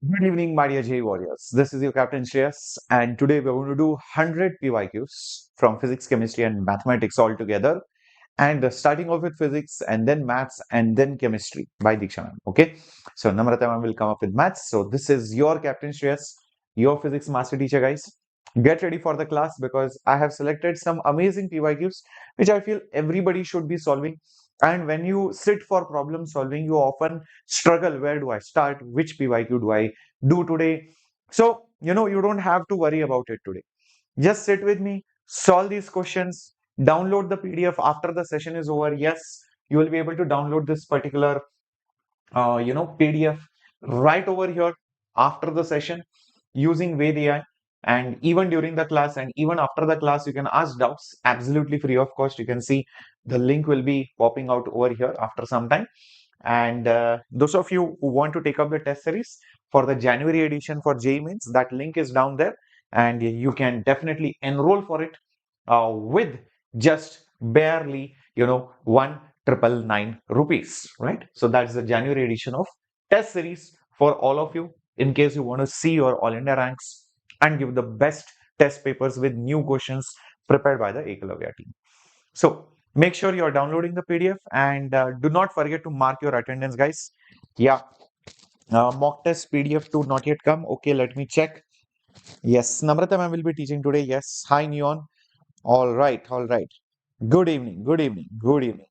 Good evening, my dear JEE warriors. This is your Captain Shreyas, and today we're going to do 100 PYQs from physics, chemistry, and mathematics all together. And starting off with physics, and then maths, and then chemistry by Diksha ma'am. Okay, so Namrata ma'am will come up with maths. So this is your Captain Shreyas, your physics master teacher, guys. Get ready for the class because I have selected some amazing PYQs which I feel everybody should be solving. And when you sit for problem solving, you often struggle. Where do I start? Which PYQ do I do today? So, you don't have to worry about it today. Just sit with me, solve these questions, download the PDF after the session is over. Yes, you will be able to download this particular, PDF right over here after the session using Ved AI. And even during the class and even after the class, you can ask doubts absolutely free of cost. You can see the link will be popping out over here after some time. And those of you who want to take up the test series for the January edition for JEE Mains, that link is down there, and you can definitely enroll for it with just barely, 1,999 rupees, right? So that's the January edition of test series for all of you. In case you want to see your All India ranks and give the best test papers with new questions prepared by the Ekalavya team. So make sure you're downloading the PDF and do not forget to mark your attendance, guys. Yeah, mock test PDF to not yet come. Okay, let me check. Yes, Namrata ma'am will be teaching today. Yes, hi Neon. All right, all right. Good evening, good evening, good evening.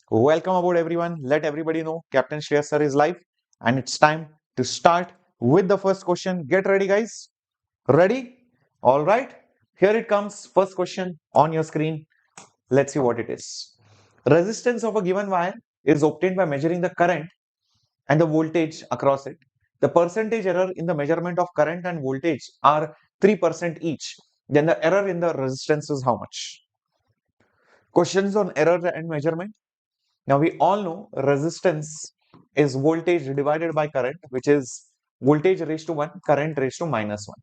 Welcome aboard, everyone. Let everybody know Captain Shreyas sir is live, and it's time to start with the first question. Get ready, guys. Ready? All right. Here it comes. First question on your screen. Let's see what it is. Resistance of a given wire is obtained by measuring the current and the voltage across it. The percentage error in the measurement of current and voltage are 3% each. Then the error in the resistance is how much? Questions on error and measurement. Now we all know resistance is voltage divided by current, which is voltage raised to 1, current raised to minus 1.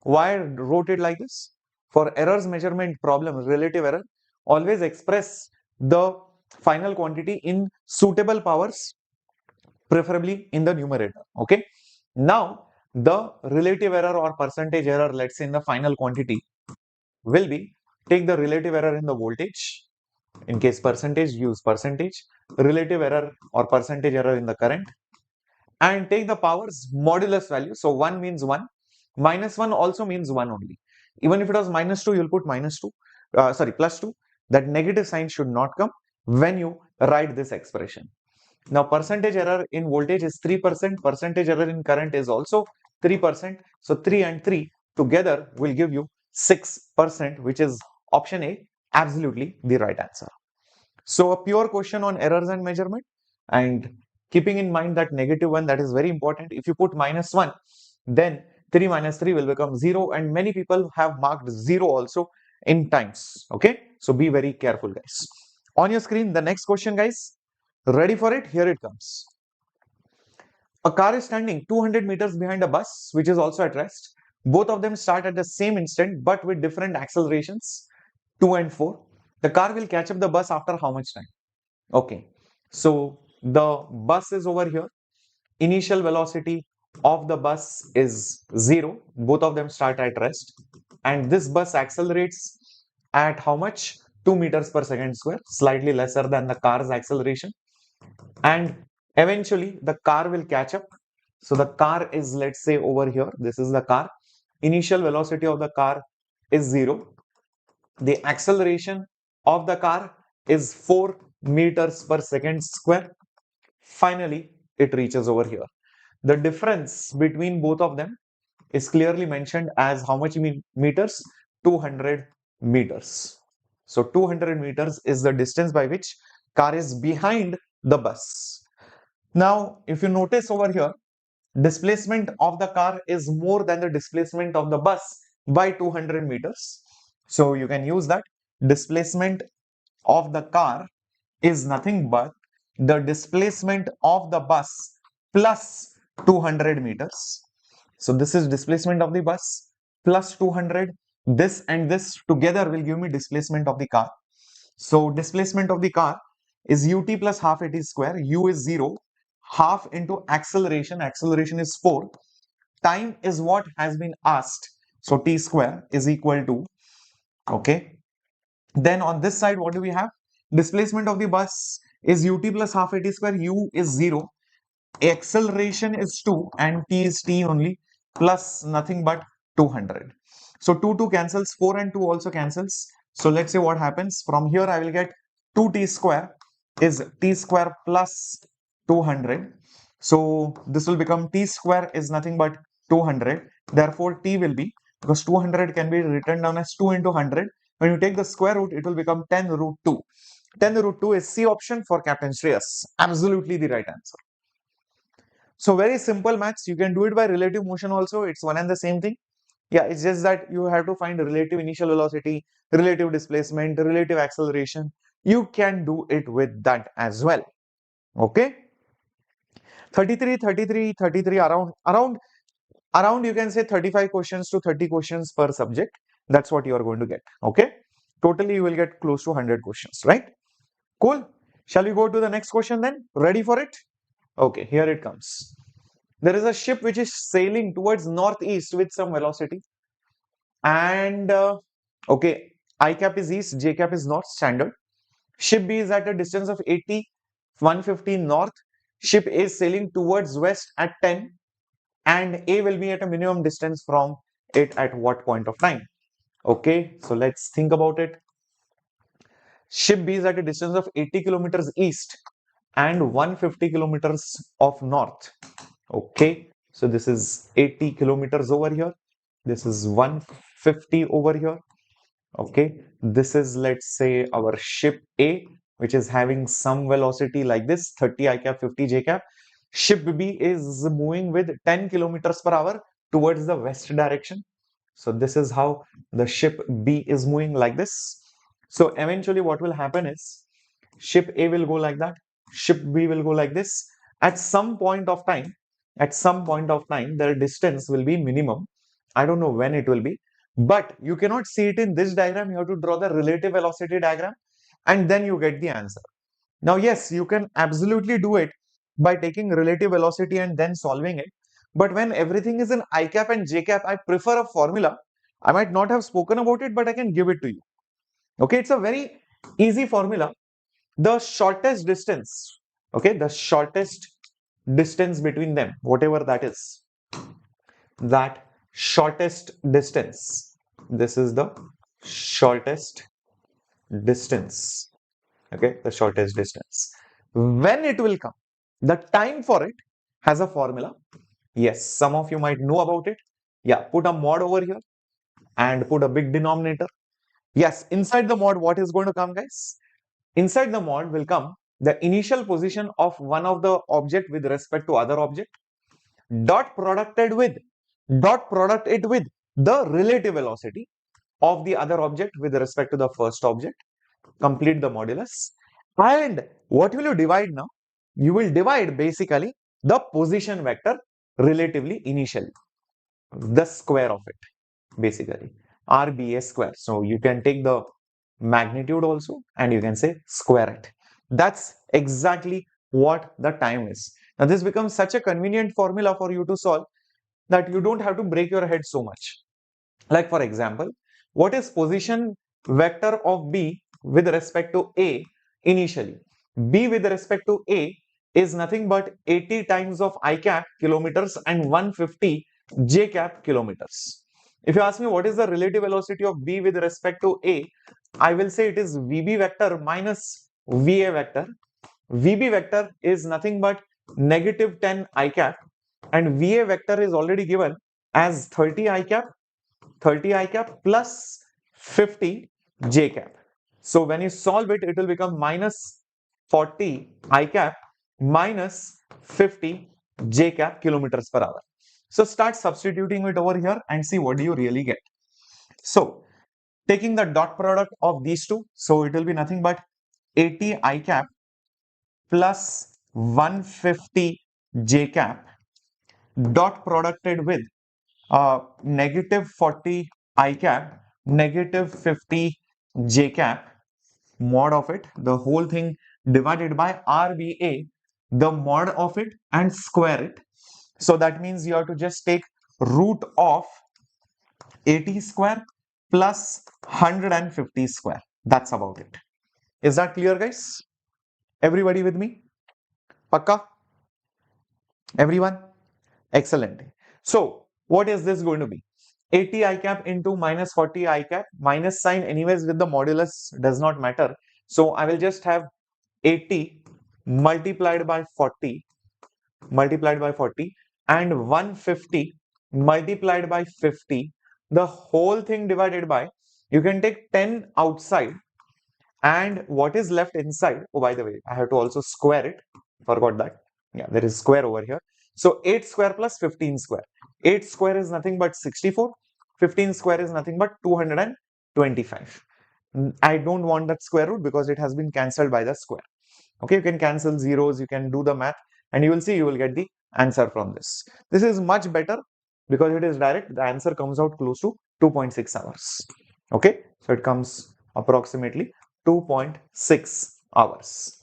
Why I wrote it like this? For errors measurement problem, relative error, always express the final quantity in suitable powers, preferably in the numerator. Okay. Now, the relative error or percentage error, let's say in the final quantity, will be take the relative error in the voltage. In case percentage, use percentage, relative error or percentage error in the current, and take the powers modulus value. So 1 means 1, minus 1 also means 1 only. Even if it was minus 2, you'll put minus 2, plus 2. That negative sign should not come when you write this expression. Now, percentage error in voltage is 3%, percentage error in current is also 3%. So 3 and 3 together will give you 6%, which is option A, absolutely the right answer. So a pure question on errors and measurement, and keeping in mind that negative one, that is very important. If you put minus 1, then 3 minus 3 will become 0, and many people have marked 0 also in times. Okay, so be very careful, guys. On your screen, the next question, guys. Ready for it? Here it comes. A car is standing 200 meters behind a bus, which is also at rest. Both of them start at the same instant, but with different accelerations, 2 and 4. The car will catch up the bus after how much time? Okay, so the bus is over here. Initial velocity of the bus is 0. Both of them start at rest. And this bus accelerates at how much? 2 meters per second square, slightly lesser than the car's acceleration. And eventually the car will catch up. So the car is, let's say, over here. This is the car. Initial velocity of the car is 0. The acceleration of the car is 4 meters per second square. Finally, it reaches over here. The difference between both of them is clearly mentioned as how much meters? 200 meters. So 200 meters is the distance by which car is behind the bus. Now, if you notice over here, displacement of the car is more than the displacement of the bus by 200 meters. So you can use that. Displacement of the car is nothing but the displacement of the bus plus 200 meters. So this is displacement of the bus plus 200. This and this together will give me displacement of the car. So displacement of the car is ut plus half at square. U is 0. Half into acceleration. Acceleration is 4. time is what has been asked. So t square is equal to, okay. Then on this side, what do we have? Displacement of the bus is ut plus half at square, u is 0, acceleration is 2 and t is t only, plus nothing but 200. So 2 cancels, 4 and 2 also cancels. So let's say what happens from here, I will get 2t square is t square plus 200. So this will become t square is nothing but 200. Therefore t will be, because 200 can be written down as 2 into 100. When you take the square root, it will become 10 root 2. 10 root 2 is C option for Captain's Yes. Absolutely the right answer. So very simple maths. You can do it by relative motion also. It's one and the same thing. Yeah, it's just that you have to find relative initial velocity, relative displacement, relative acceleration. You can do it with that as well. Okay. 33, 33, 33, around you can say 35 questions to 30 questions per subject. That's what you are going to get. Okay. Totally you will get close to 100 questions, right? Cool. Shall we go to the next question then? Ready for it? Okay, here it comes. There is a ship which is sailing towards northeast with some velocity, and okay, I cap is east, J cap is north, standard. Ship B is at a distance of 80, 150 north. Ship A is sailing towards west at 10, and A will be at a minimum distance from it at what point of time? Okay, so let's think about it. Ship B is at a distance of 80 kilometers east and 150 kilometers of north. Okay, so this is 80 kilometers over here. This is 150 over here. Okay, this is, let's say, our ship A, which is having some velocity like this, 30 I cap, 50 J cap. Ship B is moving with 10 kilometers per hour towards the west direction. So this is how the ship B is moving like this. So eventually what will happen is ship A will go like that, ship B will go like this. At some point of time, their distance will be minimum. I don't know when it will be, but you cannot see it in this diagram. You have to draw the relative velocity diagram and then you get the answer. Now, yes, you can absolutely do it by taking relative velocity and then solving it. But when everything is in I cap and J cap, I prefer a formula. I might not have spoken about it, but I can give it to you. Okay, it's a very easy formula. The shortest distance, okay, the shortest distance between them, whatever that is, that shortest distance, this is the shortest distance, okay, the shortest distance. When it will come, the time for it has a formula. Yes, some of you might know about it. Yeah, put a mod over here and put a big denominator. Yes, inside the mod, what is going to come, guys? Inside the mod will come the initial position of one of the object with respect to other object, dot product it with the relative velocity of the other object with respect to the first object. Complete the modulus. And what will you divide now? You will divide basically the position vector relatively initially, the square of it, basically RBA square. So you can take the magnitude also and you can say square it. That's exactly what the time is. Now this becomes such a convenient formula for you to solve that you don't have to break your head so much. Like for example, what is position vector of B with respect to A initially? B with respect to A is nothing but 80 times of I cap kilometers and 150 J cap kilometers. If you ask me what is the relative velocity of B with respect to A, I will say it is VB vector minus VA vector. VB vector is nothing but negative 10 I cap and VA vector is already given as 30 I cap plus 50 J cap. So when you solve it, it will become minus 40 I cap minus 50 J cap kilometers per hour. So start substituting it over here and see what do you really get. So taking the dot product of these two, so it will be nothing but 80 I cap plus 150 J cap dot producted with negative 40 I cap, negative 50 J cap, mod of it, the whole thing divided by RBA, the mod of it and square it. So that means you have to just take root of 80 square plus 150 square. That's about it. Is that clear, guys? Everybody with me? Pakka? Everyone? Excellent. So what is this going to be? 80 I cap into minus 40 I cap. Minus sign anyways with the modulus does not matter. So I will just have 80 multiplied by 40 and 150 multiplied by 50. The whole thing divided by, you can take 10 outside, and what is left inside, oh by the way, I have to also square it, forgot that. Yeah, there is square over here. So 8 square plus 15 square. 8 square is nothing but 64. 15 square is nothing but 225. I don't want that square root because it has been cancelled by the square. Okay, you can cancel zeros, you can do the math, and you will see you will get the answer from this. This is much better because it is direct. The answer comes out close to 2.6 hours. Okay, so it comes approximately 2.6 hours.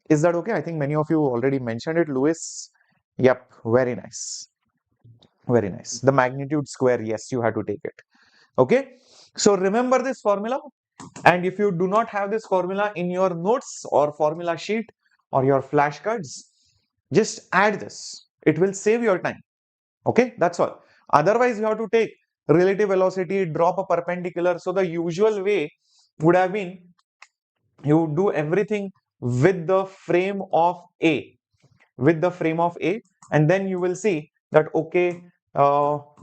Is that okay? I think many of you already mentioned it. Lewis, yep, very nice. Very nice. The magnitude square, yes, you have to take it. Okay, so remember this formula. And if you do not have this formula in your notes or formula sheet or your flashcards, just add this. It will save your time. Okay, that's all. Otherwise, you have to take relative velocity, drop a perpendicular. So the usual way would have been you do everything with the frame of A, and then you will see that okay,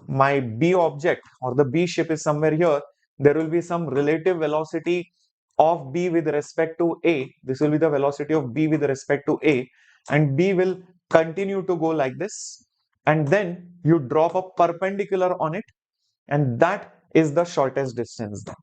my B object or the B ship is somewhere here. There will be some relative velocity of B with respect to A. This will be the velocity of B with respect to A, and B will continue to go like this, and then you drop a perpendicular on it, and that is the shortest distance then.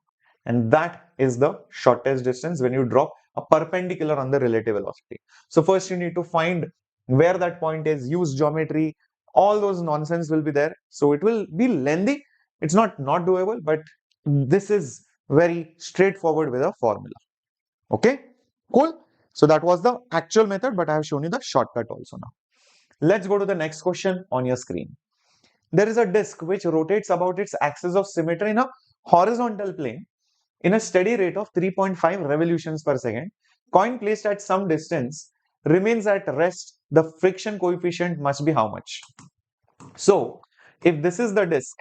And that is the shortest distance when you drop a perpendicular on the relative velocity. So first you need to find where that point is, use geometry, all those nonsense will be there. So it will be lengthy. It's not doable, but this is very straightforward with a formula. Okay, cool. So that was the actual method, but I have shown you the shortcut also now. Let's go to the next question on your screen. There is a disk which rotates about its axis of symmetry in a horizontal plane in a steady rate of 3.5 revolutions per second. Coin placed at some distance remains at rest. The friction coefficient must be how much? So if this is the disk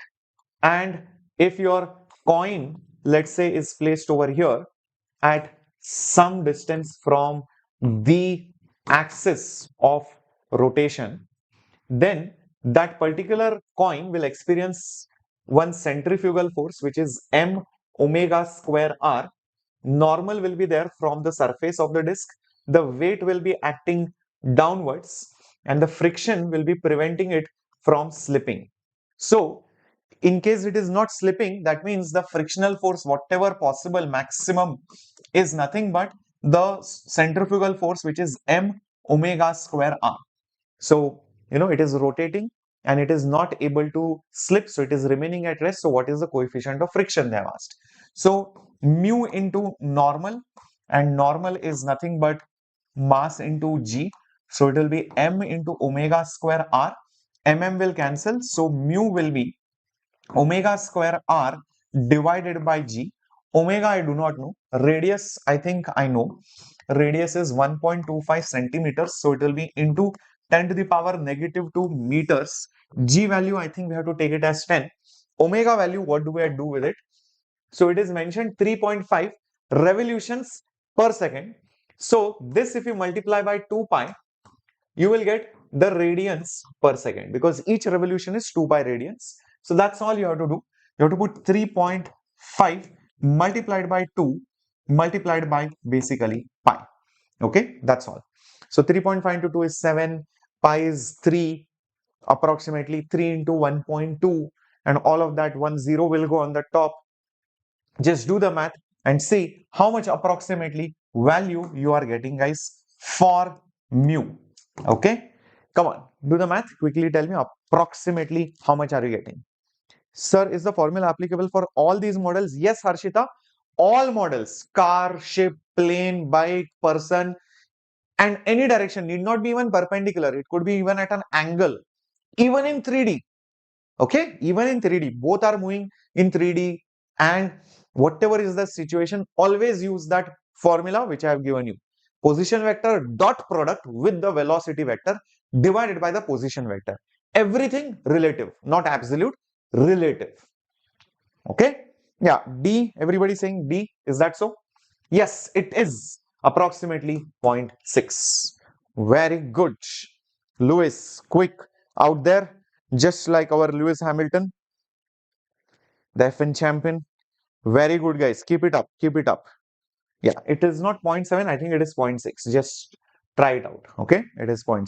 and if your coin, let's say, is placed over here at some distance from the axis of rotation, then that particular coin will experience one centrifugal force, which is m omega square r. Normal will be there from the surface of the disk. The weight will be acting downwards, and the friction will be preventing it from slipping. So in case it is not slipping, that means the frictional force, whatever possible maximum, is nothing but the centrifugal force, which is m omega square r. So it is rotating and it is not able to slip, so it is remaining at rest. So what is the coefficient of friction, they have asked? So mu into normal, and normal is nothing but mass into g. So it will be m into omega square r. Will cancel, so mu will be omega square r divided by g. Omega I do not know. Radius I think I know. Radius is 1.25 centimeters. So it will be into 10 to the power negative 2 meters. G value I think we have to take it as 10. Omega value, what do I do with it? So it is mentioned 3.5 revolutions per second. So this, if you multiply by 2 pi, you will get the radians per second, because each revolution is 2 pi radians. So that's all you have to do. You have to put 3.5 multiplied by 2 multiplied by basically pi. Okay, that's all. So 3.5 into 2 is 7, pi is 3, approximately 3 into 1.2, and all of that 10 will go on the top. Just do the math and see how much approximately value you are getting, guys, for mu. Okay, come on, do the math quickly. Tell me approximately how much are you getting. Sir, is the formula applicable for all these models? Yes, Harshita, all models, car, ship, plane, bike, person, and any direction, need not be even perpendicular. It could be even at an angle, even in 3D. Okay, even in 3D, both are moving in 3D, and whatever is the situation, always use that formula which I have given you. Position vector dot product with the velocity vector divided by the position vector. Everything relative, not absolute, relative. Okay. Yeah, D, everybody saying D, is that so? Yes, it is approximately 0.6. Very good. Lewis, quick out there, just like our Lewis Hamilton, the FN champion. Very good, guys. Keep it up. Keep it up. Yeah, it is not 0.7. I think it is zero point 0.6. Just try it out. Okay, it is 0.6.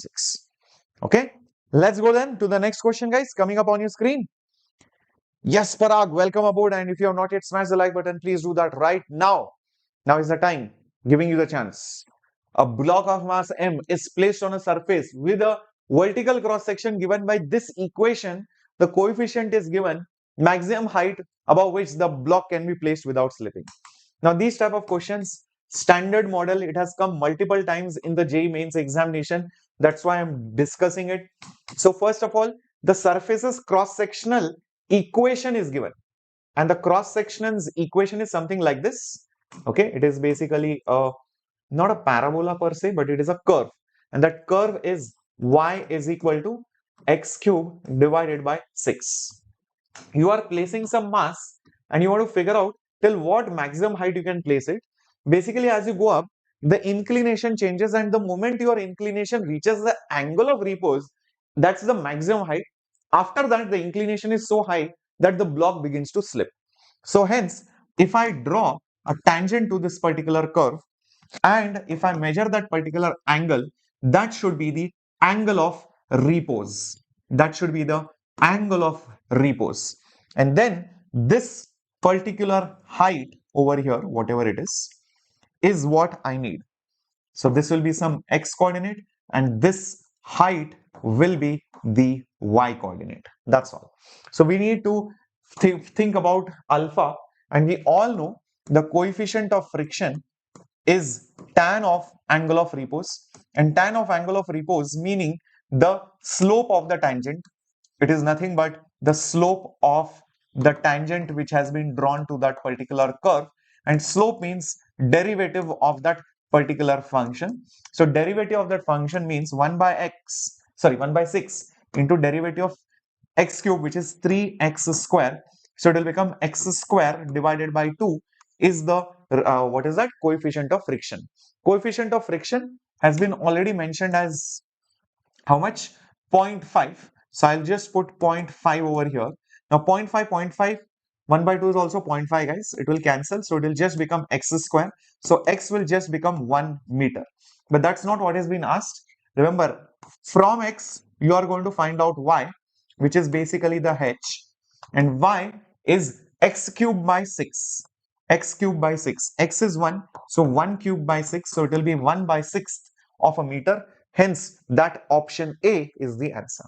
Okay, let's go then to the next question, guys. Coming up on your screen. Yes, Parag, welcome aboard. And if you have not yet smashed the like button, please do that right now. Now is the time, giving you the chance. A block of mass m is placed on a surface with a vertical cross section given by this equation. The coefficient is given, maximum height above which the block can be placed without slipping. Now these type of questions, standard model, it has come multiple times in the JEE Mains examination. That's why I'm discussing it. So first of all, the surface's cross-sectional equation is given, and the cross-section's equation is something like this. Okay, it is basically not a parabola per se, but it is a curve, and that curve is y is equal to x cube divided by 6. You are placing some mass and you want to figure out till what maximum height you can place it. Basically, as you go up, the inclination changes, and the moment your inclination reaches the angle of repose, that's the maximum height. After that, the inclination is so high that the block begins to slip. So hence, if I draw a tangent to this particular curve, and if I measure that particular angle, that should be the angle of repose. That should be the angle of repose. And then this particular height over here, whatever it is what I need. So this will be some x coordinate, and this height will be the y coordinate. That's all. So we need to think about alpha, and we all know the coefficient of friction is tan of angle of repose, and tan of angle of repose meaning the slope of the tangent. It is nothing but the slope of the tangent which has been drawn to that particular curve, and slope means derivative of that particular function. So derivative of that function means 1 by 6 into derivative of x cube, which is 3x square. So it will become x square divided by 2 is the what is that coefficient of friction. Coefficient of friction has been already mentioned as how much? 0.5. So I'll just put 0.5 over here. Now 0.5, 0.5, 1 by 2 is also 0.5, guys. It will cancel. So it will just become x square. So x will just become 1 meter. But that's not what has been asked. Remember, from x, you are going to find out y, which is basically the h. And y is x cubed by 6. X cubed by 6. X is 1. So 1 cubed by 6. So it will be 1 by 6th of a meter. Hence, that option A is the answer.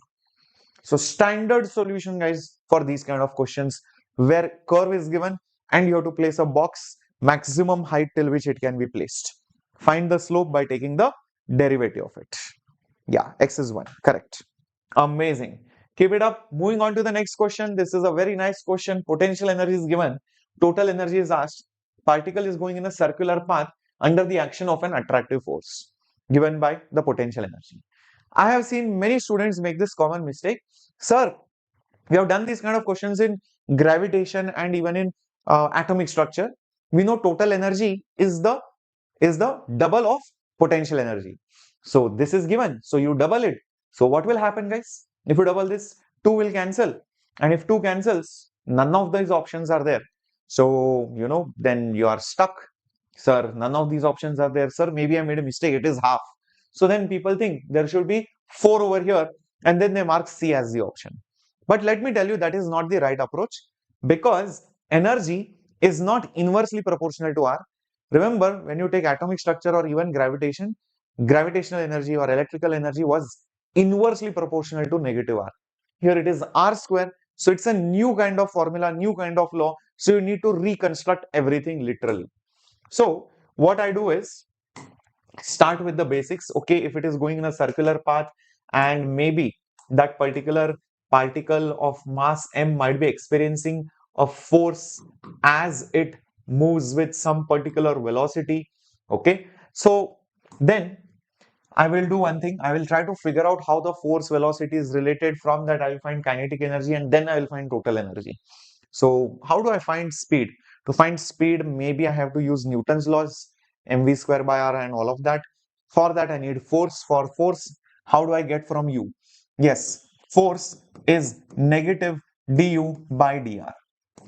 So standard solution, guys, for these kind of questions where curve is given and you have to place a box, maximum height till which it can be placed. Find the slope by taking the derivative of it. Yeah, x is 1. Correct. Amazing. Keep it up. Moving on to the next question. This is a very nice question. Potential energy is given. Total energy is asked. Particle is going in a circular path under the action of an attractive force given by the potential energy. I have seen many students make this common mistake. Sir, we have done these kind of questions in gravitation and even in atomic structure. We know total energy is the double of potential energy. So this is given. So you double it. So what will happen, guys? If you double this, 2 will cancel. And if 2 cancels, none of these options are there. So, then you are stuck. Sir, none of these options are there. Sir, maybe I made a mistake. It is half. So then people think there should be 4 over here, and then they mark C as the option. But let me tell you, that is not the right approach, because energy is not inversely proportional to R. Remember, when you take atomic structure or even gravitation, gravitational energy or electrical energy was inversely proportional to negative R. Here it is R square. So it's a new kind of formula, new kind of law. So you need to reconstruct everything literally. So what I do is start with the basics. Okay, if it is going in a circular path and maybe that particular particle of mass m might be experiencing a force as it moves with some particular velocity. Okay, so then I will do one thing. I will try to figure out how the force velocity is related. From that, I will find kinetic energy and then I will find total energy. So how do I find speed? To find speed, maybe I have to use Newton's laws, mv square by r and all of that. For that, I need force. For force, how do I get from u? Yes, force is negative du by dr.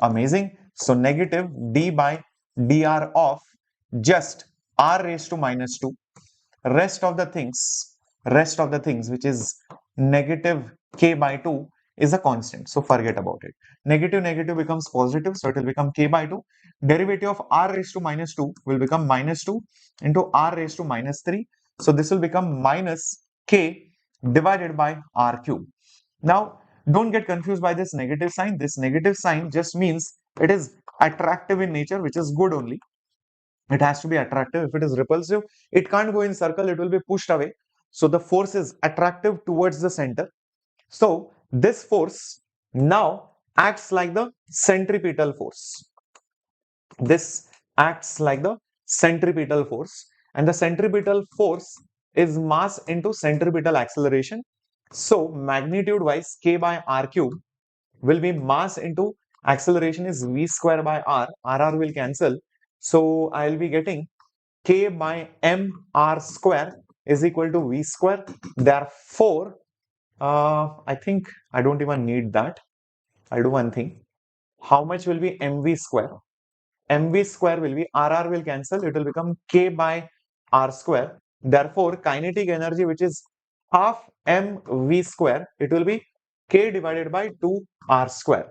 Amazing. So negative d by dr of just r raised to minus 2. Rest of the things which is negative k by 2 is a constant, so forget about it. Negative negative becomes positive, so it will become k by 2. Derivative of r raised to minus 2 will become minus 2 into r raised to minus 3, so this will become minus k divided by r cube. Now don't get confused by this negative sign. This negative sign just means it is attractive in nature, which is good only. It has to be attractive. If it is repulsive, it can't go in circle, it will be pushed away. So the force is attractive towards the center. So this force now acts like the centripetal force. This acts like the centripetal force, and the centripetal force is mass into centripetal acceleration. So magnitude wise, k by r cube will be mass into acceleration is v square by r will cancel. So I will be getting k by m r square is equal to v square. Therefore, I think I don't even need that. I'll do one thing. How much will be mv square? Mv square will be rr will cancel. It will become k by r square. Therefore, kinetic energy, which is half mv square, it will be k divided by 2 r square.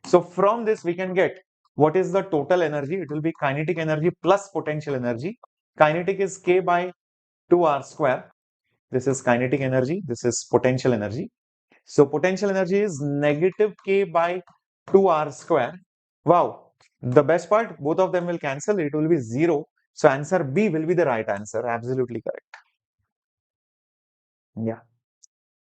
So from this we can get what is the total energy. It will be kinetic energy plus potential energy. Kinetic is k by 2 r square. This is kinetic energy. This is potential energy. So potential energy is negative k by 2 r square. Wow. The best part, both of them will cancel. It will be 0. So answer B will be the right answer. Absolutely correct. Yeah.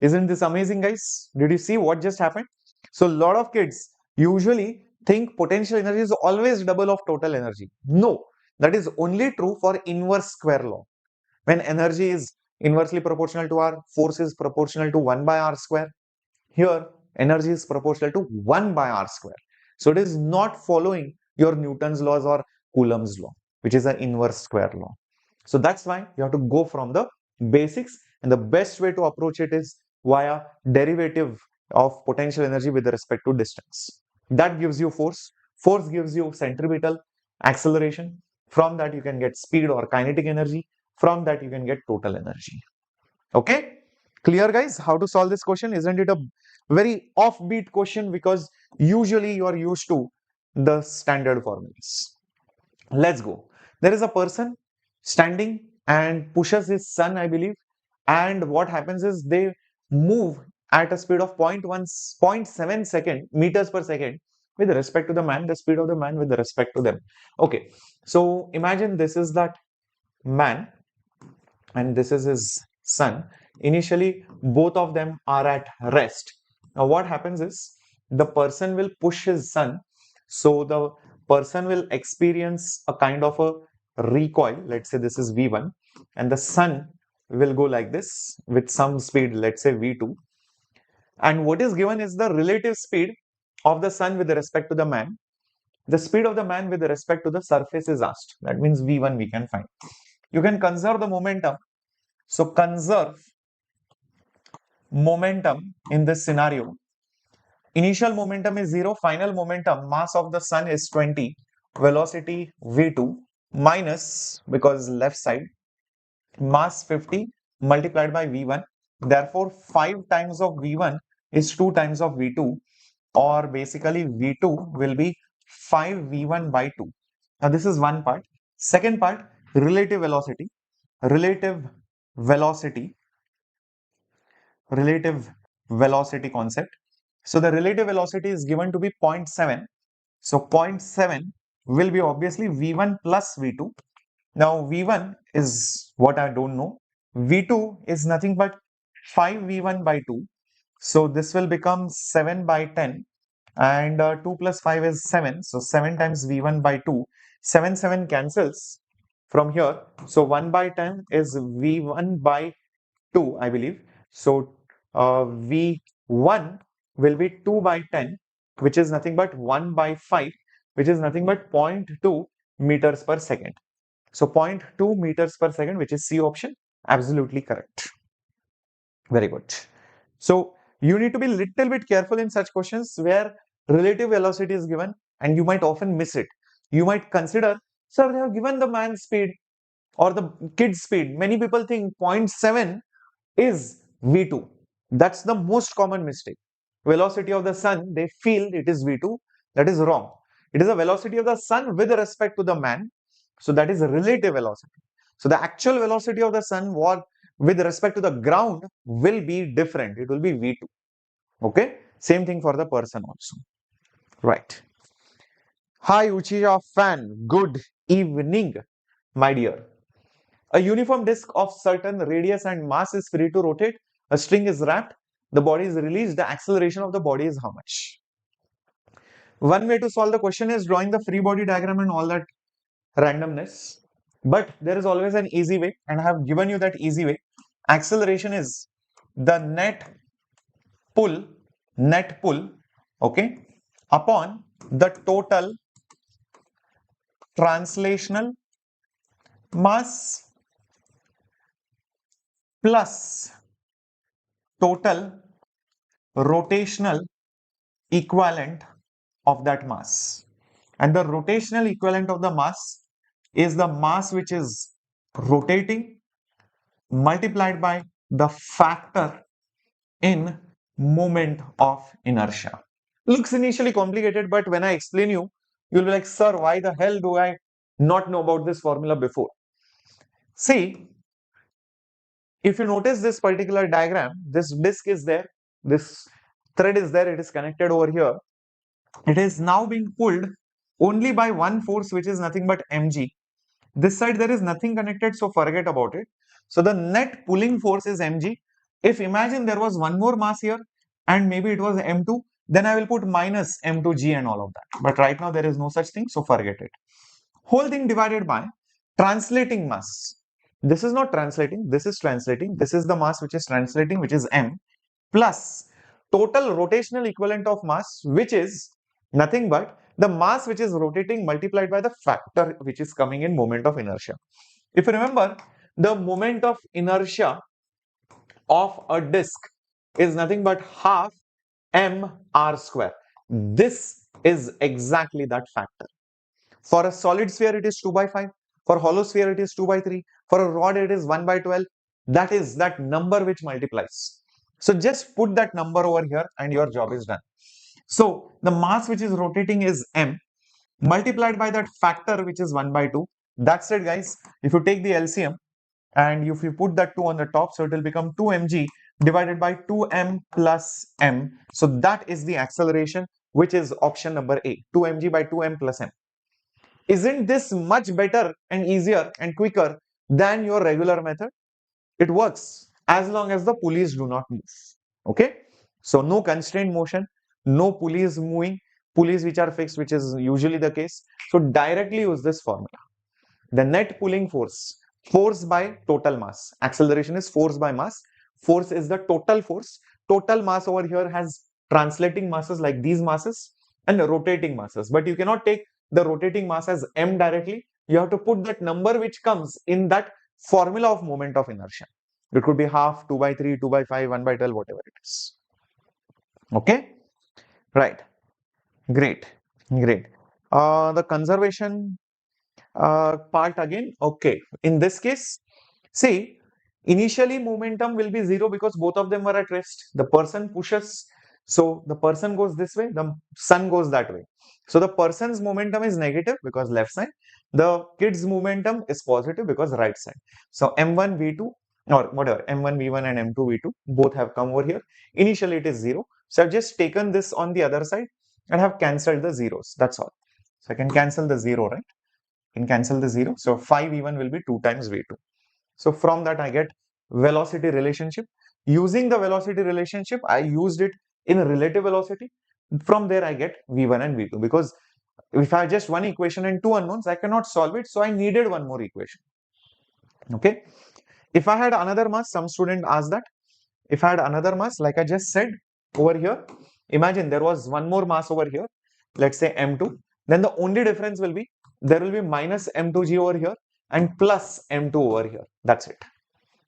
Isn't this amazing, guys? Did you see what just happened? So a lot of kids usually think potential energy is always double of total energy. No, that is only true for inverse square law. When energy is inversely proportional to R, force is proportional to 1 by R square. Here, energy is proportional to 1 by R square. So it is not following your Newton's laws or Coulomb's law, which is an inverse square law. So that's why you have to go from the basics, and the best way to approach it is via derivative of potential energy with respect to distance. That gives you force. Force gives you centripetal acceleration. From that you can get speed or kinetic energy. From that you can get total energy. Okay, clear guys how to solve this question? Isn't it a very offbeat question, because usually you are used to the standard formulas. Let's go. There is a person standing and pushes his son, I believe, and what happens is they move at a speed of 0.7 second meters per second with respect to the man, the speed of the man with respect to them. Okay, so imagine this is that man and this is his son. Initially, both of them are at rest. Now, what happens is the person will push his son, so the person will experience a kind of a recoil. Let's say this is V1, and the son will go like this with some speed, let's say V2. And what is given is the relative speed of the sun with respect to the man. The speed of the man with respect to the surface is asked. That means V1 we can find. You can conserve the momentum. So conserve momentum in this scenario. Initial momentum is 0, final momentum, mass of the sun is 20, velocity v2 minus, because left side, mass 50 multiplied by v1. Therefore, 5 times of v1 is 2 times of v2, or basically v2 will be 5v1 by 2. Now this is one part. Second part, relative velocity. Relative velocity relative velocity concept. So the relative velocity is given to be 0.7. So 0.7 will be obviously V1 plus V2. Now V1 is what I don't know. V2 is nothing but 5V1 by 2. So this will become 7 by 10, and 2 plus 5 is 7. So 7 times V1 by 2. 7, 7 cancels from here. So 1 by 10 is V1 by 2, I believe. So V1 will be 2 by 10, which is nothing but 1 by 5, which is nothing but 0.2 meters per second. So 0.2 meters per second, which is C option, absolutely correct. Very good. So you need to be little bit careful in such questions where relative velocity is given and you might often miss it. You might consider, sir, they have given the man's speed or the kid's speed. Many people think zero point 0.7 is V2. That's the most common mistake. Velocity of the sun, they feel it is V2. That is wrong. It is the velocity of the sun with respect to the man. So that is relative velocity. So the actual velocity of the sun with respect to the ground will be different. It will be V2. Okay. Same thing for the person also. Right. Hi Uchiha fan. Good evening, my dear. A uniform disk of certain radius and mass is free to rotate. A string is wrapped. The body is released. The acceleration of the body is how much? One way to solve the question is drawing the free body diagram and all that randomness. But there is always an easy way, and I have given you that easy way. Acceleration is the net pull, okay, upon the total translational mass plus total rotational equivalent of that mass. And the rotational equivalent of the mass is the mass which is rotating multiplied by the factor in moment of inertia. Looks initially complicated, but when I explain you, you'll be like, sir, why the hell do I not know about this formula before? See, if you notice this particular diagram, this disk is there, this thread is there, it is connected over here. It is now being pulled only by one force, which is nothing but mg. This side there is nothing connected, so forget about it. So the net pulling force is mg. If imagine there was one more mass here and maybe it was m2, then I will put minus m2g and all of that. But right now there is no such thing, so forget it. Whole thing divided by translating mass. This is not translating, this is translating. This is the mass which is translating, which is m, plus total rotational equivalent of mass, which is nothing but the mass which is rotating multiplied by the factor which is coming in moment of inertia. If you remember, the moment of inertia of a disk is nothing but half mr square. This is exactly that factor. For a solid sphere, it is 2 by 5. For hollow sphere, it is 2 by 3. For a rod, it is 1 by 12. That is that number which multiplies. So just put that number over here and your job is done. So the mass which is rotating is m multiplied by that factor which is 1 by 2. That's it, guys. If you take the LCM and if you put that 2 on the top, so it will become 2 mg divided by 2m plus m. So that is the acceleration, which is option number A, 2 mg by 2m plus m. Isn't this much better and easier and quicker than your regular method? It works as long as the pulleys do not move. Okay. So no constrained motion, no pulleys moving, pulleys which are fixed, which is usually the case. So directly use this formula. The net pulling force, force by total mass. Acceleration is force by mass. Force is the total force. Total mass over here has translating masses like these masses and rotating masses. But you cannot take the rotating mass as m directly. You have to put that number which comes in that formula of moment of inertia. It could be half, 2 by 3, 2 by 5, 1 by 12, whatever it is. Okay, right. Great, great. The conservation part again. Okay, in this case, see, initially momentum will be 0 because both of them were at rest. The person pushes, so the person goes this way, the sun goes that way. So the person's momentum is negative because left side. The kid's momentum is positive because right side. So m1 v2 or whatever, m1 v1 and m2 v2 both have come over here. Initially it is 0. So I've just taken this on the other side and have cancelled the zeros. That's all. So I can cancel the 0, right? Can cancel the 0. So 5 v1 will be 2 times v2. So from that I get velocity relationship. Using the velocity relationship, I used it in relative velocity. From there, I get V1 and V2 because if I have just one equation and two unknowns, I cannot solve it. So I needed one more equation. Okay. If I had another mass, some student asked that. If I had another mass, like I just said over here, imagine there was one more mass over here, let's say M2, then the only difference will be there will be minus M2G over here and plus M2 over here. That's it.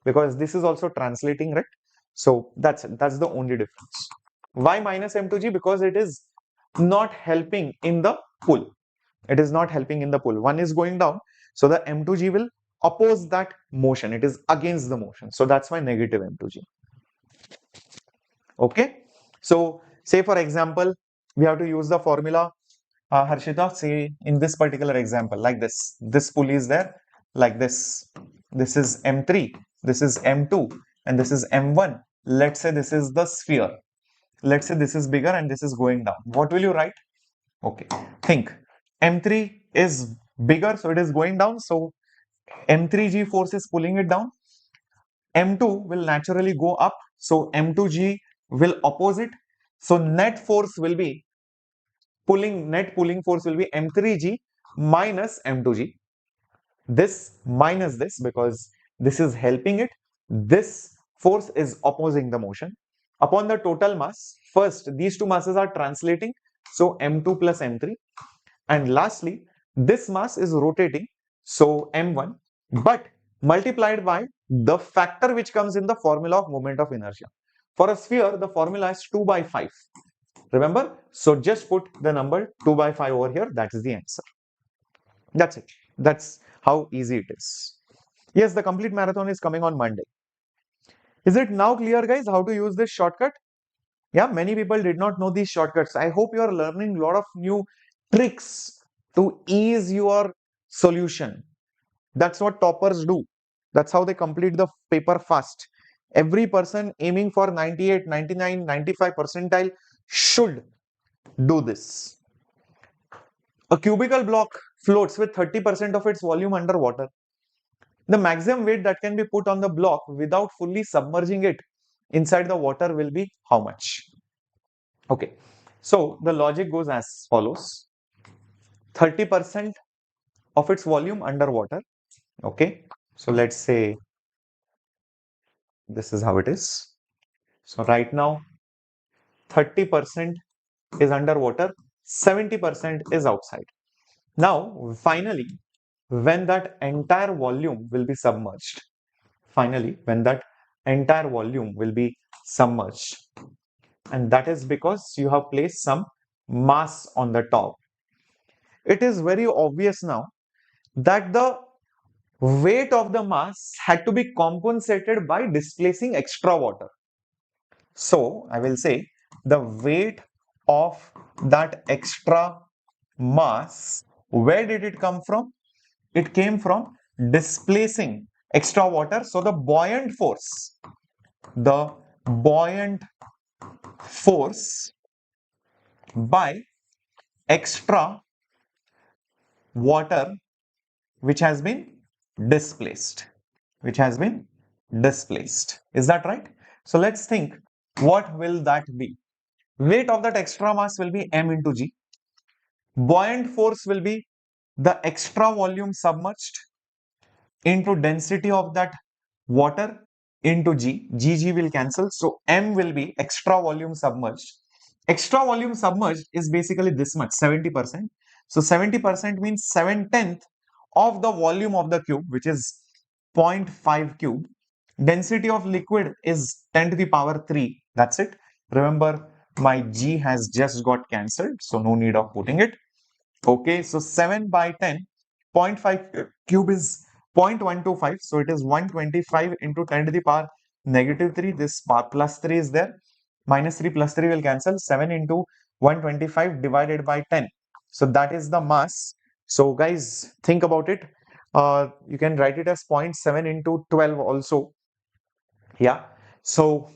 Because this is also translating, right? So that's it. That's the only difference. Why minus M2G? Because it is not helping in the pull. It is not helping in the pull. One is going down, so the M2G will oppose that motion. It is against the motion. So that's why negative M2G. Okay. So say for example, we have to use the formula, Harshita, say in this particular example, like this pulley is there, like this is M3, this is M2, and this is M1. Let's say this is the sphere. Let's say this is bigger and this is going down. What will you write? Okay, think M3 is bigger, so it is going down. So M3G force is pulling it down. M2 will naturally go up. So M2G will oppose it. So net pulling force will be M3G minus M2G. This minus this because this is helping it. This force is opposing the motion. Upon the total mass, first these two masses are translating. So M2 plus M3. And lastly, this mass is rotating. So M1. But multiplied by the factor which comes in the formula of moment of inertia. For a sphere, the formula is 2 by 5. Remember? So just put the number 2 by 5 over here. That is the answer. That's it. That's how easy it is. Yes, the complete marathon is coming on Monday. Is it now clear, guys, how to use this shortcut? Yeah, many people did not know these shortcuts. I hope you are learning a lot of new tricks to ease your solution. That's what toppers do. That's how they complete the paper fast. Every person aiming for 98, 99, 95 percentile should do this. A cubical block floats with 30% of its volume underwater. The maximum weight that can be put on the block without fully submerging it inside the water will be how much? Okay, so the logic goes as follows. 30% of its volume underwater. Okay, so let's say this is how it is. So right now 30% is underwater, 70% is outside. Now finally, when that entire volume will be submerged, and that is because you have placed some mass on the top. It is very obvious now that the weight of the mass had to be compensated by displacing extra water. So I will say the weight of that extra mass, where did it come from? It came from displacing extra water. So the buoyant force by extra water which has been displaced. Is that right? So let's think, what will that be? Weight of that extra mass will be m into g. Buoyant force will be the extra volume submerged into density of that water into g. Gg will cancel. So m will be extra volume submerged. Extra volume submerged is basically this much, 70%. So 70% means 7/10 of the volume of the cube, which is 0.5 cube. Density of liquid is 10 to the power 3. That's it. Remember, my g has just got cancelled, so no need of putting it. Okay, so 7 by 10, 0.5 cube is 0.125. So it is 125 into 10 to the power negative 3. This plus 3 is there. Minus 3 plus 3 will cancel. 7 into 125 divided by 10. So that is the mass. So guys, think about it. You can write it as 0.7 into 12 also. Yeah. So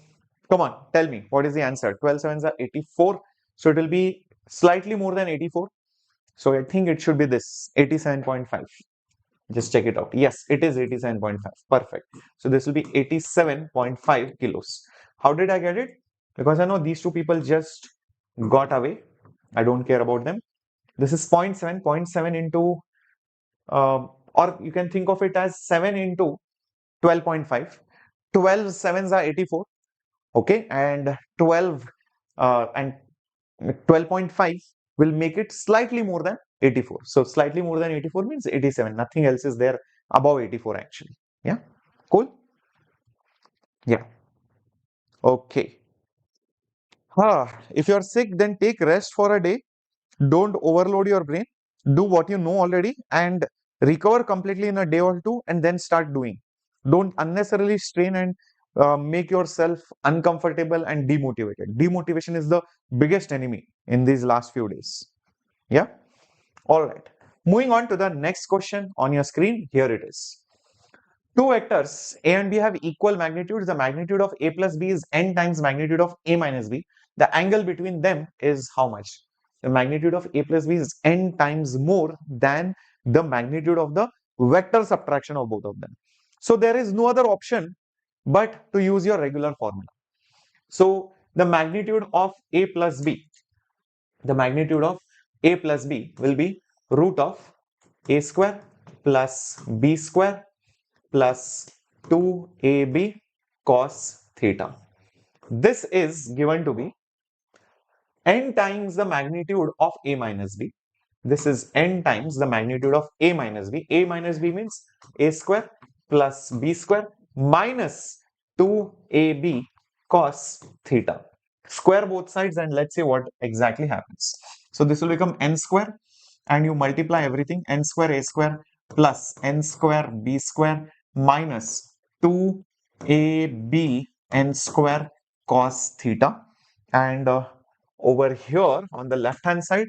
come on, tell me, what is the answer? 12 sevens are 84. So it will be slightly more than 84. So I think it should be this 87.5. Just check it out. Yes, it is 87.5. Perfect. So this will be 87.5 kilos. How did I get it? Because I know these two people just got away. I don't care about them. This is 0.7, 0.7 into, or you can think of it as 7 into 12.5. 12 sevens are 84. Okay, and 12 and 12.5 will make it slightly more than 84. So slightly more than 84 means 87. Nothing else is there above 84 actually. Yeah, cool. Yeah, okay. If you're sick, then take rest for a day. Don't overload your brain. Do what you know already and recover completely in a day or two and then start doing. Don't unnecessarily strain and make yourself uncomfortable and demotivated. Demotivation is the biggest enemy in these last few days. Yeah. All right. Moving on to the next question on your screen. Here it is. Two vectors A and B have equal magnitudes. The magnitude of A plus B is n times magnitude of A minus B. The angle between them is how much? The magnitude of A plus B is n times more than the magnitude of the vector subtraction of both of them. So there is no other option but to use your regular formula. So the magnitude of A plus B, the magnitude of A plus B will be root of A square plus B square plus 2ab cos theta. This is given to be n times the magnitude of A minus B. This is n times the magnitude of A minus B. A minus B means A square plus B square minus 2ab cos theta. Square both sides and let's see what exactly happens. So this will become n square and you multiply everything, n square A square plus n square B square minus 2ab n square cos theta. And over here on the left hand side,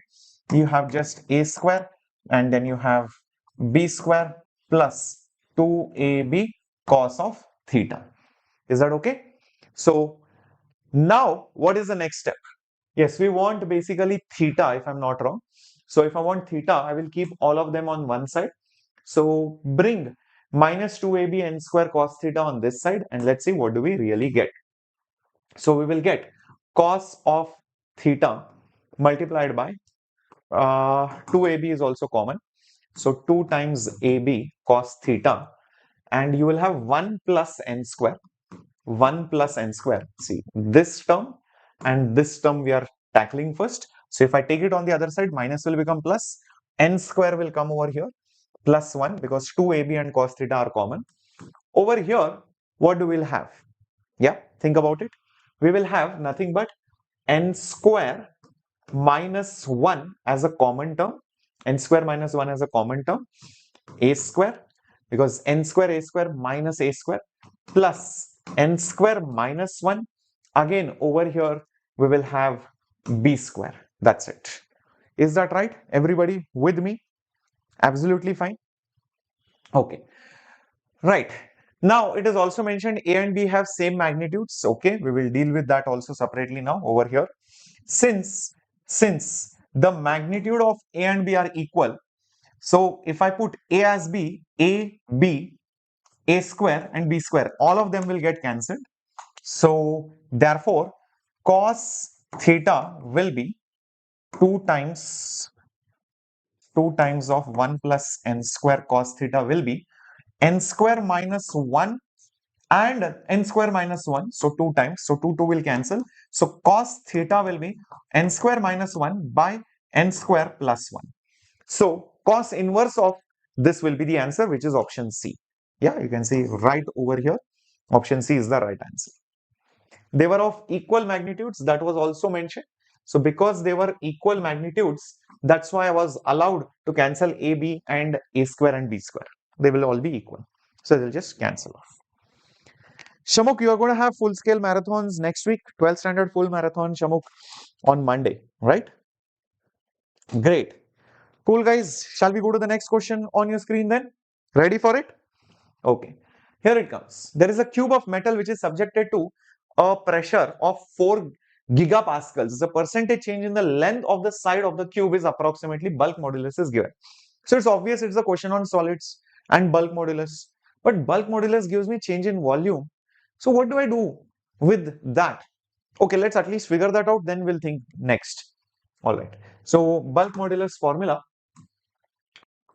you have just A square and then you have B square plus 2ab cos of theta. Is that okay? So now what is the next step? Yes, we want basically theta if I'm not wrong. So if I want theta, I will keep all of them on one side. So bring minus 2ab n square cos theta on this side and let's see what do we really get. So we will get cos of theta multiplied by 2ab is also common. So 2 times ab cos theta and you will have 1 plus n square. 1 plus n square. See, this term and this term we are tackling first. So if I take it on the other side, minus will become plus, n square will come over here, plus 1 because 2ab and cos theta are common. Over here, what do we have? Yeah, think about it. We will have nothing but n square minus 1 as a common term, n square minus 1 as a common term, a square because n square a square minus a square plus n square minus 1. Again, over here, we will have b square. That's it. Is that right? Everybody with me? Absolutely fine. Okay. Right. Now, it is also mentioned A and B have same magnitudes. Okay. We will deal with that also separately now over here. Since the magnitude of A and B are equal, so if I put A as B, A, B, A square and B square, all of them will get cancelled. So therefore, cos theta will be 2 times of 1 plus n square cos theta will be n square minus 1 and n square minus 1. So 2 times. So 2 will cancel. So cos theta will be n square minus 1 by n square plus 1. So cos inverse of this will be the answer, which is option C. Yeah, you can see right over here. Option C is the right answer. They were of equal magnitudes. That was also mentioned. So because they were equal magnitudes, that's why I was allowed to cancel AB and A square and B square. They will all be equal. So they'll just cancel off. Shamuk, you are going to have full scale marathons next week, 12th standard full marathon, Shamuk, on Monday, right? Great. Cool, guys. Shall we go to the next question on your screen then? Ready for it? Okay. Here it comes. There is a cube of metal which is subjected to a pressure of 4 gigapascals. The percentage change in the length of the side of the cube is approximately bulk modulus is given. So it's obvious it's a question on solids. and bulk modulus. But bulk modulus gives me change in volume. So what do I do with that? Okay, let's at least figure that out, then we'll think next. All right. So bulk modulus formula,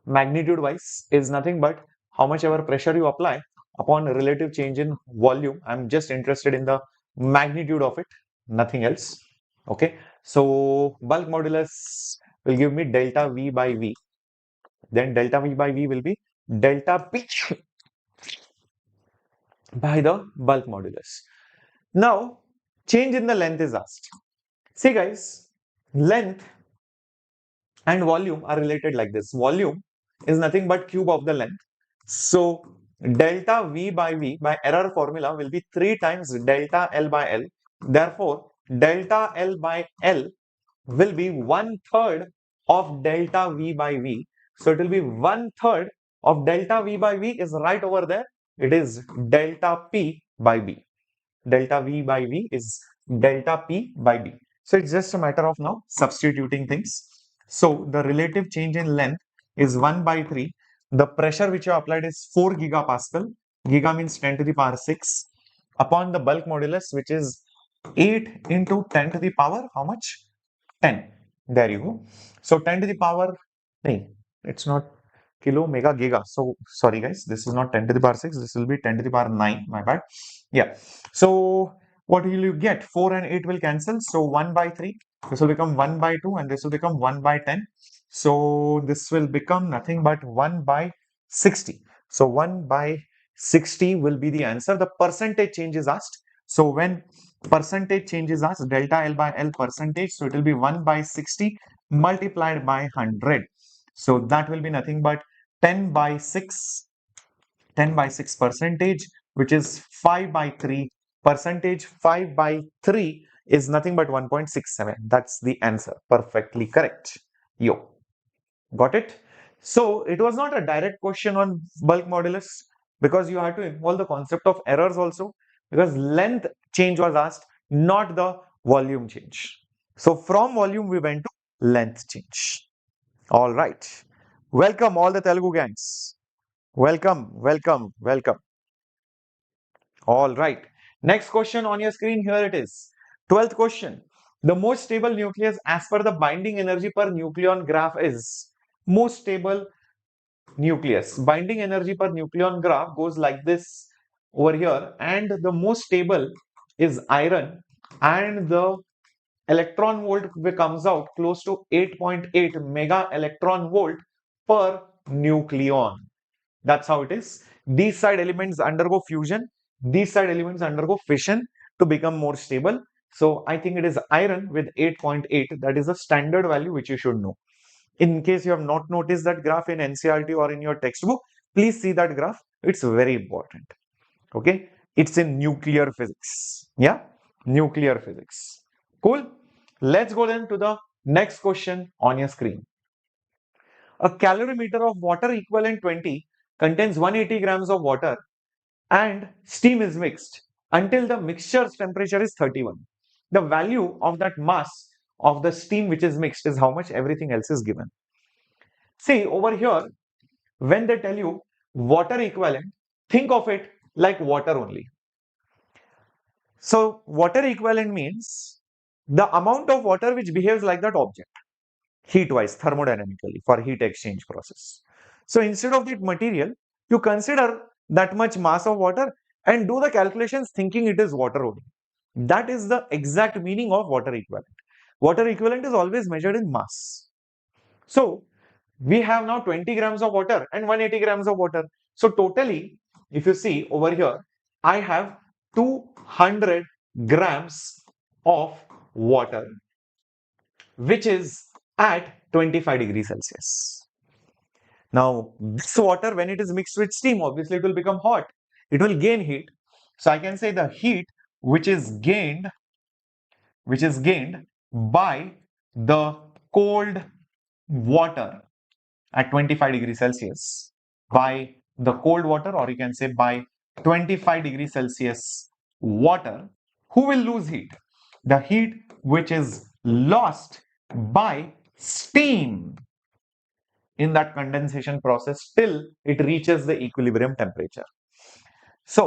magnitude wise, is nothing but how much ever pressure you apply upon a relative change in volume. I'm just interested in the magnitude of it, nothing else. Okay. So bulk modulus will give me delta V by V. Then delta V by V will be delta P by the bulk modulus. Now, change in the length is asked. See guys, length and volume are related like this. Volume is nothing but cube of the length. So, delta V by V by error formula will be 3 times delta L by L. Therefore, delta L by L will be 1/3 of delta V by V. So, it will be 1/3 of delta V by V is right over there. It is delta P by B. Delta V by V is delta P by B. So it's just a matter of now substituting things. So the relative change in length is 1 by 3. The pressure which you applied is 4 gigapascal. Giga means 10 to the power 6 upon the bulk modulus, which is 8 into 10 to the power how much? 10. There you go. So 10 to the power, no, it's not kilo, mega, giga. So sorry guys, this is not 10 to the power 6. This will be 10 to the power 9. My bad. Yeah. So what will you get? 4 and 8 will cancel. So 1 by 3. This will become 1 by 2 and this will become 1 by 10. So this will become nothing but 1 by 60. So 1 by 60 will be the answer. The percentage change is asked. So when percentage change is asked, delta L by L percentage, so it will be 1 by 60 multiplied by 100. So that will be nothing but 10 by 6, 10 by 6 percentage, which is 5 by 3 percentage. 5 by 3 is nothing but 1.67. That's the answer. Perfectly correct. Yo, got it? So it was not a direct question on bulk modulus because you had to involve the concept of errors also, because length change was asked, not the volume change. So from volume we went to length change. All right. Welcome all the Telugu gangs. Welcome, welcome, welcome. All right. Next question on your screen, here it is. 12th question. The most stable nucleus as per the binding energy per nucleon graph is most stable nucleus. Binding energy per nucleon graph goes like this over here, and the most stable is iron, and the electron volt comes out close to 8.8 mega electron volt per nucleon. That's how it is. These side elements undergo fusion, these side elements undergo fission to become more stable. So I think it is iron with 8.8. That is a standard value which you should know. In case you have not noticed that graph in NCERT or in your textbook, please see that graph. It's very important. Okay. It's in nuclear physics. Yeah. Nuclear physics. Cool. Let's go then to the next question on your screen. A calorimeter of water equivalent 20 contains 180 grams of water and steam is mixed until the mixture's temperature is 31. The value of that mass of the steam which is mixed is how much, everything else is given. See over here, when they tell you water equivalent, think of it like water only. So water equivalent means the amount of water which behaves like that object, heat wise, thermodynamically, for heat exchange process. So instead of that material, you consider that much mass of water and do the calculations thinking it is water only. That is the exact meaning of water equivalent. Water equivalent is always measured in mass. So we have now 20 grams of water and 180 grams of water. So totally, if you see over here, I have 200 grams of water, which is at 25 degrees Celsius. Now, this water, when it is mixed with steam, obviously it will become hot. It will gain heat. So I can say the heat which is gained by the cold water at 25 degrees Celsius, by the cold water, or you can say by 25 degrees Celsius water, who will lose heat? The heat which is lost by steam in that condensation process till it reaches the equilibrium temperature. So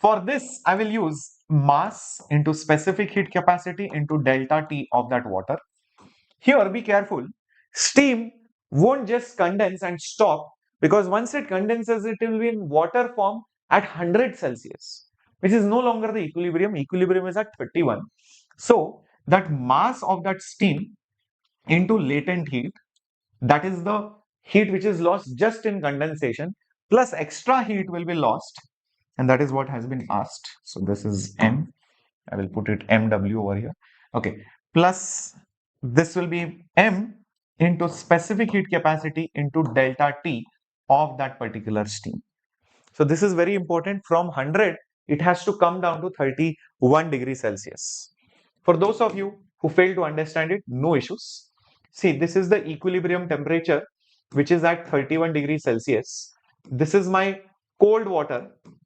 for this, I will use mass into specific heat capacity into delta T of that water. Here, be careful. Steam won't just condense and stop, because once it condenses, it will be in water form at 100 Celsius, which is no longer the equilibrium. Equilibrium is at 31. So that mass of that steam into latent heat, that is the heat which is lost just in condensation, plus extra heat will be lost, and that is what has been asked. So this is M. I will put it MW over here. Okay, plus this will be M into specific heat capacity into delta T of that particular steam. So this is very important. From 100, it has to come down to 31 degrees Celsius. For those of you who fail to understand it, no issues. See, this is the equilibrium temperature, which is at 31 degrees Celsius. This is my cold water.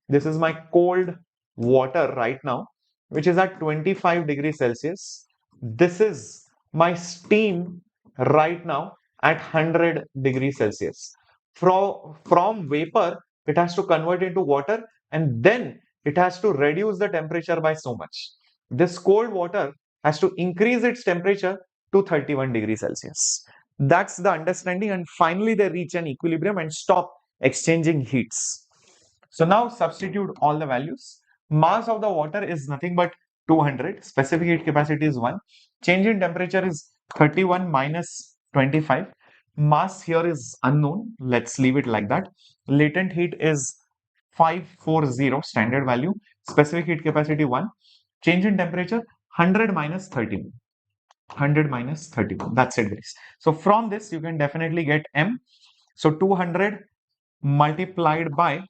This is my cold water right now, which is at 25 degrees Celsius. This is my steam right now at 100 degrees Celsius. From vapor, it has to convert into water, and then it has to reduce the temperature by so much. This cold water has to increase its temperature to 31 degrees Celsius. That's the understanding, and finally they reach an equilibrium and stop exchanging heats. So now substitute all the values. Mass of the water is nothing but 200. Specific heat capacity is 1. Change in temperature is 31 minus 25. Mass here is unknown. Let's leave it like that. Latent heat is 540 standard value. Specific heat capacity 1. Change in temperature 100 minus 31. 100 minus 31. That's it, guys. So from this, you can definitely get M. So 200 multiplied by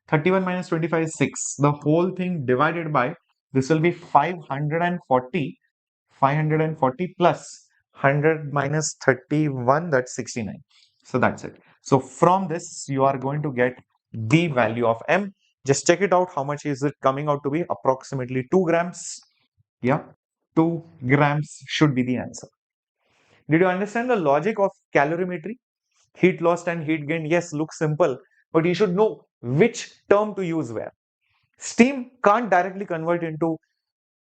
31 minus 25 is 6. The whole thing divided by, this will be 540. 540 plus 100 minus 31, that's 69. So that's it. So from this, you are going to get the value of M. Just check it out. How much is it coming out to be? Approximately 2 grams. Yeah, 2 grams should be the answer. Did you understand the logic of calorimetry? Heat lost and heat gained, yes, looks simple, but you should know which term to use where. Steam can't directly convert into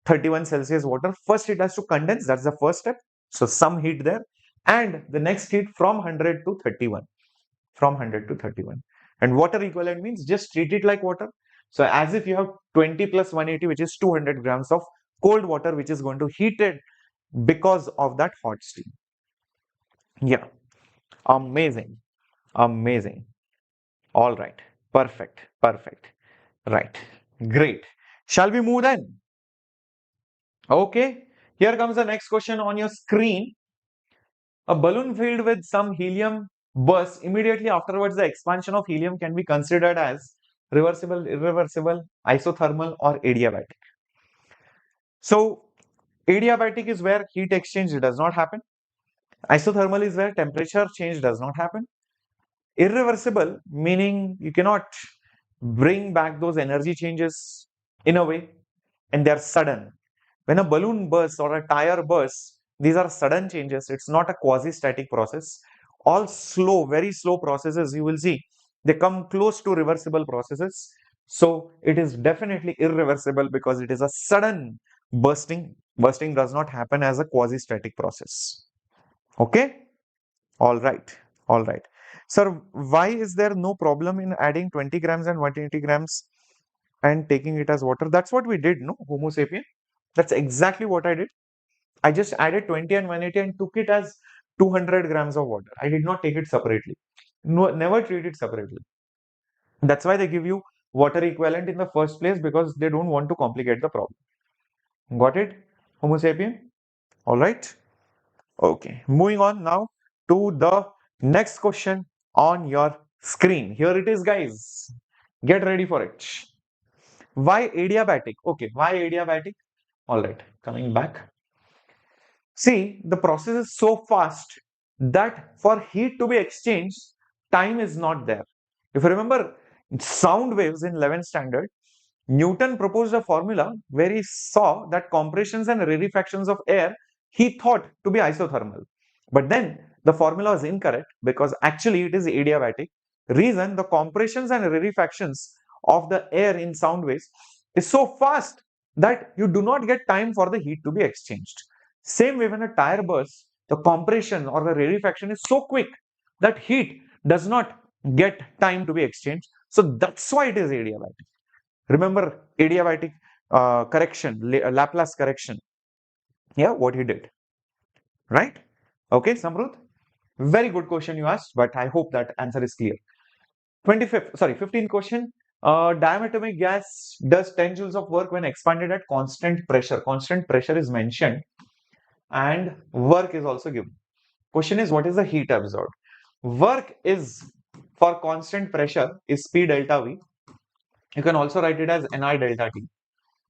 31 Celsius water. First, it has to condense. That's the first step. So some heat there, and the next heat from 100 to 31. From 100 to 31. And water equivalent means just treat it like water. So as if you have 20 plus 180, which is 200 grams of cold water, which is going to heat it because of that hot steam. Yeah, amazing, amazing. All right, perfect, perfect. Right, great. Shall we move then? Okay, here comes the next question on your screen. A balloon filled with some helium bursts. Immediately afterwards, the expansion of helium can be considered as reversible, irreversible, isothermal, or adiabatic. So, adiabatic is where heat exchange does not happen. Isothermal is where temperature change does not happen. Irreversible, meaning you cannot bring back those energy changes in a way, and they are sudden. When a balloon bursts or a tire bursts, these are sudden changes. It's not a quasi-static process. All slow, very slow processes, you will see, they come close to reversible processes. So it is definitely irreversible because it is a sudden bursting. Bursting does not happen as a quasi-static process. Okay? All right. All right. Sir, why is there no problem in adding 20 grams and 180 grams and taking it as water? That's what we did, no? Homo sapien. That's exactly what I did. I just added 20 and 180 and took it as 200 grams of water. I did not take it separately. No, never treat it separately. That's why they give you water equivalent in the first place, because they don't want to complicate the problem. Got it? Homo sapien? All right. Okay. Moving on now to the next question on your screen. Here it is, guys. Get ready for it. Why adiabatic? Okay. Why adiabatic? All right. Coming back. See, the process is so fast that for heat to be exchanged, time is not there. If you remember sound waves in 11th standard, Newton proposed a formula where he saw that compressions and rarefactions of air he thought to be isothermal. But then The formula is incorrect because actually it is adiabatic. Reason, the compressions and rarefactions of the air in sound waves is so fast that you do not get time for the heat to be exchanged. Same way, when a tire bursts, the compression or the rarefaction is so quick that heat does not get time to be exchanged. So that's why it is adiabatic. Remember adiabatic correction, Laplace correction. Yeah, what he did, right? Okay, Samruddh. Very good question you asked, but I hope that answer is clear. 25th, sorry, 15th question. Diatomic gas does 10 joules of work when expanded at constant pressure. Constant pressure is mentioned and work is also given. Question is, what is the heat absorbed? Work is for constant pressure is P delta V. You can also write it as Ni delta T.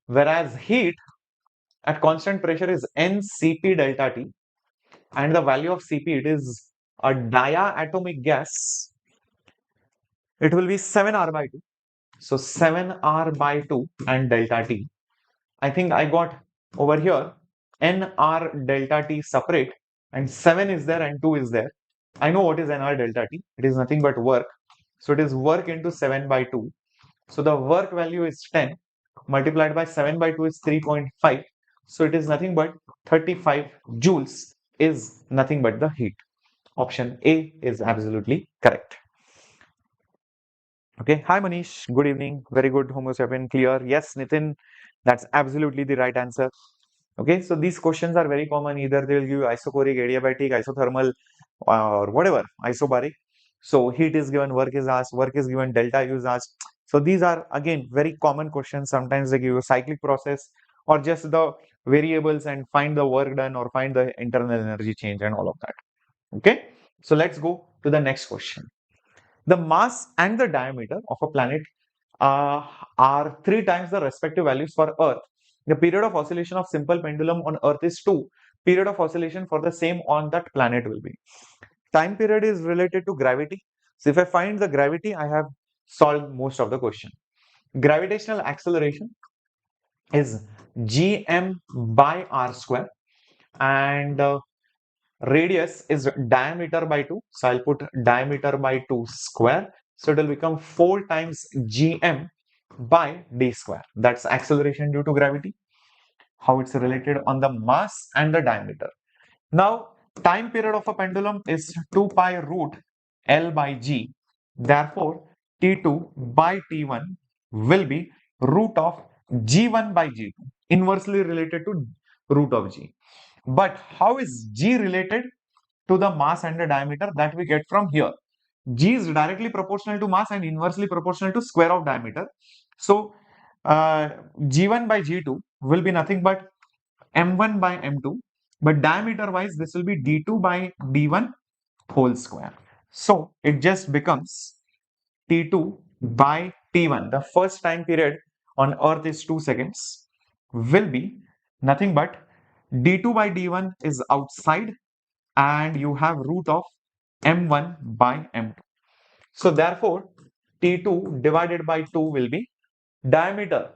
Whereas heat at constant pressure is NCP delta T. And the value of Cp, it is a diatomic gas. It will be 7R by 2. So 7R by 2 and delta T. I think I got over here NR delta T separate and 7 is there and 2 is there. I know what is NR delta T. It is nothing but work. So it is work into 7 by 2. So the work value is 10 multiplied by 7 by 2 is 3.5. So it is nothing but 35 joules is nothing but the heat. Option A is absolutely correct. Okay. Hi, Manish. Good evening. Very good. Homo sapien clear. Yes, Nitin, that's absolutely the right answer. Okay. So these questions are very common. Either they'll give isochoric, adiabatic, isothermal, or whatever, isobaric. So heat is given, work is asked, work is given, delta U is asked. So these are again very common questions. Sometimes they give you a cyclic process or just the variables and find the work done or find the internal energy change and all of that. Okay. So let's go to the next question. The mass and the diameter of a planet are 3 times the respective values for Earth. The period of oscillation of simple pendulum on Earth is 2. Period of oscillation for the same on that planet will be. Time period is related to gravity. So if I find the gravity, I have solved most of the question. Gravitational acceleration is gm by r square, and radius is diameter by 2. So I'll put diameter by 2 square. So it will become 4 times gm by d square. That's acceleration due to gravity. How it's related on the mass and the diameter. Now, time period of a pendulum is 2 pi root L by G. Therefore, T2 by T1 will be root of G1 by G2, inversely related to root of G. But how is G related to the mass and the diameter? That we get from here. G is directly proportional to mass and inversely proportional to square of diameter. So, G1 by G2 will be nothing but M1 by M2, but diameter wise this will be D2 by D1 whole square. So it just becomes T2 by T1. The first time period on Earth is 2 seconds, will be nothing but D2 by D1 is outside, and you have root of M1 by M2. So therefore T2 divided by 2 will be diameter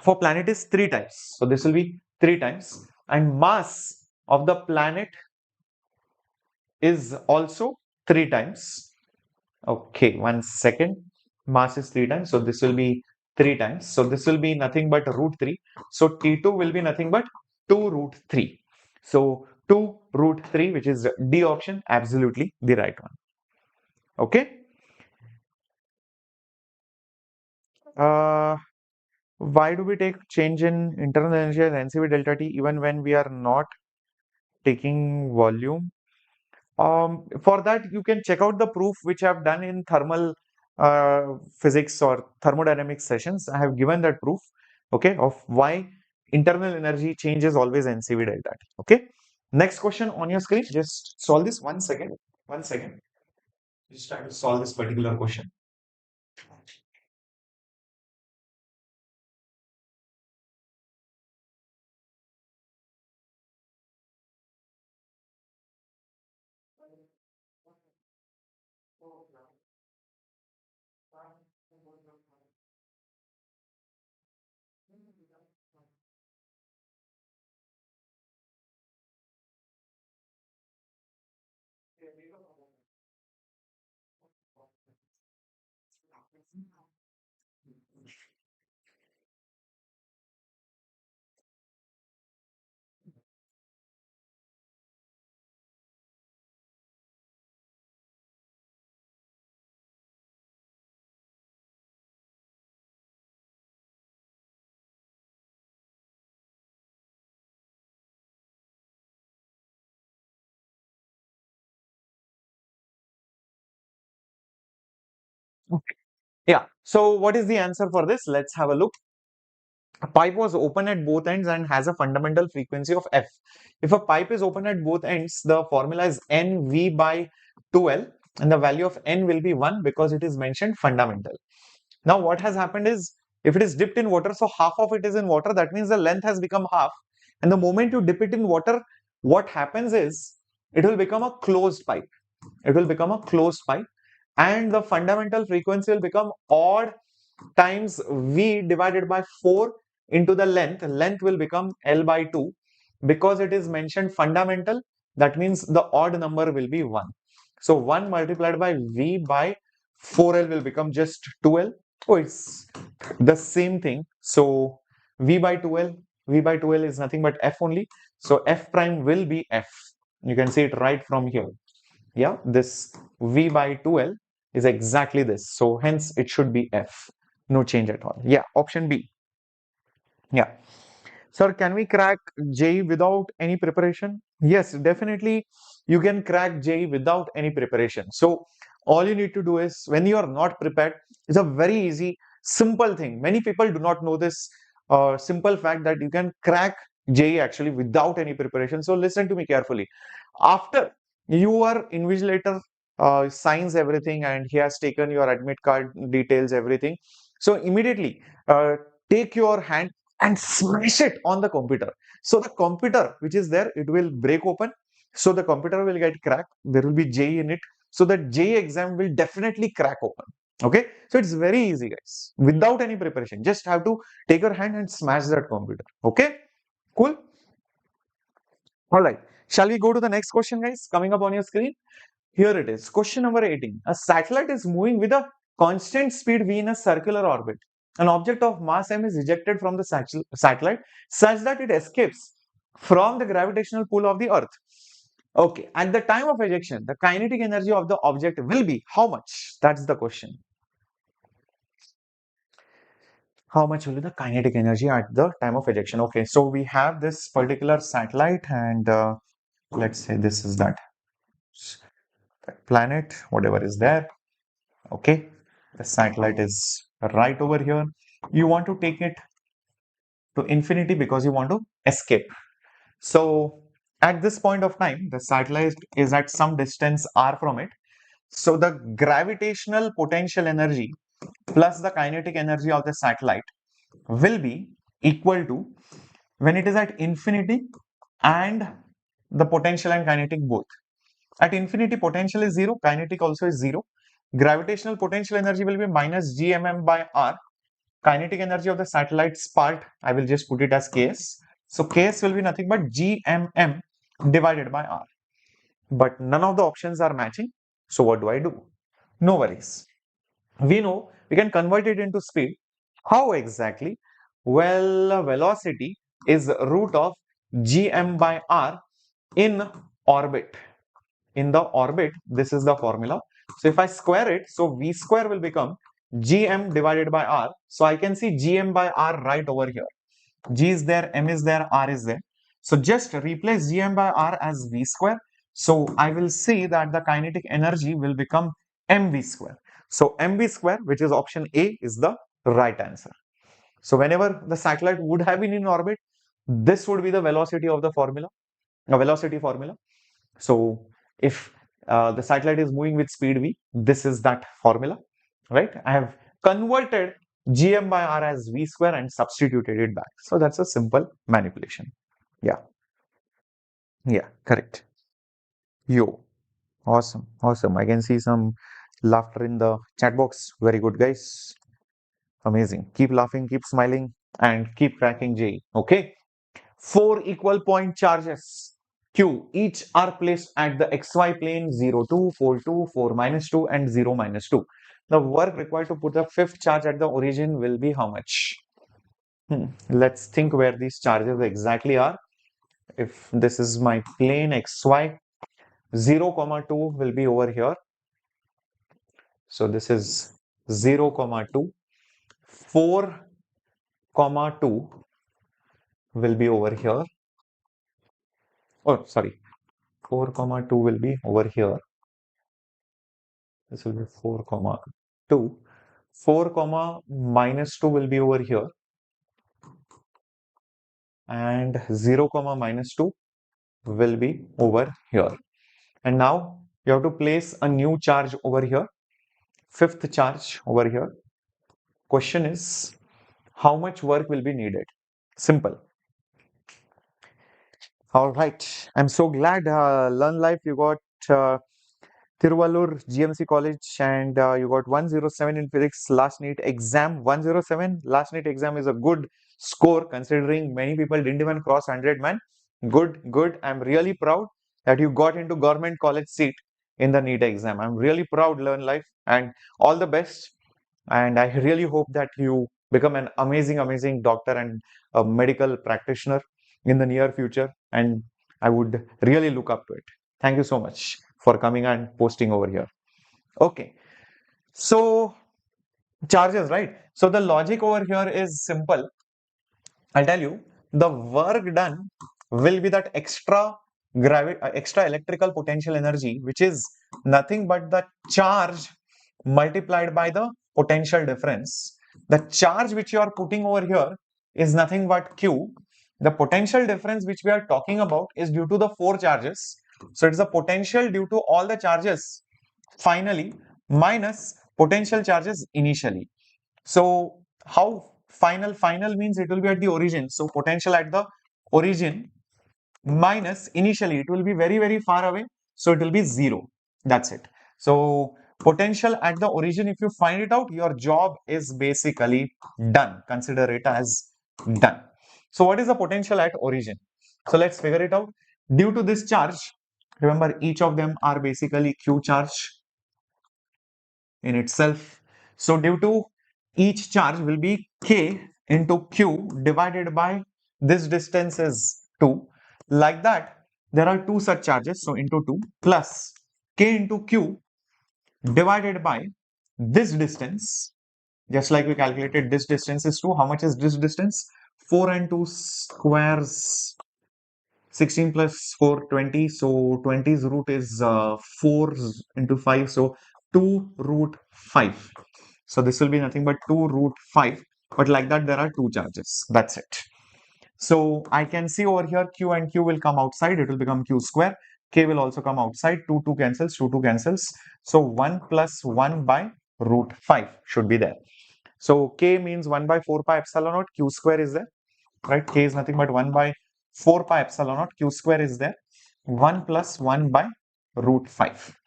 for planet is 3 times. So this will be 3 times, and mass of the planet is also 3 times. Okay, 1 second. Mass is 3 times. So this will be 3 times. So this will be nothing but root 3. So T2 will be nothing but 2 root 3. So 2 root 3, which is D option, absolutely the right one. Okay. Why do we take change in internal energy as NCV delta T even when we are not taking volume? For that, you can check out the proof which I have done in thermal physics or thermodynamics sessions. I have given that proof, okay, of why internal energy change is always NCV delta T. Okay. Next question on your screen. Just solve this. 1 second. 1 second. Just try to solve this particular question. Yeah. So what is the answer for this? Let's have a look. A pipe was open at both ends and has a fundamental frequency of F. If a pipe is open at both ends, the formula is NV by 2L and the value of N will be 1 because it is mentioned fundamental. Now what has happened is, if it is dipped in water, so half of it is in water, that means the length has become half. And the moment you dip it in water, what happens is, it will become a closed pipe. It will become a closed pipe and the fundamental frequency will become odd times V divided by 4 into the length. Length will become L by 2 because it is mentioned fundamental. That means the odd number will be 1. So 1 multiplied by V by 4L will become just 2L. Oh, it's the same thing. So V by 2L, V by 2L is nothing but F only. So F prime will be F. You can see it right from here. Yeah, this V by 2L is exactly this. So hence it should be F. No change at all. Yeah, option B. Yeah. Sir, can we crack JEE without any preparation? Yes, definitely you can crack JEE without any preparation. So all you need to do is, when you are not prepared, it's a very easy, simple thing. Many people do not know this simple fact that you can crack JEE actually without any preparation. So listen to me carefully. After your invigilator signs everything and he has taken your admit card details, everything. So immediately take your hand and smash it on the computer. So the computer which is there, it will break open. So the computer will get cracked. There will be JEE in it. So that JEE exam will definitely crack open. Okay. So it's very easy, guys. Without any preparation, just have to take your hand and smash that computer. Okay. Cool. All right. Shall we go to the next question, guys? Coming up on your screen. Here it is. Question number 18. A satellite is moving with a constant speed v in a circular orbit. An object of mass m is ejected from the satellite such that it escapes from the gravitational pull of the Earth. Okay. At the time of ejection, the kinetic energy of the object will be how much? That's the question. How much will be the kinetic energy at the time of ejection? Okay. So we have this particular satellite and let's say this is that planet, whatever is there. Okay, the satellite is right over here. You want to take it to infinity because you want to escape. So at this point of time, the satellite is at some distance r from it. So the gravitational potential energy plus the kinetic energy of the satellite will be equal to, when it is at infinity and the potential and kinetic both. At infinity, potential is 0, kinetic also is 0. Gravitational potential energy will be minus gmm by r. Kinetic energy of the satellite's part, I will just put it as ks. So ks will be nothing but gmm divided by r. But none of the options are matching. So what do I do? No worries. We know we can convert it into speed. How exactly? Well, velocity is root of gm by r in orbit. In the orbit, this is the formula. So if I square it, so v square will become gm divided by r. So I can see gm by r right over here. G is there, m is there, r is there. So just replace gm by r as v square. So I will see that the kinetic energy will become mv square. So mv square, which is option A, is the right answer. So whenever the satellite would have been in orbit, this would be the velocity of the formula, a velocity formula. So if the satellite is moving with speed v, this is that formula, right? I have converted gm by r as v square and substituted it back. So that's a simple manipulation. Yeah, yeah, correct. Yo, awesome, awesome. I can see some laughter in the chat box. Very good, guys. Amazing. Keep laughing, keep smiling, and keep cracking J. Okay. 4 equal point charges Q each are placed at the xy plane 0, 2, 4, 2, 4 minus 2 and 0 minus 2. The work required to put the fifth charge at the origin will be how much? Let's think where these charges exactly are. If this is my plane xy, 0, comma 2 will be over here. So this is 0, comma 2. 4, comma 2 will be over here. Oh, sorry. 4, comma 2 will be over here. This will be 4, comma 2. 4 comma minus 2 will be over here, and 0 comma minus 2 will be over here. And now you have to place a new charge over here, fifth charge over here. Question is, how much work will be needed? Simple. All right. I'm so glad, Learn Life, you got Tiruvallur GMC College, and you got 107 in physics last NEET exam. 107 last NEET exam is a good score considering many people didn't even cross 100, man. Good, good. I'm really proud that you got into government college seat in the NEET exam. I'm really proud, Learn Life, and all the best. And I really hope that you become an amazing, amazing doctor and a medical practitioner in the near future. And I would really look up to it. Thank you so much for coming and posting over here. Okay. So charges, right? So the logic over here is simple. I'll tell you, the work done will be that extra electrical potential energy, which is nothing but the charge multiplied by the potential difference. The charge which you are putting over here is nothing but Q. The potential difference which we are talking about is due to the 4 charges. So it's the potential due to all the charges finally minus potential charges initially. So how final means it will be at the origin. So potential at the origin minus initially it will be very, very far away. So it will be 0. That's it. So potential at the origin, if you find it out, your job is basically done. Consider it as done. So what is the potential at origin? So let's figure it out. Due to this charge, remember each of them are basically Q charge in itself. So due to each charge will be K into Q divided by this distance is 2. Like that, there are two such charges. So into 2 plus K into Q divided by this distance. Just like we calculated, this distance is 2. How much is this distance? 4 and 2 squares. 16 plus 4, 20. So 20's root is 4 into 5. So 2 root 5. So this will be nothing but 2 root 5. But like that, there are two charges. That's it. So I can see over here Q and Q will come outside. It will become Q square. K will also come outside. 2 cancels. 2 cancels. So 1 plus 1 by root 5 should be there. So K means 1 by 4 pi epsilon naught. Q square is there. Right? K is nothing but 1 by 4 pi epsilon naught. Q square is there. 1 plus 1 by root 5.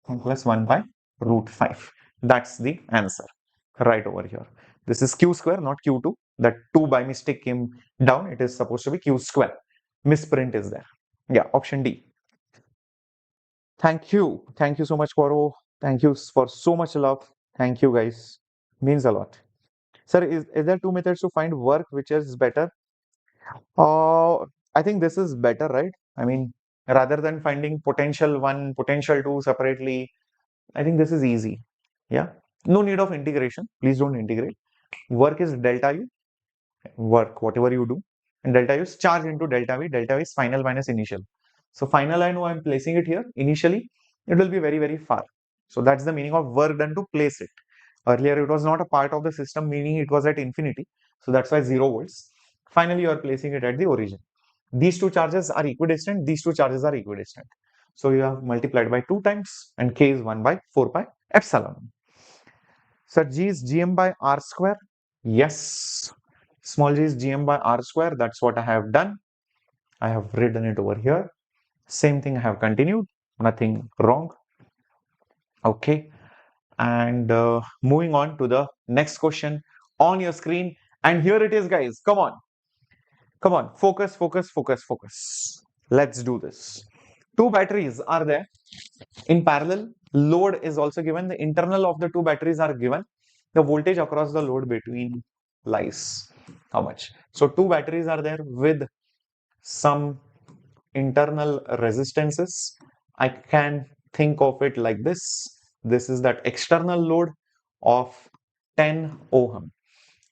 1 plus 1 by root 5. That's the answer right over here. This is Q square, not Q2. That 2 by mistake came down. It is supposed to be Q square. Misprint is there. Yeah, option D. Thank you. Thank you so much, Koro. Thank you for so much love. Thank you, guys. Means a lot. Sir, is there two methods to find work which is better? I think this is better, right? I mean, rather than finding potential 1, potential 2 separately, I think this is easy. Yeah. No need of integration. Please don't integrate. Work is delta U. Work, whatever you do. And delta U is charge into delta V. Delta V is final minus initial. So final, I know I'm placing it here. Initially, it will be very, very far. So that's the meaning of work done to place it. Earlier, it was not a part of the system, meaning it was at infinity. So that's why 0 volts. Finally, you are placing it at the origin. These two charges are equidistant. These two charges are equidistant. So you have multiplied by 2 times and K is 1 by 4 pi epsilon. So G is Gm by R square. Yes. Small g is Gm by R square. That's what I have done. I have written it over here. Same thing I have continued. Nothing wrong. Okay. And moving on to the next question on your screen. And here it is, guys. Come on. Come on. Focus, focus, focus, focus. Let's do this. Two batteries are there in parallel. Load is also given. The internal of the two batteries are given. The voltage across the load between lies. How much? So two batteries are there with some internal resistances. I can think of it like this. This is that external load of 10 ohm.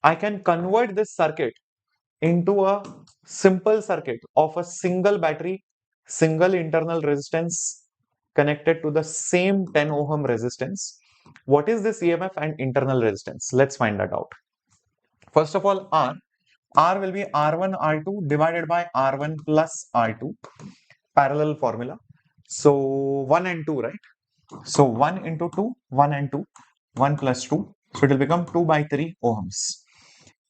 I can convert this circuit into a simple circuit of a single battery, single internal resistance connected to the same 10 ohm resistance. What is this EMF and internal resistance? Let's find that out. First of all, R will be R1 R2 divided by R1 plus R2, parallel formula. So 1 and 2, right? So 1 into 2, 1 and 2, 1 plus 2. So it will become 2 by 3 ohms.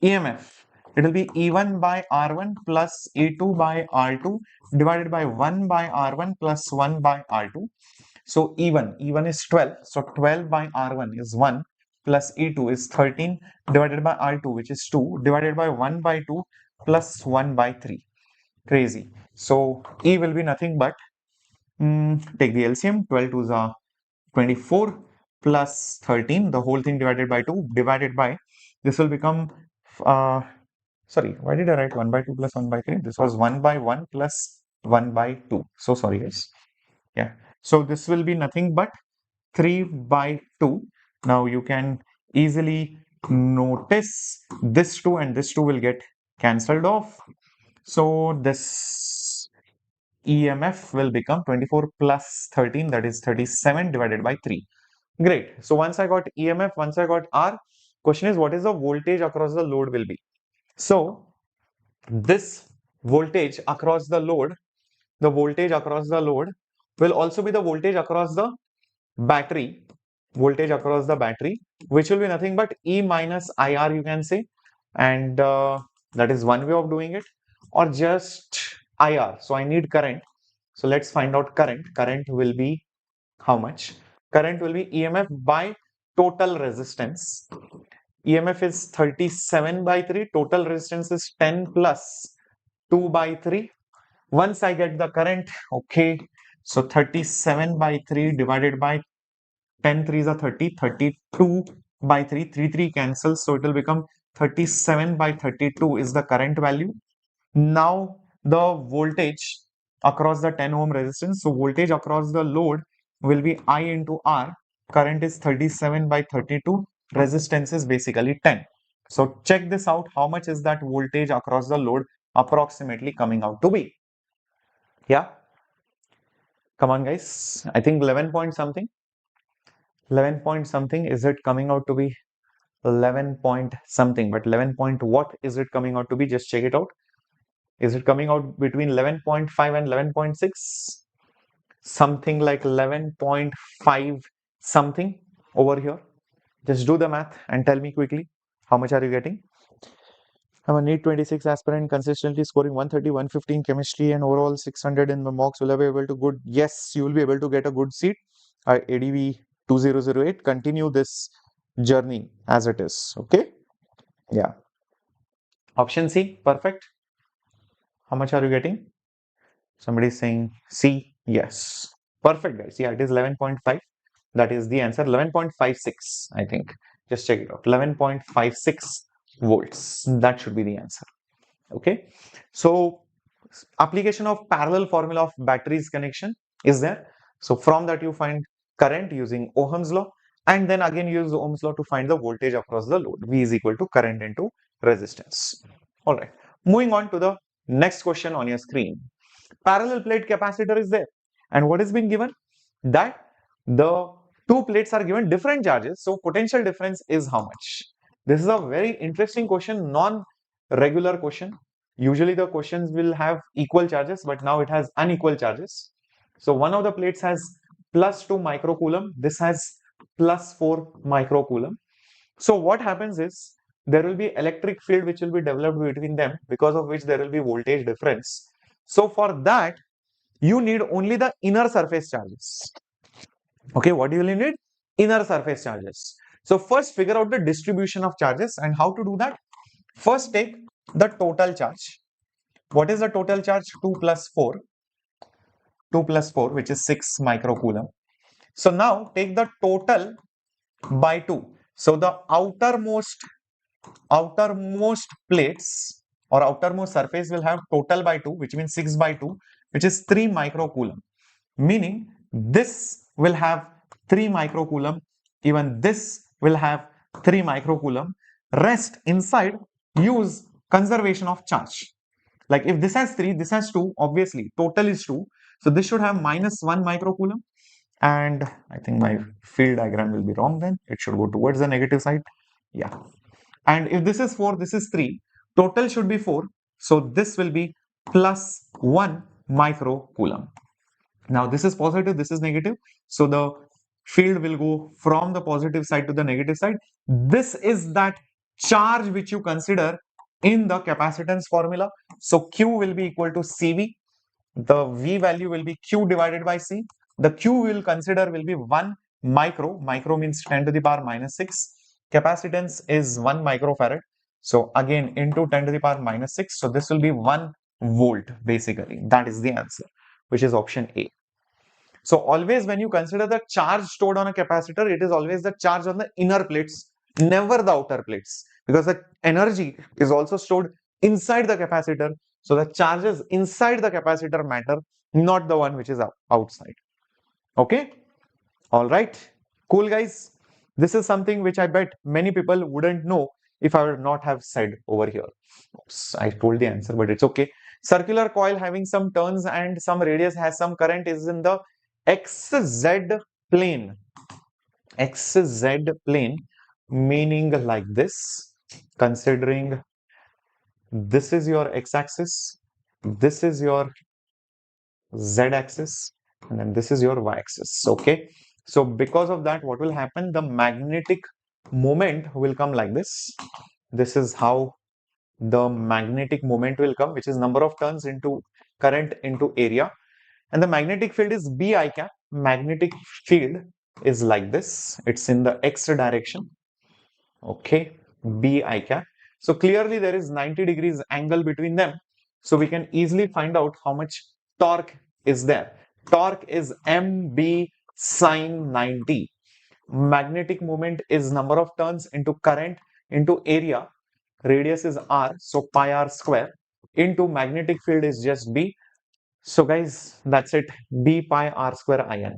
EMF, it will be E1 by R1 plus E2 by R2 divided by 1 by R1 plus 1 by R2. So E1 is 12. So 12 by R1 is 1 plus E2 is 13 divided by R2, which is 2, divided by 1 by 2 plus 1 by 3. Crazy. So E will be nothing but, take the LCM, 12 to the 24 plus 13, the whole thing divided by 2, divided by, this will become, sorry, why did I write 1 by 2 plus 1 by 3? This was 1 by 1 plus 1 by 2. So sorry guys. Yeah. So this will be nothing but 3 by 2. Now you can easily notice this 2 and this 2 will get cancelled off. So this EMF will become 24 plus 13, that is 37 divided by 3. Great. So once I got EMF, once I got R, question is what is the voltage across the load will be. So this voltage across the load, the voltage across the load will also be the voltage across the battery, which will be nothing but E minus IR, you can say, and that is one way of doing it, or just IR. So I need current. So let's find out current. Current will be how much? Current will be EMF by total resistance. EMF is 37 by 3. Total resistance is 10 plus 2 by 3. Once I get the current, okay, so 37 by 3 divided by 10 3 is a 30, 32 by 3, 3 cancels, so it will become 37 by 32 is the current value. Now the voltage across the 10 ohm resistance, so voltage across the load will be I into R. Current is 37 by 32, resistance is basically 10. So check this out, how much is that voltage across the load approximately coming out to be? Yeah, come on guys, I think 11 point something. 11 point something, is it coming out to be 11 point something? But 11 point what is it coming out to be? Just check it out. Is it coming out between 11.5 and 11.6? Something like 11.5 something over here. Just do the math and tell me quickly, how much are you getting? I'm a NEET 26 aspirant, consistently scoring 130, 150 in chemistry and overall 600 in the mocks. Will I be able to good? Yes, you will be able to get a good seat. ADV 2008, continue this journey as it is. Okay. Yeah. Option C, perfect. How much are you getting? Somebody is saying C. Yes. Perfect, guys. Yeah, it is 11.5. That is the answer. 11.56, I think. Just check it out. 11.56 volts. That should be the answer. Okay. So, application of parallel formula of batteries connection is there. So, from that you find current using Ohm's law, and then again use Ohm's law to find the voltage across the load. V is equal to current into resistance. All right. Moving on to the next question on your screen. Parallel plate capacitor is there, and what is being given? That the two plates are given different charges, so potential difference is how much? This is a very interesting question, non-regular question. Usually the questions will have equal charges, but now it has unequal charges. So one of the plates has plus 2 microcoulomb, this has plus 4 microcoulomb. So what happens is there will be electric field which will be developed between them, because of which there will be voltage difference. So for that, you need only the inner surface charges. Okay, what do you need? Inner surface charges. So first figure out the distribution of charges, and how to do that? First take the total charge. What is the total charge? 2 plus 4. 2 plus 4, which is 6 microcoulomb. So now take the total by 2. So the outermost plates or outermost surface will have total by 2, which means 6 by 2, which is 3 microcoulomb. Meaning this will have 3 microcoulomb, even this will have 3 microcoulomb. Rest inside, use conservation of charge. Like if this has 3, this has 2, obviously total is 2. So this should have minus 1 microcoulomb. And I think my field diagram will be wrong then. It should go towards the negative side. Yeah. And if this is 4, this is 3, total should be 4. So this will be plus 1 microcoulomb. Now this is positive, this is negative. So the field will go from the positive side to the negative side. This is that charge which you consider in the capacitance formula. So Q will be equal to CV. The V value will be Q divided by C. The Q we will consider will be 1 micro. Micro means 10 to the power minus 6. Capacitance is 1 microfarad. So again into 10 to the power minus 6. So this will be 1 volt basically. That is the answer, which is option A. So always when you consider the charge stored on a capacitor, it is always the charge on the inner plates, never the outer plates, because the energy is also stored inside the capacitor. So the charges inside the capacitor matter, not the one which is outside. Okay. All right. Cool, guys. This is something which I bet many people wouldn't know if I would not have said over here. Oops, I told the answer, but it's okay. Circular coil having some turns and some radius has some current is in the XZ plane. XZ plane meaning like this, considering this is your x-axis, this is your z-axis, and then this is your y-axis. Okay. So because of that, what will happen? The magnetic moment will come like this. This is how the magnetic moment will come, which is number of turns into current into area. And the magnetic field is BI cap. Magnetic field is like this. It's in the X direction. Okay. BI cap. So clearly there is 90 degrees angle between them. So we can easily find out how much torque is there. Torque is MB sine 90. Magnetic moment is number of turns into current into area. Radius is R. So pi R square into magnetic field is just B. So guys, that's it. B pi R square IN.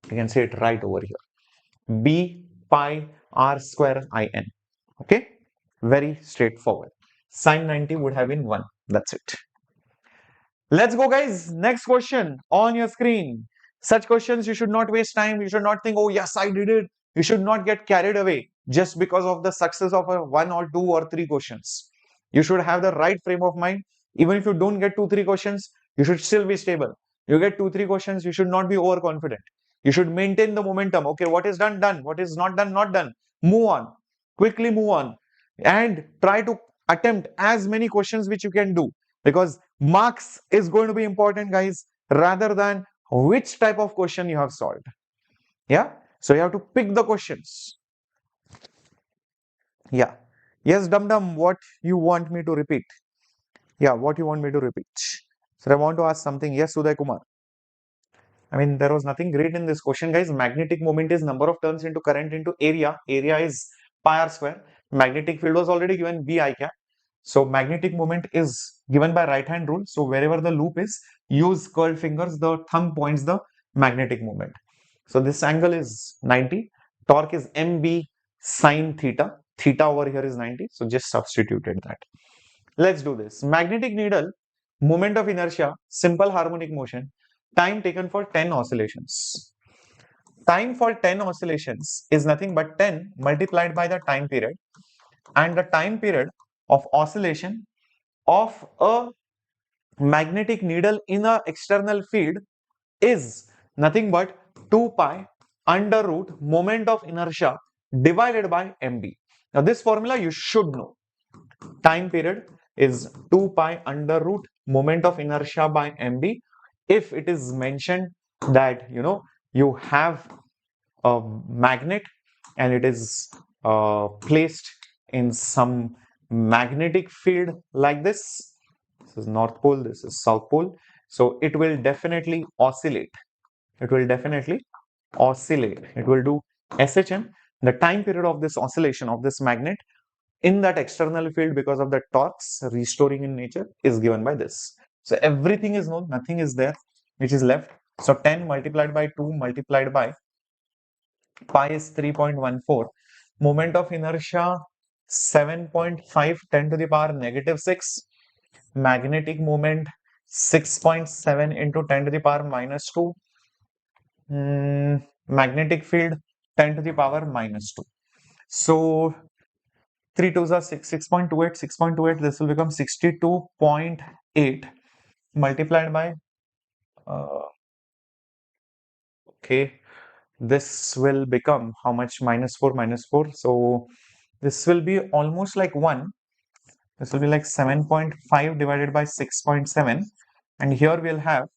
You can say it right over here. B pi R square IN. Okay. Very straightforward. Sine 90 would have been 1. That's it. Let's go, guys. Next question on your screen. Such questions, you should not waste time. You should not think, oh, yes, I did it. You should not get carried away just because of the success of a 1 or 2 or 3 questions. You should have the right frame of mind. Even if you don't get 2, 3 questions, you should still be stable. You get 2, 3 questions, you should not be overconfident. You should maintain the momentum. Okay, what is done, done. What is not done, not done. Move on. Quickly move on. And try to attempt as many questions which you can do, because marks is going to be important, guys, rather than which type of question you have solved. Yeah. So you have to pick the questions. Yeah. Yes, Dum Dum, what you want me to repeat? Yeah, what you want me to repeat? So I want to ask something. Yes, Uday Kumar. I mean, there was nothing great in this question, guys. Magnetic moment is number of turns into current into area. Area is pi r square. Magnetic field was already given B I cap. So magnetic moment is given by right hand rule. So wherever the loop is, use curled fingers. The thumb points the magnetic moment. So this angle is 90. Torque is MB sine theta. Theta over here is 90. So just substituted that. Let's do this. Magnetic needle, moment of inertia, simple harmonic motion, time taken for 10 oscillations. Time for 10 oscillations is nothing but 10 multiplied by the time period, and the time period of oscillation of a magnetic needle in a external field is nothing but 2 pi under root moment of inertia divided by mb. Now this formula you should know. Time period is 2 pi under root moment of inertia by mb. If it is mentioned that you have a magnet and it is placed in some magnetic field like this is north pole, this is south pole, so it will definitely oscillate. It will definitely oscillate. It will do SHM. The time period of this oscillation of this magnet in that external field because of the torques restoring in nature is given by this. So everything is known, nothing is there which is left. So 10 multiplied by 2 multiplied by pi is 3.14. Moment of inertia 7.5 10 to the power negative 6. Magnetic moment 6.7 into 10 to the power minus 2. Magnetic field 10 to the power minus 2. So 3 2s are 6, 6.28, 6.28. This will become 62.8 multiplied by, uh, okay, this will become how much? Minus 4, minus 4. So this will be almost like 1. This will be like 7.5 divided by 6.7. And here we'll have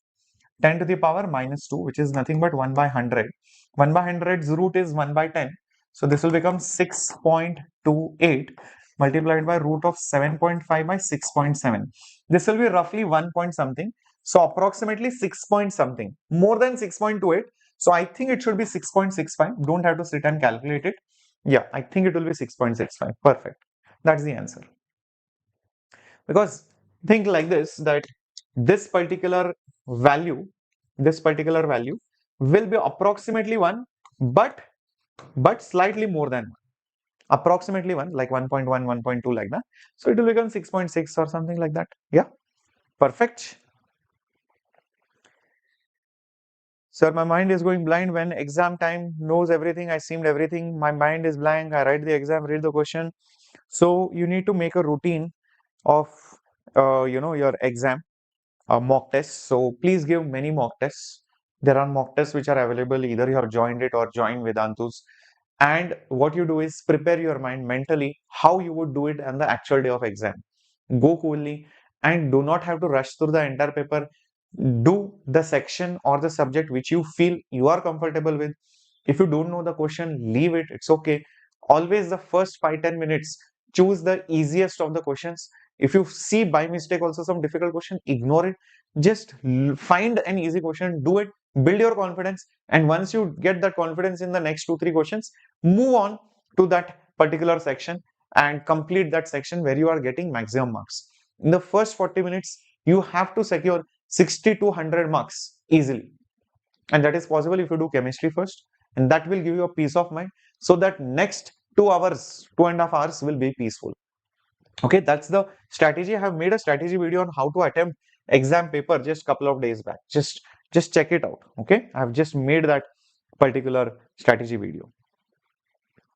10 to the power minus 2, which is nothing but 1 by 100. 1 by 100's root is 1 by 10. So this will become 6.28 multiplied by root of 7.5 by 6.7. This will be roughly 1 point something. So approximately 6 point something, more than 6.28. So I think it should be 6.65. Don't have to sit and calculate it. Yeah, I think it will be 6.65. Perfect. That's the answer. Because think like this, that this particular value, will be approximately 1, but slightly more than 1. Approximately 1, like 1.1, 1.2, like that. So it will become 6.6 or something like that. Yeah, perfect. Sir, my mind is going blind when exam time. Knows everything. I seemed everything. My mind is blank. I write the exam, read the question. So you need to make a routine of your exam mock tests. So please give many mock tests. There are mock tests which are available. Either you have joined it or joined Vedantu's. And what you do is prepare your mind mentally how you would do it on the actual day of exam. Go coolly and do not have to rush through the entire paper. Do the section or the subject which you feel you are comfortable with. If you don't know the question, leave it. It's okay. Always the first 5-10 minutes, choose the easiest of the questions. If you see by mistake also some difficult question, ignore it. Just find an easy question, do it, build your confidence. And once you get that confidence in the next 2-3 questions, move on to that particular section and complete that section where you are getting maximum marks. In the first 40 minutes, you have to secure 60 to 100 marks easily. And that is possible if you do chemistry first. And that will give you a peace of mind so that next 2 hours, 2.5 hours will be peaceful. Okay, that's the strategy. I have made a strategy video on how to attempt exam paper just couple of days back. Just check it out. Okay, I have just made that particular strategy video.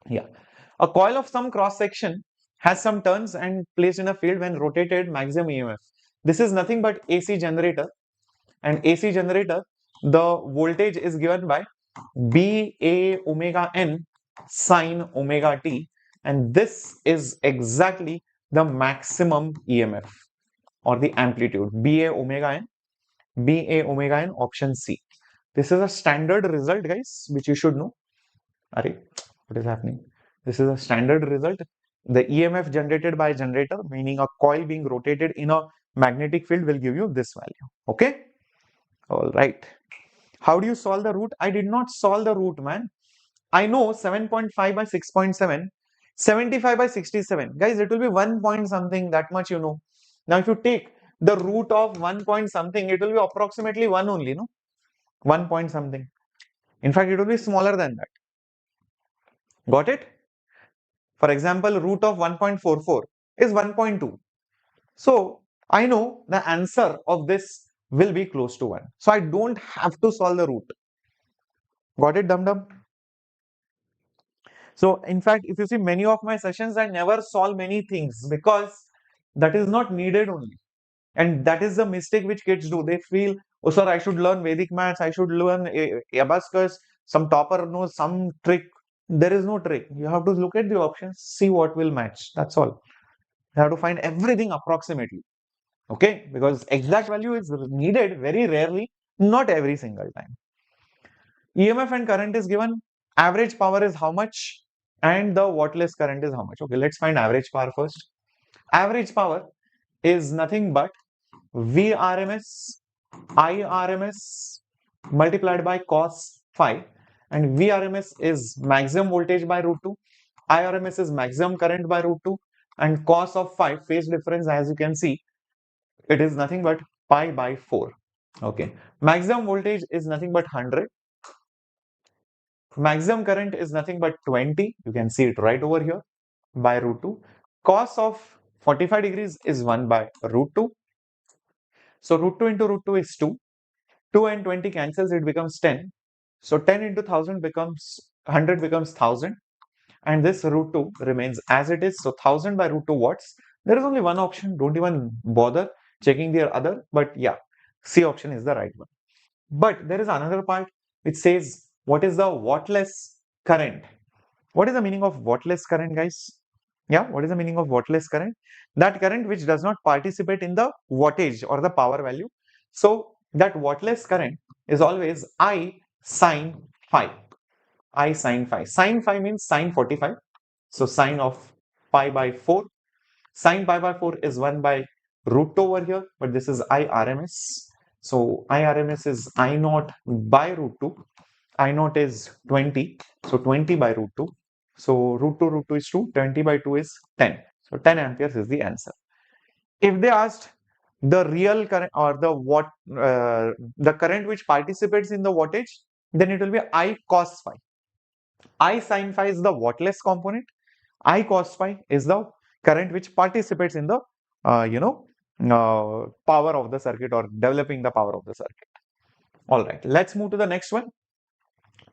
Yeah, a coil of some cross section has some turns and placed in a field when rotated maximum EMF. This is nothing but AC generator, and AC generator, the voltage is given by BA omega n sine omega t, and this is exactly the maximum EMF or the amplitude. BA omega n, option C. This is a standard result, guys, which you should know. Array, what is happening? This is a standard result. The EMF generated by a generator, meaning a coil being rotated in a magnetic field, will give you this value. Okay? All right. How do you solve the root? I did not solve the root, man. I know 7.5 by 6.7, 75 by 67. Guys, it will be 1 point something, that much you know. Now, if you take the root of 1 point something, it will be approximately 1 only, no? 1 point something. In fact, it will be smaller than that. Got it? For example, root of 1.44 is 1.2. So, I know the answer of this will be close to 1. So, I don't have to solve the root. Got it, dum-dum? So, in fact, if you see many of my sessions, I never solve many things because that is not needed only. And that is the mistake which kids do. They feel, oh, sir, I should learn Vedic maths, I should learn abacus, some topper knows some trick. There is no trick. You have to look at the options, see what will match. That's all. You have to find everything approximately. Okay? Because exact value is needed very rarely, not every single time. EMF and current is given. Average power is how much? And the wattless current is how much? Okay, let's find average power first. Average power is nothing but Vrms, Irms multiplied by cos phi, and Vrms is maximum voltage by root 2, Irms is maximum current by root 2, and cos of phi, phase difference, as you can see, it is nothing but pi by 4. Okay, maximum voltage is nothing but 100. Maximum current is nothing but 20. You can see it right over here by root 2. Cos of 45 degrees is 1 by root 2. So root 2 into root 2 is 2. 2 and 20 cancels, it becomes 10. So 10 into 1000 becomes 100 becomes 1000, and this root 2 remains as it is. So 1000 by root 2 watts. There is only one option. Don't even bother checking the other. But yeah, C option is the right one. But there is another part which says what is the wattless current? What is the meaning of wattless current, guys? Yeah, what is the meaning of wattless current? That current which does not participate in the wattage or the power value. So that wattless current is always I sine phi. I sine phi. Sine phi means sine 45. So sine of pi by 4. Sine pi by 4 is 1 by root 2 over here, but this is I RMS. So I RMS is I naught by root 2. I naught is 20. So 20 by root 2. So root 2 is 2. 20 by 2 is 10. So 10 amperes is the answer. If they asked the real current or the current which participates in the wattage, then it will be I cos phi. I sin phi is the wattless component. I cos phi is the current which participates in the power of the circuit or developing the power of the circuit. All right, let's move to the next one.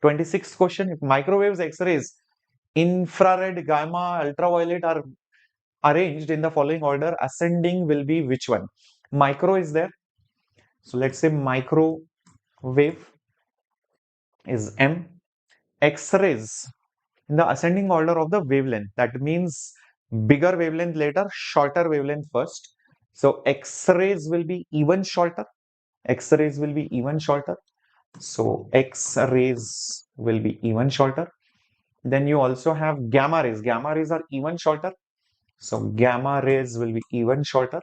26th question. If microwaves, X-rays, infrared, gamma, ultraviolet are arranged in the following order, ascending will be which one? Micro is there. So let's say microwave is M. X-rays in the ascending order of the wavelength. That means bigger wavelength later, shorter wavelength first. So X-rays will be even shorter. X-rays will be even shorter. So X-rays will be even shorter. Then you also have gamma rays. Gamma rays are even shorter. So gamma rays will be even shorter.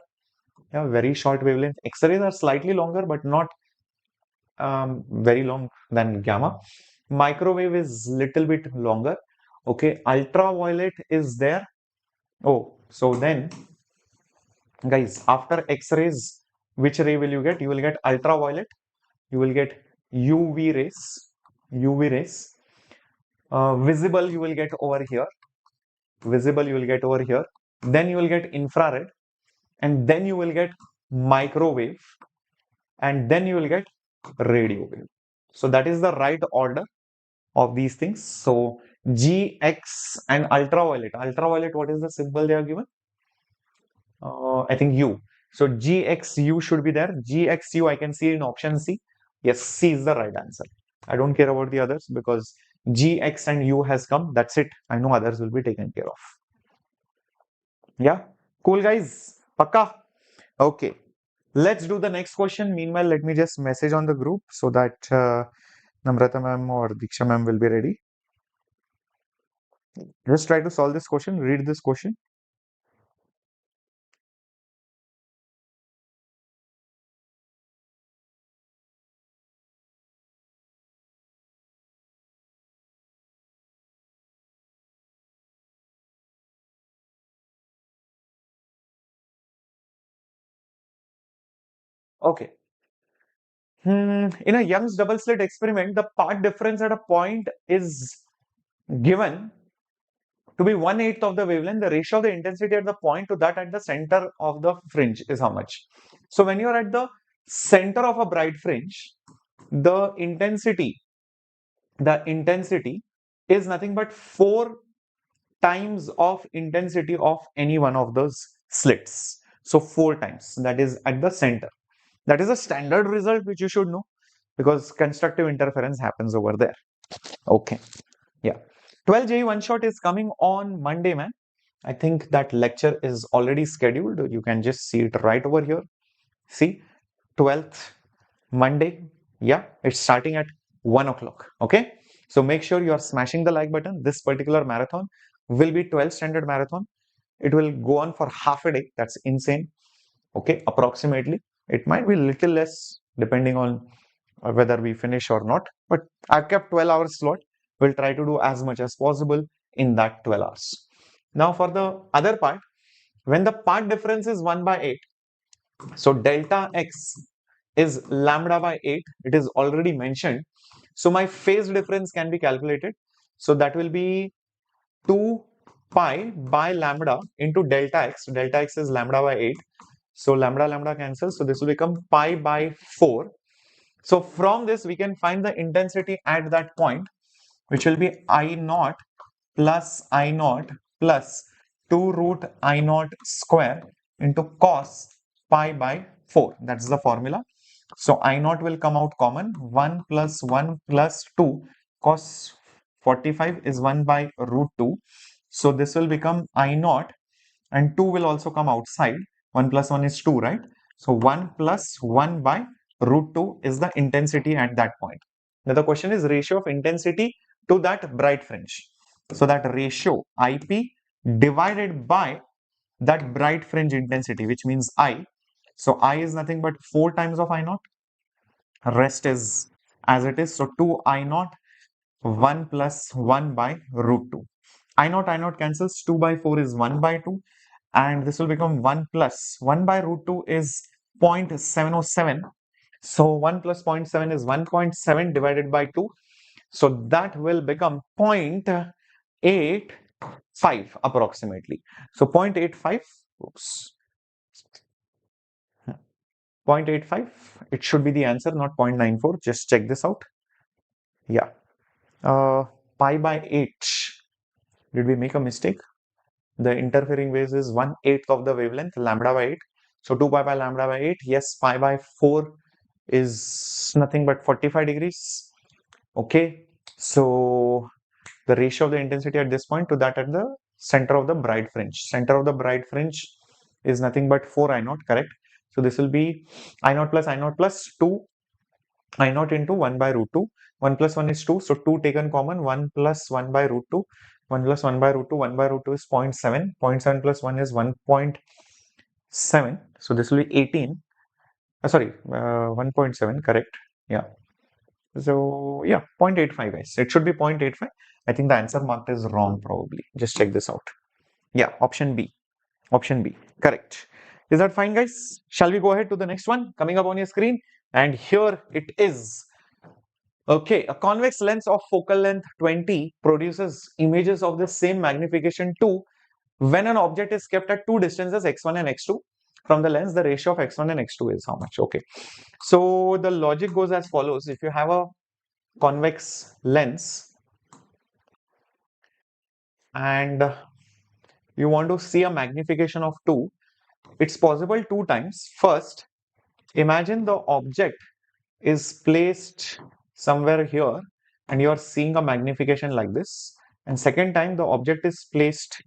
Yeah, very short wavelength. X-rays are slightly longer, but not very long than gamma. Microwave is little bit longer. Okay, ultraviolet is there. Oh, so then, guys, after X-rays, which ray will you get? You will get ultraviolet. You will get UV rays. UV rays. Visible you will get over here. Visible you will get over here. Then you will get infrared, and then you will get microwave, and then you will get radio wave. So that is the right order of these things. So GX and ultraviolet. Ultraviolet, what is the symbol they are given? I think U. So GXU should be there. GXU I can see in option C. Yes, C is the right answer. I don't care about the others because GX and U has come. That's it. I know others will be taken care of. Yeah, cool guys. Pakka. Okay. Let's do the next question. Meanwhile, let me just message on the group so that Namrata ma'am or Diksha ma'am will be ready. Just try to solve this question. Read this question. Okay. In a Young's double slit experiment, the path difference at a point is given to be 1/8 of the wavelength. The ratio of the intensity at the point to that at the center of the fringe is how much? So when you are at the center of a bright fringe, the intensity is nothing but 4 times of intensity of any one of those slits. So 4 times, that is at the center. That is a standard result which you should know because constructive interference happens over there. Okay. Yeah. 12 JEE one shot is coming on Monday, man. I think that lecture is already scheduled. You can just see it right over here. See, 12th Monday. Yeah, it's starting at 1 o'clock. Okay. So make sure you are smashing the like button. This particular marathon will be 12 standard marathon. It will go on for half a day. That's insane. Okay, approximately. It might be a little less depending on whether we finish or not. But I've kept 12 hours slot. We'll try to do as much as possible in that 12 hours. Now for the other part, when the path difference is 1 by 8, so delta x is lambda by 8. It is already mentioned. So my phase difference can be calculated. So that will be 2 pi by lambda into delta x. Delta x is lambda by 8. So lambda cancels. So this will become pi by 4. So from this, we can find the intensity at that point, which will be I naught plus I naught plus 2 root I naught square into cos pi by 4. That's the formula. So I naught will come out common. 1 plus 1 plus 2 cos 45 is 1 by root 2. So this will become I naught, and 2 will also come outside. 1 plus 1 is 2, right? So 1 plus 1 by root 2 is the intensity at that point. Now the question is ratio of intensity to that bright fringe. So that ratio IP divided by that bright fringe intensity, which means I. So I is nothing but 4 times of I naught. Rest is as it is. So 2 I naught 1 plus 1 by root 2. I naught cancels. 2 by 4 is 1 by 2. And this will become 1 plus 1 by root 2 is 0.707. So 1 plus 0.7 is 1.7 divided by 2. So that will become 0.85 approximately. So 0.85, oops, 0.85, it should be the answer, not 0.94. Just check this out. Yeah. Pi by 8. Did we make a mistake? The interfering waves is 1/8 of the wavelength, lambda by 8. So 2 pi by lambda by 8. Yes, pi by 4 is nothing but 45 degrees. Okay. So the ratio of the intensity at this point to that at the center of the bright fringe. Center of the bright fringe is nothing but 4 I naught, correct? So this will be I naught plus 2 I naught into 1 by root 2. 1 plus 1 is 2. So 2 taken common. 1 plus 1 by root 2. 1 plus 1 by root 2. 1 by root 2 is 0.7. 0.7 plus 1 is 1.7. So this will be 18. Sorry, 1.7, correct. Yeah. So yeah, 0.85 guys. It should be 0.85. I think the answer marked is wrong probably. Just check this out. Yeah, option B. Option B. Correct. Is that fine, guys? Shall we go ahead to the next one coming up on your screen? And here it is. Okay, a convex lens of focal length 20 produces images of the same magnification 2 when an object is kept at two distances x1 and x2 from the lens. The ratio of x1 and x2 is how much? Okay, so the logic goes as follows. If you have a convex lens and you want to see a magnification of 2, it's possible two times. First, imagine the object is placed somewhere here and you are seeing a magnification like this, and second time the object is placed,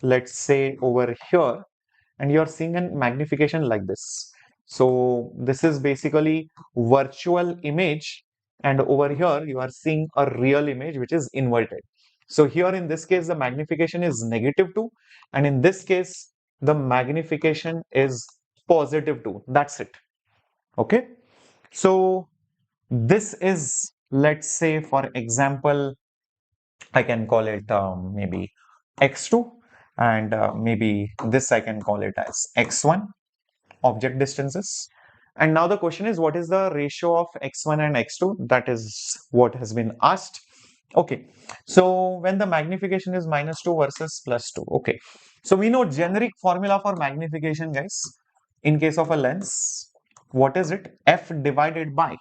let's say, over here and you are seeing a magnification like this. So this is basically virtual image, and over here you are seeing a real image which is inverted. So here in this case the magnification is -2, and in this case the magnification is +2. That's it. Okay, so this is, let's say, for example, I can call it maybe x2, and maybe this I can call it as x1, object distances. And now the question is, what is the ratio of x1 and x2? That is what has been asked. Okay, so when the magnification is -2 versus +2. Okay, so we know generic formula for magnification, guys. In case of a lens, what is it? F divided by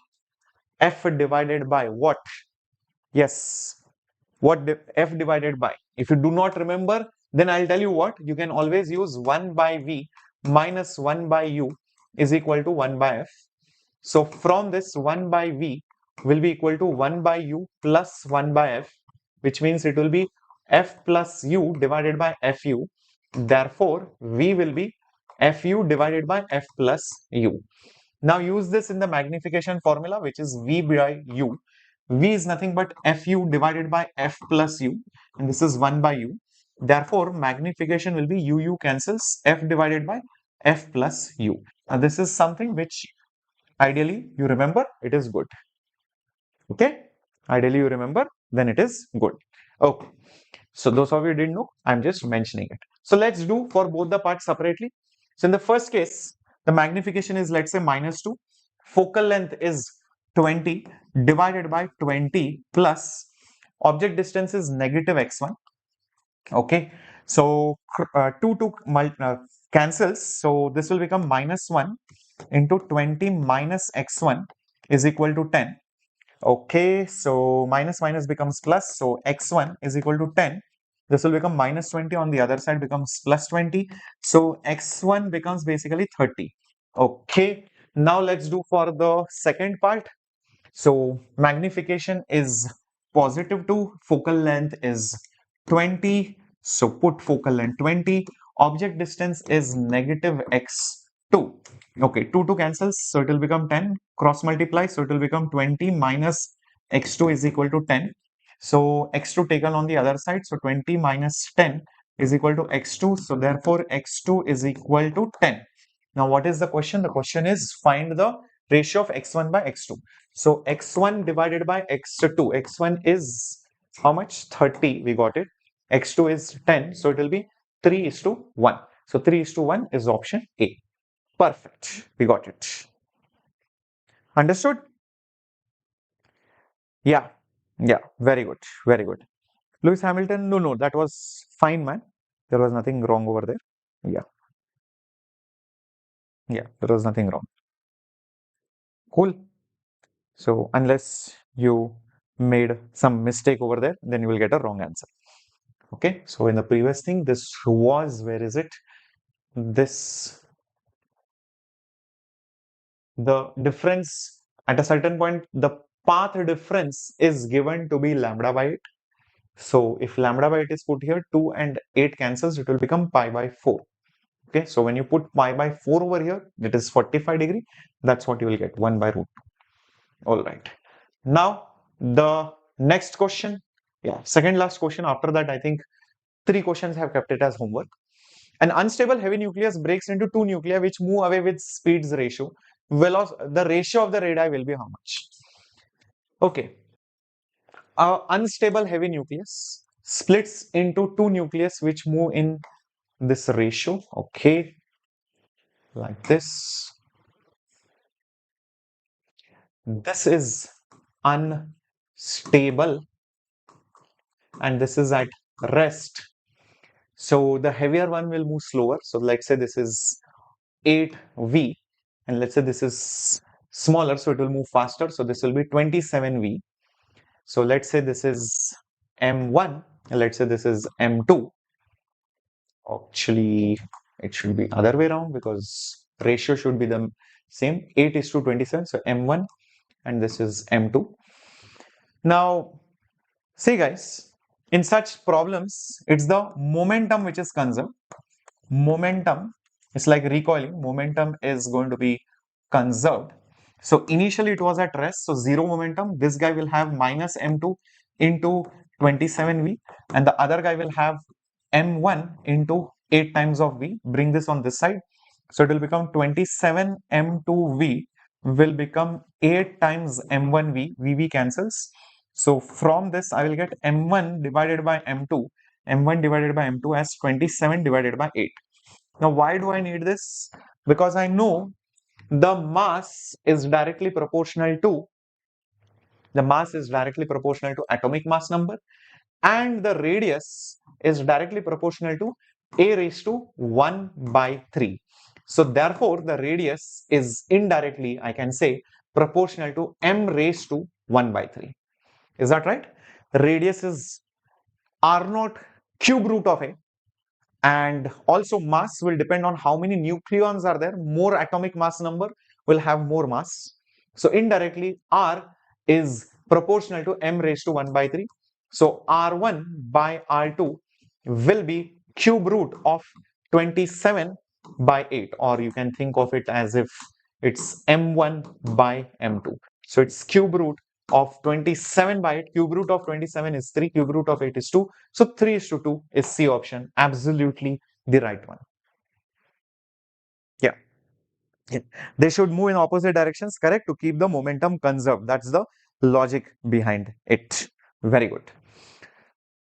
what? Yes, what F divided by. If you do not remember, then I'll tell you what, you can always use 1 by V minus 1 by U is equal to 1 by F. So from this, 1 by V will be equal to 1 by U plus 1 by F, which means it will be F plus U divided by FU. Therefore, V will be FU divided by F plus U. Now use this in the magnification formula, which is V by U. V is nothing but Fu divided by F plus U, and this is 1 by U. Therefore, magnification will be UU cancels, F divided by F plus U. Now this is something which ideally you remember, it is good. Okay, ideally you remember, then it is good. Okay, so those of you didn't know, I'm just mentioning it. So let's do for both the parts separately. So in the first case, the magnification is, let's say, -2. Focal length is 20 divided by 20 plus object distance is -x1. Okay, so 2 cancels. So this will become -1 into 20 minus x1 is equal to 10. Okay, so minus minus becomes plus. So x1 is equal to 10. This will become minus 20. On the other side becomes plus 20. So x1 becomes basically 30. Okay, now let's do for the second part. So magnification is +2, focal length is 20. So put focal length 20. Object distance is -x2. Okay, 2 cancels, so it will become 10. Cross multiply, so it will become 20 minus x2 is equal to 10. So x2 taken on the other side, so 20 minus 10 is equal to x2. So therefore x2 is equal to 10. Now what is the question? The question is find the ratio of x1 by x2. So x1 divided by x2. x1 is how much? 30. We got it. x2 is 10. So it will be 3:1. So 3:1 is option A. Perfect. We got it. Understood? Yeah. Yeah. Very good. Very good. Lewis Hamilton? No, no. That was fine, man. There was nothing wrong over there. Yeah. Yeah. There was nothing wrong. Cool. So unless you made some mistake over there, then you will get a wrong answer. Okay. So in the previous thing, this was, where is it? This, the difference at a certain point, the path difference is given to be lambda by 8. So if lambda by 8 is put here, 2 and 8 cancels, it will become pi by 4. Okay. So when you put pi by 4 over here, it is 45 degree. That's what you will get, 1 by root 2. All right. Now the next question. Yeah, second last question. After that, I think 3 questions have kept it as homework. An unstable heavy nucleus breaks into 2 nuclei which move away with speeds ratio. The ratio of the radii will be how much? Okay. Unstable heavy nucleus splits into 2 nucleus which move in this ratio. Okay. Like this. This is unstable and this is at rest. So the heavier one will move slower. So let's say this is 8V and let's say this is smaller, so it will move faster. So this will be 27V. So let's say this is M1 and let's say this is M2. Actually, it should be other way around because ratio should be the same, 8:27. So M1 and this is M2. Now, see guys, in such problems, it's the momentum which is conserved. Momentum, it's like recoiling. Momentum is going to be conserved. So initially it was at rest, so 0 momentum. This guy will have minus m2 into 27v and the other guy will have m1 into 8 times of v. Bring this on this side, so it will become 27 m2v will become 8 times m1v. vv cancels, so from this I will get m1 divided by m2, m1 divided by m2 as 27 divided by 8. Now why do I need this? Because I know the mass is directly proportional to atomic mass number and the radius is directly proportional to a raised to 1 by 3. So therefore the radius is indirectly, I can say, proportional to m raised to 1 by 3. Is that right? Radius is r naught cube root of a, and also mass will depend on how many nucleons are there. More atomic mass number will have more mass. So indirectly r is proportional to m raised to 1 by 3. So r1 by r2 will be cube root of 27 by 8, or you can think of it as if it's m1 by m2. So it's cube root of 27 by 8. Cube root of 27 is 3. Cube root of 8 is 2. So 3:2 is C option. Absolutely the right one. Yeah. They should move in opposite directions, correct, to keep the momentum conserved. That's the logic behind it. Very good.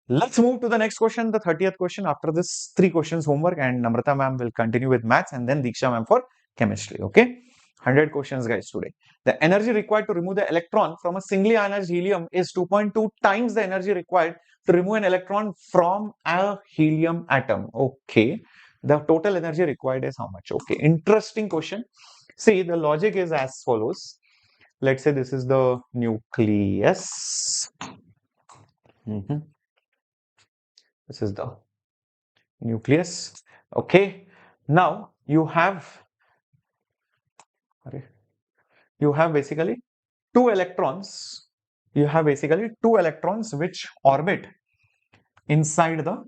Let's move to the next question, the 30th question. After this, 3 questions homework, and Namrata ma'am will continue with maths, and then Diksha ma'am for chemistry. Okay, 100 questions, guys, today. The energy required to remove the electron from a singly ionized helium is 2.2 times the energy required to remove an electron from a helium atom. Okay, the total energy required is how much? Okay, interesting question. See, the logic is as follows. Let's say this is the nucleus. This is the nucleus. Okay. Now you have basically two electrons. You have basically two electrons which orbit inside the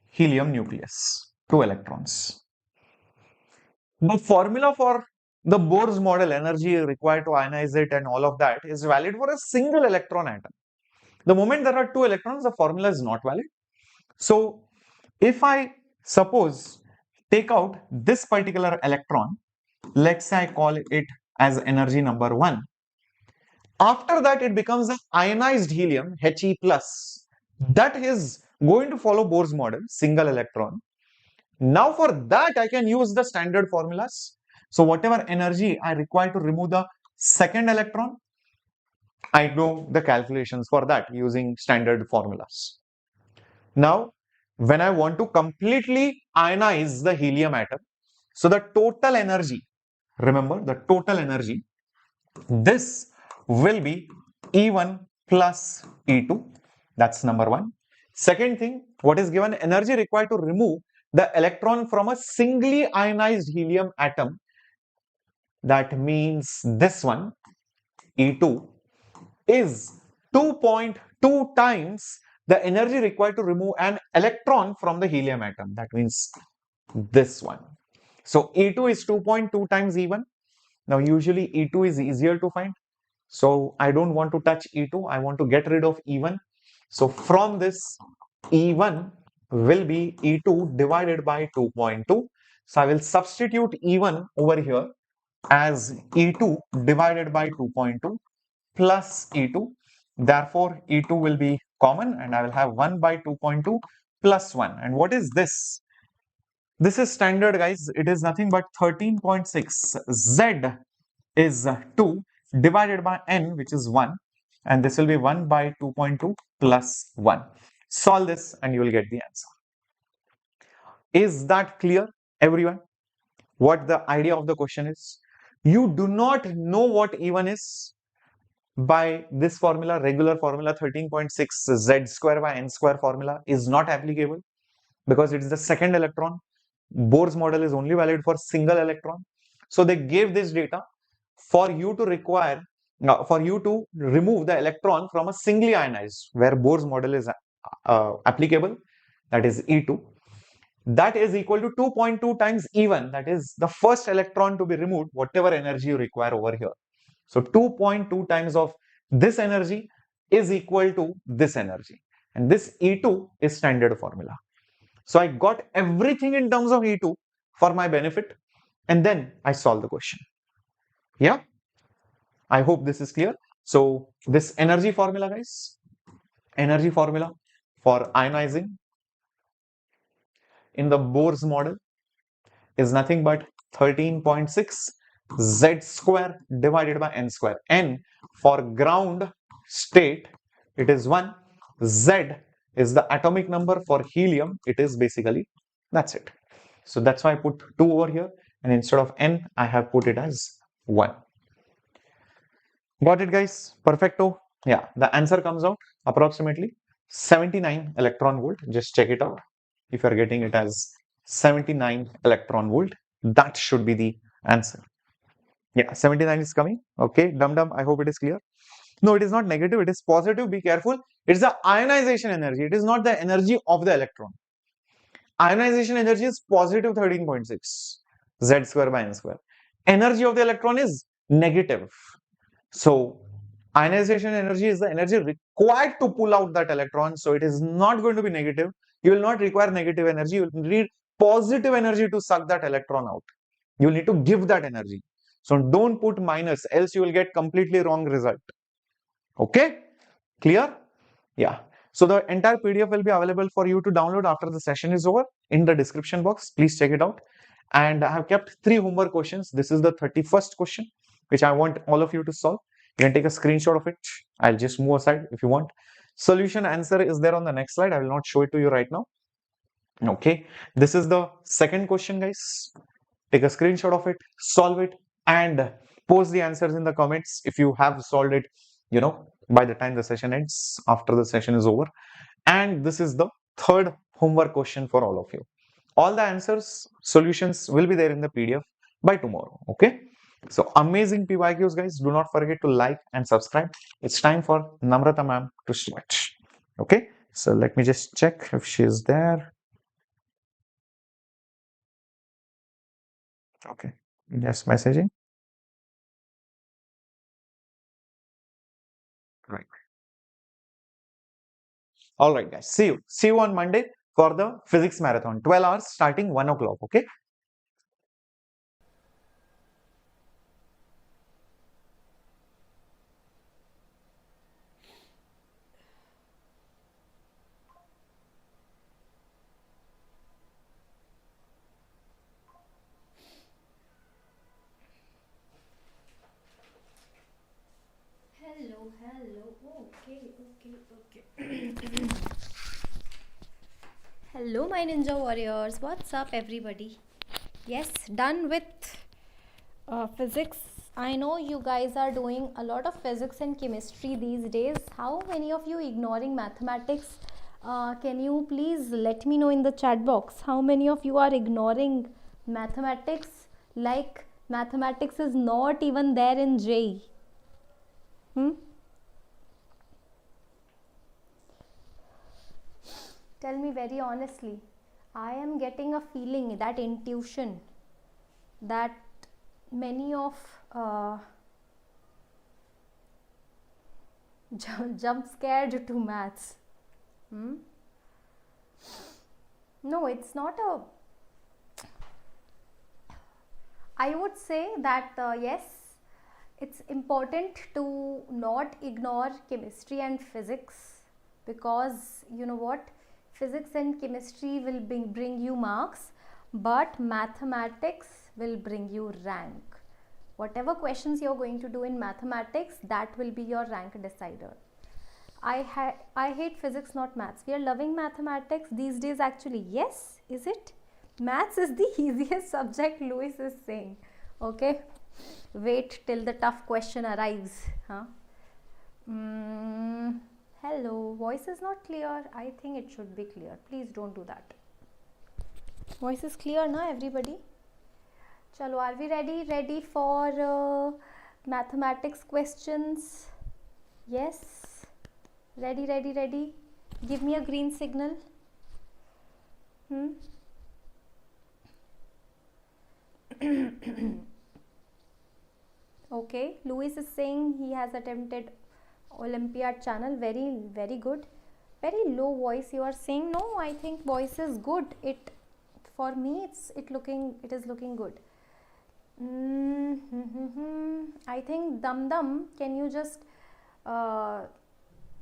helium nucleus. Two electrons. The formula for the Bohr's model, energy required to ionize it and all of that, is valid for a single electron atom. The moment there are two electrons, the formula is not valid. So if I suppose take out this particular electron, let's say I call it as energy number 1. After that, it becomes an ionized helium, He+. That is going to follow Bohr's model, single electron. Now for that, I can use the standard formulas. So whatever energy I require to remove the second electron, I know the calculations for that using standard formulas. Now, when I want to completely ionize the helium atom, so the total energy, remember the total energy, this will be E1 plus E2. That's number 1. Second thing, what is given? Energy required to remove the electron from a singly ionized helium atom. That means this one, E2, is 2.2 times the energy required to remove an electron from the helium atom. That means this one. So E2 is 2.2 times E1. Now usually E2 is easier to find. So I don't want to touch E2. I want to get rid of E1. So from this, E1 will be E2 divided by 2.2. So I will substitute E1 over here as E2 divided by 2.2 plus E2. Therefore, E2 will be common and I will have 1 by 2.2 plus 1. And what is this? This is standard, guys. It is nothing but 13.6. Z is 2 divided by n, which is 1. And this will be 1 by 2.2 plus 1. Solve this and you will get the answer. Is that clear, everyone? What the idea of the question is? You do not know what E1 is by this formula, regular formula 13.6 Z square by n square formula is not applicable because it is the second electron. Bohr's model is only valid for single electron. So they gave this data for you to remove the electron from a singly ionized, where Bohr's model is applicable, that is E2. That is equal to 2.2 times E1, that is the first electron to be removed, whatever energy you require over here. So 2.2 times of this energy is equal to this energy. And this E2 is standard formula. So I got everything in terms of E2 for my benefit. And then I solve the question. Yeah. I hope this is clear. So this energy formula, guys, energy formula for ionizing in the Bohr's model is nothing but 13.6 Z square divided by n square. N for ground state, it is 1. Z is the atomic number for helium. It is basically, that's it. So that's why I put 2 over here, and instead of n, I have put it as 1. Got it, guys? Perfecto. Yeah, the answer comes out approximately 79 electron volt. Just check it out. If you are getting it as 79 electron volt, that should be the answer. Yeah, 79 is coming. Okay, dum. I hope it is clear. No, it is not negative. It is positive. Be careful. It's the ionization energy. It is not the energy of the electron. Ionization energy is positive 13.6 Z square by n square. Energy of the electron is negative. So ionization energy is the energy required to pull out that electron. So it is not going to be negative. You will not require negative energy. You will need positive energy to suck that electron out. You will need to give that energy. So don't put minus, else you will get completely wrong result. Okay? Clear? Yeah. So the entire PDF will be available for you to download after the session is over in the description box. Please check it out. And I have kept 3 homework questions. This is the 31st question, which I want all of you to solve. You can take a screenshot of it. I'll just move aside if you want. Solution answer is there on the next slide. I will not show it to you right now. Okay. This is the second question, guys. Take a screenshot of it, solve it, and Post the answers in the comments if you have solved it, by the time the session ends, after the session is over. And this is the third homework question for all of you. All the answers, solutions will be there in the PDF by tomorrow. Okay. So amazing PYQs, guys. Do not forget to like and subscribe. It's time for Namrata ma'am to start. Okay. So let me just check if she is there. Okay. Just messaging. Right. All right, guys. See you. See you on Monday for the physics marathon. 12 hours starting 1 o'clock. Okay. Hello. Okay. Hello, my ninja warriors. What's up, everybody? Yes, done with physics. I know you guys are doing a lot of physics and chemistry these days. How many of you ignoring mathematics? Can you please let me know in the chat box how many of you are ignoring mathematics? Like mathematics is not even there in JEE. Tell me very honestly. I am getting a feeling, that intuition, that many of jump scared to maths. No, it's not a. I would say that yes, it's important to not ignore chemistry and physics, because you know what, physics and chemistry will bring you marks, but mathematics will bring you rank. Whatever questions you're going to do in mathematics, that will be your rank decider. I hate physics, not maths. We are loving mathematics these days actually. Yes, is it? Maths is the easiest subject, Louis is saying. Okay, wait till the tough question arrives. Hello, voice is not clear. I think it should be clear. Please don't do that. Voice is clear now, everybody? Chalo, are we ready? Ready for mathematics questions? Yes. Ready. Give me a green signal. Okay, Louis is saying he has attempted Olympiad channel. Very good. Very low voice you are saying. No, I think voice is good. It, for me, it is looking good. I think Dum, can you just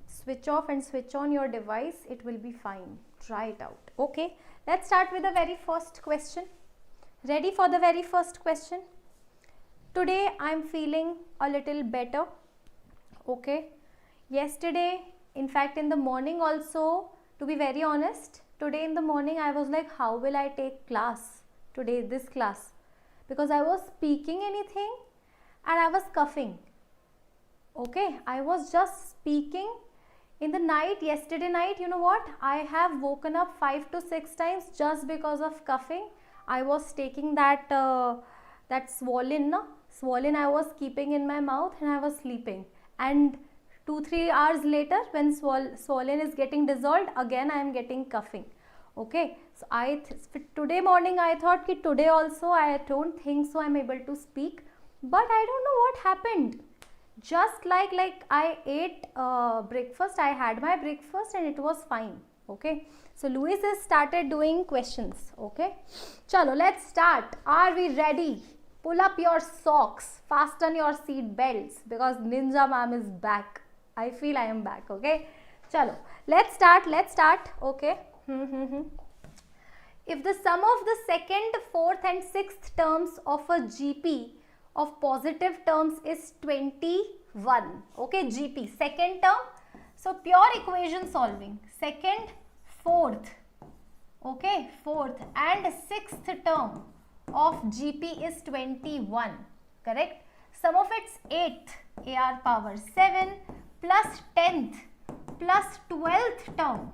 switch off and switch on your device? It will be fine. Try it out. Okay, let's start with the very first question. Ready for the very first question? Today I'm feeling a little better. Okay, yesterday, in fact in the morning also, to be very honest, today in the morning I was like, how will I take class today, this class, because I was speaking anything and I was coughing. Okay, I was just speaking in the night, yesterday night. You know what, I have woken up 5 to 6 times just because of coughing. I was taking that that swollen I was keeping in my mouth, and I was sleeping, and 2-3 hours later, when swollen is getting dissolved, again I am getting coughing. Okay, so today morning I thought ki today also I don't think so I'm able to speak, but I don't know what happened. Just like I ate breakfast, I had my breakfast and it was fine. Okay, so Louis has started doing questions. Okay, chalo, let's start. Are we ready? Pull up your socks, fasten your seat belts, because Ninja Ma'am is back. I feel I am back. Okay, chalo, let's start. Okay. If the sum of the second, fourth and sixth terms of a GP of positive terms is 21. Okay, GP, second term. So pure equation solving. Second, fourth, okay, fourth and sixth term of GP is 21. Correct? Sum 8th AR power 7 plus 10th plus 12th term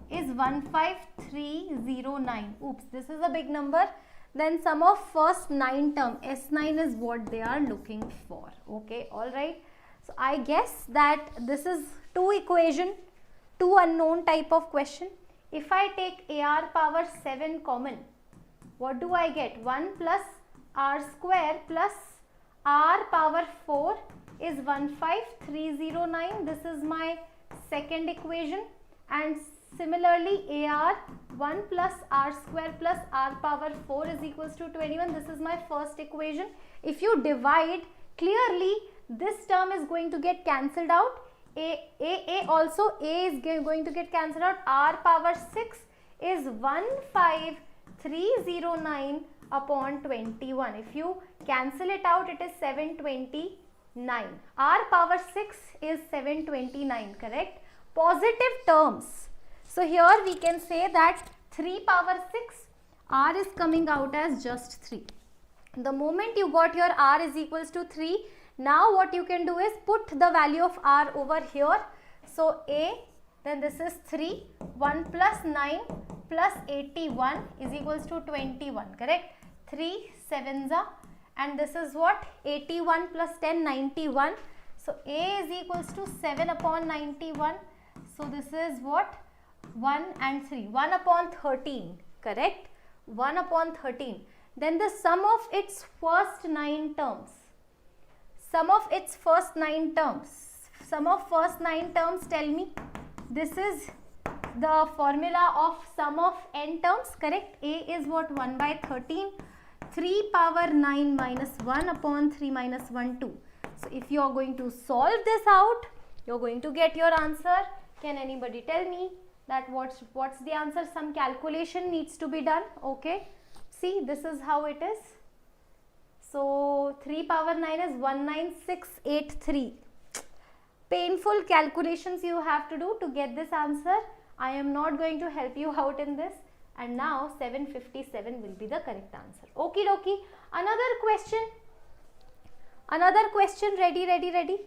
is 15309. Oops, this is a big number. Then sum of first 9 term, S9 is what they are looking for. Okay, alright. So I guess that this is two unknown type of question. If I take AR power 7 common, what do I get? 1 plus R square plus R power 4 is 15309. This is my second equation. And similarly, AR 1 plus R square plus R power 4 is equals to 21. This is my first equation. If you divide, clearly this term is going to get cancelled out. A is going to get cancelled out. R power 6 is 15309 upon 21. If you cancel it out, it is 729. R power 6 is 729, correct? Positive terms. So here we can say that 3 power 6, R is coming out as just 3. The moment you got your R is equals to 3, now what you can do is put the value of R over here. So A, then this is 3, 1 plus 9 plus 81 is equals to 21, correct? 3 7s are, and this is what? 81 plus 10, 91. So A is equals to 7 upon 91. So this is what? 1 and 3, 1 upon 13, correct? 1 upon 13. Then the sum of its first 9 terms. Sum of its first 9 terms. Sum of first 9 terms, tell me. This is the formula of sum of n terms, correct? A is what? 1 by 13. 3 power 9 minus 1 upon 3 minus 1, 2. So if you are going to solve this out, you are going to get your answer. Can anybody tell me that what's the answer? Some calculation needs to be done. Okay, see, this is how it is. So 3 power 9 is 19683. Painful calculations you have to do to get this answer. I am not going to help you out in this. And now 757 will be the correct answer. Okie dokie. Another question. Ready.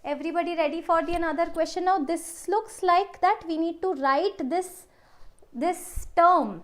Everybody ready for the another question? Now this looks like that we need to write this term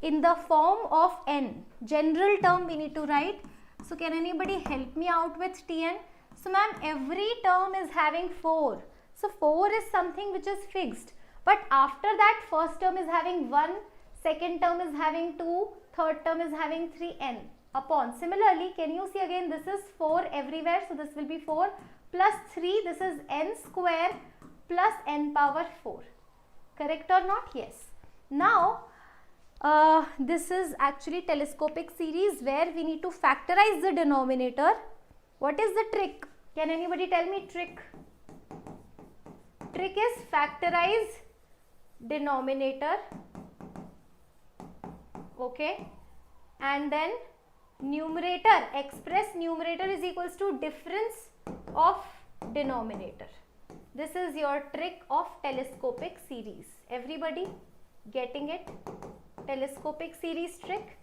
in the form of n. General term we need to write. So can anybody help me out with Tn? So ma'am, every term is having 4. So 4 is something which is fixed. But after that, first term is having 1, second term is having 2, third term is having 3n upon. Similarly, can you see again, this is 4 everywhere. So this will be 4 plus 3, this is n square plus n power 4. Correct or not? Yes. Now, this is actually telescopic series where we need to factorize the denominator. What is the trick? Can anybody tell me trick? Trick is factorize denominator. Okay. And then numerator, express numerator is equals to difference of denominator. This is your trick of telescopic series. Everybody getting it? Telescopic series trick.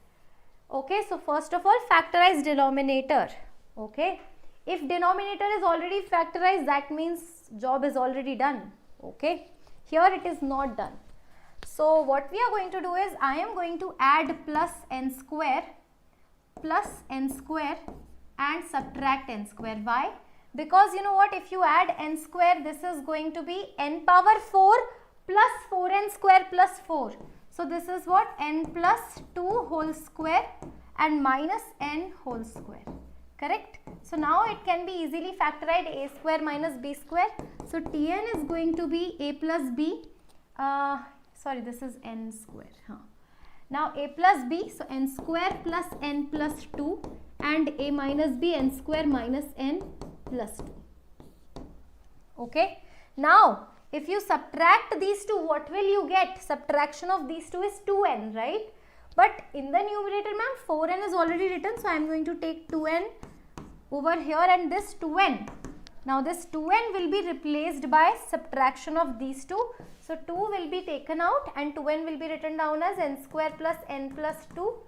Okay, so first of all, factorize denominator. Okay, if denominator is already factorized, that means job is already done. Okay, here it is not done. So what we are going to do is, I am going to add plus n square and subtract n square. Why? Because you know what, if you add n square, this is going to be n power 4 plus 4n square plus 4. So this is what, n plus 2 whole square and minus n whole square. Correct? So now it can be easily factorized, a square minus b square. So Tn is going to be a plus b. Sorry, this is n square. Now a plus b, so n square plus n plus 2 and a minus b, n square minus n plus 2. Okay. Now if you subtract these two, what will you get? Subtraction of these two is 2n, right? But in the numerator, ma'am, 4n is already written, so I am going to take 2n over here and this 2n. Now this 2n will be replaced by subtraction of these two. So 2 will be taken out and 2n will be written down as n square plus n plus 2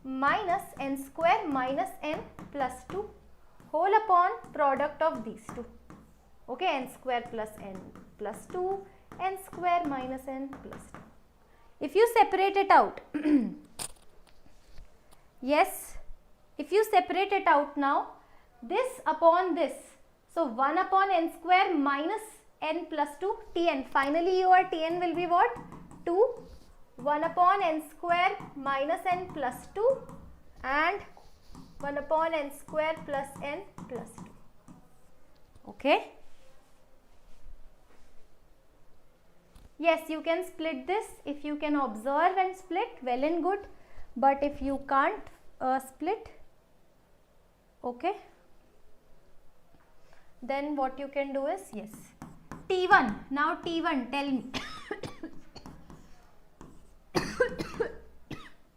minus n square minus n plus 2 whole upon product of these two. Okay, n square plus n plus 2, n square minus n plus 2. If you separate it out, yes, if you separate it out now, this upon this, so 1 upon n square minus n plus 2 Tn. Finally, your Tn will be what? 2. 1 upon n square minus n plus 2 and 1 upon n square plus n plus 2. Okay. Yes, you can split this. If you can observe and split, well and good. But if you can't split, okay, then what you can do is, yes, T1. Now T1, tell me.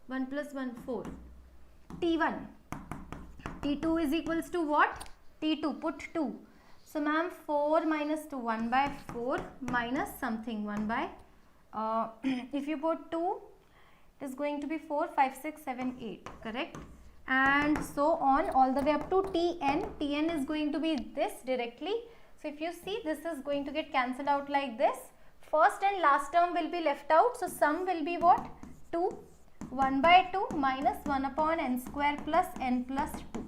1 plus 1, 4. T1. T2 is equals to what? T2, put 2. So, ma'am, 4 minus 2, 1 by 4 minus something, 1 by, if you put 2, it is going to be 4, 5, 6, 7, 8, correct? And so on all the way up to Tn. Tn is going to be this directly. So, if you see, this is going to get cancelled out like this. First and last term will be left out. So, sum will be what? 2, 1 by 2 minus 1 upon n square plus n plus 2.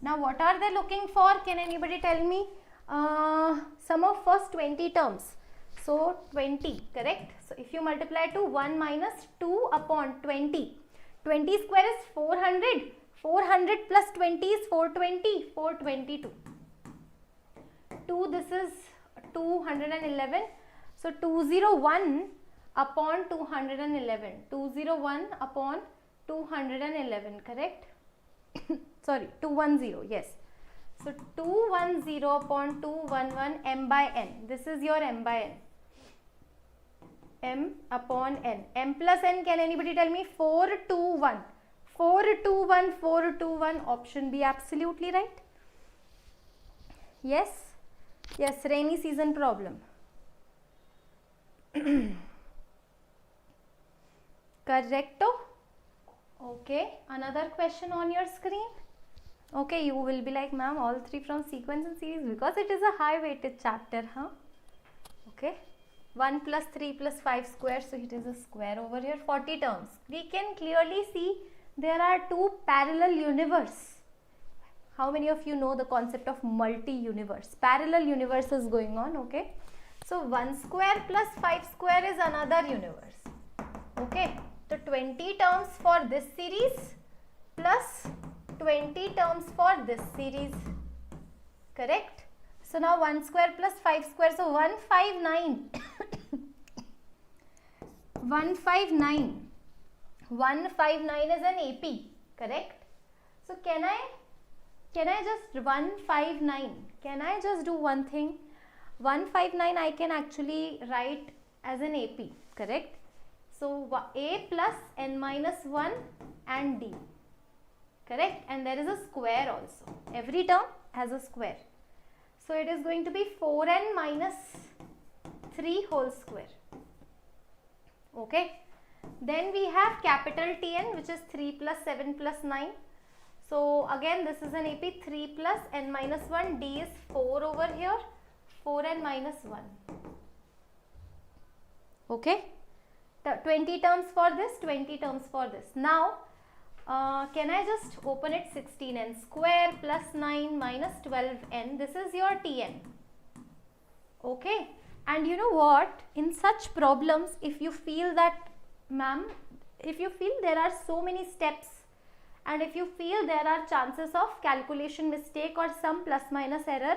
Now, what are they looking for? Can anybody tell me? Sum of first 20 terms. So, 20, correct? So, if you multiply to 1 minus 2 upon 20. 20 square is 400. 400 plus 20 is 420. 422. 2, this is 211. So, 201 upon 211. 201 upon 211, correct? Sorry, 210, yes. So, 210 upon 211 m by n. This is your m by n. M upon n. M plus n, can anybody tell me? 421. 421, 421. Option B, absolutely right. Yes. Yes, rainy season problem. Correcto. Okay. Another question on your screen. Okay, you will be like, ma'am, all three from sequence and series, because it is a high weighted chapter, huh? Okay. 1 plus 3 plus 5 square, so it is a square over here, 40 terms. We can clearly see there are two parallel universe. How many of you know the concept of multi-universe? Parallel universe is going on, okay? So, 1 square plus 5 square is another universe, okay? So, 20 terms for this series plus 20 terms for this series, correct? So, now 1 square plus 5 square, so 159. 159. 159 is an AP, correct? So, can I just 159, can I just do one thing? 159 I can actually write as an AP, correct? So, A plus n minus 1 and D, correct? And there is a square also. Every term has a square. So, it is going to be 4n minus 3 whole square. Okay. Then we have capital Tn, which is 3 plus 7 plus 9. So, again this is an AP, 3 plus n minus 1, D is 4 over here, 4n minus 1. Okay. 20 terms for this, 20 terms for this. Now, can I just open it? 16n square plus 9 minus 12n. This is your Tn. Okay. And you know what? In such problems, if you feel that, ma'am, if you feel there are so many steps and if you feel there are chances of calculation mistake or some plus minus error,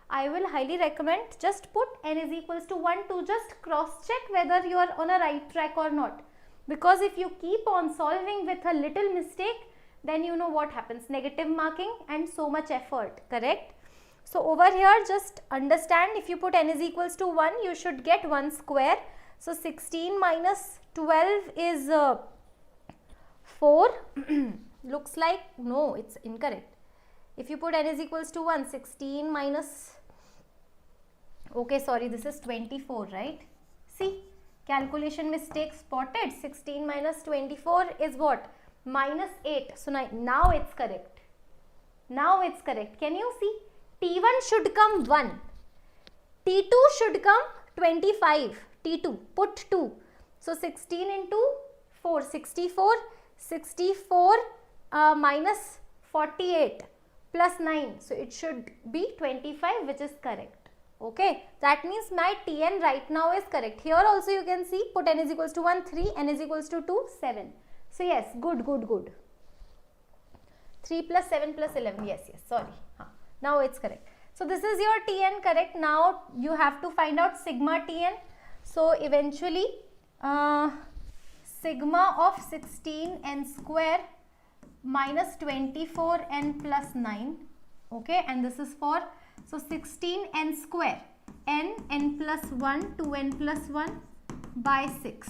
I will highly recommend just put n is equals to 1 to just cross check whether you are on a right track or not. Because if you keep on solving with a little mistake, then you know what happens, negative marking and so much effort, correct? So, over here just understand, if you put n is equals to 1, you should get 1 square. So, 16 minus 12 is 4. Looks like, no, it's incorrect. If you put n is equals to 1, 16 minus, okay, sorry, this is 24, right? See, calculation mistake spotted. 16 minus 24 is what? Minus 8. So, now it's correct. Now it's correct. Can you see? T1 should come 1. T2 should come 25. T2, put 2. So 16 into 4, 64. 64 minus 48 plus 9. So it should be 25, which is correct. Okay. That means my Tn right now is correct. Here also you can see, put n is equals to 1, 3, n is equals to 2, 7. So yes, good. 3 plus 7 plus 11. Yes, sorry. Now it's correct. So this is your Tn correct. Now you have to find out sigma Tn. So eventually sigma of 16n square minus 24n plus 9. Okay, and this is for, so 16n square, n plus 1, 2n plus 1 by 6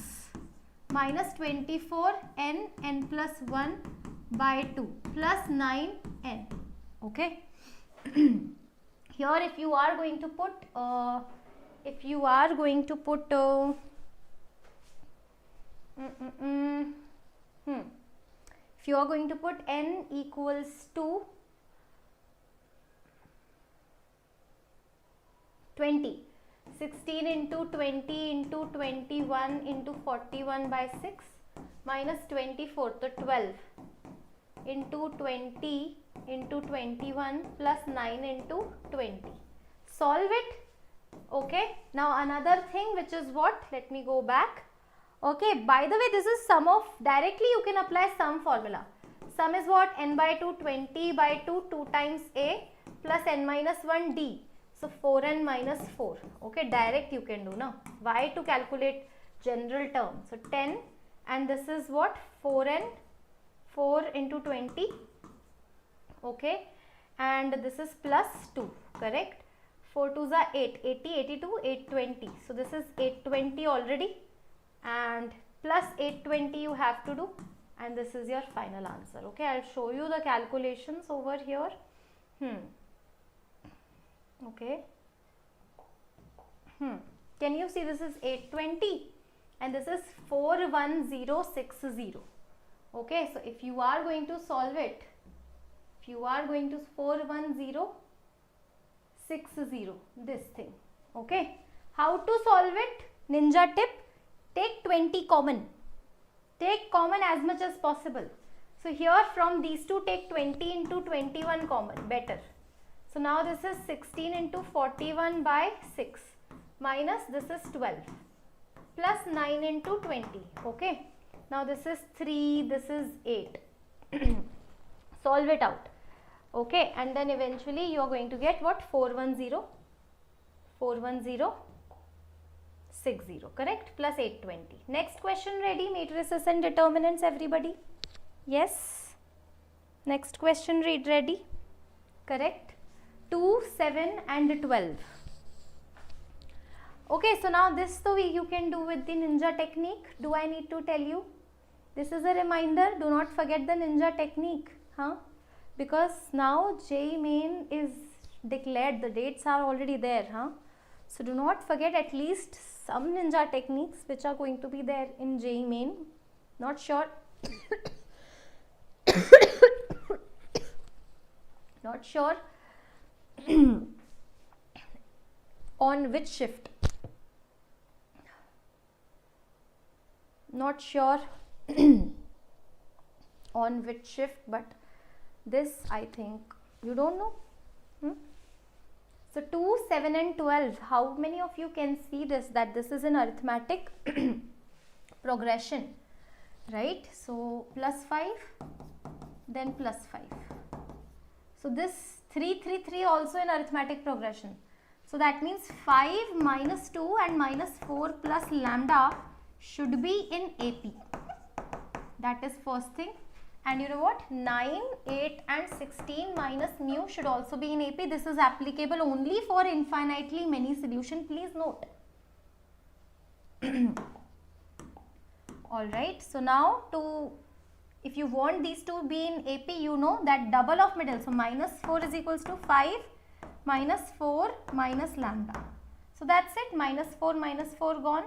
minus 24n, n plus 1 by 2 plus 9n. Okay. Here if you are going to put if you are going to put n equals to 20, 16 into 20 into 21 into 41 by 6 minus 24, so 12 into 20 into 21 plus 9 into 20. Solve it. Okay. Now another thing, which is what? Let me go back. Okay. By the way, this is sum of, directly you can apply sum formula. Sum is what? N by 2, 20 by 2, 2 times A plus n minus 1 D. So 4n minus 4. Okay. Direct you can do now. Why to calculate general term? So 10, and this is what? 4n, 4 into 20. Okay, and this is plus 2, correct? 4 2s are 8, 80, 82, 820. So this is 820 already, and plus 820 you have to do, and this is your final answer. Okay, I'll show you the calculations over here. Okay. Can you see, this is 820 and this is 41060. Okay, so if you are going to solve it, if you are going to 41060, this thing. Okay, how to solve it? Ninja tip, take 20 common. Take common as much as possible. So here from these two, take 20 into 21 common, better. So now this is 16 into 41 by 6 minus this is 12 plus 9 into 20. Okay, now this is 3, this is 8. Solve it out. Okay, and then eventually you are going to get what? 41060, correct? Plus 820. Next question ready? Matrices and determinants, everybody? Yes. Next question ready? Correct? 2, 7 and 12. Okay, so now this the way you can do with the ninja technique. Do I need to tell you? This is a reminder. Do not forget the ninja technique. Because now JEE Main is declared. The dates are already there. So do not forget at least some ninja techniques which are going to be there in JEE Main. Not sure. Not sure on which shift. Not sure on which shift, but this I think you don't know. So 2, 7 and 12, how many of you can see this, that this is an arithmetic progression, right? So plus 5, then plus 5. So this 3, 3, 3 also an arithmetic progression. So that means 5 minus 2 and minus 4 plus lambda should be in AP. That is first thing. And you know what? 9, 8 and 16 minus mu should also be in AP. This is applicable only for infinitely many solution. Please note. Alright. So now if you want these to be in AP, you know that double of middle. So minus 4 is equals to 5 minus 4 minus lambda. So that's it. Minus 4 gone.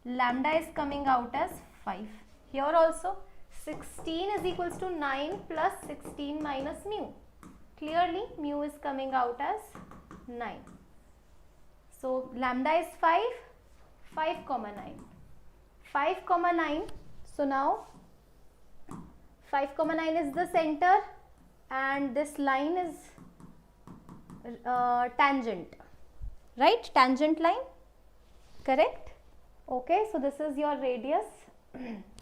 Lambda is coming out as 5. Here also 16 is equals to 9 plus 16 minus mu. clearly mu is coming out as 9. So lambda is 5, 5,9. 5,9. So now 5,9 is the center and this line is tangent, right? Tangent line, correct? Okay, so this is your radius.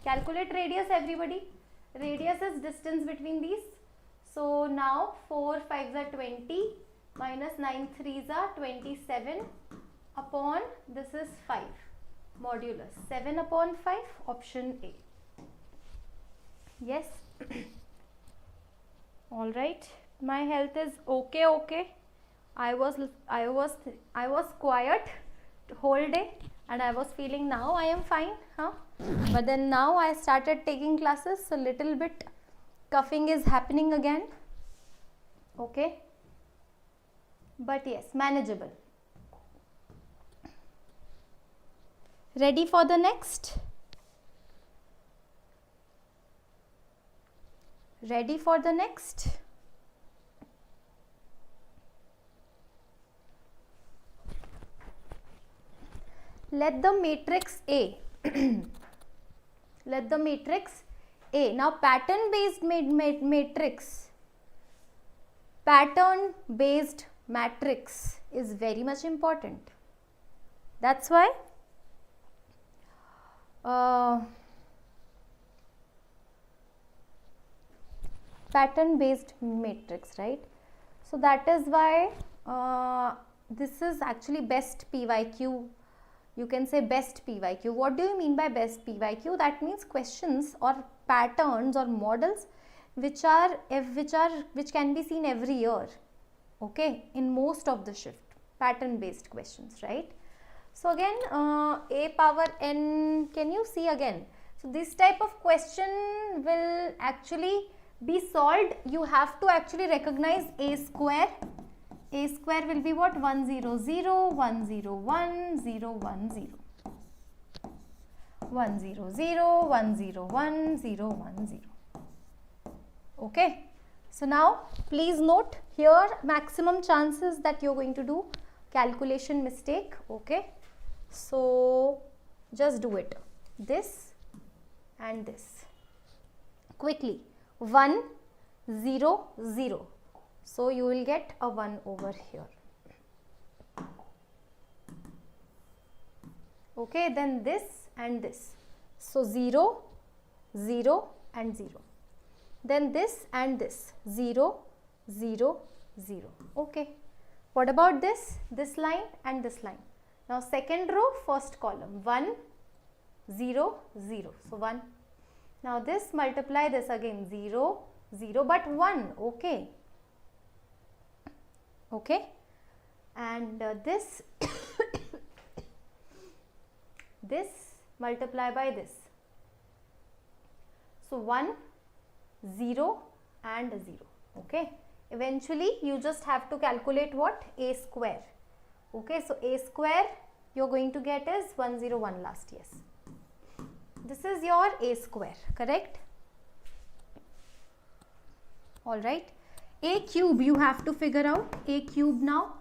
Calculate radius, everybody. Radius is distance between these. So now 4 5s are 20 minus 9 3s are 27 upon this is 5 modulus 7 upon 5, option A. Yes. All right, my health is okay. I was quiet whole day and I was feeling now I am fine, but then now I started taking classes, so little bit coughing is happening again. Okay, but yes, manageable. Ready for the next? Ready for the next? Let the matrix A let the matrix A. Now pattern based matrix, pattern based matrix is very much important. That's why pattern based matrix, right? So that is why this is actually best PYQ. You can say best PYQ. What do you mean by best PYQ? That means questions or patterns or models which can be seen every year, okay, in most of the shift, pattern based questions, right? So again, a power n, can you see again? So this type of question will actually be solved. You have to actually recognize a square. A square will be what? 1 0 0 1 0 1 0 1 0 1 0 0 1 0 1 0 1 0. Okay, so now please note here maximum chances that you're going to do calculation mistake. Okay, so just do it, this and this quickly. 1 0 0, so you will get a 1 over here. Okay, then this and this, so 0 0 and 0, then this and this, 0 0 0. Okay, what about this line and this line? Now second row, first column, 1 0 0, so 1. Now this multiply this again, 0 0 but 1. Okay, okay, and this this multiply by this, so 1 0 and 0. Okay, eventually you just have to calculate what? A square. Okay, so a square you're going to get is 101 last. Yes, this is your a square, correct? All right, a cube you have to figure out. A cube, now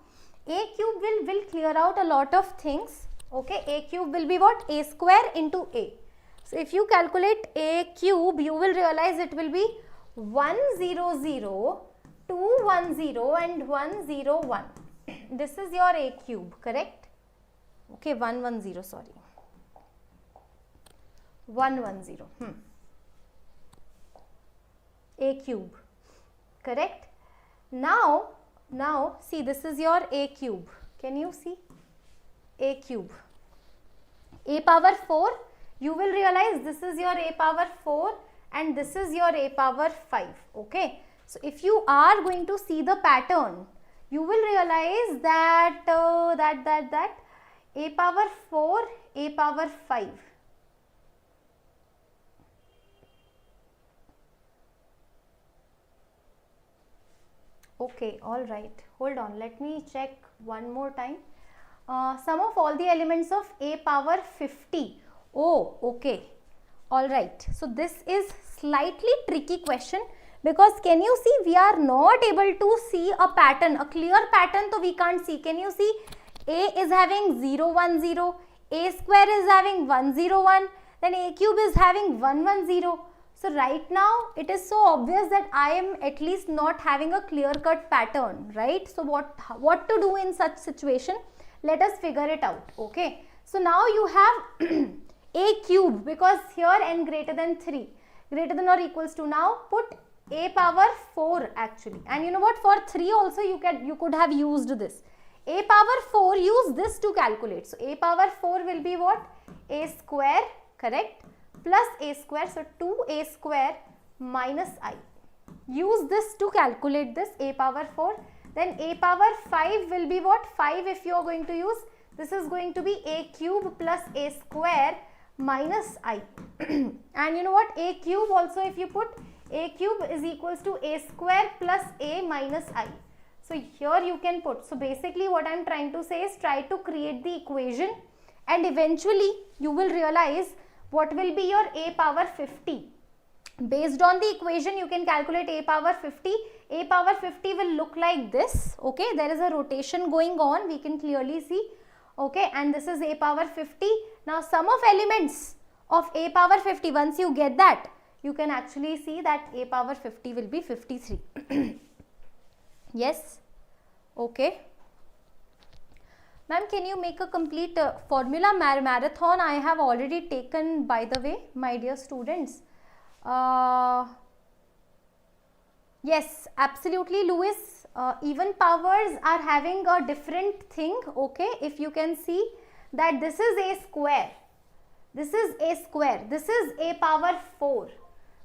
a cube will clear out a lot of things. Okay, a cube will be what? A square into a. So if you calculate a cube, you will realize it will be 1 0 0 2 1 0 and 1 0 1. This is your a cube, correct? Okay, 1 1 0, sorry, 1 1 0. A cube, correct? Now see, this is your a cube. Can you see? A cube, a power 4, you will realize this is your a power 4 and this is your a power 5. Okay, so if you are going to see the pattern, you will realize that that a power 4, a power 5. Okay, all right, hold on, let me check one more time. Sum of all the elements of a power 50. Oh, okay, all right. So this is slightly tricky question Because can you see, we are not able to see a pattern, a clear pattern, so we can't see. Can you see, A is having 0, 1, 0, A square is having 1, 0, 1, then A cube is having 1, 1, 0. So right now it is so obvious that I am at least not having a clear cut pattern, right? So what to do in such situation? Let us figure it out. Okay, so now you have A cube, because here n greater than 3, greater than or equals to, now put A power 4 actually, and you know what, for 3 also you could have used this. A power 4, use this to calculate. So A power 4 will be what? A square, correct, plus A square, so 2A square minus I. Use this to calculate this A power 4. Then A power 5 will be what? 5 if you are going to use, this is going to be A cube plus A square minus I. And you know what, A cube also, if you put A cube is equals to A square plus A minus I. So here you can put, so basically what I am trying to say is, try to create the equation and eventually you will realize what will be your A power 50. Based on the equation you can calculate A power 50. A power 50 will look like this. Okay, there is a rotation going on, we can clearly see. Okay, and this is A power 50. Now sum of elements of A power 50, once you get that, you can actually see that A power 50 will be 53. Yes, okay. Ma'am, can you make a complete formula marathon? I have already taken, by the way, my dear students. Yes, absolutely, Louis. Even powers are having a different thing. Okay, if you can see that this is A square, this is A square, this is A power 4.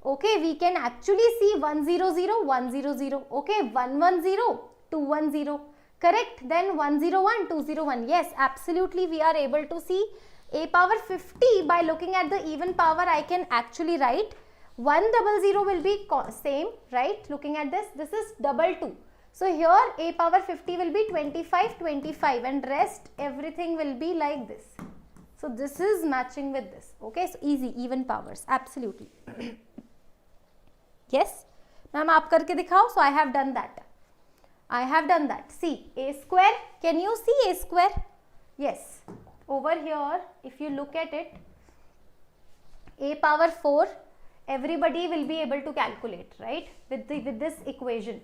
Okay, we can actually see 1, 0, 0, 1, 0, 0. Okay, 1, 1, 0, 2, 1, 0. Correct. Then 1, 0, 1, 2, 0, 1. Yes, absolutely, we are able to see A power 50 by looking at the even power. I can actually write 1, 0, 0 will be same, right? Looking at this, this is double 2. So here A power 50 will be 25, 25, and rest everything will be like this. So this is matching with this. Okay, so easy, even powers, absolutely. Yes, ma'am, aap karke dikhao. So I have done that. I have done that. See, A square, can you see A square? Yes, over here if you look at it, A power 4, everybody will be able to calculate, right, with this equation.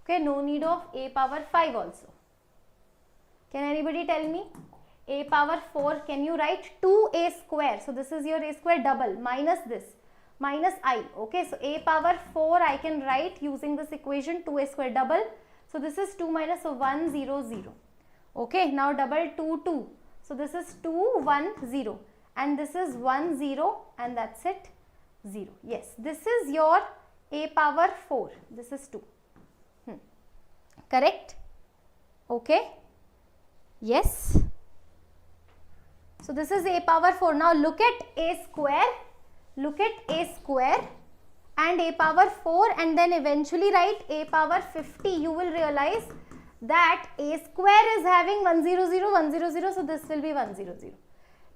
Okay, no need of A power 5 also. Can anybody tell me? A power 4, can you write 2A square? So this is your A square double minus this, minus I. Okay, so A power 4 I can write using this equation, 2A square double. So this is 2 minus, so 1, 0, 0. Okay, now double 2, 2. So this is 2, 1, 0. And this is 1, 0, and that's it, 0. Yes, this is your A power 4. This is 2. Correct? Okay. Yes. So this is A power 4. Now look at A square. Look at A square and A power 4, and then eventually write A power 50. You will realize that A square is having 1, 0, 0, 1, 0, 0. So this will be 1, 0, 0.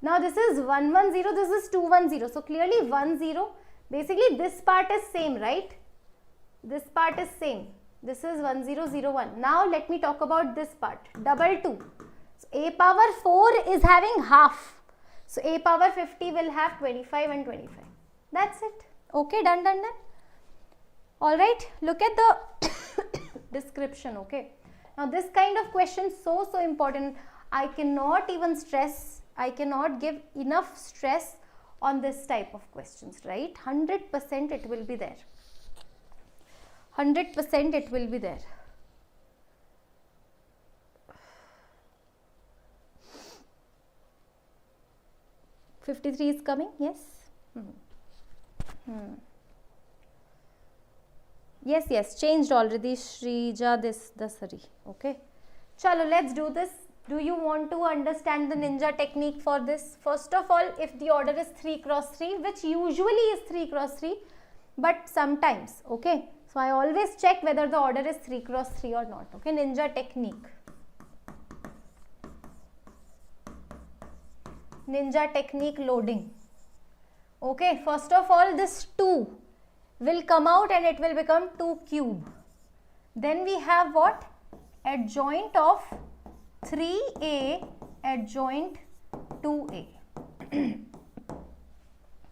Now this is 1, 1, 0. This is 2, 1, 0. So clearly 1, 0. Basically this part is same, right? This part is same. This is 1, 0, 0, 1. Now let me talk about this part. Double 2. So A power 4 is having half. So A power 50 will have 25 and 25. That's it. Okay, done, done, done. Alright, look at the description. Okay. Now this kind of question so important. I cannot even stress, I cannot give enough stress on this type of questions, right? 100% it will be there. 100% it will be there. $53 is coming, yes. Yes, changed already, Shrija, this, sorry. Okay. Chalo, let's do this. Do you want to understand the ninja technique for this? First of all, if the order is 3 cross 3, which usually is 3 cross 3, but sometimes, okay. So I always check whether the order is 3 cross 3 or not. Okay, ninja technique. Ninja technique loading. Okay, first of all, this 2 will come out and it will become 2 cube. Then we have what? Adjoint of 3a adjoint 2a.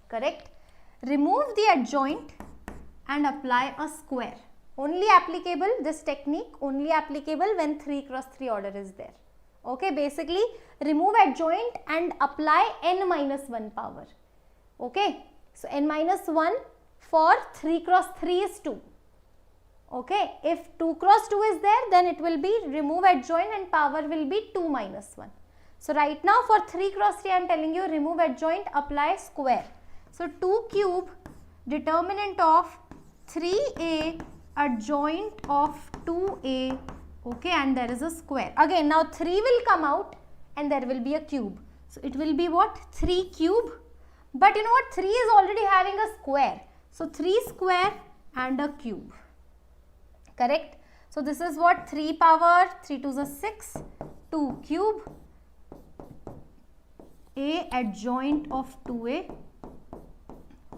Correct? Remove the adjoint and apply a square. Only applicable, this technique only applicable when 3 cross 3 order is there. Okay, basically remove adjoint and apply n minus 1 power. Okay, so n minus 1 for 3 cross 3 is 2. Okay, if 2 cross 2 is there, then it will be remove adjoint and power will be 2 minus 1. So right now for 3 cross 3 I am telling you remove adjoint, apply square. So 2 cube determinant of 3a adjoint of 2a, okay, and there is a square. Again now 3 will come out and there will be a cube. So it will be what? 3 cube. But you know what? 3 is already having a square. So 3 square and a cube. Correct? So this is what? 3 power, 3 to the 6, 2 cube, a adjoint of 2a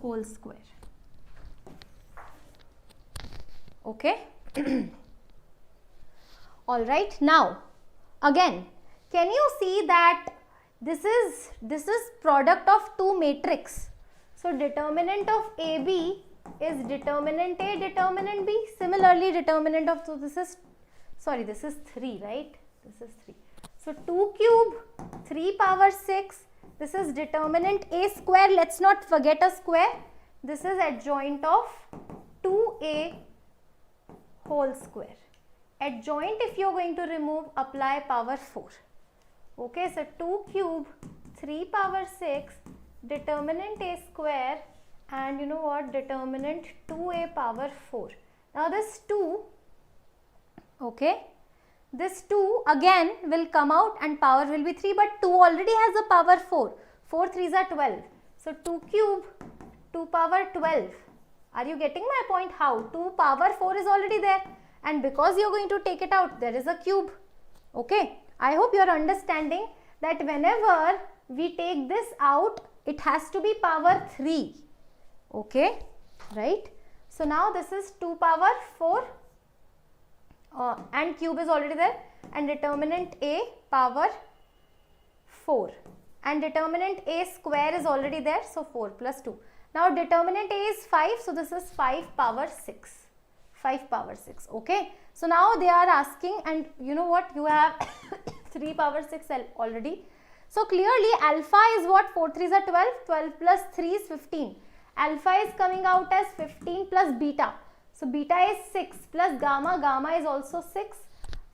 whole square. Okay. All right. Now, again, can you see that this is product of two matrix. So determinant of AB is determinant A, determinant B. Similarly, determinant of, so this is 3, right? This is 3. So 2 cube, 3 power 6. This is determinant A square. Let's not forget a square. This is adjoint of 2A whole square. Adjoint, if you are going to remove, apply power 4. Okay, so 2 cube, 3 power 6, determinant A square, and you know what, determinant 2A power 4. Now this 2, okay, this 2 again will come out and power will be 3, but 2 already has a power 4. 4 3s are 12. So 2 cube, 2 power 12. Are you getting my point? How? 2 power 4 is already there, and because you are going to take it out, there is a cube. Okay, I hope you are understanding that whenever we take this out, it has to be power 3. Okay, right? So now this is 2 power 4 and cube is already there, and determinant A power 4, and determinant A square is already there, so 4 plus 2. Now determinant A is 5, so this is 5 power 6. 5 power 6. Okay, so now they are asking, and you know what, you have 3 power 6 already. So clearly alpha is what? 4 3s are 12, 12 plus 3 is 15. Alpha is coming out as 15 plus beta. So beta is 6 plus gamma, gamma is also 6.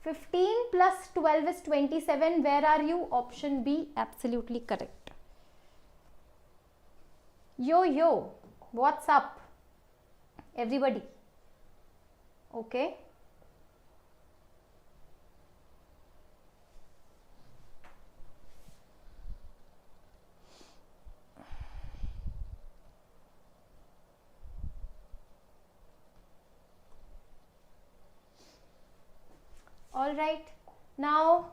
15 plus 12 is 27. Where are you? Option B, absolutely correct. Yo, what's up, everybody? Okay. All right. Now,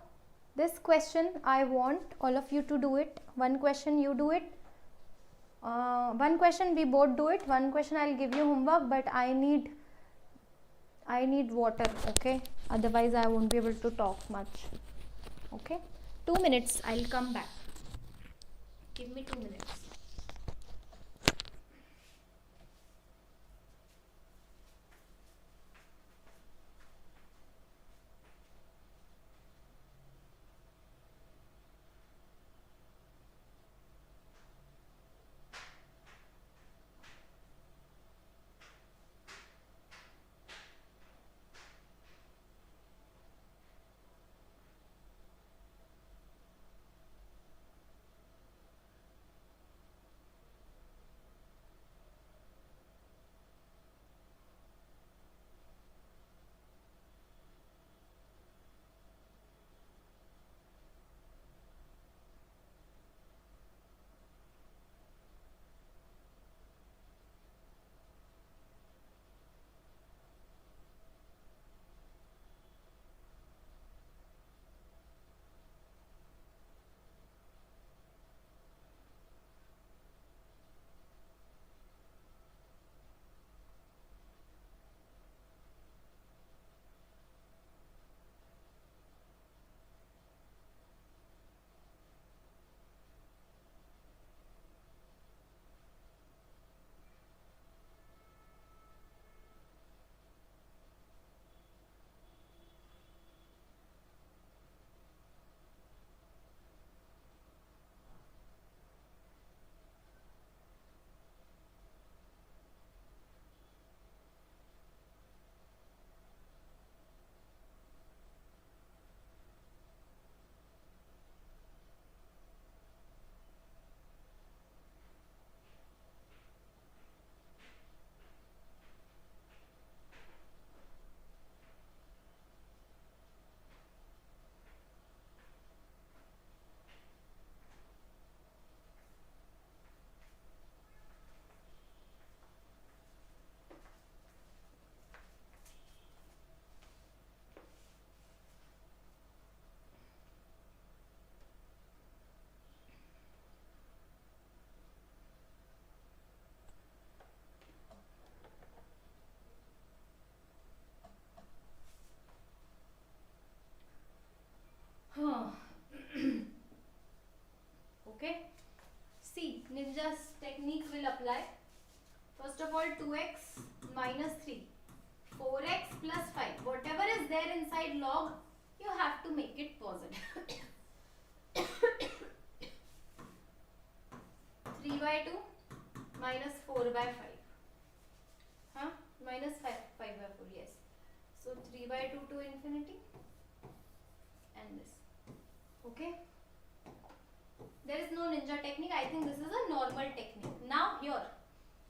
this question I want all of you to do it. One question you do it. One question we both do it. One question I'll give you homework, but I need water, okay? Otherwise I won't be able to talk much. Okay? 2 minutes, I'll come back. Give me 2 minutes. technique will apply. First of all, 2x minus 3, 4x plus 5. Whatever is there inside log, you have to make it positive. 3 by 2 minus 4 by 5. Huh? Minus 5 by 4, yes. So 3 by 2 to infinity and this. Okay. There is no ninja technique. I think this is a normal technique. Now here,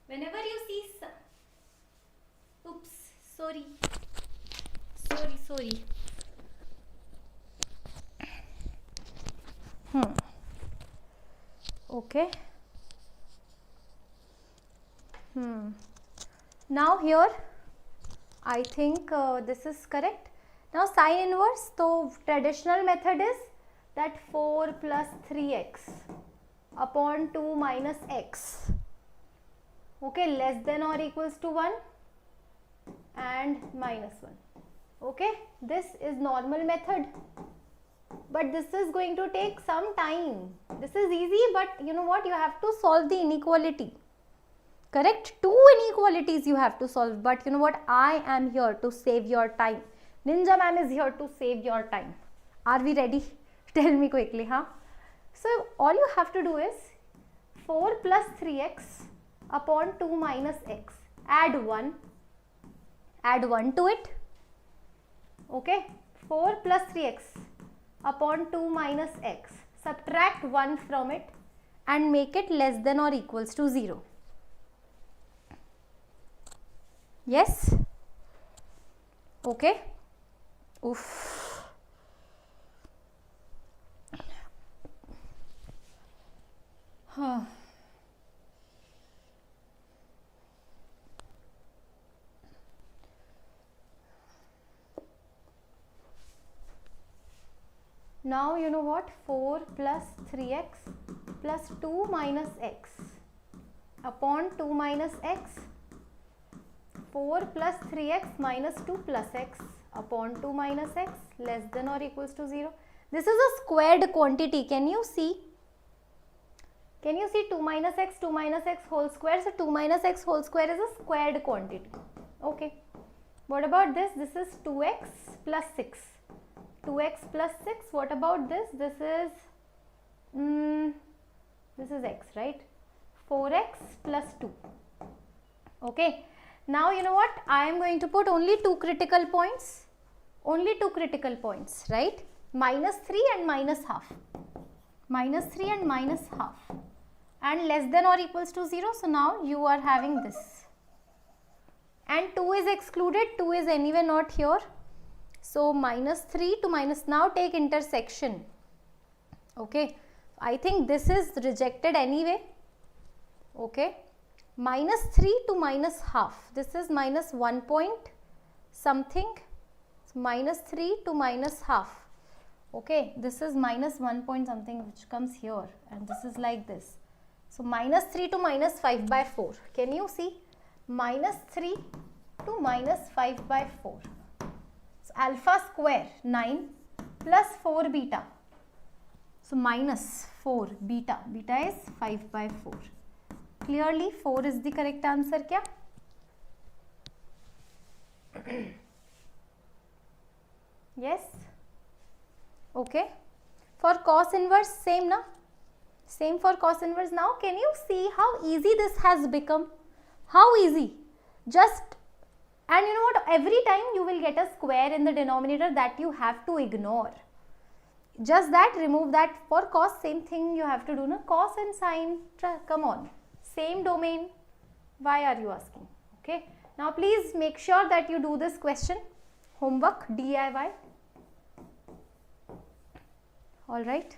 whenever you see oops, sorry. Okay. Now here, I think this is correct. Now sine inverse, so traditional method is that 4 plus 3x upon 2 minus x, okay, less than or equals to 1 and minus 1. Okay, this is normal method, but this is going to take some time. This is easy, but you know what, you have to solve the inequality. Correct? 2 inequalities you have to solve, but you know what, I am here to save your time. Ninja ma'am is here to save your time. Are we ready? Tell me quickly, huh? So all you have to do is 4 plus 3x upon 2 minus x. Add 1 to it. Okay, 4 plus 3x upon 2 minus x. Subtract 1 from it and make it less than or equals to 0. Yes? Okay. Oof. Huh. Now you know what, 4 plus 3x plus 2 minus x upon 2 minus x, 4 plus 3x minus 2 plus x upon 2 minus x less than or equals to 0. This is a squared quantity. Can you see? Can you see 2 minus x whole square? So 2 minus x whole square is a squared quantity. Okay. What about this? This is 2x plus 6. 2x plus 6. What about this? This is x, right? 4x plus 2. Okay. Now you know what? I am going to put only two critical points. Only two critical points, right? Minus 3 and minus half. Minus 3 and minus half. And less than or equals to 0. So now you are having this. And 2 is excluded. 2 is anyway not here. So minus 3 to minus, now take intersection. Okay. I think this is rejected anyway. Okay. Minus 3 to minus half. This is minus 1 point something. So minus 3 to minus half. Okay. This is minus 1 point something which comes here. And this is like this. So minus 3 to minus 5 by 4. Can you see? Minus 3 to minus 5 by 4. So alpha square 9 plus 4 beta. So minus 4 beta. Beta is 5 by 4. Clearly 4 is the correct answer. Kya? Yes? Okay. For cos inverse same na? Same for cos inverse. Now can you see how easy this has become? How easy? Just, and you know what, every time you will get a square in the denominator that you have to ignore. Just that, remove that. For cos, same thing you have to do, na? Cos and sine, come on, same domain. Why are you asking? Okay. Now please make sure that you do this question, homework, DIY. All right.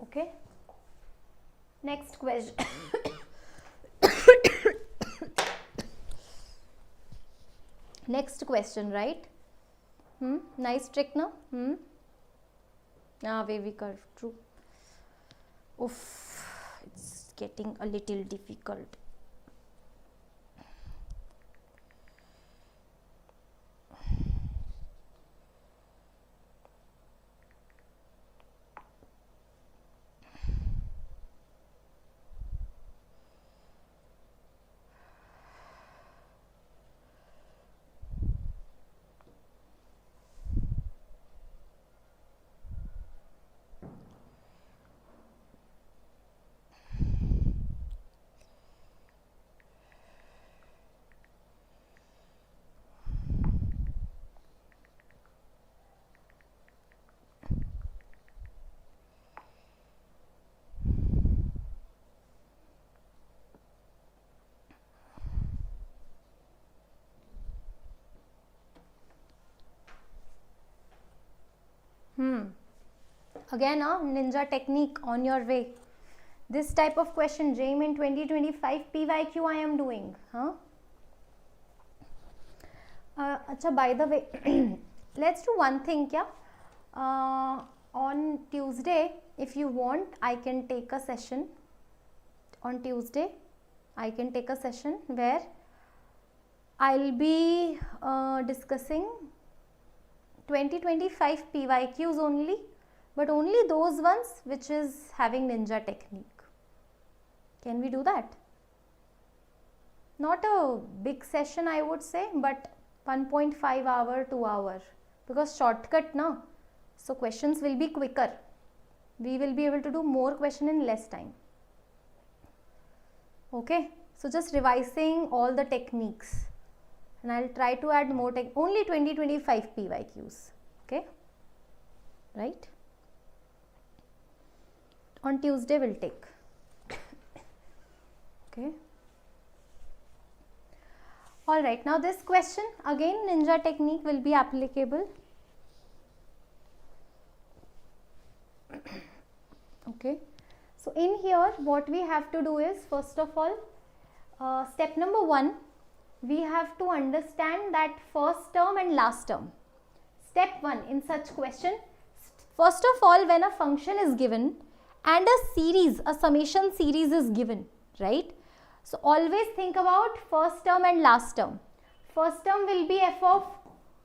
Okay. Next question. Next question, right? Nice trick, no? Wavy curve, true. Oof, it's getting a little difficult. Again, ninja technique on your way. This type of question, JEE Mains 2025 PYQ I am doing. Acha, by the way, let's do one thing, on Tuesday, if you want, I can take a session. On Tuesday, I can take a session where I'll be discussing 2025 PYQs only, but only those ones which is having ninja technique. Can we do that? Not a big session, I would say, but 1.5 hour, 2 hour, because shortcut, na? So questions will be quicker. We will be able to do more question in less time. Okay, so just revising all the techniques, and I'll try to add more only 2025 PYQs. Okay, right? On Tuesday we'll take. Okay. All right, now this question again, ninja technique will be applicable. Okay, so in here what we have to do is, first of all, step number 1, we have to understand that first term and last term. Step 1 in such question, first of all, when a function is given and a series, a summation series is given, right? So always think about first term and last term. First term will be f of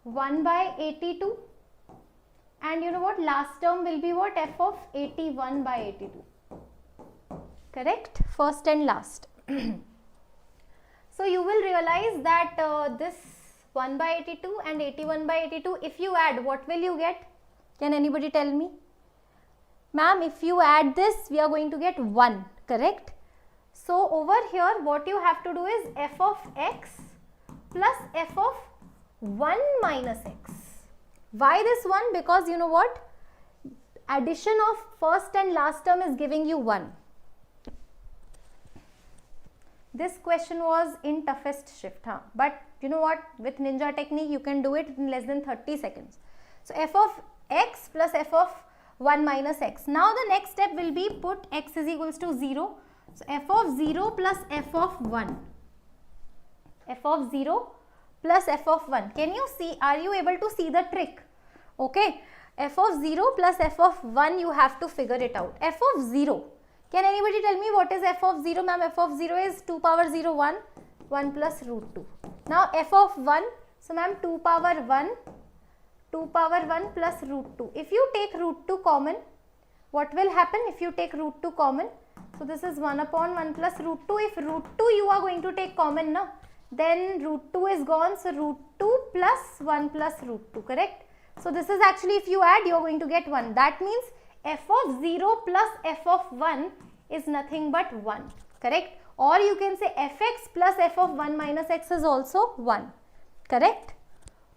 1 by 82, and you know what, last term will be what, f of 81 by 82. Correct? First and last. So you will realize that this 1 by 82 and 81 by 82, if you add, what will you get? Can anybody tell me? Ma'am, if you add this, we are going to get 1, correct? So over here, what you have to do is f of x plus f of 1 minus x. Why this 1? Because you know what? Addition of first and last term is giving you 1. This question was in toughest shift, but you know what, with ninja technique you can do it in less than 30 seconds. So f of x plus f of 1 minus x. Now the next step will be put x is equals to 0. So f of 0 plus f of 1. F of 0 plus f of 1. Can you see, are you able to see the trick? Okay, f of 0 plus f of 1, you have to figure it out. F of 0. Can anybody tell me what is f of 0? Ma'am, f of 0 is 2 power 0, 1, 1 plus root 2. Now f of 1, so ma'am 2 power 1, 2 power 1 plus root 2. If you take root 2 common, what will happen if you take root 2 common? So this is 1 upon 1 plus root 2. If root 2 you are going to take common, na, then root 2 is gone. So root 2 plus 1 plus root 2, correct? So this is actually, if you add, you are going to get 1. That means f of 0 plus f of 1 is nothing but 1, correct? Or you can say fx plus f of 1 minus x is also 1, correct?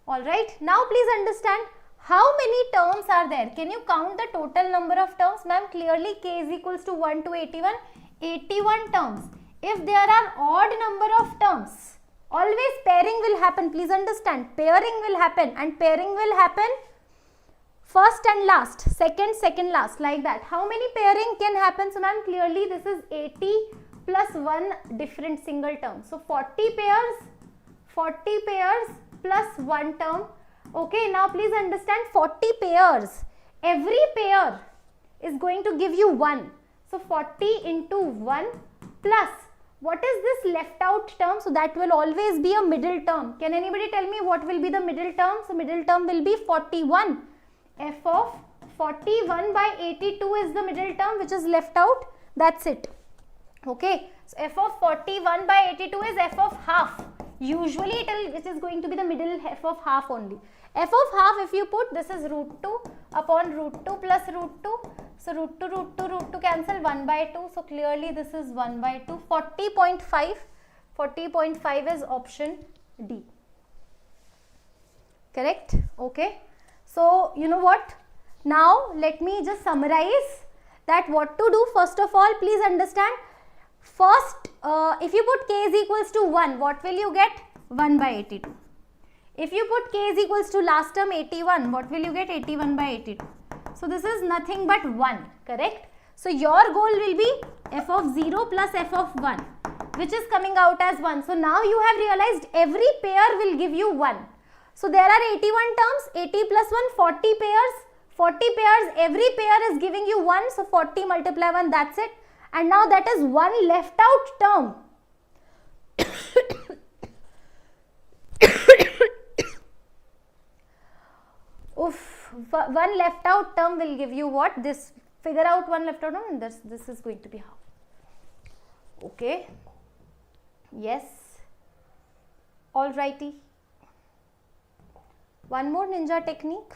Alright, now please understand how many terms are there. Can you count the total number of terms? Ma'am, clearly k is equals to 1 to 81, 81 terms. If there are odd number of terms, always pairing will happen. Please understand, pairing will happen, and pairing will happen first and last, second last, like that. How many pairing can happen? So ma'am, clearly this is 80 plus 1 different single term. So 40 pairs plus 1 term. Okay, now please understand 40 pairs. Every pair is going to give you 1. So 40 into 1 plus, what is this left out term? So that will always be a middle term. Can anybody tell me what will be the middle term? So middle term will be 41. F of 41 by 82 is the middle term which is left out. That's it. Okay. So f of 41 by 82 is f of half. Usually it is going to be the middle f of half only. F of half, if you put, this is root 2 upon root 2 plus root 2. So root 2, root 2, root 2 cancel 1 by 2. So clearly this is 1 by 2. 40.5. 40.5 is option D. Correct? Okay. So you know what? Now let me just summarize that what to do. First of all, please understand. First, if you put k is equals to 1, what will you get? 1 by 82. If you put k is equals to last term 81, what will you get? 81 by 82. So this is nothing but 1, correct? So your goal will be f of 0 plus f of 1, which is coming out as 1. So now you have realized every pair will give you 1. So there are 81 terms, 80 plus 1, 40 pairs. 40 pairs, every pair is giving you 1. So 40 multiply 1, that's it. And now that is one left out term. Oof, one left out term will give you what? This, figure out one left out term, and this is going to be half. Okay. Yes. Alrighty. One more ninja technique.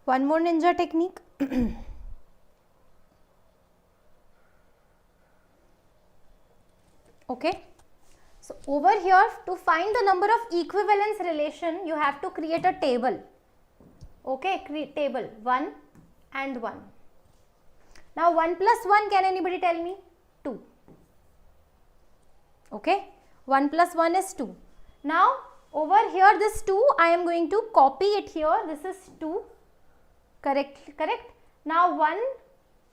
One more ninja technique. Okay. So over here, to find the number of equivalence relation, you have to create a table. Okay, create table 1 and 1. Now 1 plus 1, can anybody tell me? 2. Okay, 1 plus 1 is 2. Now over here, this 2, I am going to copy it here. This is 2. Correct. Now 1,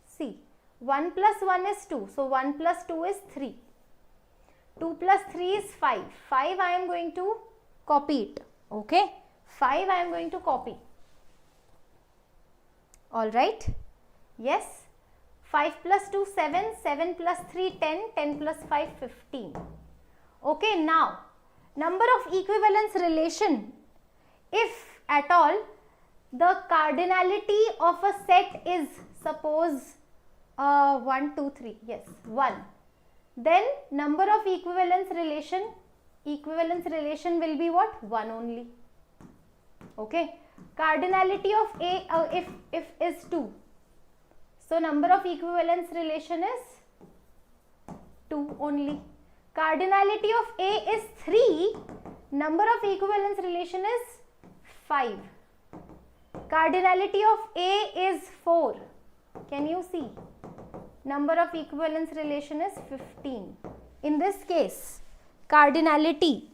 see, 1 plus 1 is 2. So 1 plus 2 is 3. 2 plus 3 is 5. 5 I am going to copy it. Okay. 5 I am going to copy. Alright. Yes. 5 plus 2, 7. 7 plus 3, 10. 10 plus 5, 15. Okay. Now, number of equivalence relation. If at all, the cardinality of a set is, suppose 1, 2, 3, yes, 1. Then number of equivalence relation will be what? 1 only. Okay. Cardinality of A, if is 2. So number of equivalence relation is 2 only. Cardinality of A is 3. Number of equivalence relation is 5. Cardinality of A is 4. Can you see? Number of equivalence relation is 15. In this case, cardinality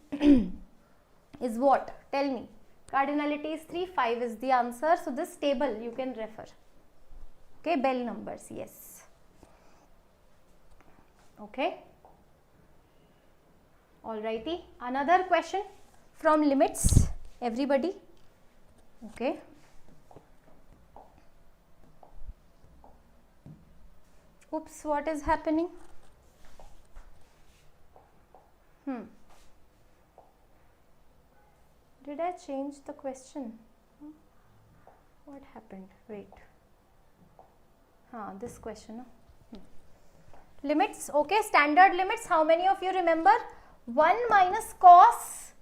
is what? Tell me. Cardinality is 3, 5 is the answer. So this table you can refer. Okay, Bell numbers, yes. Okay. Alrighty. Another question from limits, everybody. Okay. Oops, what is happening? Did I change the question? What happened? Wait. This question. Limits, okay, standard limits. How many of you remember? 1 minus cos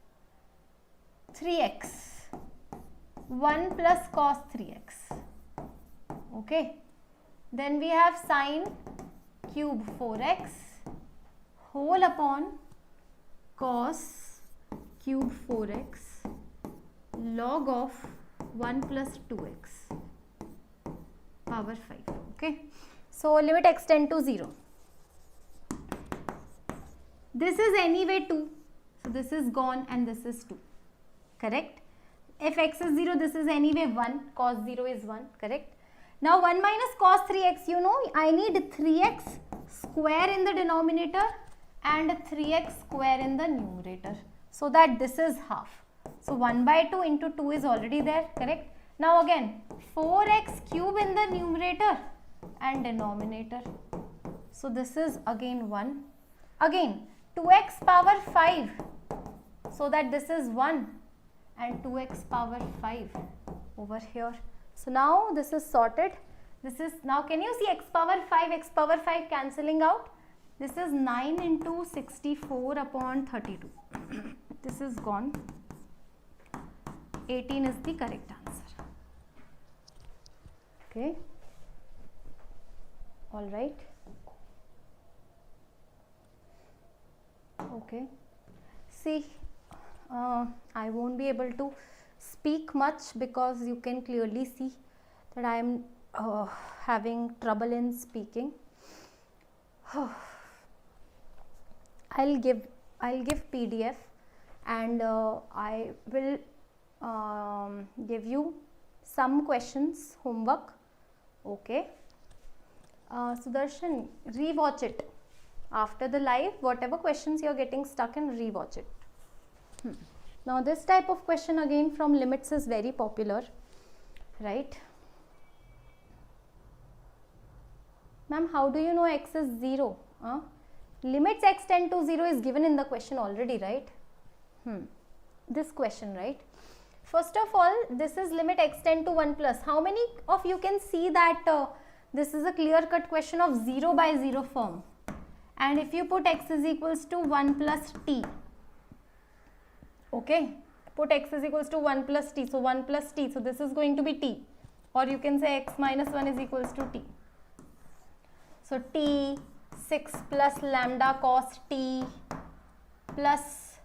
3x. 1 plus cos 3x. Okay. Then we have sine cube 4x whole upon cos cube 4x log of 1 plus 2x power 5. Okay, so limit x tend to 0. This is anyway 2, so this is gone and this is 2, correct? If x is 0, this is anyway 1, cos 0 is 1, correct? Now 1 minus cos 3x, you know, I need 3x square in the denominator and 3x square in the numerator, so that this is half. So 1 by 2 into 2 is already there, correct? Now again 4x cube in the numerator and denominator. So this is again 1. Again 2x power 5, so that this is 1 and 2x power 5 over here. So now this is sorted. This is, now can you see x power 5 cancelling out? This is 9 into 64 upon 32. This is gone. 18 is the correct answer. Okay. All right. Okay. See, I won't be able to speak much because you can clearly see that I am having trouble in speaking. I'll give PDF and I will give you some questions homework. Okay. Sudarshan, rewatch it after the live. Whatever questions you are getting stuck in, rewatch it. Now this type of question again from limits is very popular, right? Ma'am, how do you know x is 0? Limits x tend to 0 is given in the question already, right? This question, right? First of all, this is limit x tend to 1 plus. How many of you can see that this is a clear-cut question of 0 by 0 form? And if you put x is equals to 1 plus t, okay, put x is equals to 1 plus t, so 1 plus t, so this is going to be t, or you can say x minus 1 is equals to t. So t 6 plus lambda cos t plus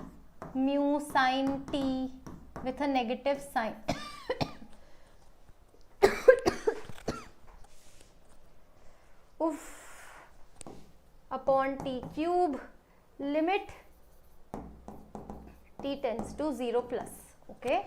mu sin t with a negative sign oof, upon t cube, limit t tends to 0 plus. Okay.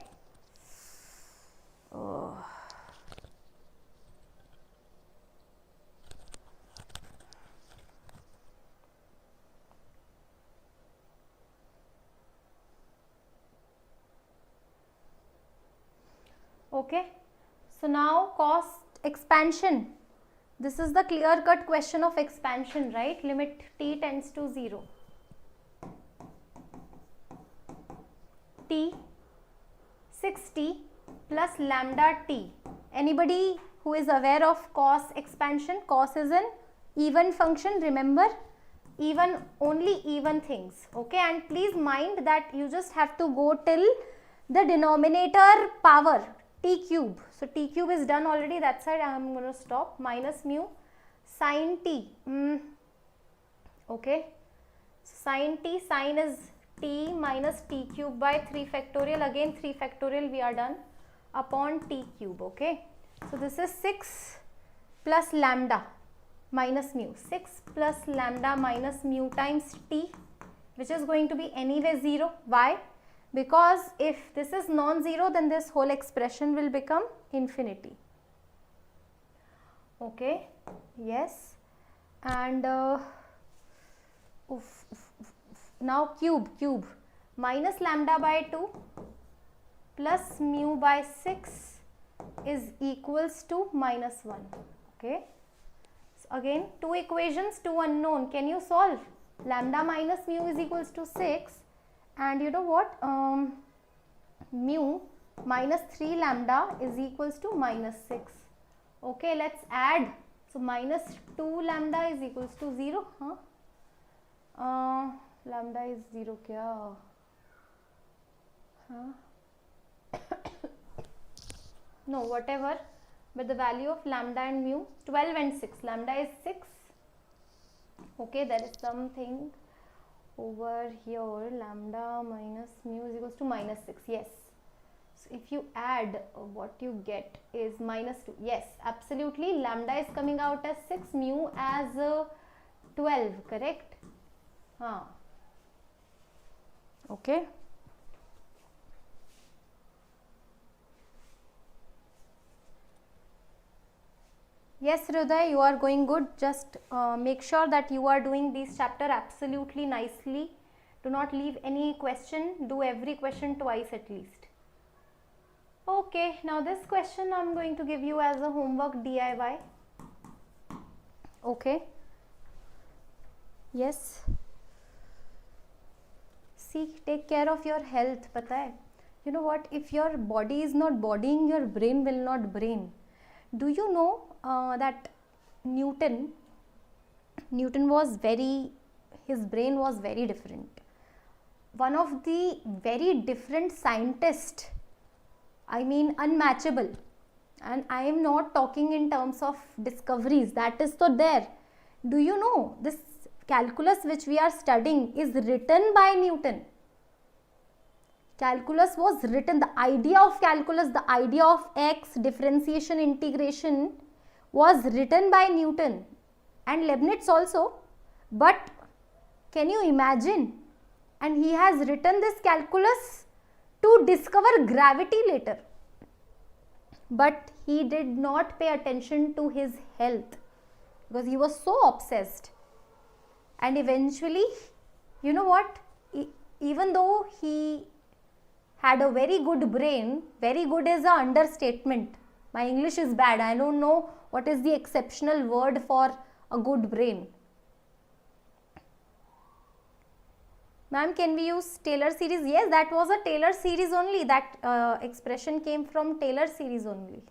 Okay, so now cost expansion. This is the clear-cut question of expansion, right? Limit t tends to 0. T 6t plus lambda t. Anybody who is aware of cos expansion? Cos is an even function, remember, even, only even things. Okay, and please mind that you just have to go till the denominator power t cube. So t cube is done already, that side I am going to stop. Minus mu sin t. Okay, sin t, sin is t minus t cube by 3 factorial, again 3 factorial we are done, upon t cube. Okay, so this is 6 plus lambda minus mu, 6 plus lambda minus mu times t, which is going to be anyway 0. Why? Because if this is non-zero, then this whole expression will become infinity. Okay, yes, and now cube, minus lambda by 2 plus mu by 6 is equals to minus 1. Okay, so again 2 equations, 2 unknown. Can you solve? Lambda minus mu is equals to 6, and you know what, mu minus 3 lambda is equals to minus 6. Okay, let's add. So minus 2 lambda is equals to 0. Lambda is 0 kya? No, whatever, but the value of lambda and mu, 12 and 6, lambda is 6. Okay, there is something over here, lambda minus mu is equals to minus 6, yes. So if you add, what you get is minus 2. Yes, absolutely. Lambda is coming out as 6, mu as 12, correct? Okay. Yes, Hriday, you are going good. Just make sure that you are doing this chapter absolutely nicely. Do not leave any question. Do every question twice at least. Okay, now this question I am going to give you as a homework DIY. Okay. Yes. See, take care of your health. Pata hai? You know what? If your body is not bodying, your brain will not brain. Do you know that Newton was his brain was very different. One of the very different scientists, I mean unmatchable, and I am not talking in terms of discoveries, that is so there. Do you know this calculus which we are studying is written by Newton? Calculus was written, the idea of calculus, the idea of x, differentiation, integration was written by Newton and Leibniz also. But can you imagine? And he has written this calculus to discover gravity later. But he did not pay attention to his health because he was so obsessed. And eventually, you know what? Even though he had a very good brain, very good is an understatement. My English is bad. I don't know what is the exceptional word for a good brain. Ma'am, can we use Taylor series? Yes, that was a Taylor series only. That expression came from Taylor series only.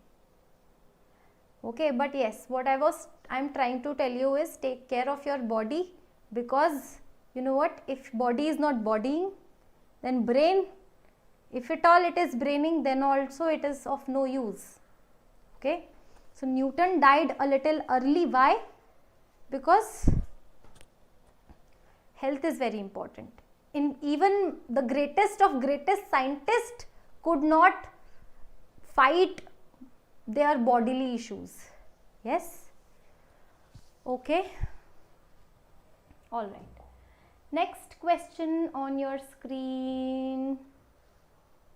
Okay, but yes, what I'm trying to tell you is take care of your body, because you know what, if body is not bodying, then brain, if at all it is braining, then also it is of no use. Okay, so Newton died a little early. Why? Because health is very important. Even the greatest of greatest scientists could not fight their bodily issues. Yes? Okay. All right. Next question on your screen.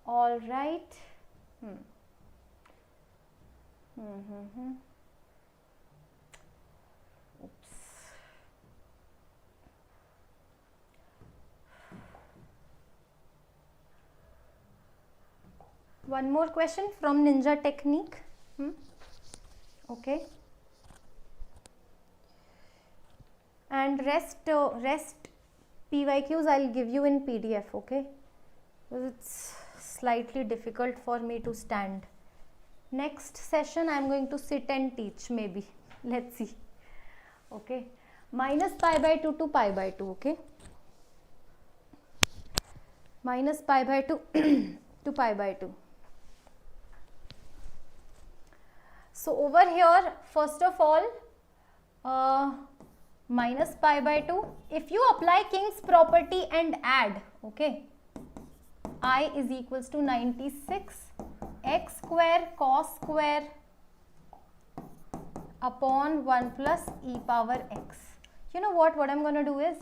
All right. Oops. One more question from Ninja Technique. Okay. And rest PYQs I'll give you in PDF, okay? Because it's slightly difficult for me to stand. Next session I'm going to sit and teach, maybe. Let's see. Okay. Minus pi by 2 to pi by 2, okay? Minus pi by 2 to pi by 2. So over here, first of all, minus pi by 2, if you apply King's property and add, okay, I is equals to 96 x square cos square upon 1 plus e power x. You know what I'm going to do is,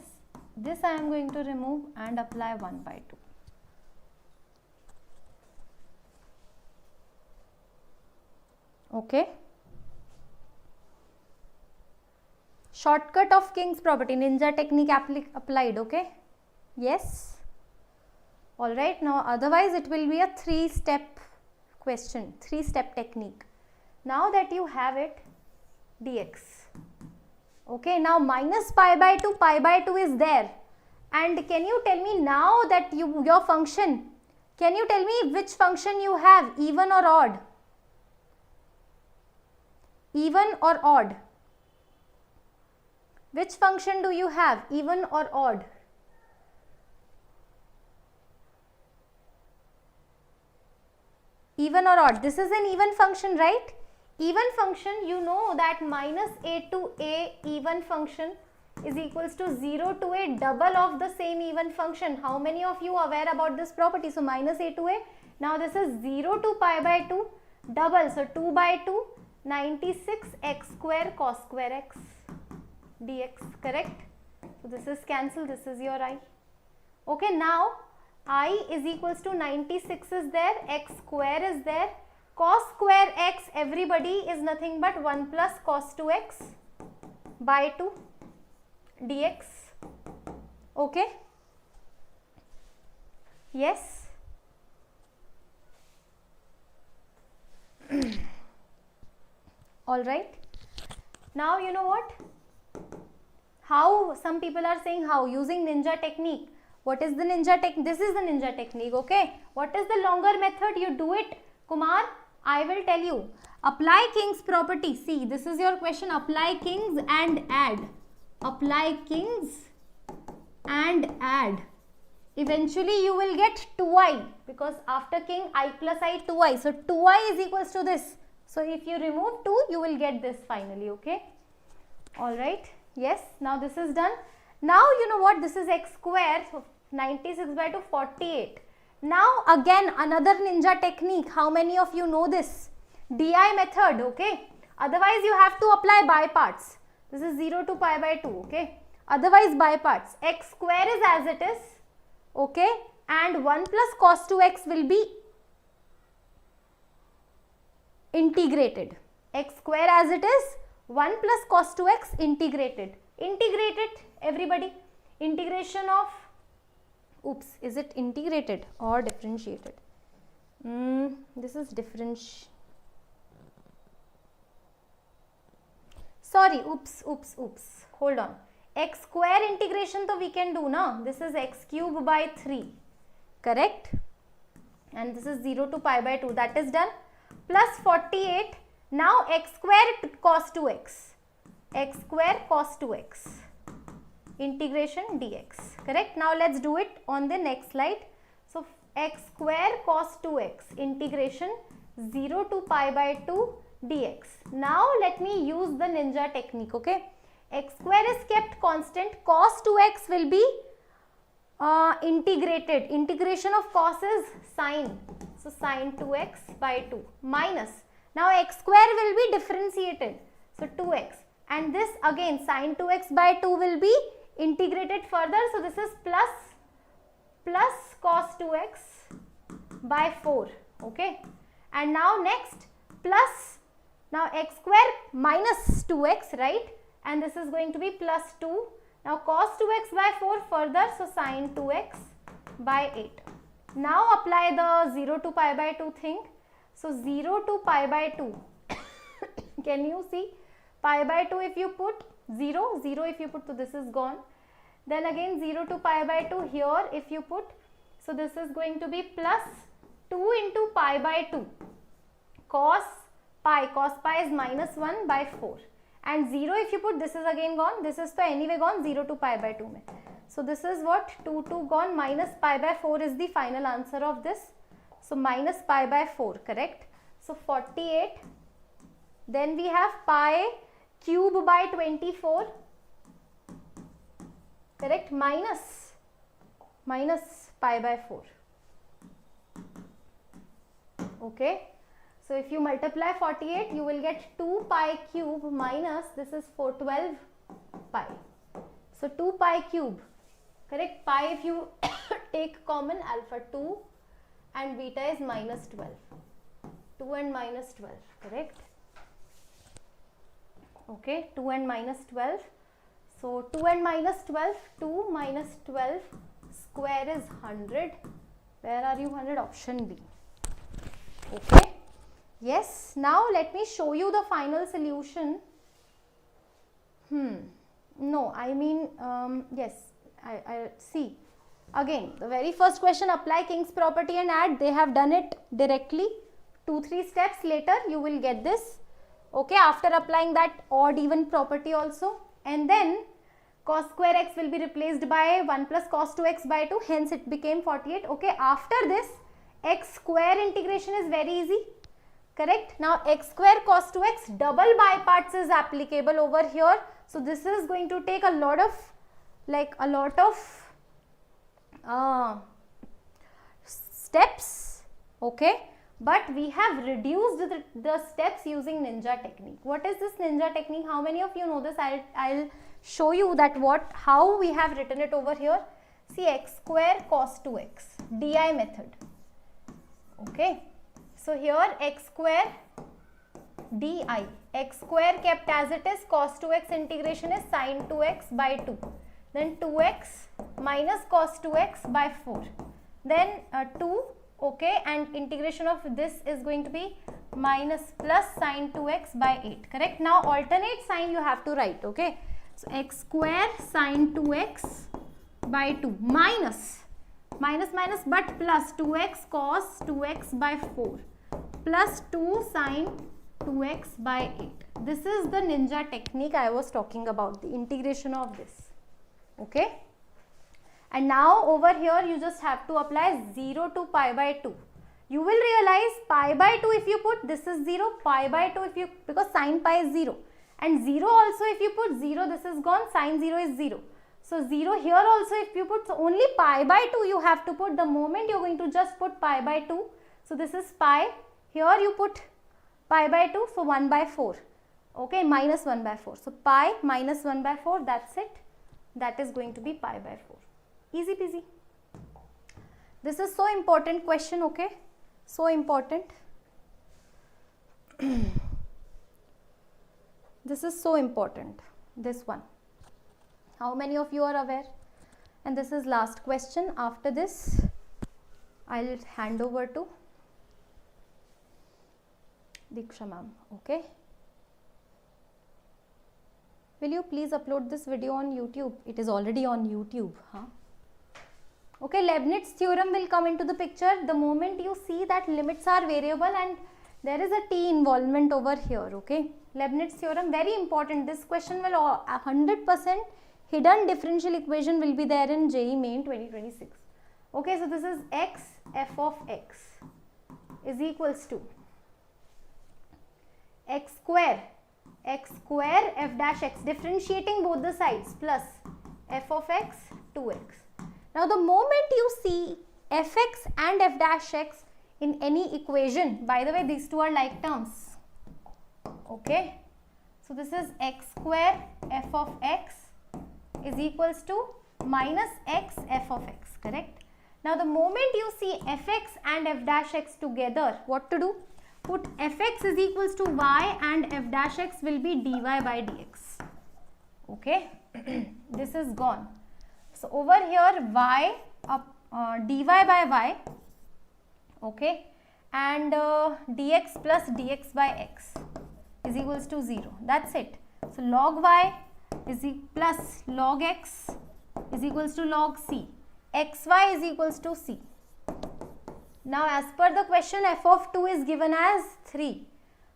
this I am going to remove and apply 1 by 2. Okay. Shortcut of King's property, Ninja Technique applied, okay? Yes. Alright, now otherwise it will be a 3-step question, 3-step technique. Now that you have it, dx. Okay, now minus pi by 2 is there. And can you tell me now that your function, can you tell me which function you have, even or odd? Even or odd? Which function do you have, even or odd? Even or odd? This is an even function, right? Even function, you know that minus a to a even function is equals to 0 to a double of the same even function. How many of you are aware about this property? So minus a to a Now this is 0 to pi by 2 double, so 2 by 2, 96 x square cos square x dx, correct? So this is cancelled, this is your I. Okay, now I is equals to 96 is there, x square is there, cos square x, everybody, is nothing but 1 plus cos 2x by 2 dx. Okay, yes. All right, now you know what, how some people are saying how, using ninja technique. What is the ninja technique? This is the ninja technique. Okay, what is the longer method? You do it, Kumar, I will tell you. Apply King's property. See, this is your question. Apply King's and add. Apply King's and add. Eventually you will get 2i, because after King I plus I 2i. So 2i is equals to this. So if you remove 2, you will get this finally. Okay, all right, yes. Now this is done. Now you know what, this is x square, so 96 by 2, 48. Now again another ninja technique. How many of you know this? DI method. Okay, otherwise you have to apply by parts. This is 0 to pi by 2. Okay, otherwise by parts. X square is as it is. Okay, and 1 plus cos 2x will be integrated. X square as it is, 1 plus cos 2x integrated. Integrate it, everybody. Integration of, oops, is it integrated or differentiated? This is sorry, oops, hold on. X square integration to we can do now. This is x cube by 3, correct? And this is 0 to pi by 2, that is done. Plus 48, now x square cos 2x, x square cos 2x, integration dx, correct? Now let's do it on the next slide. So x square cos 2x, integration 0 to pi by 2 dx. Now let me use the ninja technique. Okay, x square is kept constant, cos 2x will be integrated. Integration of cos is sine, so sine 2x by 2 minus, now x square will be differentiated, so 2x, and this again sine 2x by 2 will be integrated further, so this is plus cos 2x by 4. Okay, and now next plus, now x square minus 2x, right, and this is going to be plus 2. Now cos 2x by 4 further, so sine 2x by 8. Now apply the 0 to pi by 2 thing. So 0 to pi by 2, can you see, pi by 2 if you put 0, 0 if you put, so this is gone. Then again 0 to pi by 2 here if you put, so this is going to be plus 2 into pi by 2, cos pi is minus 1 by 4. And 0 if you put, this is again gone, this is so anyway gone, 0 to pi by 2 mein. So this is what, 2 gone, minus pi by 4 is the final answer of this. So minus pi by 4, correct? So 48, then we have pi cube by 24, correct, minus pi by 4. Okay, so if you multiply 48, you will get 2 pi cube minus, this is 412 pi. So 2 pi cube, correct, pi if you take common, alpha 2 and beta is minus 12, 2 and minus 12, correct? Okay, 2 and minus 12. So 2 and minus 12, 2 minus 12 square is 100. Where are you? 100, option B. Okay, yes. Now let me show you the final solution. No, I mean, yes, I see. Again, the very first question, apply King's property and add. They have done it directly. 2-3 steps later, you will get this. Okay, after applying that odd even property also. And then cos square x will be replaced by 1 plus cos 2x by 2. Hence, it became 48. Okay, after this, x square integration is very easy. Correct. Now, x square cos 2x double by parts is applicable over here. So, this is going to take a lot of steps. okay, but we have reduced the steps using ninja technique. What is this ninja technique? How many of you know this? I'll show you that how we have written it over here. See, x square cos 2x, DI method, okay. So here x square DI, x square kept as it is, cos 2x integration is sin 2x by 2, then 2x minus cos 2x by 4, then 2, okay, and integration of this is going to be minus plus sin 2x by 8, correct. Now alternate sign you have to write, okay. So x square sin 2x by 2 minus but plus 2x cos 2x by 4 plus 2 sin 2x by 8. This is the ninja technique I was talking about, the integration of this, okay. And now over here you just have to apply 0 to pi by 2. You will realize pi by 2 if you put, this is 0, pi by 2 if you, because sin pi is 0, and 0 also if you put 0, this is gone, sin 0 is 0. So 0 here also if you put, so only pi by 2 you have to put. The moment you are going to just put pi by 2, so this is pi, here you put pi by 2, so 1 by 4, okay, minus 1 by 4. So pi minus 1 by 4, that's it. That is going to be pi by 4. Easy peasy. This is so important question, okay, so important. This is so important, this one. How many of you are aware? And this is last question. After this I'll hand over to Diksha ma'am, okay. Will you please upload this video on YouTube? It is already on YouTube, huh? Okay, Leibniz theorem will come into the picture the moment you see that limits are variable and there is a t involvement over here, okay. Leibniz theorem, very important. This question will 100% hidden differential equation will be there in JEE Main 2026. Okay, so this is x f of x is equals to x square f dash x, differentiating both the sides, plus f of x 2x. Now the moment you see fx and f dash x in any equation, by the way these two are like terms, okay. So this is x square f of x is equals to minus x f of x, correct. Now the moment you see fx and f dash x together, what to do? Put fx is equals to y and f dash x will be dy by dx, okay. This is gone. So over here y dy by y, okay, and dx plus dx by x is equals to 0. That's it. So log y is plus log x is equals to log c. xy is equals to c. Now as per the question, f of 2 is given as 3.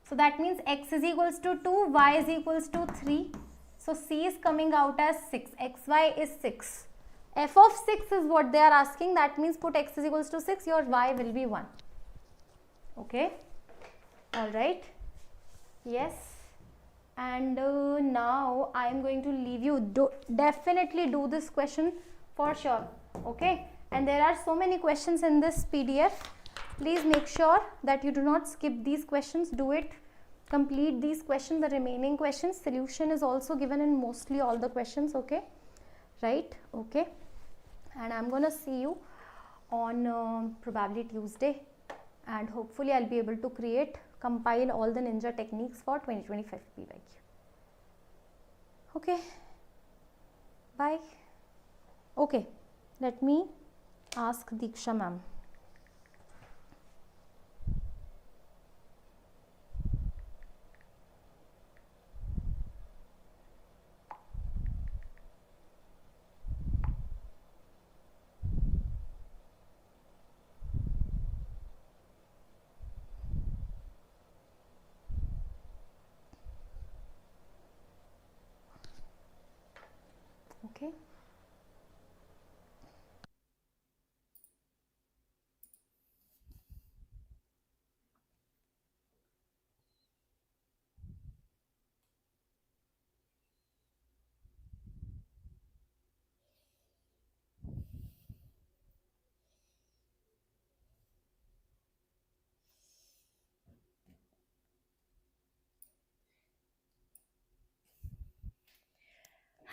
So that means x is equals to 2, y is equals to 3. So c is coming out as 6. xy is 6. F of 6 is what they are asking. That means put x is equals to 6, your y will be 1. Okay. Alright. Yes. And now I am going to leave you. Definitely do this question for sure. Okay. And there are so many questions in this PDF. Please make sure that you do not skip these questions. Do it. Complete these questions, the remaining questions. Solution is also given in mostly all the questions. Okay. Right. Okay. And I'm going to see you on probably Tuesday. And hopefully I'll be able to compile all the ninja techniques for 2025 PYQ. Okay. Bye. Okay. Let me ask Diksha ma'am. Okay.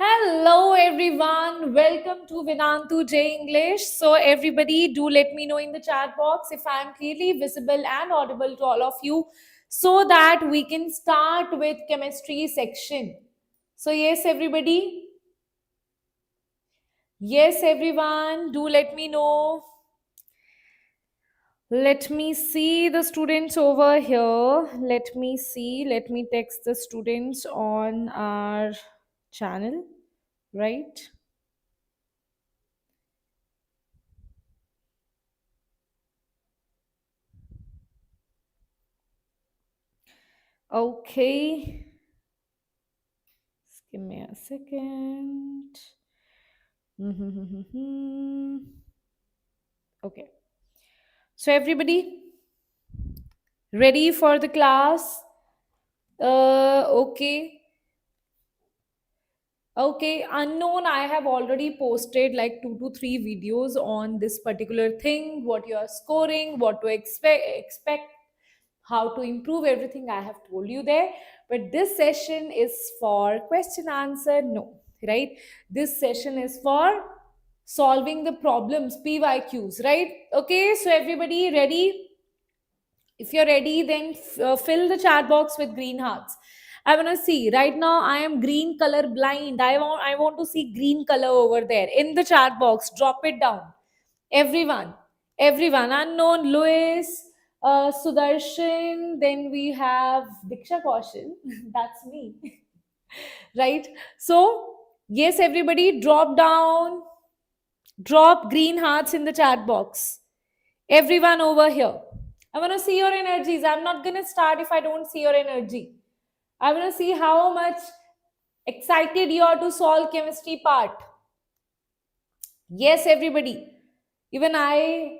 Hello everyone, welcome to Vedantu J English. So everybody do let me know in the chat box if I am clearly visible and audible to all of you so that we can start with chemistry section. So yes everybody, yes everyone, do let me know. Let me see the students over here. Let me text the students on our channel, right? Okay. Just give me a second. Okay. So everybody ready for the class? Okay. Okay, unknown. I have already posted like 2 to 3 videos on this particular thing, what you are scoring, what to expect, how to improve everything I have told you there. But this session is for question answer. No, right? This session is for solving the problems, PYQs, right? Okay, so everybody ready? If you're ready, then fill the chat box with green hearts. I want to see. Right now, I am green color blind. I want to see green color over there in the chat box. Drop it down. Everyone, everyone. Unknown, Louis, Sudarshan. Then we have Diksha Kaushal. That's me, right? So yes, everybody, drop down. Drop green hearts in the chat box. Everyone over here. I want to see your energies. I'm not going to start if I don't see your energy. I want to see how much excited you are to solve chemistry part. Yes, everybody. Even I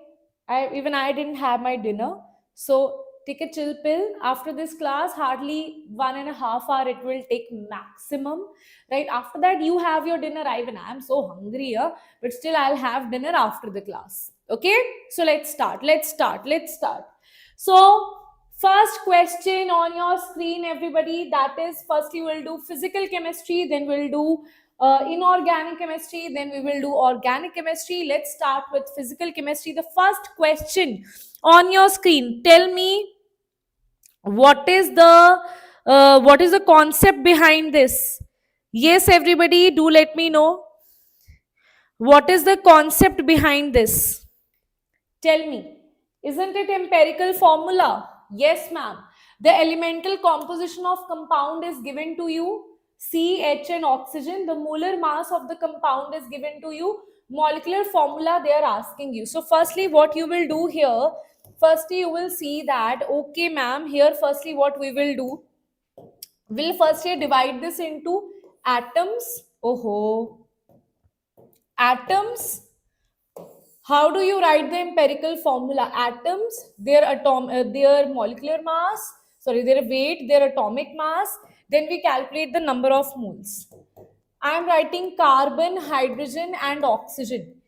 didn't have my dinner. So take a chill pill. After this class, hardly 1.5 hours it will take maximum. Right after that, you have your dinner. Even I'm so hungry here, but still I'll have dinner after the class. Okay, so let's start. So first question on your screen, everybody. That is, first you will do physical chemistry, then we'll do inorganic chemistry, then we will do organic chemistry. Let's start with physical chemistry. The first question on your screen, tell me what is the concept behind this. Yes, everybody, do let me know what is the concept behind this. Tell me, isn't it empirical formula? Yes, ma'am. The elemental composition of compound is given to you. C, H and oxygen. The molar mass of the compound is given to you. Molecular formula they are asking you. So firstly, what you will do here, firstly you will see that, okay ma'am, here firstly what we will do, we'll firstly divide this into atoms. Atoms. How do you write the empirical formula? Atoms, their molecular mass, their weight, their atomic mass. Then we calculate the number of moles. I am writing carbon, hydrogen, and oxygen.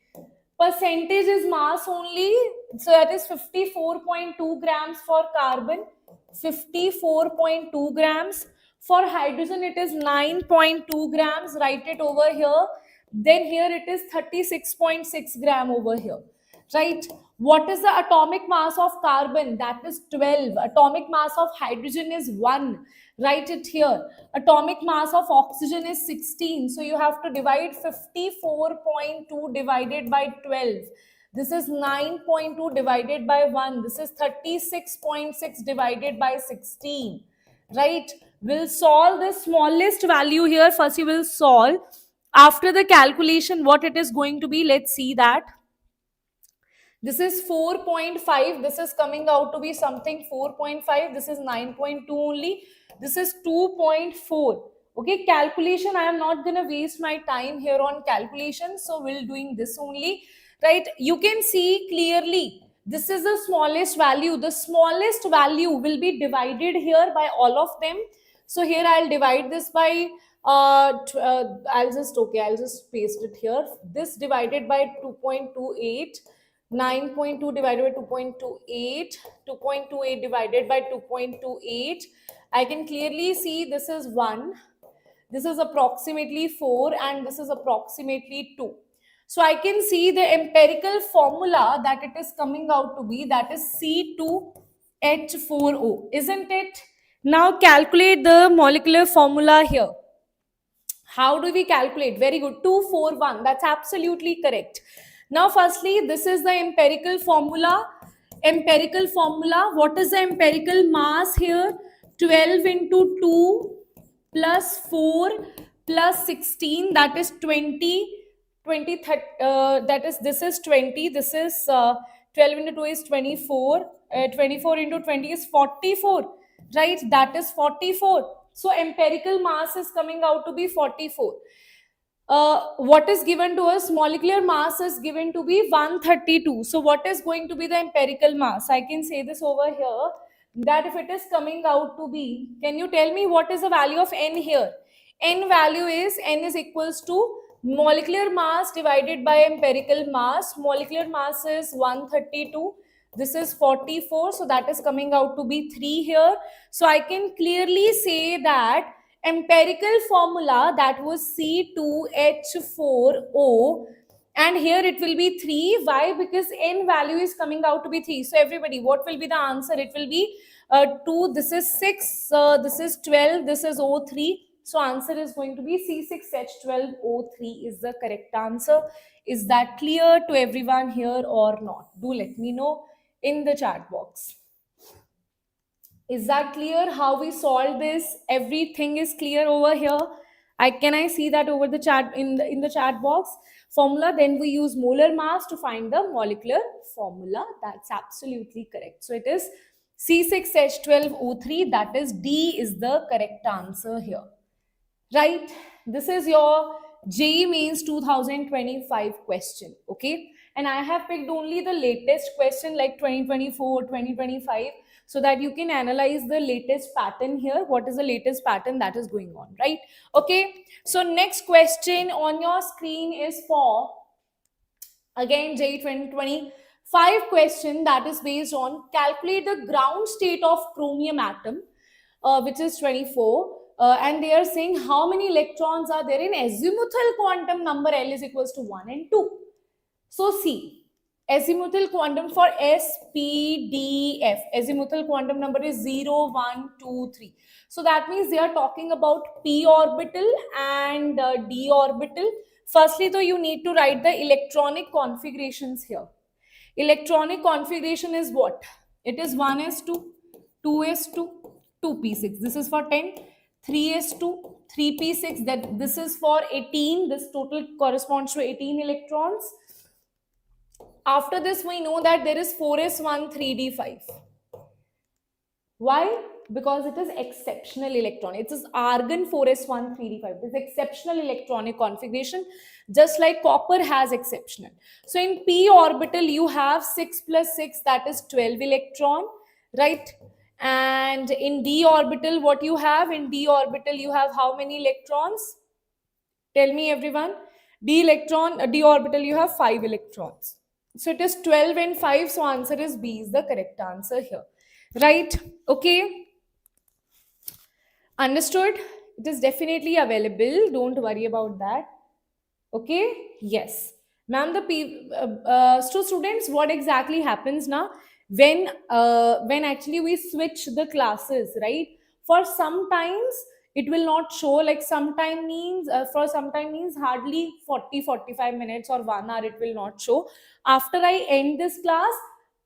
Percentage is mass only, so that is 54.2 grams for carbon, 54.2 grams. For hydrogen, it is 9.2 grams. Write it over here. Then here it is 36.6 gram over here. Right? What is the atomic mass of carbon? That is 12. Atomic mass of hydrogen is 1. Write it here. Atomic mass of oxygen is 16. So you have to divide 54.2 divided by 12. This is 9.2 divided by 1. This is 36.6 divided by 16. Right? We'll solve the smallest value here. First, you will solve. After the calculation, what it is going to be, let's see that. This is 4.5. This is coming out to be something 4.5. This is 9.2 only. This is 2.4. Okay, calculation. I am not going to waste my time here on calculation. So we'll doing this only. Right? You can see clearly. This is the smallest value. The smallest value will be divided here by all of them. So here I'll divide this by I'll just paste it here. This divided by 2.28. 9.2 divided by 2.28, 2.28 divided by 2.28. I can clearly see this is 1. this is approximately 4, and this is approximately 2. So I can see the empirical formula that it is coming out to be, that is C2H4O, isn't it? Now calculate the molecular formula here. How do we calculate? Very good. 241. That's absolutely correct. Now, firstly, this is the empirical formula. Empirical formula. What is the empirical mass here? 12 into 2 plus 4 plus 16. That is 20. 20 that is, this is 20. This is 12 into 2 is 24. 24 into 20 is 44. Right? That is 44. So empirical mass is coming out to be 44. What is given to us? Molecular mass is given to be 132. So what is going to be the empirical mass? I can say this over here, that if it is coming out to be, can you tell me what is the value of N here? N value is, N is equals to molecular mass divided by empirical mass. Molecular mass is 132. This is 44, so that is coming out to be 3 here. So I can clearly say that empirical formula, that was C2H4O, and here it will be 3. Why? Because N value is coming out to be 3. So everybody, what will be the answer? It will be 2, this is 6, this is 12, this is O3. So answer is going to be C6H12O3 is the correct answer. Is that clear to everyone here or not? Do let me know in the chat box. Is that clear how we solve this? Everything is clear over here. Can I see that over the chat in the chat box? Formula, then we use molar mass to find the molecular formula. That's absolutely correct. So it is C6H12O3, that is D is the correct answer here. Right? This is your JEE Mains 2025 question. Okay? And I have picked only the latest question like 2024, 2025, so that you can analyze the latest pattern here. What is the latest pattern that is going on, right? Okay. So next question on your screen is for, again, JEE 2025 question that is based on calculate the ground state of chromium atom, which is 24. And they are saying how many electrons are there in azimuthal quantum number L is equals to 1 and 2. So see, azimuthal quantum for SPDF, azimuthal quantum number is 0, 1, 2, 3. So that means they are talking about p orbital and d orbital. Firstly, though, you need to write the electronic configurations here. Electronic configuration is what? It is 1s2, 2s2, 2p6. This is for 10. 3s2, 3p6, that this is for 18. This total corresponds to 18 electrons. After this, we know that there is 4s1, 3d5. Why? Because it is exceptional electron. It is argon 4s1, 3d5. This exceptional electronic configuration, just like copper has exceptional. So in p orbital, you have 6 plus 6, that is 12 electron, right? And in d orbital, what you have? In d orbital, you have how many electrons? Tell me, everyone. D orbital, you have 5 electrons. So it is 12 and 5. So answer is B is the correct answer here. Right? Okay. Understood? It is definitely available. Don't worry about that. Okay. Yes. Ma'am, so students, what exactly happens now? When actually we switch the classes, right? For sometimes it will not show, like sometime means for sometime means hardly 40-45 minutes or 1 hour it will not show. After I end this class,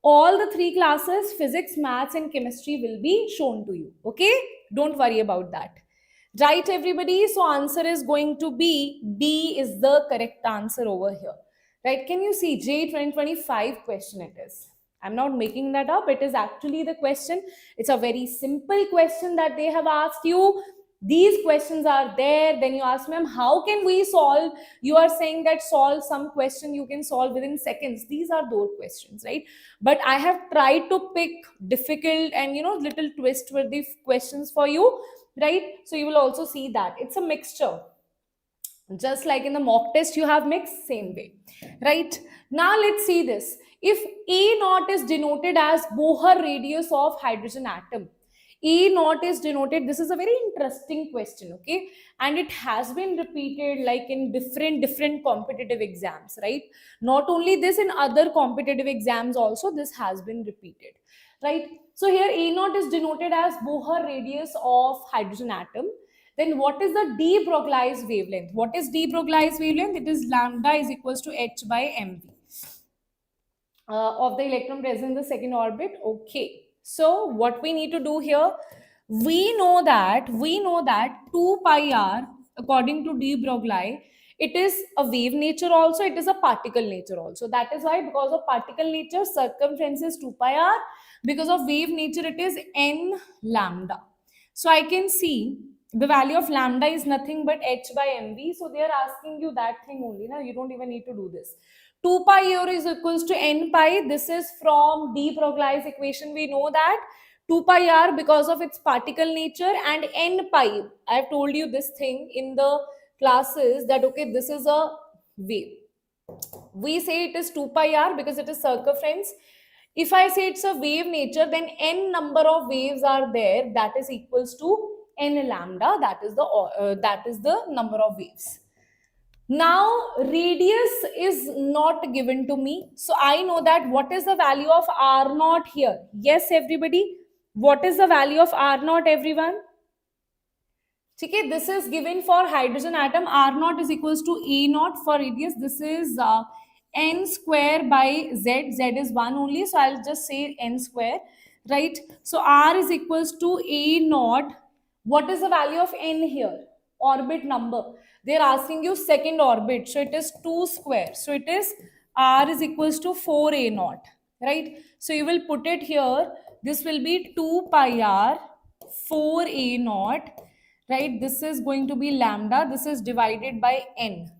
all the 3 classes, physics, maths and chemistry, will be shown to you. Okay, don't worry about that. Right, everybody? So answer is going to be D is the correct answer over here. Right? Can you see JEE 2025 question it is? I'm not making that up. It is actually the question. It's a very simple question that they have asked you. These questions are there. Then you ask, ma'am, how can we solve? You are saying that solve some question you can solve within seconds. These are those questions, right? But I have tried to pick difficult and, little twist with the questions for you, right? So you will also see that it's a mixture. Just like in the mock test, you have mixed, same way, right? Now let's see this. If A naught is denoted as Bohr radius of hydrogen atom, E naught is denoted, this is a very interesting question, okay, and it has been repeated like in different competitive exams, right? Not only this, in other competitive exams also this has been repeated, right? So here E naught is denoted as Bohr radius of hydrogen atom. Then what is the de Broglie wavelength? What is de Broglie wavelength? It is lambda is equals to h by mv of the electron present in the second orbit. Okay, so what we need to do here, we know that 2 pi r according to de Broglie, it is a wave nature also, it is a particle nature also. That is why, because of particle nature, circumference is 2 pi r. Because of wave nature, it is n lambda. So I can see the value of lambda is nothing but h by mv. So they are asking you that thing only. Now you don't even need to do this. 2 pi r is equals to n pi. This is from de Broglie's equation. We know that 2 pi r, because of its particle nature, and n pi. I have told you this thing in the classes that okay, this is a wave. We say it is 2 pi r because it is circumference. If I say it's a wave nature, then n number of waves are there, that is equals to n lambda, that is the number of waves. Now radius is not given to me, so I know that what is the value of r naught here. Yes everybody, what is the value of r naught, everyone? Okay, this is given for hydrogen atom. R naught is equals to A naught for radius. This is n square by z. Z is 1 only, so I'll just say n square, right? So R is equals to A naught. What is the value of n here? Orbit number. They're asking you second orbit, so it is 2 square. So it is R is equals to 4A naught, right? So you will put it here. This will be 2 pi R 4A naught, right? This is going to be lambda. This is divided by n.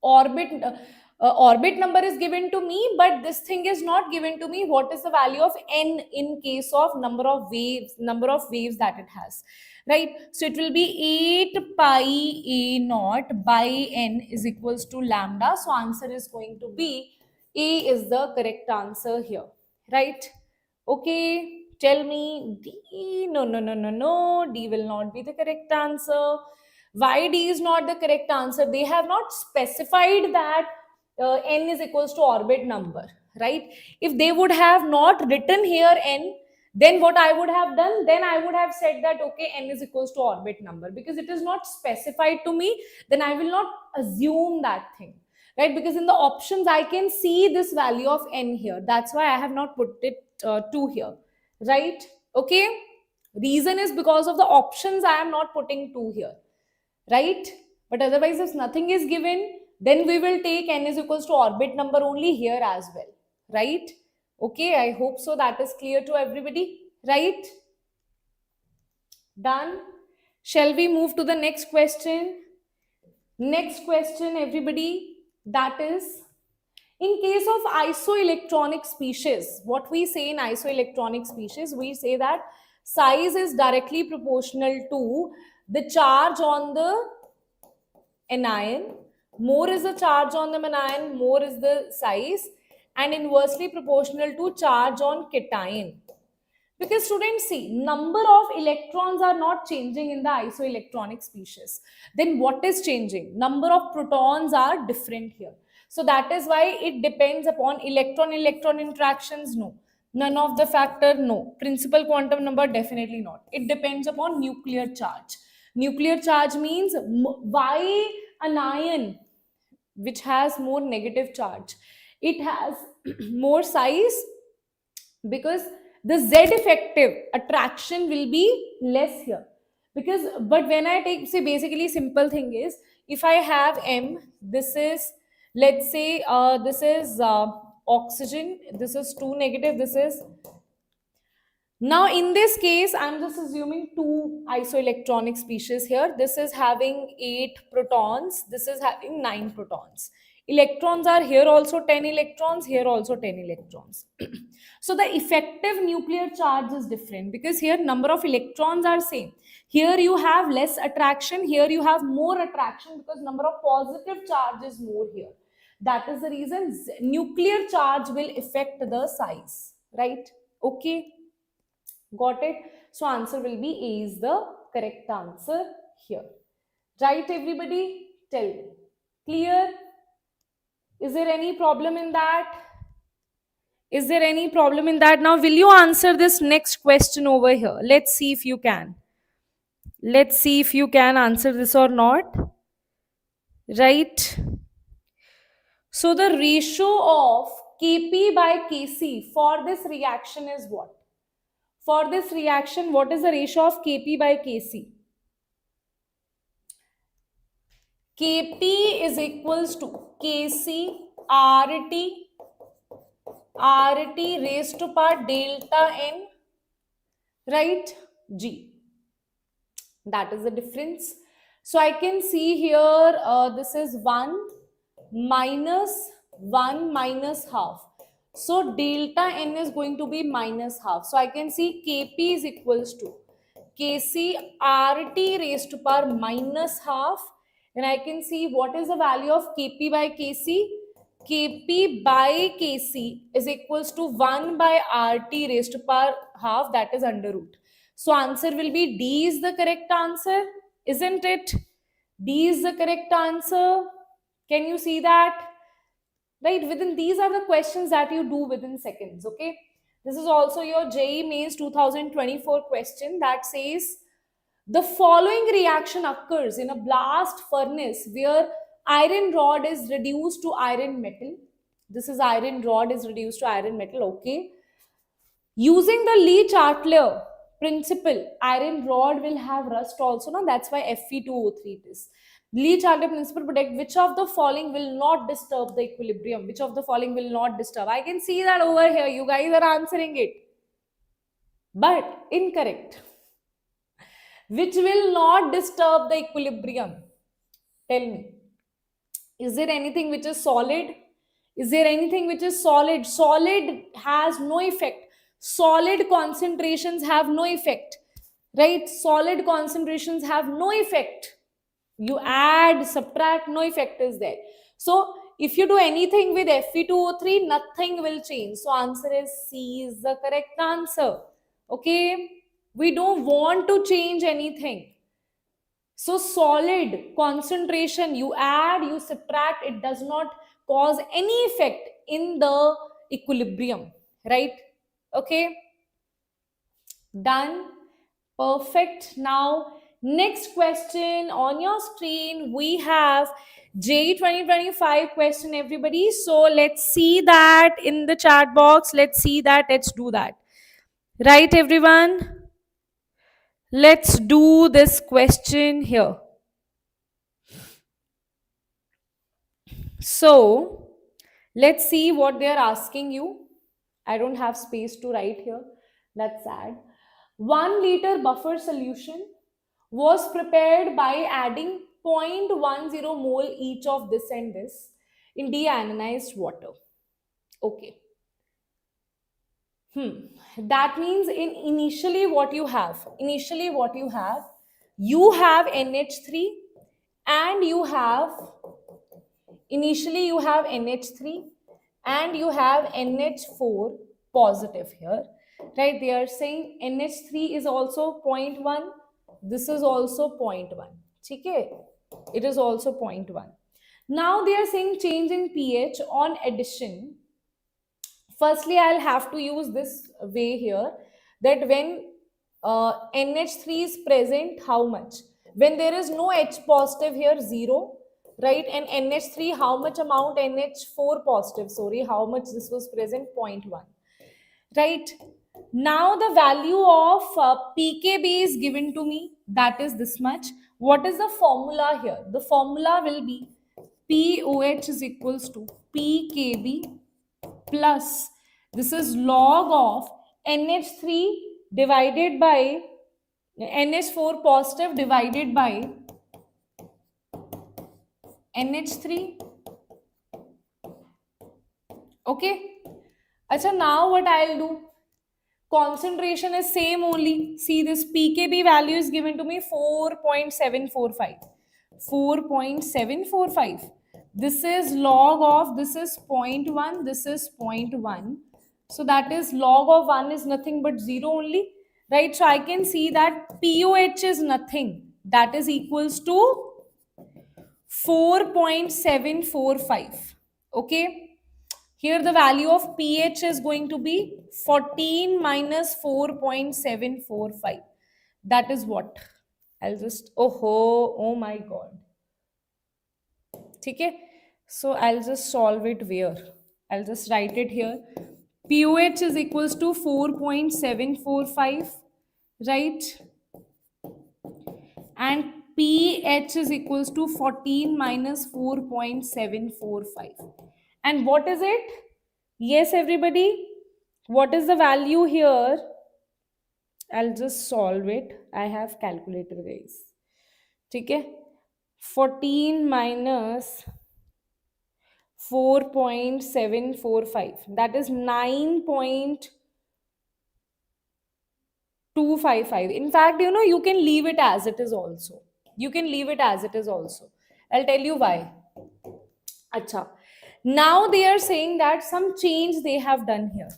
Orbit number is given to me, but this thing is not given to me. What is the value of n in case of number of waves that it has, right? So it will be 8 pi A naught by n is equals to lambda. So answer is going to be A is the correct answer here, right? Okay. Tell me D. No, no, no, no, no. D will not be the correct answer. Why D is not the correct answer? They have not specified that n is equals to orbit number, right? If they would have not written here n, then what I would have done, then I would have said that okay, n is equals to orbit number. Because it is not specified to me, then I will not assume that thing, right? Because in the options I can see this value of n here. That's why I have not put it 2 here, right? Okay, reason is because of the options I am not putting 2 here, right? But otherwise, if nothing is given, then we will take n is equals to orbit number only here as well, right? Okay, I hope so that is clear to everybody, right? Done. Shall we move to the next question? Next question, everybody, that is, in case of isoelectronic species, what we say in isoelectronic species, we say that size is directly proportional to the charge on the anion. More is the charge on the anion, more is the size, and inversely proportional to charge on cation. Because students, see, number of electrons are not changing in the isoelectronic species. Then what is changing? Number of protons are different here. So that is why it depends upon electron-electron interactions, no. None of the factor, no. Principal quantum number, definitely not. It depends upon nuclear charge. Nuclear charge means why an ion which has more negative charge, it has more size, because the z effective attraction will be less here. Because but when I take, say, basically simple thing is, if I have m, this is, let's say this is oxygen, this is 2 negative, this is, now in this case I'm just assuming 2 isoelectronic species here. This is having 8 protons, this is having 9 protons. Electrons are here also 10 electrons, here also 10 electrons. So the effective nuclear charge is different, because here number of electrons are same. Here you have less attraction, here you have more attraction, because number of positive charge is more here. That is the reason nuclear charge will affect the size, right? Okay, got it. So answer will be A is the correct answer here. Right, everybody? Tell me. Clear? Is there any problem in that? Is there any problem in that? Now, will you answer this next question over here? Let's see if you can. Let's see if you can answer this or not. Right? So, the ratio of Kp by Kc for this reaction is what? For this reaction, what is the ratio of Kp by Kc? Kp is equals to Kc RT raised to power delta N, right? G. That is the difference. So I can see here this is 1 minus half. So delta N is going to be minus half. So I can see Kp is equals to Kc RT raised to power minus half. And I can see what is the value of Kp by Kc. Kp by Kc is equals to 1 by RT raised to power half, that is under root. So answer will be D is the correct answer, isn't it? D is the correct answer. Can you see that? Right, within these are the questions that you do within seconds, okay? This is also your JEE Mains 2024 question that says, the following reaction occurs in a blast furnace where iron rod is reduced to iron metal. This is iron rod is reduced to iron metal, okay? Using the Lee-Chatelier principle, iron rod will have rust also. Now that's why Fe2O3 it is. Lee-Chatelier principle predict which of the following will not disturb the equilibrium. Which of the following will not disturb? I can see that over here. You guys are answering it. But incorrect. Which will not disturb the equilibrium? Tell me. Is there anything which is solid? Is there anything which is solid? Solid has no effect. Solid concentrations have no effect. Right? Solid concentrations have no effect. You add, subtract, no effect is there. So if you do anything with Fe2O3, nothing will change. So answer is C is the correct answer. Okay? We don't want to change anything. So solid concentration, you add, you subtract, it does not cause any effect in the equilibrium, right? Okay, done, perfect. Now next question on your screen, we have JEE 2025 question, everybody. So let's see that in the chat box. Let's see that. Let's do that. Right, everyone? Let's do this question here. So let's see what they are asking you. I don't have space to write here. That's sad. 1 liter buffer solution was prepared by adding 0.10 mole each of this and this in deionized water. Okay. That means initially what you have NH3 and you have NH3 and you have NH4 positive here, right? They are saying NH3 is also 0.1, this is also 0.1, okay? It is also 0.1. Now they are saying change in pH on addition. Firstly, I'll have to use this way here, that when NH3 is present, how much? When there is no H positive here, 0, right? And NH3, how much amount? NH4 positive, sorry, how much this was present? 0.1, right? Now the value of pKb is given to me, that is this much. What is the formula here? The formula will be POH is equals to pKb plus, this is log of NH3 divided by NH4 positive divided by NH3. Okay. Achha, now what I'll do? Concentration is same only. See, this pKb value is given to me 4.745. 4.745. This is log of, this is 0.1, this is 0.1. So that is log of 1 is nothing but 0 only. right? So I can see that POH is nothing. That is equals to 4.745. Okay. Here the value of pH is going to be 14 minus 4.745. That is what? I'll just, oh my God. Okay. So I'll just solve it where? I'll just write it here. POH is equals to 4.745, right? And pH is equals to 14 minus 4.745. And what is it? Yes, everybody. What is the value here? I'll just solve it. I have calculator, guys. Okay. 14 minus 4.745. That is 9.255. In fact, you can leave it as it is also. You can leave it as it is also. I'll tell you why. Acha. Now they are saying that some change they have done here.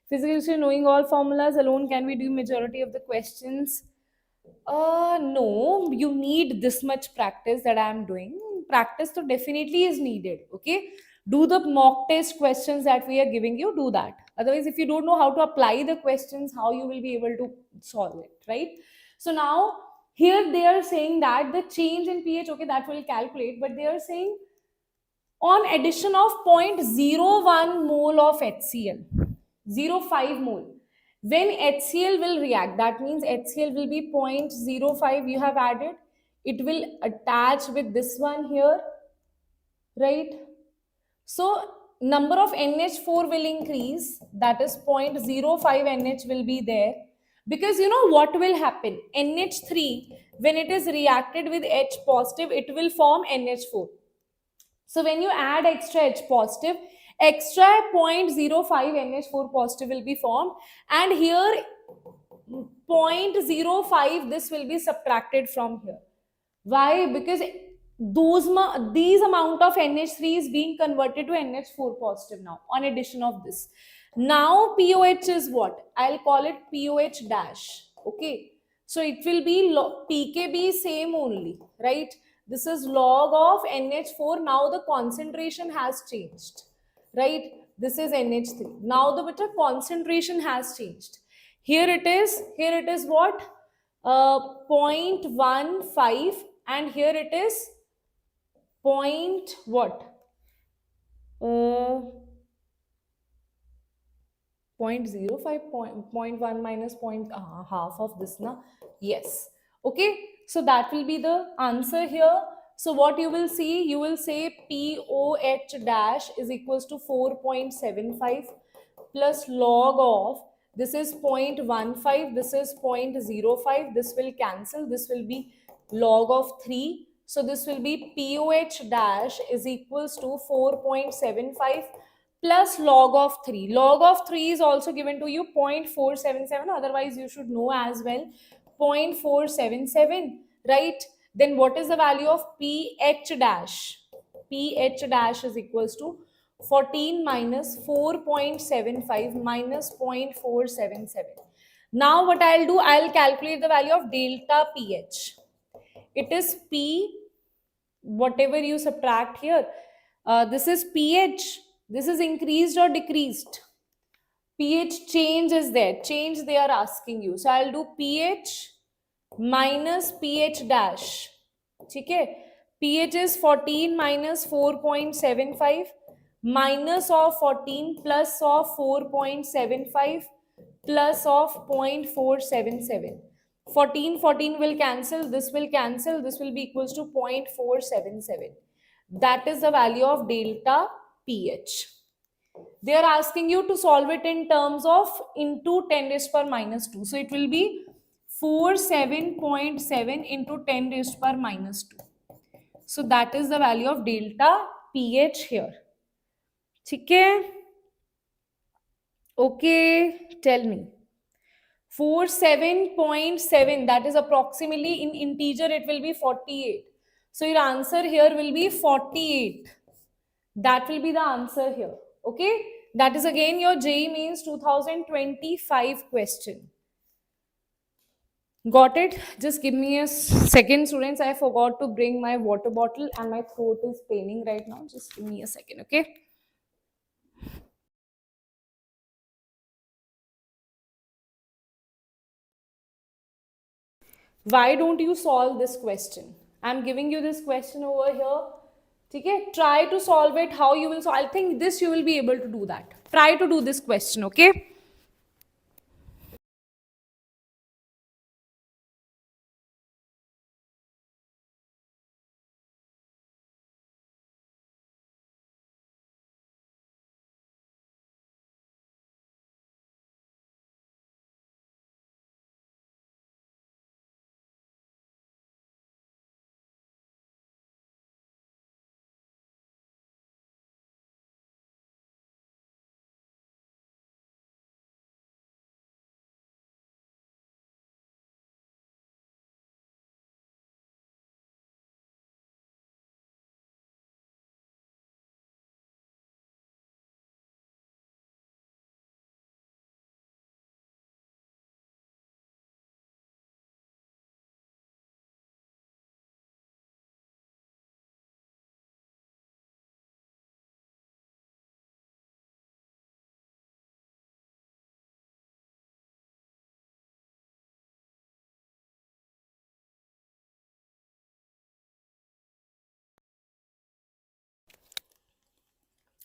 Physically, knowing all formulas alone, can we do majority of the questions? No, you need this much practice that I am doing. Practice so definitely is needed. Okay, do the mock test questions that we are giving you. Do that. Otherwise, if you don't know how to apply the questions, how you will be able to solve it, right? So now here they are saying that the change in pH, okay, that will calculate, but they are saying on addition of 0.01 mole of HCl, 0.5 mole. When HCl will react, that means HCl will be 0.05 you have added. It will attach with this one here, right? So number of NH4 will increase, that is 0.05 NH will be there. Because what will happen? NH3, when it is reacted with H positive, it will form NH4. So when you add extra H positive, extra 0.05 NH4 positive will be formed, and here 0.05 this will be subtracted from here. Why? Because these amount of NH3 is being converted to NH4 positive now on addition of this. Now POH is what? I'll call it POH dash. Okay. So it will be pKb same only, right? This is log of NH4. Now the concentration has changed, right? This is NH3. Now the concentration has changed. Here it is what? 0.15, and here it is point what? 0.05, 0.1 minus half of this na. Yes. Okay. So that will be the answer here. So what you will see, you will say POH dash is equals to 4.75 plus log of, this is 0.15, this is 0.05, this will cancel, this will be log of 3. So this will be POH dash is equals to 4.75 plus log of 3. Log of 3 is also given to you 0.477, otherwise you should know as well 0.477, right? Then what is the value of pH dash? pH dash is equals to 14 minus 4.75 minus 0.477. Now what I'll do, I'll calculate the value of delta pH. It is P, whatever you subtract here. This is pH. This is increased or decreased? pH change is there. Change they are asking you. So I'll do pH minus pH dash. Okay. pH is 14 minus 4.75 minus of 14 plus of 4.75 plus of 0.477. 14 will cancel, this will cancel, this will be equals to 0.477. That is the value of delta pH. They are asking you to solve it in terms of into 10 raised per minus 2. So it will be 47.7 into 10 raised per minus 2. So that is the value of delta pH here. Okay? Okay, tell me. 47.7, that is approximately in integer it will be 48. So your answer here will be 48. That will be the answer here. Okay? That is again your JEE Mains 2025 question. Got it? Just give me a second, students. I forgot to bring my water bottle and my throat is paining right now. Just give me a second, okay? Why don't you solve this question? I'm giving you this question over here. Okay? Try to solve it. How you will solve? I think this you will be able to do that. Try to do this question, okay?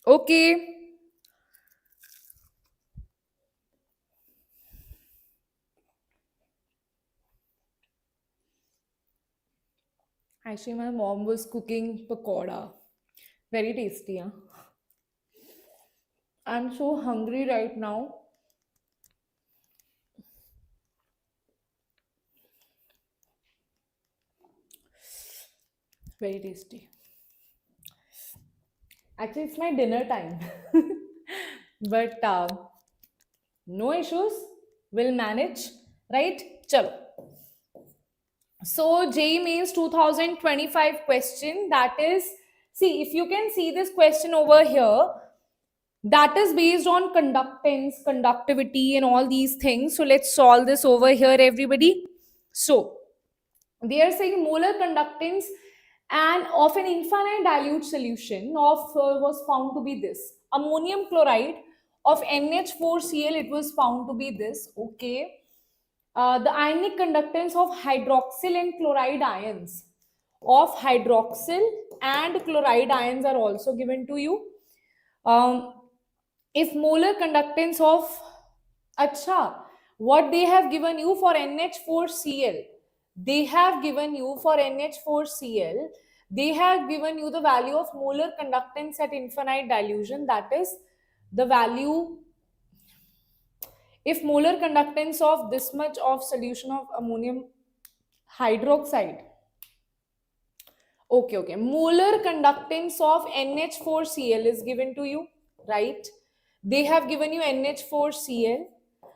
Okay. Actually, my mom was cooking pakoda. Very tasty, huh? I'm so hungry right now. Very tasty. Actually, it's my dinner time. But no issues. We'll manage. Right? Chalo. So, JEE Mains 2025 question, that is, see, if you can see this question over here, that is based on conductance, conductivity, and all these things. So, let's solve this over here, everybody. So, they are saying molar conductance and of an infinite dilute solution of was found to be this ammonium chloride of NH4Cl, it was found to be this, okay. The ionic conductance of hydroxyl and chloride ions are also given to you. If molar conductance of acha, what they have given you for NH4Cl, they have given you for NH4Cl, they have given you the value of molar conductance at infinite dilution, that is the value. If molar conductance of this much of solution of ammonium hydroxide, okay, molar conductance of NH4Cl is given to you, right? They have given you NH4Cl,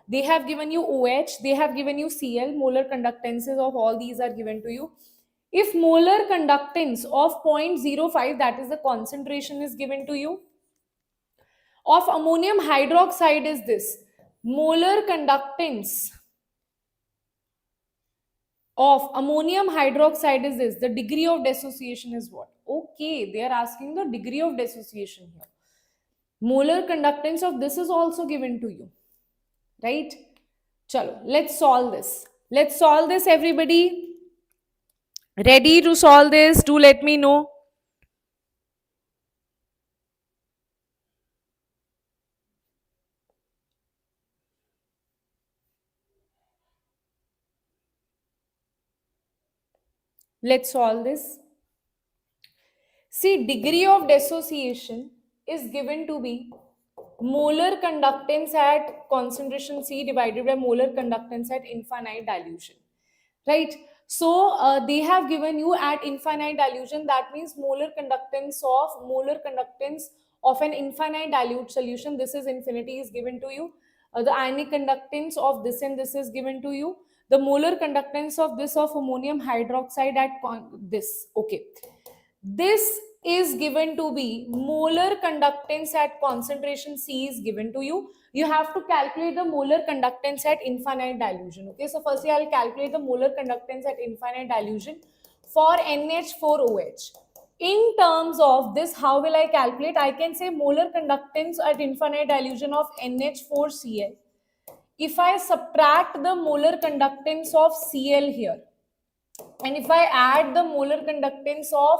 they have given you OH, they have given you Cl, molar conductances of all these are given to you. If molar conductance of 0.05, that is the concentration, is given to you, of ammonium hydroxide is this, molar conductance of ammonium hydroxide is this, the degree of dissociation is what? Okay, they are asking the degree of dissociation here. Molar conductance of this is also given to you, right? Chalo, let's solve this. Let's solve this, everybody. Ready to solve this? Do let me know. Let's solve this. See, degree of dissociation is given to be molar conductance at concentration C divided by molar conductance at infinite dilution, right? So they have given you at infinite dilution, that means molar conductance of an infinite dilute solution, this is infinity, is given to you. The ionic conductance of this and this is given to you. The molar conductance of this of ammonium hydroxide at this, okay. This is given to be molar conductance at concentration C is given to you. You have to calculate the molar conductance at infinite dilution. Okay, so firstly I'll calculate the molar conductance at infinite dilution for NH4OH. In terms of this, how will I calculate? I can say molar conductance at infinite dilution of NH4Cl. If I subtract the molar conductance of Cl here, and if I add the molar conductance of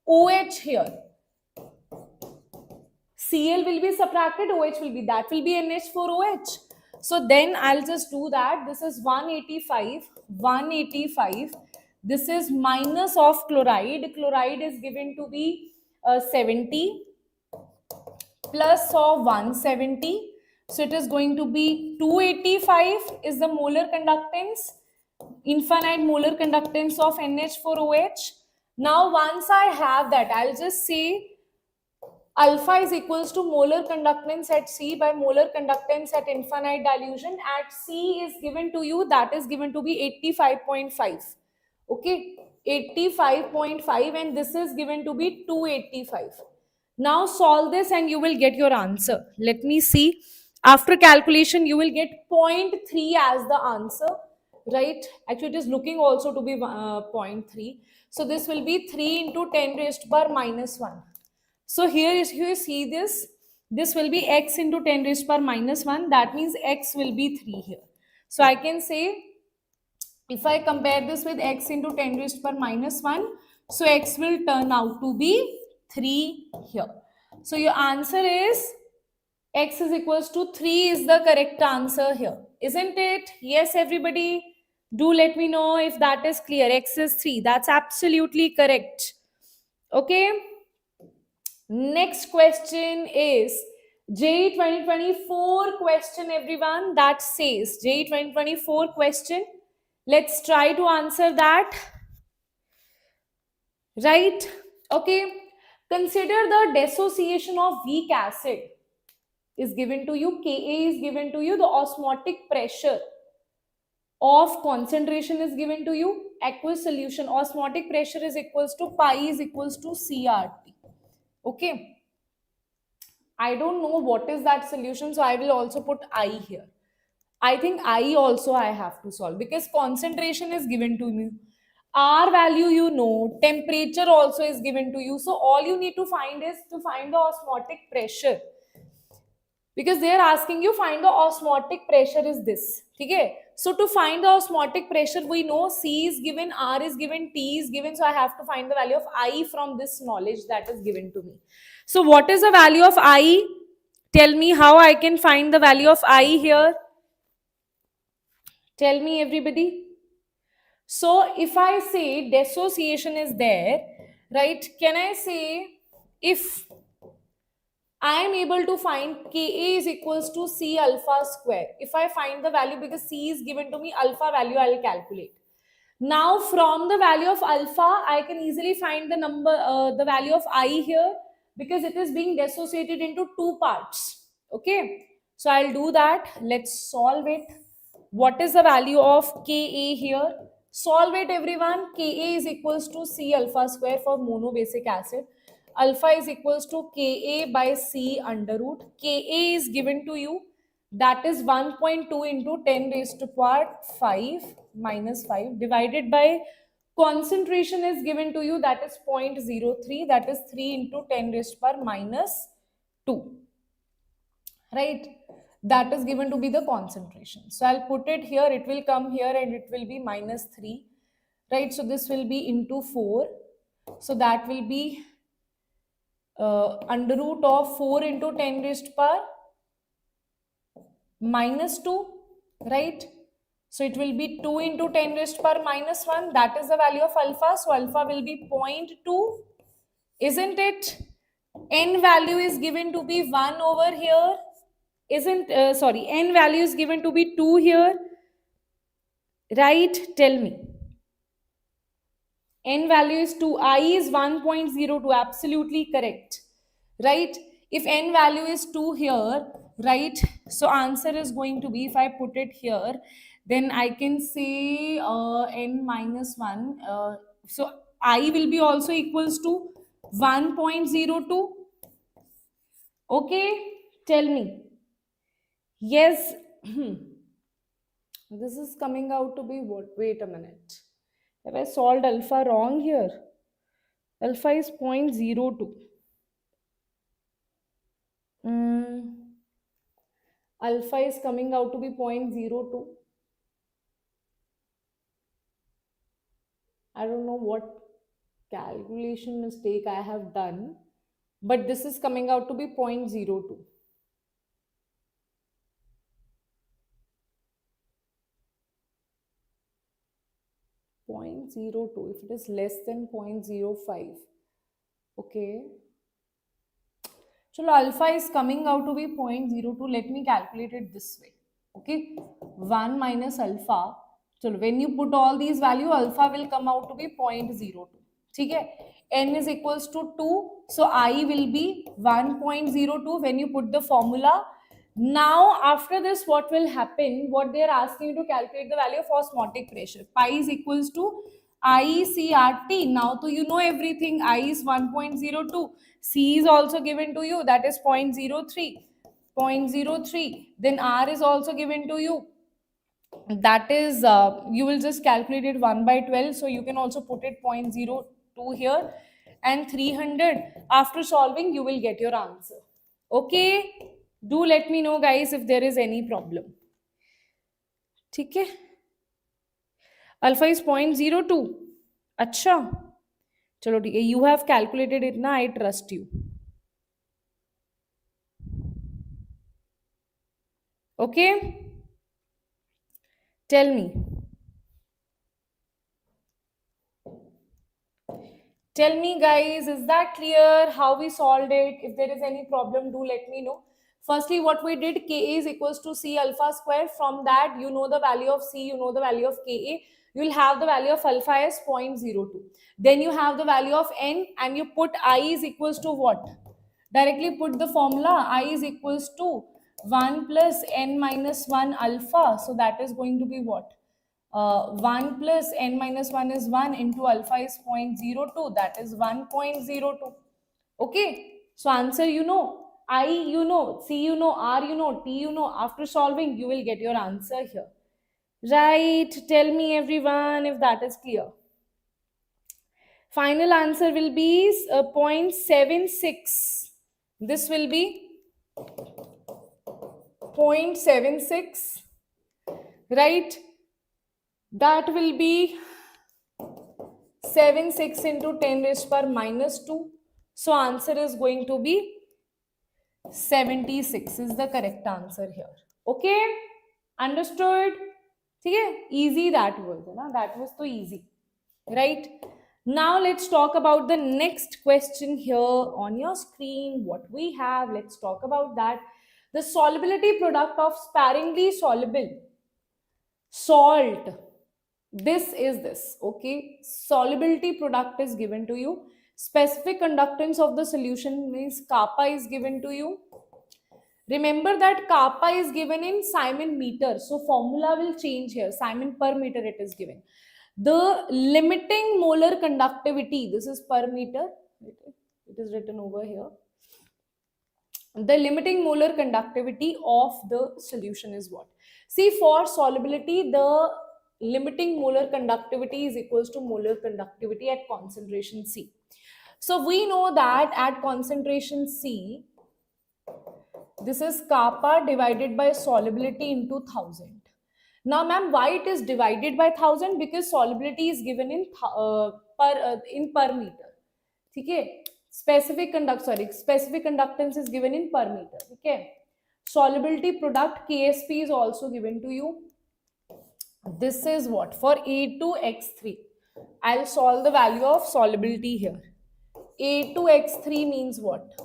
OH here, Cl will be subtracted, OH will be, that will be NH4OH. So then I'll just do that. This is 185, 185. This is minus of chloride. Chloride is given to be 70 plus of 170. So it is going to be 285 is the molar conductance, infinite molar conductance of NH4OH. Now once I have that, I'll just say alpha is equals to molar conductance at C by molar conductance at infinite dilution. At C is given to you, that is given to be 85.5. Okay, 85.5, and this is given to be 285. Now solve this and you will get your answer. Let me see. After calculation, you will get 0.3 as the answer, right? Actually, it is looking also to be 0.3. So this will be 3 into 10 raised to power minus 1. So here you see this will be x into 10 raised to power minus 1. That means x will be 3 here. So I can say, if I compare this with x into 10 raised to power minus 1, so x will turn out to be 3 here. So your answer is x is equals to 3 is the correct answer here. Isn't it? Yes, everybody. Do let me know if that is clear. X is 3. That's absolutely correct. Okay. Next question is JEE 2024 question, everyone. That says JEE 2024 question. Let's try to answer that. Right? Okay. Consider the dissociation of weak acid is given to you. Ka is given to you. The osmotic pressure of concentration is given to you. Aqueous solution osmotic pressure is equals to pi is equals to CRT. Okay. I don't know what is that solution, so I will also put I here. I think I also I have to solve because concentration is given to me. R value you know, temperature also is given to you. So all you need to find is to find the osmotic pressure. Because they are asking you find the osmotic pressure is this. Okay? So to find the osmotic pressure, we know C is given, R is given, T is given. So I have to find the value of I from this knowledge that is given to me. So what is the value of I? Tell me how I can find the value of I here. Tell me, everybody. So if I say dissociation is there, right? Can I say if I am able to find Ka is equals to C alpha square. If I find the value, because C is given to me, alpha value I will calculate. Now from the value of alpha, I can easily find the number, the value of I here, because it is being dissociated into two parts. Okay, so I'll do that. Let's solve it. What is the value of Ka here? Solve it, everyone. Ka is equals to C alpha square for monobasic acid. Alpha is equals to Ka by C under root. Ka is given to you. That is 1.2 into 10 raised to power 5 minus 5 divided by concentration is given to you, that is 0.03, that is 3 into 10 raised to power minus 2. Right? That is given to be the concentration. So I'll put it here, it will come here and it will be minus 3. Right? So this will be into 4. So that will be under root of 4 into 10 raised to power minus 2, right? So it will be 2 into 10 raised to power minus 1. That is the value of alpha. So alpha will be 0.2. Isn't it? N value is given to be 1 over here. N value is given to be 2 here. Right? Tell me. N value is 2. I is 1.02. Absolutely correct. Right? If N value is 2 here, right? So answer is going to be, if I put it here, then I can say N minus 1. So I will be also equals to 1.02. Okay, tell me. Yes. This is coming out to be what? Wait a minute. Have I solved alpha wrong here? Alpha is 0.02. Alpha is coming out to be 0.02. I don't know what calculation mistake I have done, but this is coming out to be 0.02. 0.02, if it is less than 0.05. Okay. So alpha is coming out to be 0.02. Let me calculate it this way. Okay. 1 minus alpha. So when you put all these value, alpha will come out to be 0.02. Okay. N is equals to 2. So I will be 1.02 when you put the formula. Now after this, what will happen? What they are asking you to calculate the value of osmotic pressure. Pi is equals to ICRT. Now so you know everything. I is 1.02. C is also given to you, that is 0.03. 0.03. Then R is also given to you, that is you will just calculate it 1 by 12, so you can also put it 0.02 here, and 300. After solving you will get your answer. Okay, do let me know guys if there is any problem. Okay, alpha is 0.02. Acha, chalo theek hai, you have calculated it na, I trust you. Okay, tell me. Tell me guys, is that clear how we solved it? If there is any problem, do let me know. Firstly, what we did, Ka is equals to C alpha square. From that, you know the value of C, you know the value of Ka. You will have the value of alpha as 0.02. Then you have the value of N, and you put I is equals to what? Directly put the formula. I is equals to 1 plus N minus 1 alpha. So that is going to be what? 1 plus N minus 1 is 1 into alpha is 0.02, that is 1.02. Okay, so answer you know, I you know, C you know, R you know, T you know. After solving you will get your answer here. Right, tell me everyone if that is clear. Final answer will be 0.76. This will be 0.76, right? That will be 76 into 10 raised power minus 2. So answer is going to be 76 is the correct answer here. Okay, understood? Okay, easy that was, na? That was so easy, right? Now let's talk about the next question here on your screen. What we have, let's talk about that. The solubility product of sparingly soluble salt. This is this. Okay, solubility product is given to you. Specific conductance of the solution means kappa is given to you. Remember that kappa is given in Simon meter, so formula will change here. Simon per meter it is given. The limiting molar conductivity, this is per meter, it is written over here. The limiting molar conductivity of the solution is what? See, for solubility, the limiting molar conductivity is equals to molar conductivity at concentration C. So we know that at concentration C, this is kappa divided by solubility into 1000. Now, ma'am, why it is divided by 1000? Because solubility is given in per meter. Okay. Specific conductance is given in per meter. Okay. Solubility product KSP is also given to you. This is what? For A2X3. I'll solve the value of solubility here. A2X3 means what?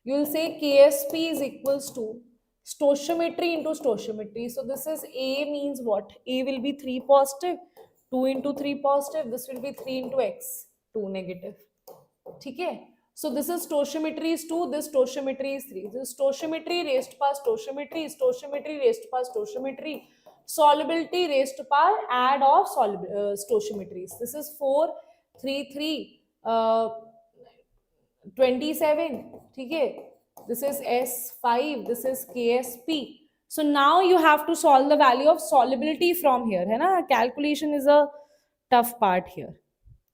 You will say KSP is equals to stoichiometry into stoichiometry. So this is A means what? A will be 3 positive, 2 into 3 positive. This will be 3 into X, 2 negative. Okay. So this is stoichiometry is 2, this stoichiometry is 3. This is stoichiometry raised to power stoichiometry, stoichiometry raised to power stoichiometry, solubility raised to power add of stoichiometries. This is 4 3 27, ठीक है, this is S5, this is KSP. So now you have to solve the value of solubility from here, है ना? Calculation is a tough part here.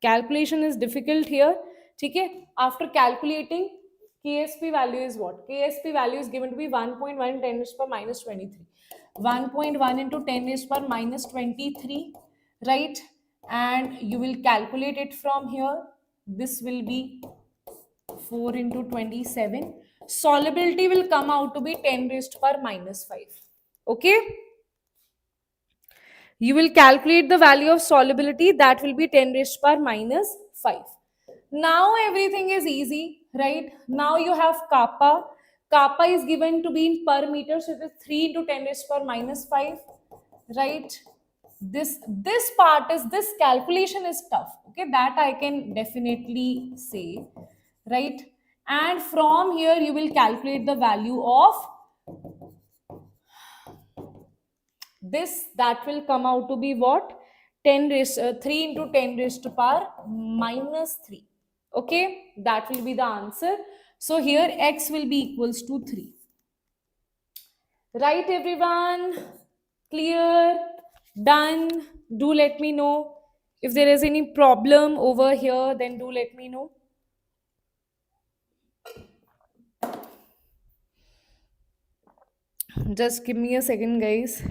Calculation is difficult here, ठीक है? After calculating, KSP value is what? KSP value is given to be 1.1 10 raised to power minus 23. 1.1 into 10 raised to power minus 23, right? And you will calculate it from here. This will be 4 into 27. Solubility will come out to be 10 raised to power minus 5. Okay? You will calculate the value of solubility, that will be 10 raised to power minus 5. Now everything is easy, right? Now you have kappa. Kappa is given to be in per meter, so it is 3 into 10 raised to power minus 5, right? This part is, this calculation is tough, okay, that I can definitely say, right? And from here you will calculate the value of this, that will come out to be what? 3 into 10 raised to power minus 3. Okay, that will be the answer. So here x will be equals to 3. Right, everyone? Clear? Done? Do let me know. If there is any problem over here, then do let me know. Just give me a second, guys.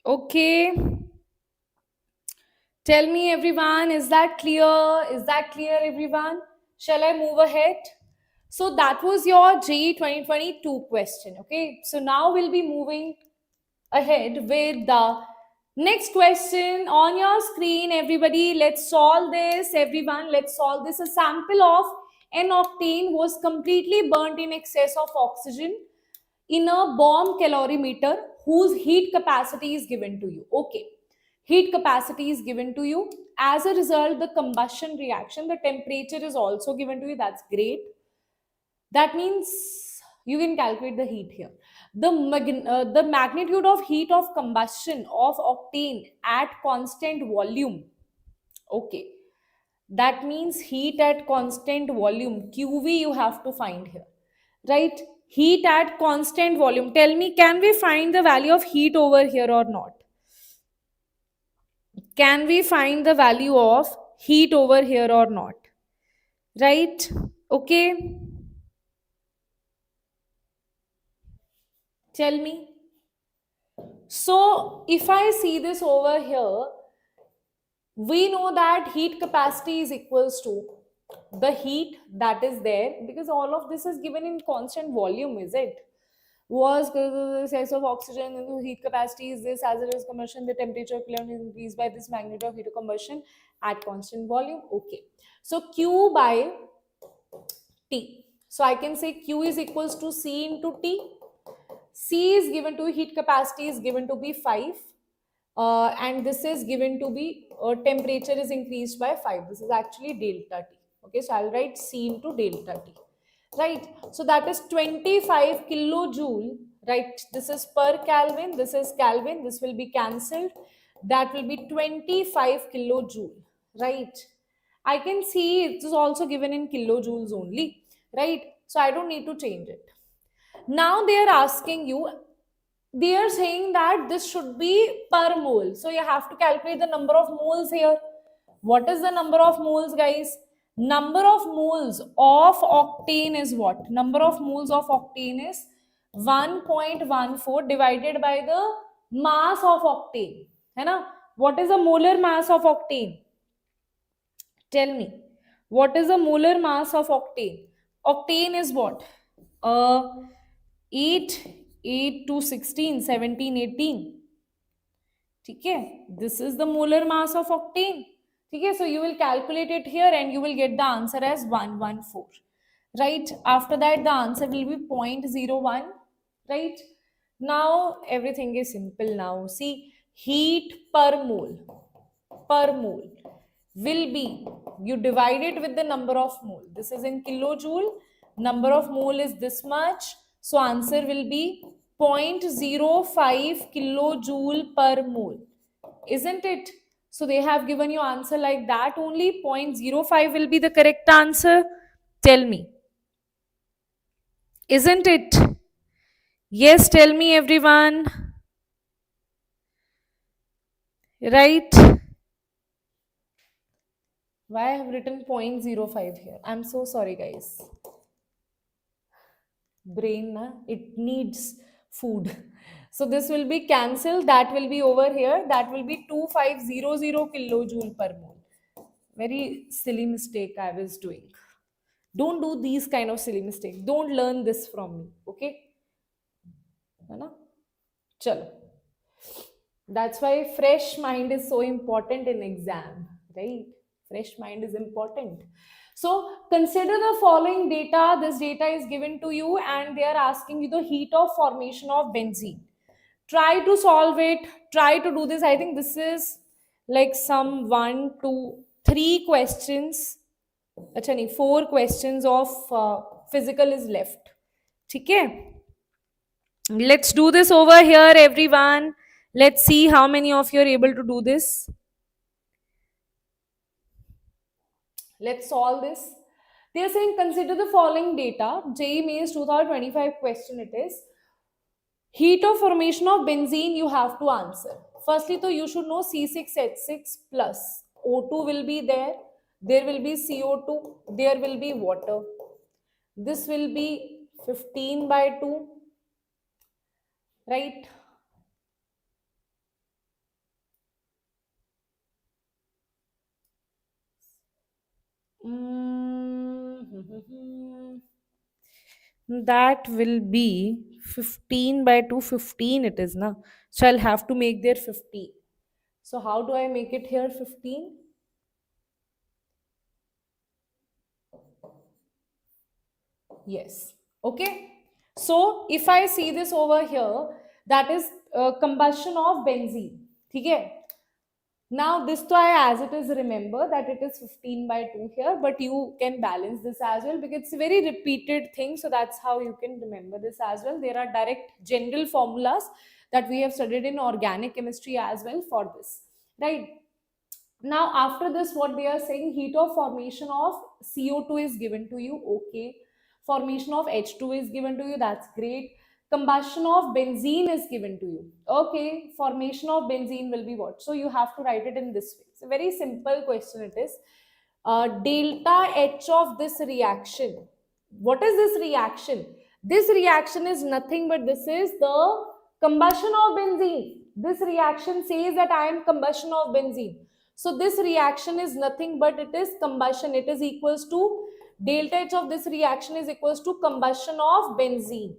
Okay. Tell me, everyone, is that clear? Is that clear, everyone? Shall I move ahead? So that was your JEE 2022 question. Okay. So now we'll be moving ahead with the next question on your screen. Everybody, let's solve this. Everyone, let's solve this. A sample of an octane was completely burnt in excess of oxygen in a bomb calorimeter whose heat capacity is given to you. Okay, heat capacity is given to you. As a result, the combustion reaction, the temperature is also given to you. That's great. That means you can calculate the heat here. The magnitude of heat of combustion of octane at constant volume. Okay, that means heat at constant volume, QV, you have to find here, right? Heat at constant volume. Tell me, can we find the value of heat over here or not? Can we find the value of heat over here or not? Right? Okay. Tell me. So if I see this over here, we know that heat capacity is equals to the heat that is there, because all of this is given in constant volume, is it? Was the size of oxygen and the heat capacity is this, as it is combustion, the temperature of is increased by this magnitude of heat of combustion at constant volume. Okay, so Q by T. So I can say Q is equals to C into T. C is given to, heat capacity is given to be 5. And this is given to be, temperature is increased by 5. This is actually delta T. Okay, so I'll write C into delta T. Right, so that is 25 kilojoule, right? This is per Kelvin, this is Kelvin, this will be cancelled. That will be 25 kilojoule, right? I can see it is also given in kilojoules only, right? So I don't need to change it. Now they are asking you, they are saying that this should be per mole. So you have to calculate the number of moles here. What is the number of moles, guys? Number of moles of octane is what? Number of moles of octane is 1.14 divided by the mass of octane. है ना? What is the molar mass of octane? Tell me. What is the molar mass of octane? Octane is what? 8 to 16, 17, 18. Okay, this is the molar mass of octane. Okay, so you will calculate it here and you will get the answer as 114. Right? After that, the answer will be 0.01. Right? Now everything is simple now. See, heat per mole will be, you divide it with the number of mole. This is in kilojoule. Number of mole is this much. So answer will be 0.05 kilojoule per mole. Isn't it? So they have given you answer like that only. 0.05 will be the correct answer. Tell me. Isn't it? Yes, tell me everyone. Right? Why I have written 0.05 here? I'm so sorry, guys. Brain, na, it needs food. So this will be cancelled. That will be over here. That will be 2500 kilojoule per mole. Very silly mistake I was doing. Don't do these kind of silly mistakes. Don't learn this from me. Okay? है ना? Chalo. That's why fresh mind is so important in exam, right? Fresh mind is important. So consider the following data. This data is given to you and they are asking you the heat of formation of benzene. Try to solve it. Try to do this. I think this is like some 1, 2, 3 questions. Achha, 4 questions of physical is left. Okay? Let's do this over here, everyone. Let's see how many of you are able to do this. Let's solve this. They are saying consider the following data. JEE Mains 2025 question it is. Heat of formation of benzene you have to answer. Firstly, so you should know C6H6 plus O2 will be there. There will be CO2. There will be water. This will be 15 by 2. Right? That will be 15 by 2, 15 it is na. So I'll have to make there 15. So how do I make it here 15? Yes. Okay. So if I see this over here, that is combustion of benzene. Okay. Now this to I as it is remember that it is 15 by 2 here, but you can balance this as well because it's a very repeated thing. So that's how you can remember this as well. There are direct general formulas that we have studied in organic chemistry as well for this, right? Now after this, what they are saying, heat of formation of CO2 is given to you. Okay. Formation of H2 is given to you. That's great. Combustion of benzene is given to you. Okay. Formation of benzene will be what? So you have to write it in this way. It's a very simple question it is. Delta H of this reaction. What is this reaction? This reaction is nothing but this is the combustion of benzene. This reaction says that I am combustion of benzene. So this reaction is nothing but it is combustion. It is equals to delta H of this reaction is equals to combustion of benzene,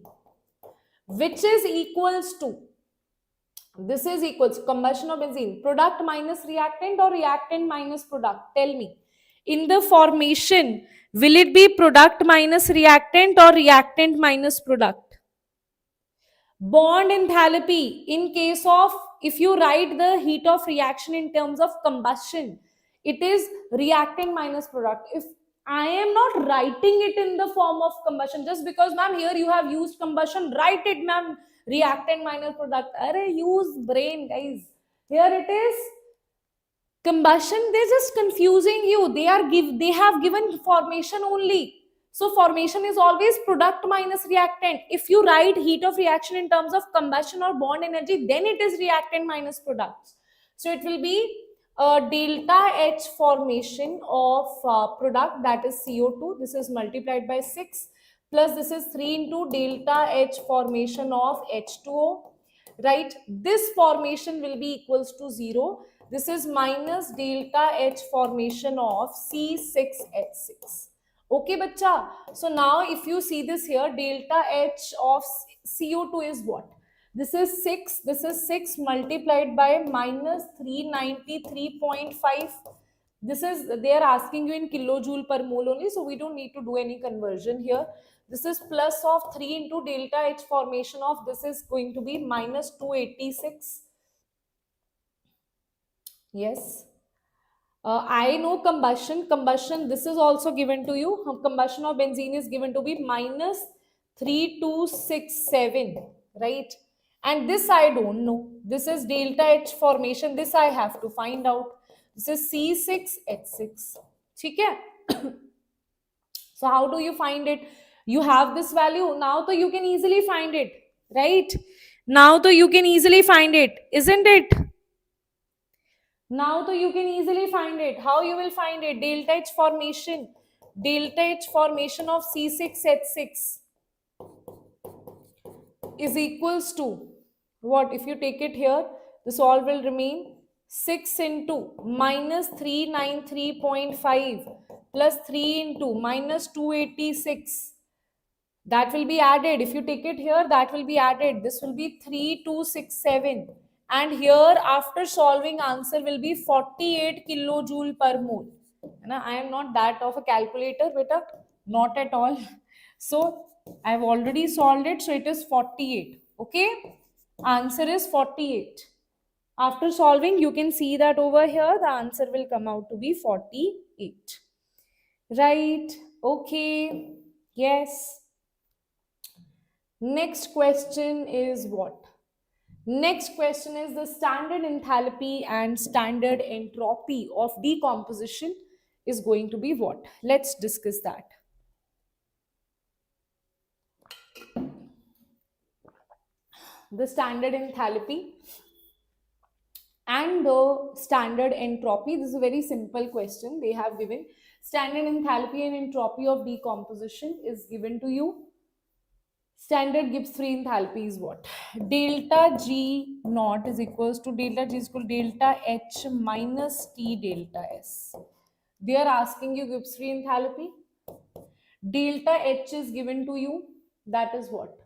which is equals to, this is equals combustion of benzene, product minus reactant or reactant minus product. Tell me, in the formation, will it be product minus reactant or reactant minus product? Bond enthalpy, in case of, if you write the heat of reaction in terms of combustion, it is reactant minus product. If I am not writing it in the form of combustion, just because ma'am here you have used combustion, write it ma'am, reactant minus product. Array, use brain guys. Here it is combustion. They're just confusing you. They have given formation only. So formation is always product minus reactant. If you write heat of reaction in terms of combustion or bond energy, then it is reactant minus product. So it will be delta H formation of product, that is CO2. This is multiplied by 6 plus this is 3 into delta H formation of H2O. Right? This formation will be equals to 0. This is minus delta H formation of C6H6. Okay, bacha. So now if you see this here, delta H of CO2 is what? This is 6. This is 6 multiplied by minus 393.5. This is, they are asking you in kilojoule per mole only, so we don't need to do any conversion here. This is plus of 3 into delta H formation of, this is going to be minus 286. Yes. I know combustion, this is also given to you. Combustion of benzene is given to be minus 3267, right? And this I don't know. This is delta H formation. This I have to find out. This is C6H6. Okay? So how do you find it? You have this value. Now so you can easily find it, right? Now so you can easily find it, isn't it? Now so you can easily find it. How you will find it? Delta H formation. Delta H formation of C6H6 is equals to what? If you take it here, this all will remain 6 into minus 393.5 plus 3 into minus 286. That will be added. If you take it here, that will be added. This will be 3267. And here, after solving, answer will be 48 kilojoule per mole. I am not that of a calculator, beta. Not at all. So, I have already solved it. So, it is 48. Okay? Answer is 48. After solving, you can see that over here, the answer will come out to be 48. Right? Okay. Yes. Next question is what? Next question is the standard enthalpy and standard entropy of decomposition is going to be what? Let's discuss that. The standard enthalpy and the standard entropy. This is a very simple question. They have given standard enthalpy and entropy of decomposition is given to you. Standard Gibbs free enthalpy is what? Delta G naught is equals to delta G is equal to delta H minus T delta S. They are asking you Gibbs free enthalpy. Delta H is given to you. That is what?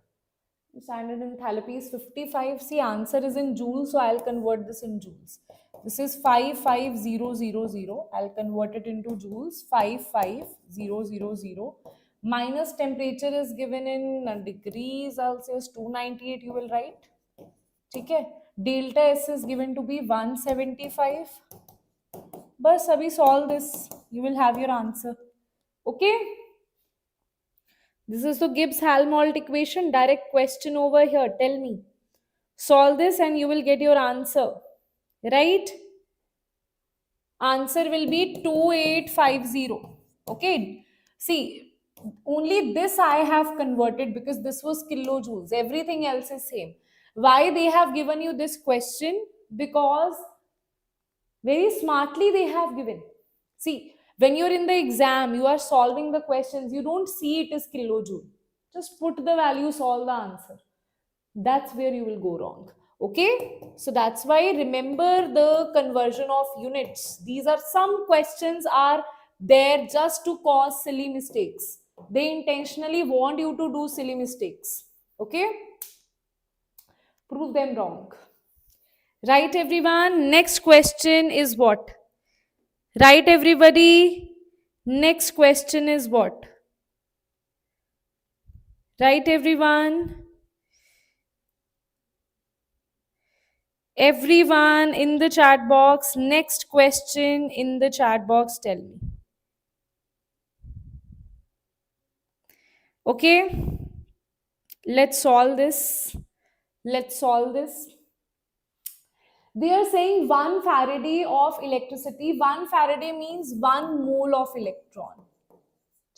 Standard enthalpy is 55. See, answer is in joules, so I'll convert this in joules. This is 55000. I'll convert it into joules. 55000. Minus temperature is given in degrees Celsius, 298 you will write. Okay? Delta S is given to be 175. Bas, abhi solve this. You will have your answer. Okay? This is the Gibbs-Helmholtz equation. Direct question over here. Tell me. Solve this and you will get your answer. Right? Answer will be 2850. Okay? See, only this I have converted because this was kilojoules. Everything else is same. Why they have given you this question? Because very smartly they have given. See, when you're in the exam, you are solving the questions, you don't see it as kilojoule. Just put the value, solve the answer. That's where you will go wrong. Okay? So that's why remember the conversion of units. These are some questions are there just to cause silly mistakes. They intentionally want you to do silly mistakes. Okay? Prove them wrong. Right, everyone? Next question is what? Right, everybody? Next question is what? Right, everyone? Everyone in the chat box, next question in the chat box, tell me. Okay? Let's solve this. Let's solve this. They are saying 1 Faraday of electricity. 1 Faraday means 1 mole of electron.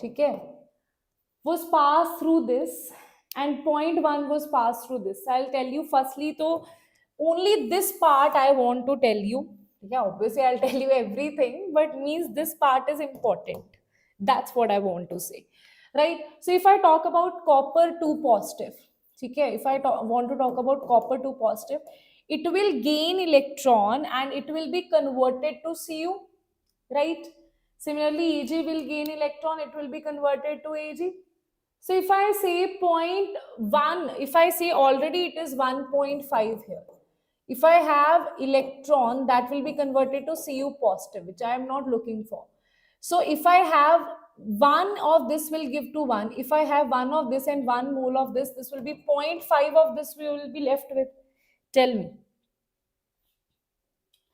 Okay? Was passed through this and 0.1 was passed through this. I'll tell you firstly, so only this part I want to tell you. Yeah, obviously I'll tell you everything, but means this part is important. That's what I want to say. Right? So if I talk about copper 2 positive, okay, if I want to talk about copper 2 positive, it will gain electron and it will be converted to Cu, right? Similarly, Ag will gain electron, it will be converted to Ag. So if I say 0.1, if I say already it is 1.5 here. If I have electron, that will be converted to Cu positive, which I am not looking for. So if I have one of this will give to one. If I have one of this and 1 mole of this, this will be 0.5 of this we will be left with. Tell me.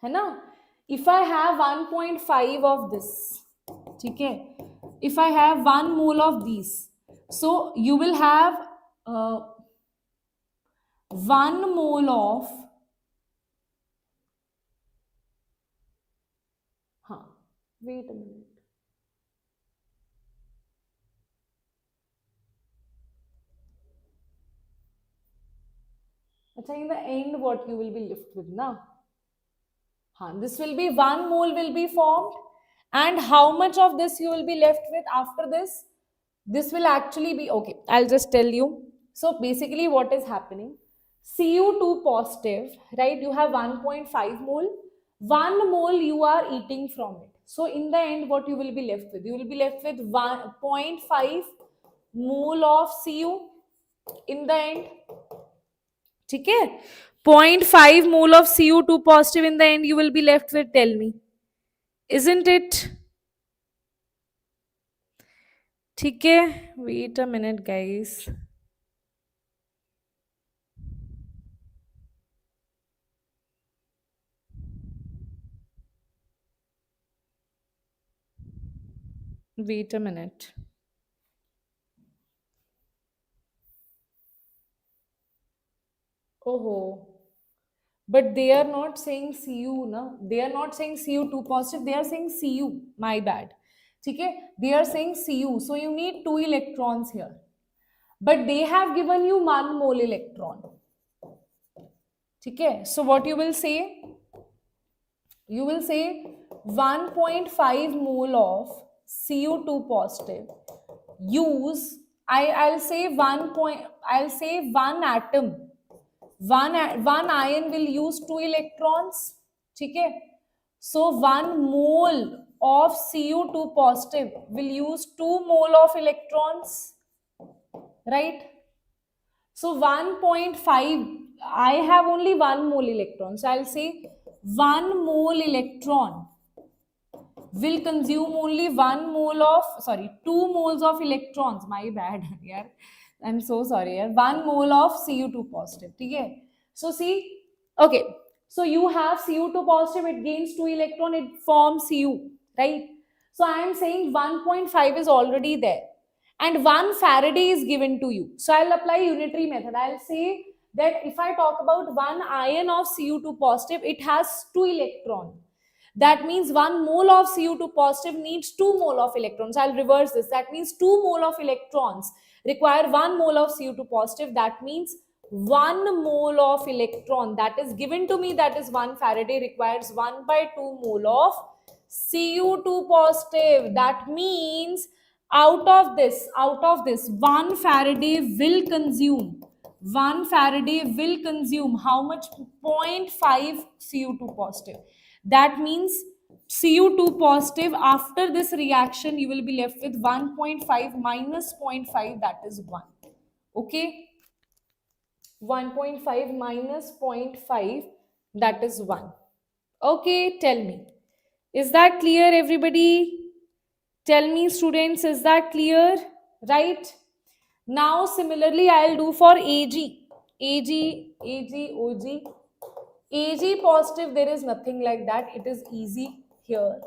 है ना? If I have 1.5 of this, ठीक है? If I have 1 mole of these, so you will have 1 mole of, wait a minute. Achha, in the end, what you will be left with, na? This will be 1 mole will be formed, and how much of this you will be left with after this? This will actually be, okay, I'll just tell you. So basically what is happening, Cu2 positive, right? You have 1.5 mole. 1 mole you are eating from it. So in the end, what you will be left with? You will be left with 1.5 mole of Cu in the end. ठीक है? 0.5 mole of Cu2 positive in the end you will be left with, tell me. Isn't it? ठीक है? Wait a minute, guys. Wait a minute. Oh, but they are not saying Cu, na? They are not saying Cu2 positive. They are saying Cu. My bad. Okay? They are saying Cu. So you need 2 electrons here. But they have given you 1 mole electron. Okay? So what you will say? You will say 1.5 mole of Cu2 positive. Use, I'll say 1 atom. One ion will use 2 electrons. Okay? So 1 mole of Cu2 positive will use 2 mole of electrons. Right? So 1.5, I have only 1 mole electron. So I'll say 1 mole electron will consume only 1 mole of, 2 moles of electrons. My bad. Yeah. I'm so sorry. 1 mole of Cu2 positive. Okay? So see, okay. So you have Cu2 positive, it gains 2 electron, it forms Cu, right? So I am saying 1.5 is already there. And 1 Faraday is given to you. So I'll apply unitary method. I'll say that if I talk about 1 ion of Cu2 positive, it has 2 electrons. That means 1 mole of Cu2 positive needs 2 mole of electrons. I'll reverse this. That means 2 mole of electrons require 1 mole of Cu2 positive. That means 1 mole of electron that is given to me, that is 1 Faraday, requires 1/2 mole of Cu2 positive. That means out of this 1 Faraday will consume how much? 0.5 Cu2 positive. That means Cu2 positive, after this reaction you will be left with 1.5 minus 0.5, that is 1. Okay? 1.5 minus 0.5, that is 1. Okay, tell me. Is that clear, everybody? Tell me, students, is that clear? Right? Now, similarly, I'll do for Ag, Og. Ag positive, there is nothing like that. It is easy here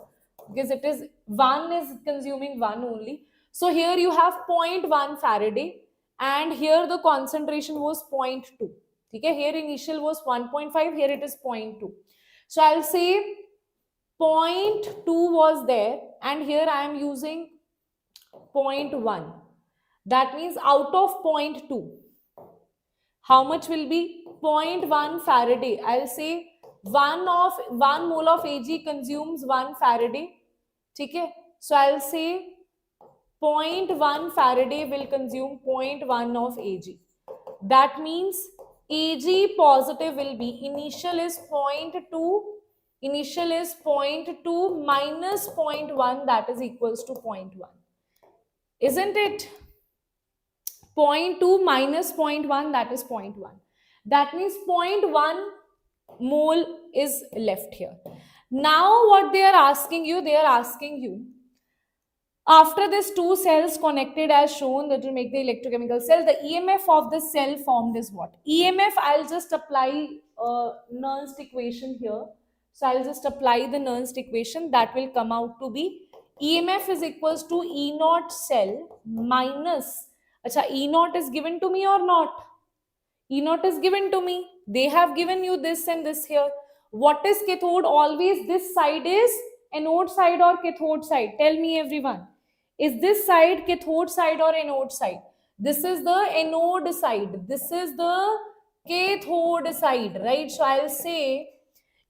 because it is 1 is consuming 1 only. So here you have 0.1 Faraday and here the concentration was 0.2. Okay, here initial was 1.5, here it is 0.2. So I'll say 0.2 was there and here I am using 0.1. That means out of 0.2, how much will be? 0.1 Faraday. I'll say 1 mole of Ag consumes 1 Faraday. Okay? So I'll say 0.1 Faraday will consume 0.1 of Ag. That means Ag positive will be, initial is 0.2 minus 0.1, that is equals to 0.1. Isn't it? 0.2 minus 0.1, that is 0.1. That means 0.1 mole is left here. Now what they are asking you, after these two cells connected as shown that will make the electrochemical cell, the EMF of the cell formed is what? EMF, I'll just apply Nernst equation here. So I'll just apply the Nernst equation. That will come out to be EMF is equals to E naught cell minus, acha, E naught is given to me or not? E naught is given to me. They have given you this and this here. What is cathode? Always this side is anode side or cathode side. Tell me everyone. Is this side cathode side or anode side? This is the anode side. This is the cathode side, right? So I'll say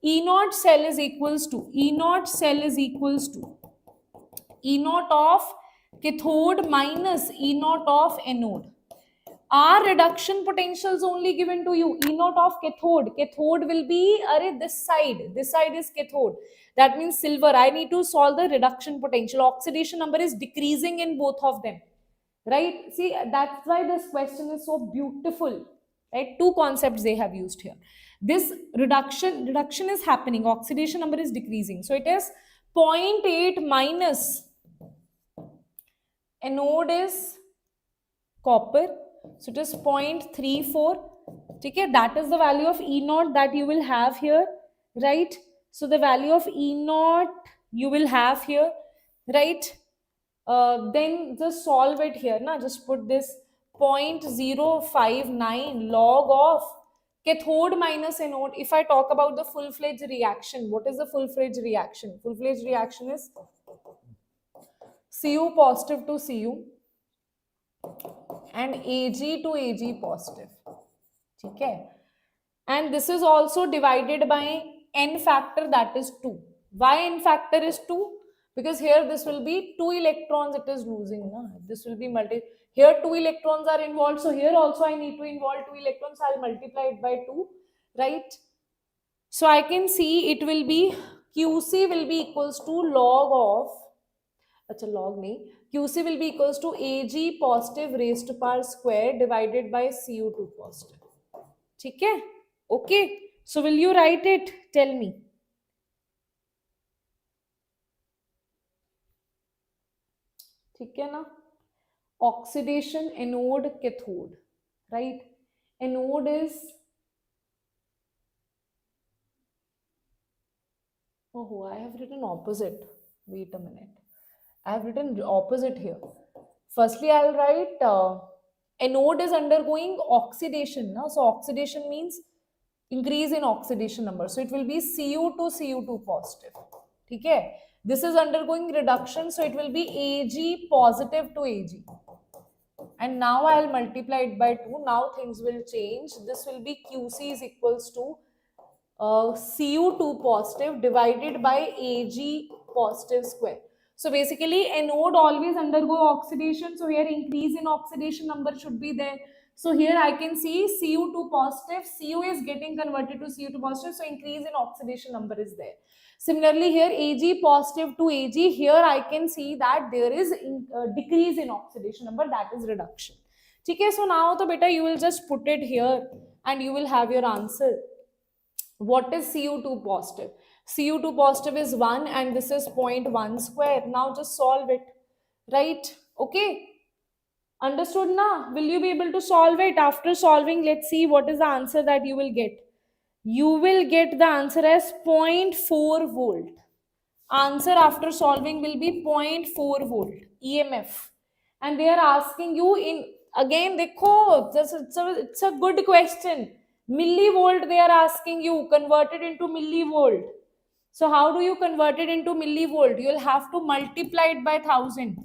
E naught cell is equals to E naught of cathode minus E naught of anode. Are reduction potentials only given to you? E naught of cathode. Cathode will be this side. This side is cathode. That means silver. I need to solve the reduction potential. Oxidation number is decreasing in both of them. Right? See, that's why this question is so beautiful. Right? Two concepts they have used here. This reduction is happening. Oxidation number is decreasing. So it is 0.8 minus anode is copper. So it is 0.34. Okay, that is the value of E naught that you will have here, right? So the value of E naught you will have here, right? Then just solve it here. Na? Just put this 0.059 log of cathode minus anode. If I talk about the full-fledged reaction, what is the full-fledged reaction? Full-fledged reaction is Cu positive to Cu and Ag to Ag positive. Okay. And this is also divided by n factor, that is 2. Why n factor is 2? Because here this will be 2 electrons it is losing. Na? This will be here 2 electrons are involved. So here also I need to involve 2 electrons. I'll multiply it by 2. Right? So I can see it will be QC will be equals to log of QC will be equals to Ag positive raised to power square divided by Cu2 positive. Okay? Okay. So will you write it? Tell me. Okay, na? Oxidation, anode, cathode. Right? Anode is... Oh, I have written opposite. Wait a minute. I have written opposite here. Firstly, I'll write anode is undergoing oxidation. No? So oxidation means increase in oxidation number. So it will be Cu to Cu2 positive. Okay? This is undergoing reduction. So it will be Ag positive to Ag. And now I'll multiply it by 2. Now things will change. This will be QC is equals to Cu2 positive divided by Ag positive square. So basically anode always undergo oxidation. So here increase in oxidation number should be there. So here I can see Cu2 positive. Cu is getting converted to Cu2 positive. So increase in oxidation number is there. Similarly here Ag positive to Ag. Here I can see that there is decrease in oxidation number, that is reduction. Okay, so now the beta you will just put it here and you will have your answer. What is Cu2 positive? Cu2 positive is 1 and this is 0.1 square. Now just solve it. Right? Okay. Understood na? Will you be able to solve it? After solving, let's see what is the answer that you will get. You will get the answer as 0.4 volt. Answer after solving will be 0.4 volt EMF. And they are asking you in, again, dekho, it's a good question. Millivolt they are asking you, converted into millivolt. So how do you convert it into millivolt? You will have to multiply it by 1000,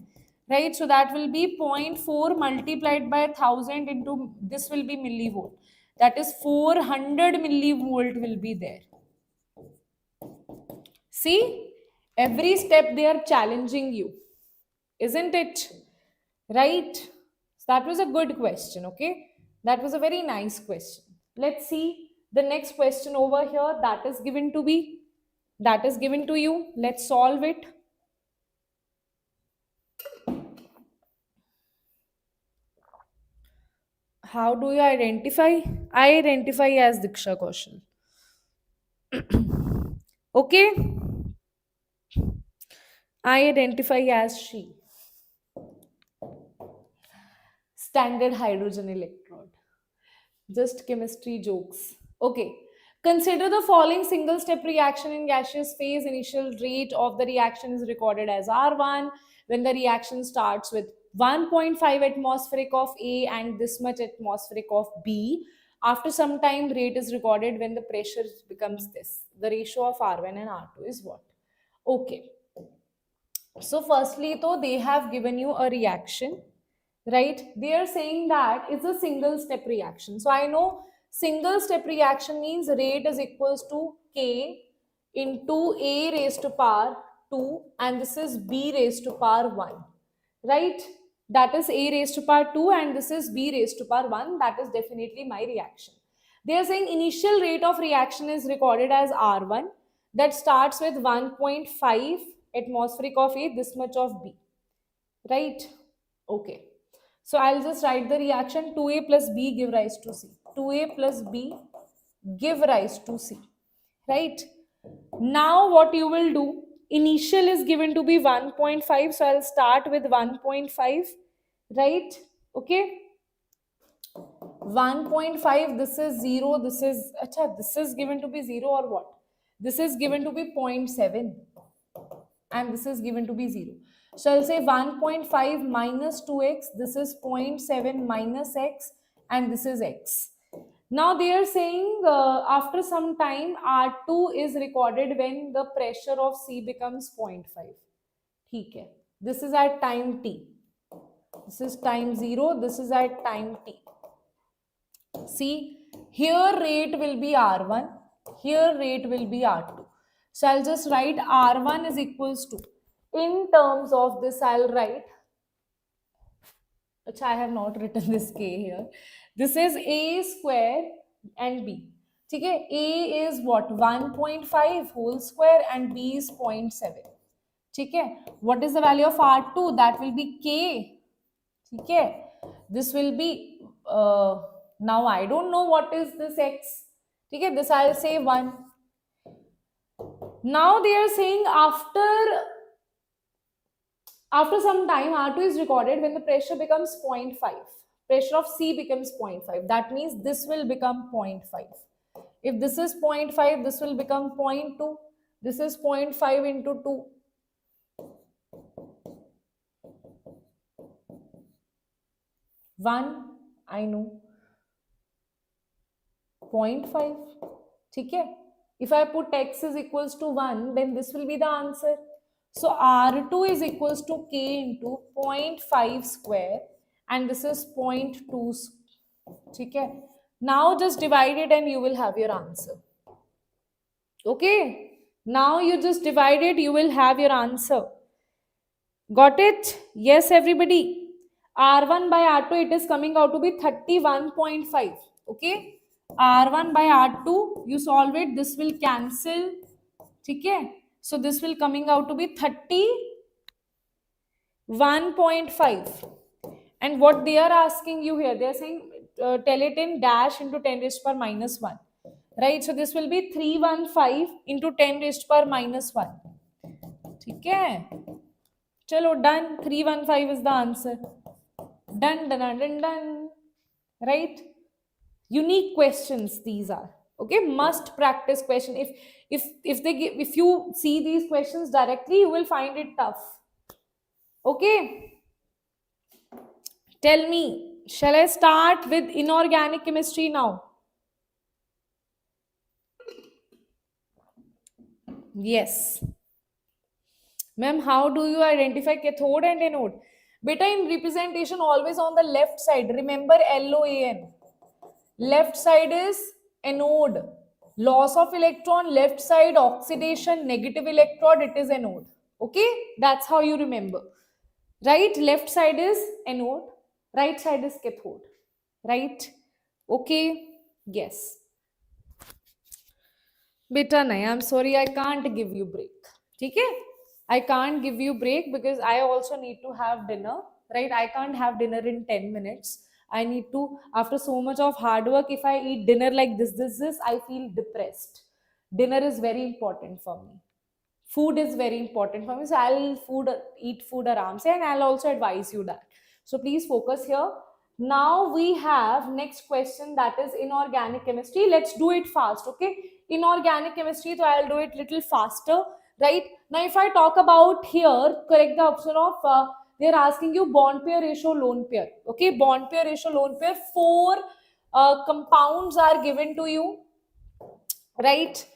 right? So that will be 0.4 multiplied by 1000 into, this will be millivolt. That is 400 millivolt will be there. See, every step they are challenging you, isn't it? Right? So that was a good question, okay? That was a very nice question. Let's see the next question over here that is given to be. That is given to you. Let's solve it. How do you identify? I identify as Diksha Kaushal. Okay, I identify as she. Standard hydrogen electrode. Just chemistry jokes. Okay. Consider the following single step reaction in gaseous phase. Initial rate of the reaction is recorded as R1. When the reaction starts with 1.5 atmospheric of A and this much atmospheric of B, after some time rate is recorded when the pressure becomes this. The ratio of R1 and R2 is what? Okay. So firstly, though, they have given you a reaction, right? They are saying that it's a single step reaction. So I know single step reaction means rate is equals to K into A raised to power 2 and this is B raised to power 1, right? That is A raised to power 2 and this is B raised to power 1. That is definitely my reaction. They are saying initial rate of reaction is recorded as R1 that starts with 1.5 atmospheric of A, this much of B, right? Okay. So I'll just write the reaction 2A plus B give rise to C. 2A plus B give rise to C, right? Now what you will do, initial is given to be 1.5. So I'll start with 1.5, right? Okay. 1.5, this is 0, this is given to be 0 or what? This is given to be 0.7 and this is given to be 0. So I'll say 1.5 minus 2x, this is 0.7 minus x and this is x. Now they are saying after some time R2 is recorded when the pressure of C becomes 0.5. Okay. This is at time t. This is time 0, this is at time t. See, here rate will be R1, here rate will be R2. So I'll just write R1 is equals to, in terms of this I'll write, which I have not written this K here. This is A square and B. Okay, A is what? 1.5 whole square and B is 0.7. Okay, what is the value of R2? That will be K. Okay, this will be, now I don't know what is this X. Okay, this I'll say 1. Now they are saying after some time R2 is recorded when the pressure becomes 0.5. Pressure of C becomes 0.5. That means this will become 0.5. If this is 0.5, this will become 0.2. This is 0.5 into 2. 1, I know. 0.5. Okay. If I put x is equals to 1, then this will be the answer. So R2 is equals to K into 0.5 square and this is 0.2. Okay. Now just divide it and you will have your answer. Okay. Now you just divide it, you will have your answer. Got it? Yes, everybody. R1 by R2, it is coming out to be 31.5. Okay. R1 by R2, you solve it, this will cancel. Okay. So this will coming out to be 31.5. And what they are asking you here, they are saying tell it in dash into 10 raised to power minus 1. Right. So this will be 315 into 10 raised to power minus 1. Okay. Chalo, done. 315 is the answer. Done, done, done, done. Right? Unique questions these are. Okay, must practice question. If you see these questions directly, you will find it tough. Okay. Tell me, shall I start with inorganic chemistry now? Yes. Ma'am, how do you identify cathode and anode? Beta, in representation always on the left side. Remember LOAN. Left side is anode. Loss of electron, left side oxidation, negative electrode, it is anode. Okay, that's how you remember. Right, left side is anode, right side is cathode. Right? Okay, yes. Beta, nahi, I'm sorry, I can't give you break. Okay? I can't give you break because I also need to have dinner. Right? I can't have dinner in 10 minutes. I need to, after so much of hard work, if I eat dinner like this, I feel depressed. dinner is very important for me. Food is very important for me, so I'll eat food aram se, and I'll also advise you that. So please focus here. Now we have next question, that is inorganic chemistry. Let's do it fast, okay? Inorganic chemistry, so I'll do it little faster, right? Now if I talk about here, correct the option of they're asking you bond pair ratio lone pair, okay? Bond pair ratio lone pair, 4 compounds are given to you, right?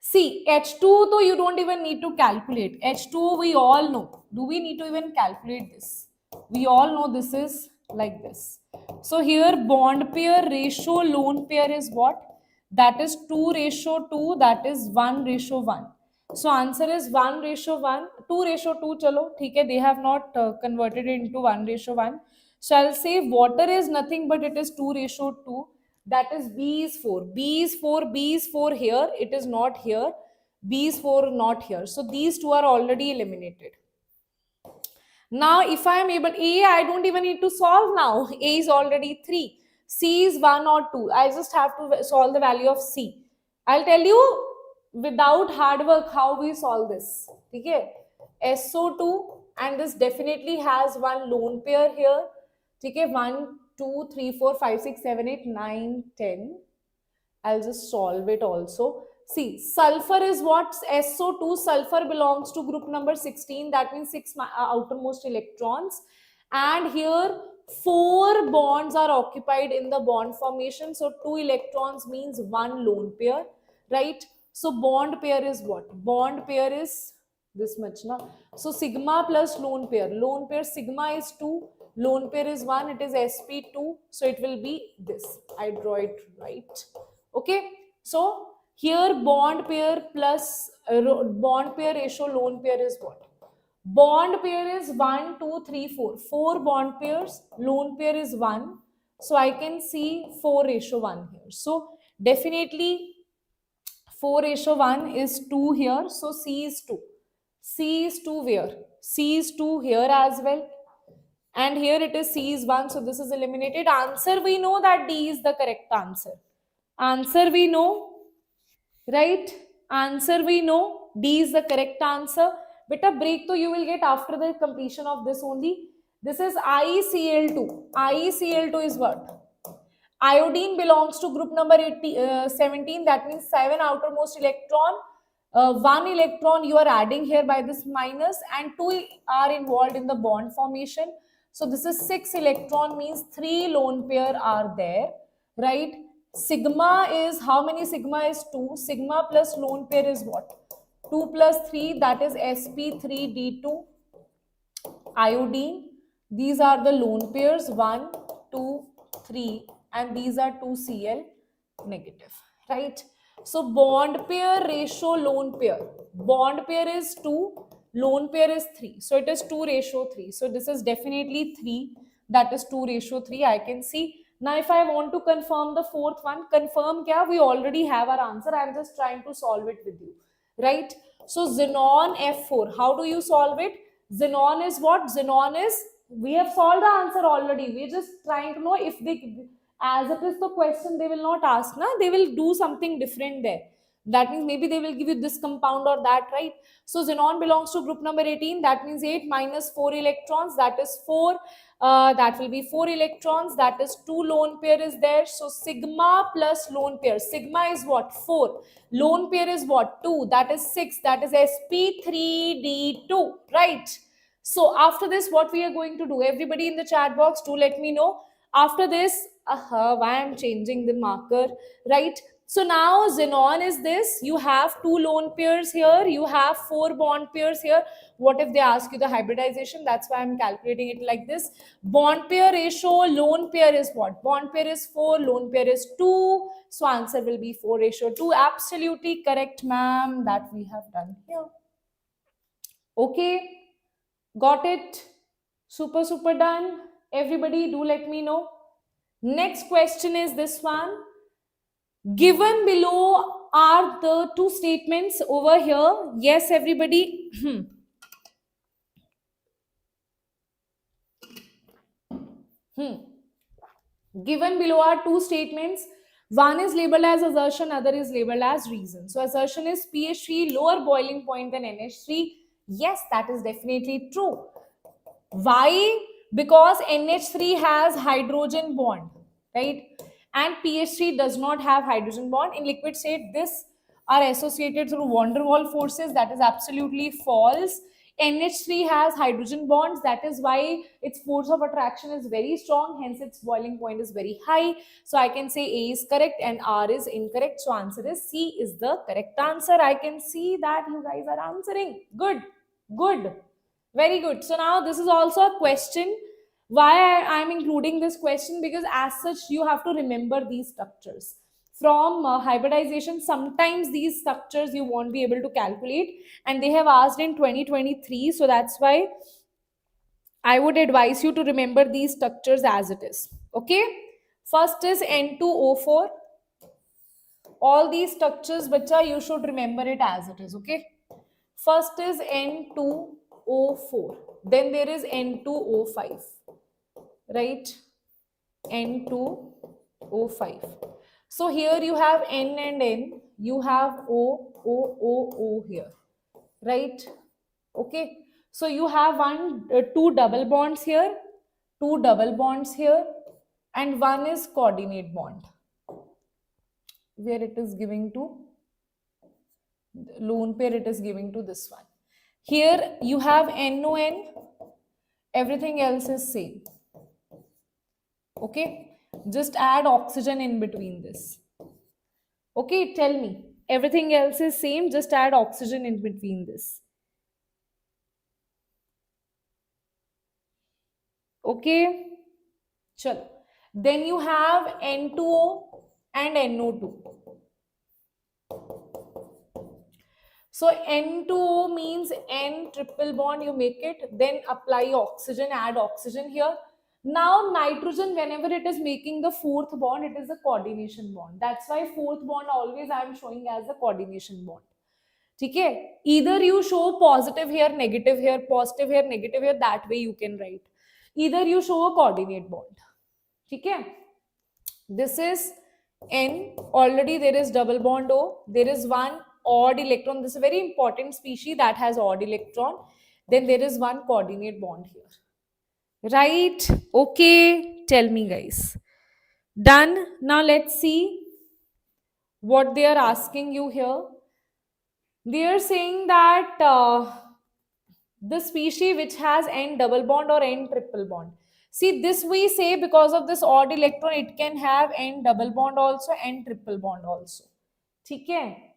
See, H2, though you don't even need to calculate. H2, we all know. Do we need to even calculate this? We all know this is like this. So here bond pair ratio lone pair is what? That is 2:2, that is 1:1. So answer is 1:1, 2:2, chalo, theek they have not converted it into 1:1. So I'll say water is nothing but it is 2:2. That is B is 4. B is 4, B is 4 here. It is not here. B is 4 not here. So these two are already eliminated. Now if I am able, A, I don't even need to solve now. A is already 3. C is 1 or 2. I just have to solve the value of C. I'll tell you without hard work how we solve this. Okay? SO2, and this definitely has one lone pair here. Okay? 1, 2, 3, 4, 5, 6, 7, 8, 9, 10. I'll just solve it also. See, sulfur is what? SO2, sulfur belongs to group number 16. That means 6 outermost electrons. And here 4 bonds are occupied in the bond formation. So 2 electrons means 1 lone pair, right? So bond pair is what? Bond pair is this much now. So sigma plus lone pair. Lone pair sigma is 2. Lone pair is 1. It is sp2. So it will be this. I draw it right. Okay. So here bond pair plus bond pair ratio lone pair is what? Bond pair is 1, 2, 3, 4. 4 bond pairs. Lone pair is 1. So I can see 4:1 here. So definitely 4:1 is 2 here. So C is 2. C is 2 where? C is 2 here as well. And here it is C is 1. So this is eliminated. Answer, we know that D is the correct answer. Answer we know, right? Answer we know. D is the correct answer. Beta break to you will get after the completion of this only. This is ICl2. ICl2 is what? Iodine belongs to group number 17. That means 7 outermost electron. 1 electron you are adding here by this minus, and 2 are involved in the bond formation. So this is 6 electron, means 3 lone pair are there, right? Sigma is, how many sigma is 2? Sigma plus lone pair is what? 2 plus 3, that is sp3d2. Iodine, these are the lone pairs, 1, 2, 3, and these are 2Cl negative, right? So bond pair ratio lone pair. Bond pair is 2, lone pair is 3. So it is 2:3. So this is definitely 3. That is 2:3. I can see. Now if I want to confirm the fourth one, confirm kya? We already have our answer. I am just trying to solve it with you, right? So xenon F4. How do you solve it? Xenon is what? Xenon is, we have solved the answer already. We're just trying to know if they, as it is the question, they will not ask, na? They will do something different there. That means maybe they will give you this compound or that, right? So xenon belongs to group number 18. That means 8 minus 4 electrons. That is 4. That will be 4 electrons. That is 2 lone pair is there. So sigma plus lone pair. Sigma is what? 4. Lone pair is what? 2. That is 6. That is sp3d2, right? So after this, what we are going to do? Everybody in the chat box, do let me know. After this, why I'm changing the marker, right? So now xenon is this. You have 2 lone pairs here. You have 4 bond pairs here. What if they ask you the hybridization? That's why I'm calculating it like this. Bond pair ratio, lone pair is what? Bond pair is 4, lone pair is 2. So answer will be 4:2. Absolutely correct, ma'am. That we have done here. Okay. Got it? Super, super done. Everybody do let me know. Next question is this one. Given below are the 2 statements over here. Yes, everybody. Given below are 2 statements. One is labeled as assertion, other is labeled as reason. So assertion is pH3 lower boiling point than NH3. Yes, that is definitely true. Why? Because NH3 has hydrogen bond, right? And pH3 does not have hydrogen bond. In liquid state, this are associated through van der Waals forces. That is absolutely false. NH3 has hydrogen bonds. That is why its force of attraction is very strong. Hence, its boiling point is very high. So I can say A is correct and R is incorrect. So answer is C is the correct answer. I can see that you guys are answering. Good. Good. Very good. So now this is also a question. Why I am including this question? Because as such, you have to remember these structures. From hybridization, sometimes these structures you won't be able to calculate, and they have asked in 2023. So that's why I would advise you to remember these structures as it is. Okay. First is N2O4. All these structures, bacha, you should remember it as it is. Okay. First is N2O4. Then there is N2O5. Right? N2O5. So here you have N and N. You have O here. Right? Okay. So you have two double bonds here, two double bonds here, and one is coordinate bond, where it is giving to lone pair, it is giving to this one. Here you have NON, everything else is same. Okay, just add oxygen in between this. Okay, tell me, everything else is same, just add oxygen in between this. Okay, chalo. Then you have N2O and NO2. So N2O means N triple bond, you make it, then apply oxygen, add oxygen here. Now nitrogen, whenever it is making the fourth bond, it is a coordination bond. That's why fourth bond always I am showing as a coordination bond. Okay? Either you show positive here, negative here, positive here, negative here, that way you can write. Either you show a coordinate bond. Okay? This is N, already there is double bond O, there is one odd electron, this is a very important species that has odd electron, then there is one coordinate bond here. Right? Okay, tell me guys. Done. Now let's see what they are asking you here. They are saying that the species which has N double bond or N triple bond. See, this we say because of this odd electron, it can have N double bond also, N triple bond also. Okay?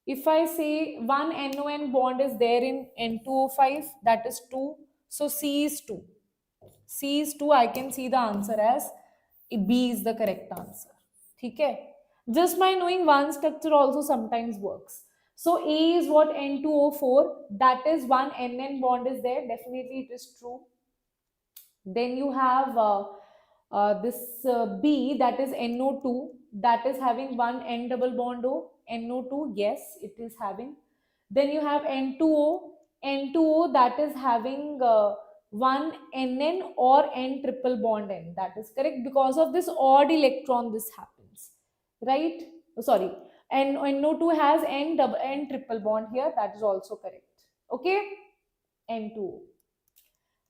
If I say one NON bond is there in N2O5, that is 2. So C is 2. C is 2, I can see the answer as B is the correct answer. Okay? Just by knowing one structure also sometimes works. So A is what? N2O4. That is one NN bond is there. Definitely it is true. Then you have this B, that is NO2. That is having one N double bond O. NO2, yes, it is having. Then you have N2O. N2O, that is having one NN or N triple bond N. That is correct. Because of this odd electron, this happens. Right? Oh, sorry. And NO2 has N triple bond here. That is also correct. Okay? N2O.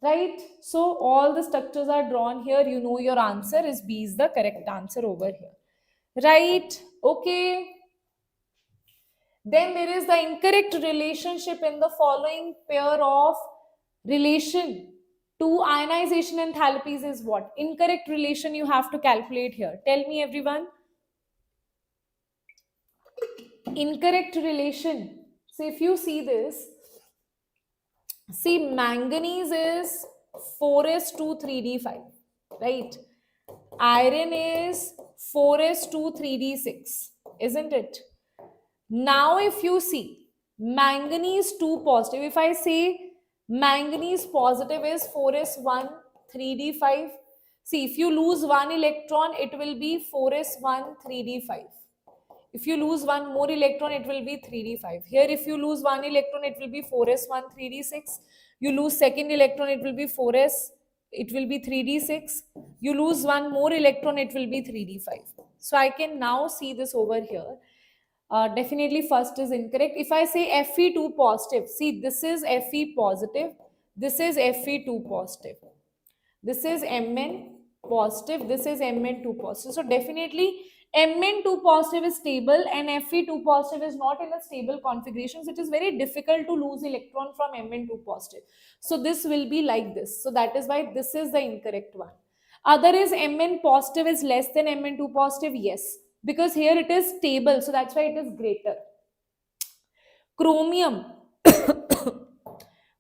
Right? So all the structures are drawn here. You know your answer is B is the correct answer over here. Right? Okay. Then there is the incorrect relationship in the following pair of relation to ionization enthalpies is what? Incorrect relation you have to calculate here. Tell me everyone. Incorrect relation. So if you see this, see manganese is 4s2 3d5, right? Iron is 4s2 3d6, isn't it? Now if you see manganese 2 positive, if I say manganese positive is 4s1 3d5, see if you lose one electron it will be 4s1 3d5. If you lose one more electron it will be 3d5. Here if you lose one electron it will be 4s1 3d6. You lose second electron it will be 4s, it will be 3d6. You lose one more electron it will be 3d5. So I can now see this over here. Definitely first is incorrect. If I say Fe2 positive, see this is Fe positive, this is Fe2 positive, this is Mn positive, this is Mn2 positive. So definitely Mn2 positive is stable and Fe2 positive is not in a stable configuration. So it is very difficult to lose electron from Mn2 positive. So this will be like this. So that is why this is the incorrect one. Other is Mn positive is less than Mn2 positive. Yes, because here it is stable. So that's why it is greater. Chromium.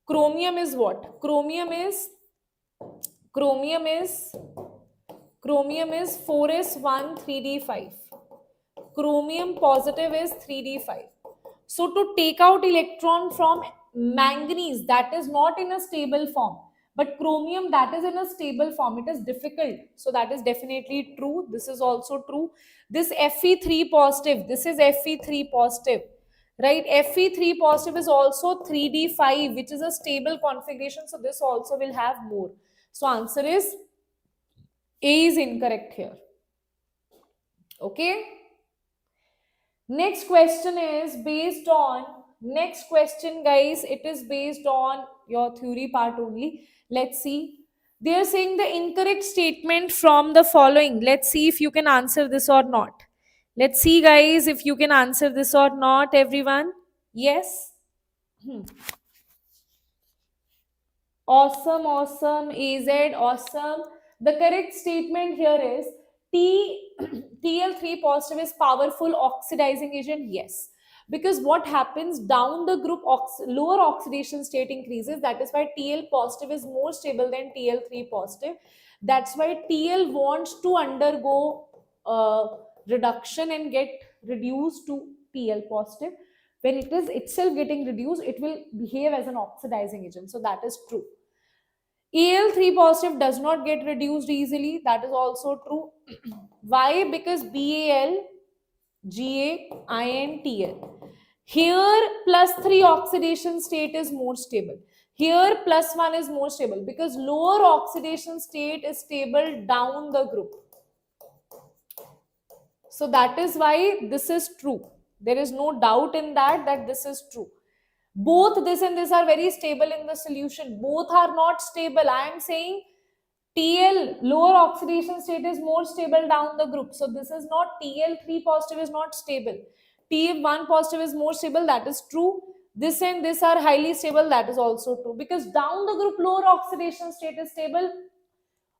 Chromium is what? Chromium is 4s1 3d5. Chromium positive is 3d5. So to take out electron from manganese, that is not in a stable form, but chromium, that is in a stable form, it is difficult. So that is definitely true. This is also true. This Fe3 positive, this is Fe3 positive, right? Fe3 positive is also 3d5, which is a stable configuration. So this also will have more. So answer is A is incorrect here. Okay. Next question is based on, next question guys, it is based on your theory part only. Let's see. They are saying the incorrect statement from the following. Let's see if you can answer this or not. Let's see guys if you can answer this or not, everyone. Yes? Awesome, awesome, AZ, awesome. The correct statement here is TL3 positive is powerful oxidizing agent. Yes, because what happens down the group, lower oxidation state increases. That is why TL positive is more stable than TL3 positive. That's why TL wants to undergo reduction and get reduced to TL positive. When it is itself getting reduced, it will behave as an oxidizing agent. So that is true. Al3 positive does not get reduced easily. That is also true. Why? Because Bal, Ga, Ion, Tl. Here +3 oxidation state is more stable. Here +1 is more stable because lower oxidation state is stable down the group. So that is why this is true. There is no doubt in that this is true. Both this and this are very stable in the solution. Both are not stable. I am saying TL, lower oxidation state, is more stable down the group. So this is not, TL3 positive is not stable. TL1 positive is more stable. That is true. This and this are highly stable. That is also true. Because down the group, lower oxidation state is stable.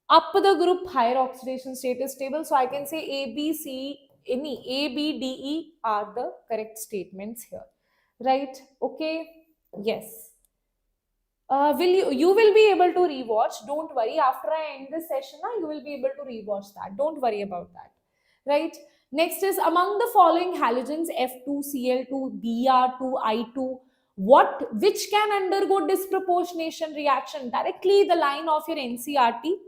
Up the group, higher oxidation state is stable. So I can say A, B, C, any A, B, D, E are the correct statements here. Right? Okay. Yes. You will be able to rewatch. Don't worry. After I end this session, you will be able to rewatch that. Don't worry about that. Right. Next is among the following halogens F2, Cl2, Br2, I2, which can undergo disproportionation reaction? Directly the line of your NCRT.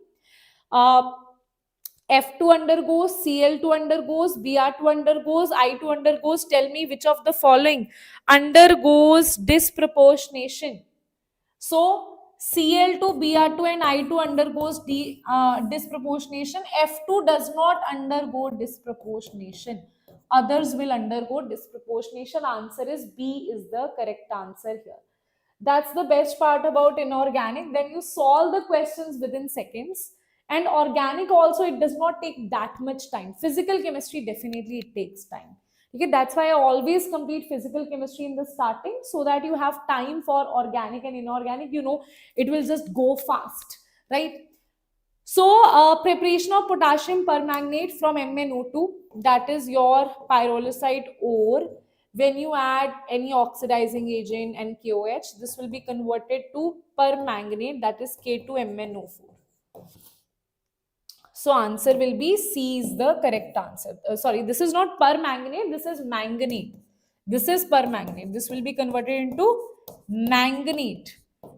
F2 undergoes, Cl2 undergoes, Br2 undergoes, I2 undergoes. Tell me which of the following undergoes disproportionation. So Cl2, Br2 and I2 undergoes disproportionation. F2 does not undergo disproportionation. Others will undergo disproportionation. Answer is B is the correct answer here. That's the best part about inorganic. Then you solve the questions within seconds. And organic also, it does not take that much time. Physical chemistry, definitely it takes time. Okay, that's why I always complete physical chemistry in the starting, so that you have time for organic and inorganic. You know, it will just go fast, right? So preparation of potassium permanganate from MnO2, that is your pyrolusite ore. When you add any oxidizing agent and KOH, this will be converted to permanganate, that is K2MnO4. So answer will be C is the correct answer. Sorry, this is not permanganate, this is manganate. This is permanganate. This will be converted into manganate.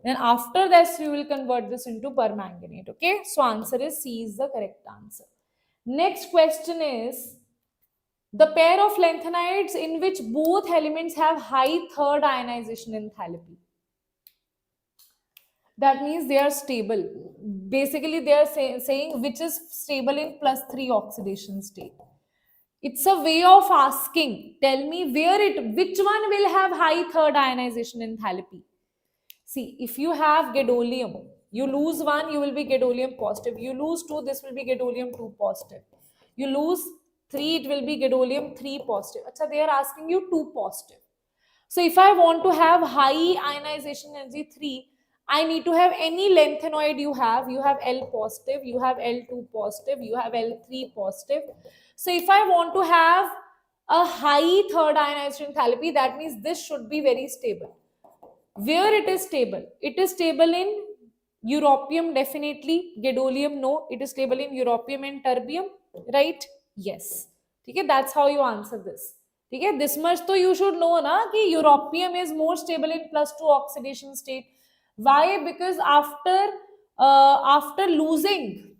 Then after this, you will convert this into permanganate. Okay. So answer is C is the correct answer. Next question is the pair of lanthanides in which both elements have high third ionization enthalpy. That means they are stable. Basically, they are saying which is stable in +3 oxidation state. It's a way of asking. Tell me which one will have high third ionization enthalpy. See, if you have gadolinium, you lose one, you will be gadolinium positive. You lose two, this will be gadolinium 2 positive. You lose 3, it will be gadolinium 3 positive. Achha, they are asking you 2 positive. So if I want to have high ionization energy 3, I need to have any lanthanoid you have. You have L positive, you have L2 positive, you have L3 positive. So if I want to have a high third ionization enthalpy, that means this should be very stable. Where it is stable? It is stable in europium, definitely. Gadolinium, no. It is stable in europium and terbium, right? Yes. Okay, that's how you answer this. Okay, this much so you should know na कि europium is more stable in +2 oxidation state. Why? Because after losing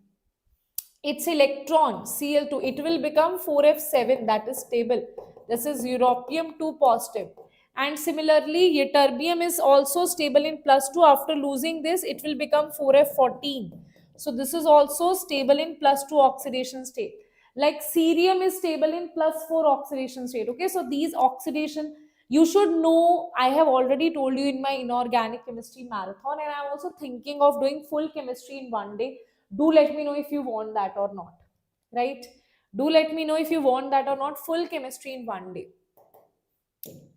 its electron Cl2, it will become 4f7, that is stable. This is europium 2 positive. And similarly, terbium is also stable in +2. After losing this, it will become 4f14. So this is also stable in +2 oxidation state. Like cerium is stable in +4 oxidation state. Okay, so these oxidation, you should know. I have already told you in my inorganic chemistry marathon, and I'm also thinking of doing full chemistry in one day. Do let me know if you want that or not, right? Do let me know if you want that or not. Full chemistry in one day.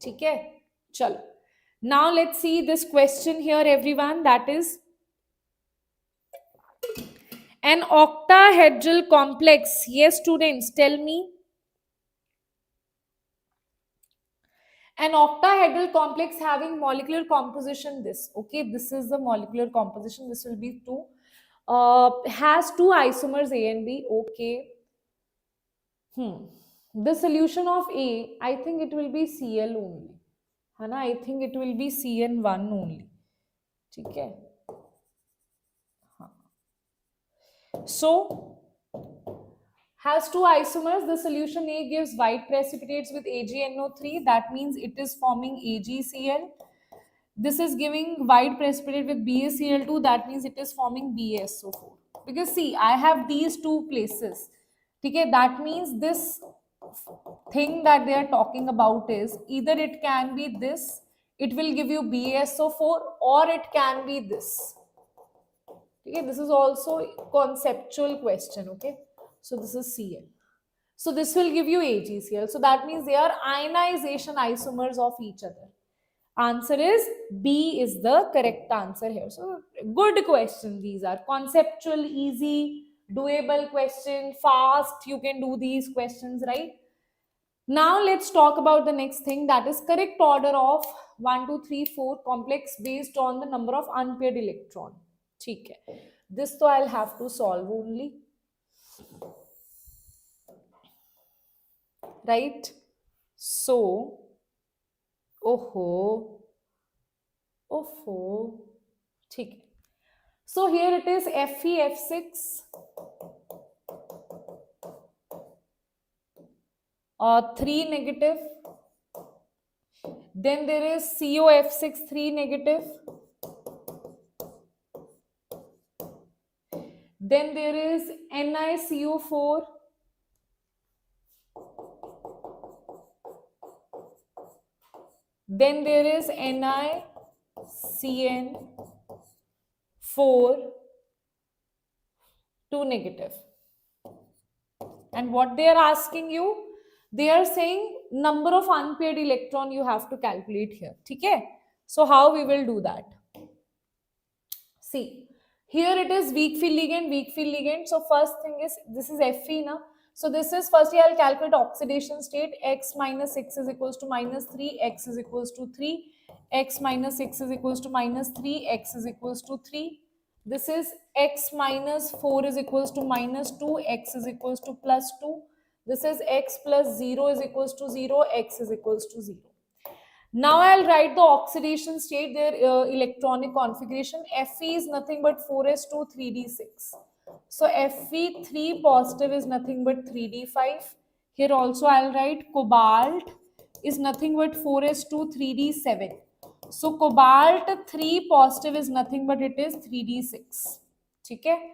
Okay, chalo. Now let's see this question here, everyone. That is an octahedral complex. Yes, students, tell me. An octahedral complex having molecular composition this. Okay, this is the molecular composition. This will be 2. Has 2 isomers A and B. Okay. The solution of A, I think it will be Cl only. है ना? I think it will be CN1 only. ठीक है? So, has 2 isomers. The solution A gives white precipitates with AgNO3. That means it is forming AgCl. This is giving white precipitate with BaCl2. That means it is forming BaSO4. Because see, I have these 2 places. Okay, that means this thing that they are talking about is either it can be this, it will give you BaSO4, or it can be this. Okay, this is also a conceptual question. Okay, so this is Cl. So this will give you AgCl. So that means they are ionization isomers of each other. Answer is B is the correct answer here. So good question. These are conceptual, easy, doable question, fast. You can do these questions, right? Now let's talk about the next thing, that is correct order of 1, 2, 3, 4 complex based on the number of unpaired electron. ठीक है. This so I'll have to solve only. Right? So, ठीक है. So here it is FeF6, 3 negative. Then there is COF6, 3 negative. Then there is NiCO4. Then there is NiCN4, 2 negative. And what they are asking you, they are saying number of unpaired electron you have to calculate here. Okay? So how we will do that? See, here it is weak field ligand. So first thing is, this is Fe na. So this is, firstly I'll calculate oxidation state. X minus 6 is equals to minus 3, X is equals to 3, X minus 6 is equals to minus 3, X is equals to 3. This is X minus 4 is equals to minus 2, X is equals to plus 2. This is X plus 0 is equals to 0, X is equals to 0. Now I'll write the oxidation state, their electronic configuration. Fe is nothing but 4s2 3d6. So Fe3 positive is nothing but 3d5. Here also I'll write cobalt is nothing but 4s2 3d7. So cobalt 3 positive is nothing but it is 3d6. Okay?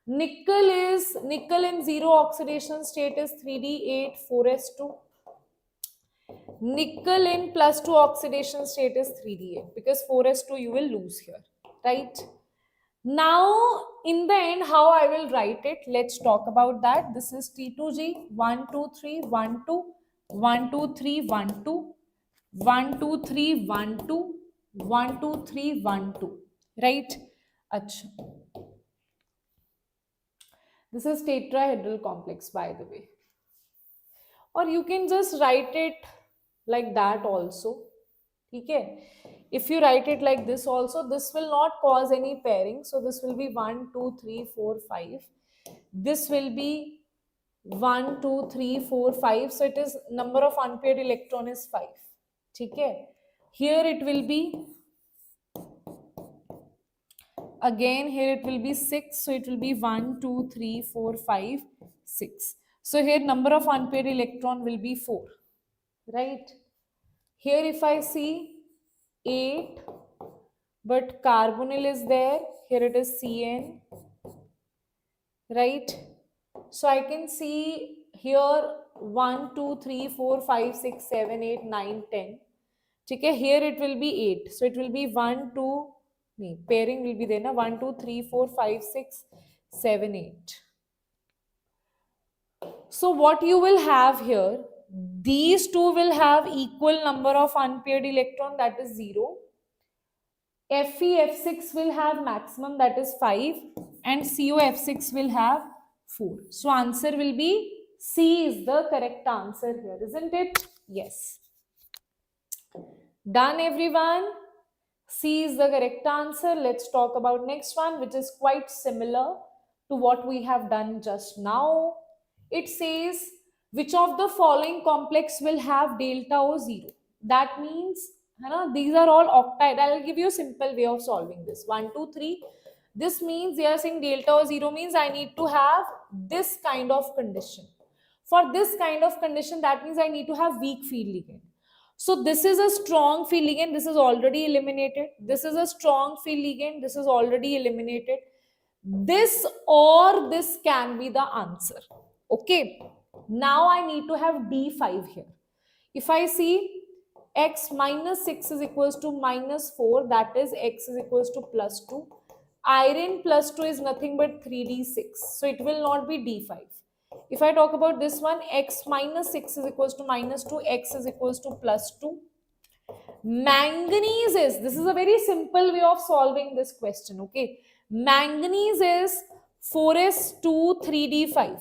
nickel in zero oxidation state is 3d8 4s2. Nickel in plus 2 oxidation state is 3d8 because 4s2 you will lose here, right? Now, in the end, how I will write it, let's talk about that. This is T2G, 1, 2, 3, 1, 2, 1, 2, 3, 1, 2, 1, 2, 3, 1, 2, 1, 2, 3, 1, 2, right? Achha. This is tetrahedral complex, by the way. Or you can just write it like that also. Okay? If you write it like this also, this will not cause any pairing. So this will be 1, 2, 3, 4, 5. This will be 1, 2, 3, 4, 5. So it is number of unpaired electron is 5. Okay? Here it will be, again here it will be 6. So it will be 1, 2, 3, 4, 5, 6. So here number of unpaired electron will be 4. Right? Here if I see 8, but carbonyl is there, here it is Cn, right? So I can see here 1, 2, 3, 4, 5, 6, 7, 8, 9, 10. Okay, here it will be 8. So it will be 1, 2, pairing will be there, na? 1, 2, 3, 4, 5, 6, 7, 8. So what you will have here, these two will have equal number of unpaired electron, that is 0. Fe, F6 will have maximum, that is 5, and COF6 will have 4. So answer will be C is the correct answer here, isn't it? Yes. Done, everyone? C is the correct answer. Let's talk about next one, which is quite similar to what we have done just now. It says, which of the following complex will have delta O 0? That means, these are all octide. I'll give you a simple way of solving this. 1, 2, 3. This means they are saying delta O 0 means I need to have this kind of condition. For this kind of condition, that means I need to have weak field ligand. So this is a strong field ligand. This is already eliminated. This is a strong field ligand. This is already eliminated. This or this can be the answer. Okay. Now I need to have D5 here. If I see x minus 6 is equals to minus 4, that is x is equals to plus 2. Iron plus 2 is nothing but 3d6. So it will not be D5. If I talk about this one, x minus 6 is equals to minus 2, x is equals to plus 2. Manganese is, this is a very simple way of solving this question, okay. Manganese is 4s2 3d5.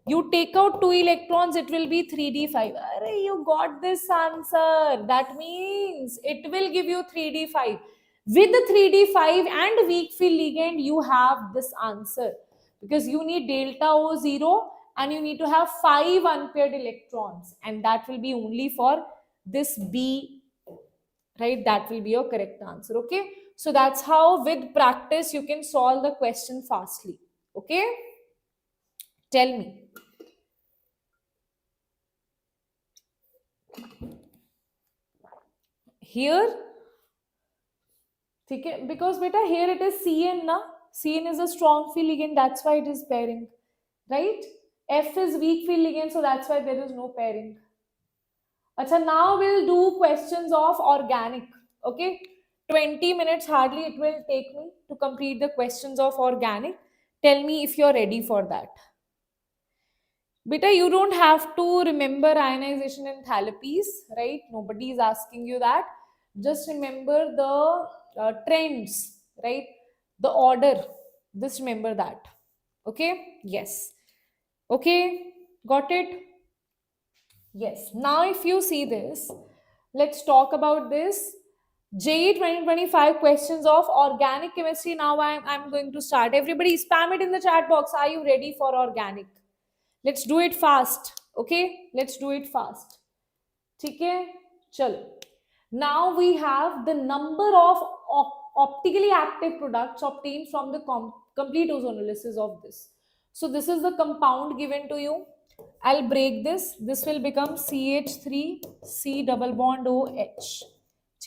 You take out 2 electrons, it will be 3d5. Array, you got this answer. That means it will give you 3d5. With the 3d5 and weak field ligand, you have this answer. Because you need delta O0 and you need to have 5 unpaired electrons. And that will be only for this B, right? That will be your correct answer, okay? So that's how with practice you can solve the question fastly, okay? Tell me. Here, because beta here it is Cn, na? Cn is a strong field ligand, that's why it is pairing, right? F is weak field ligand, so that's why there is no pairing. Achha, now we'll do questions of organic, okay? 20 minutes hardly it will take me to complete the questions of organic. Tell me if you're ready for that. Beta, you don't have to remember ionization enthalpies, right? Nobody is asking you that. Just remember the trends, right? The order. Just remember that. Okay? Yes. Okay? Got it? Yes. Now, if you see this, let's talk about this. JEE 2025 questions of organic chemistry. Now, I'm going to start. Everybody spam it in the chat box. Are you ready for organic? Let's do it fast. Okay? Let's do it fast. Okay? Chalo. Now we have the number of optically active products obtained from the complete ozonolysis of this. So this is the compound given to you. I'll break this. This will become CH3 C double bond OH.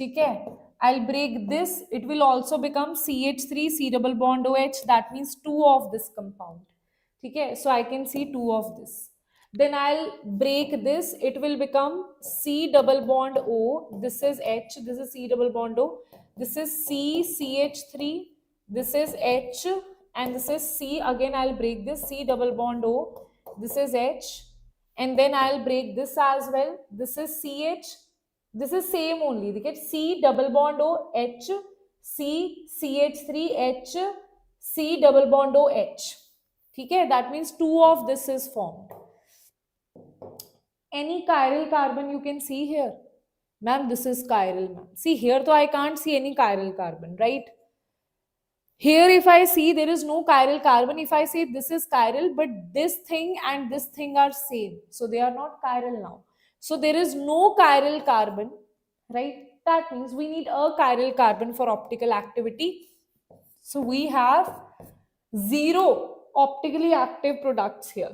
Okay? I'll break this. It will also become CH3, C double bond OH. That means 2 of this compound. Okay, so I can see 2 of this. Then I'll break this. It will become C double bond O. This is H. This is C double bond O. This is C, CH3. This is H. And this is C. Again, I'll break this. C double bond O. This is H. And then I'll break this as well. This is CH. This is same only. They get C double bond O H, C CH3 H, C double bond O H. Okay, that means 2 of this is formed. Any chiral carbon you can see here? Ma'am, this is chiral, ma'am. See here, though I can't see any chiral carbon, right? Here, if I see there is no chiral carbon, if I say this is chiral, but this thing and this thing are same. So they are not chiral now. So there is no chiral carbon, right? That means we need a chiral carbon for optical activity. So we have 0 optically active products here.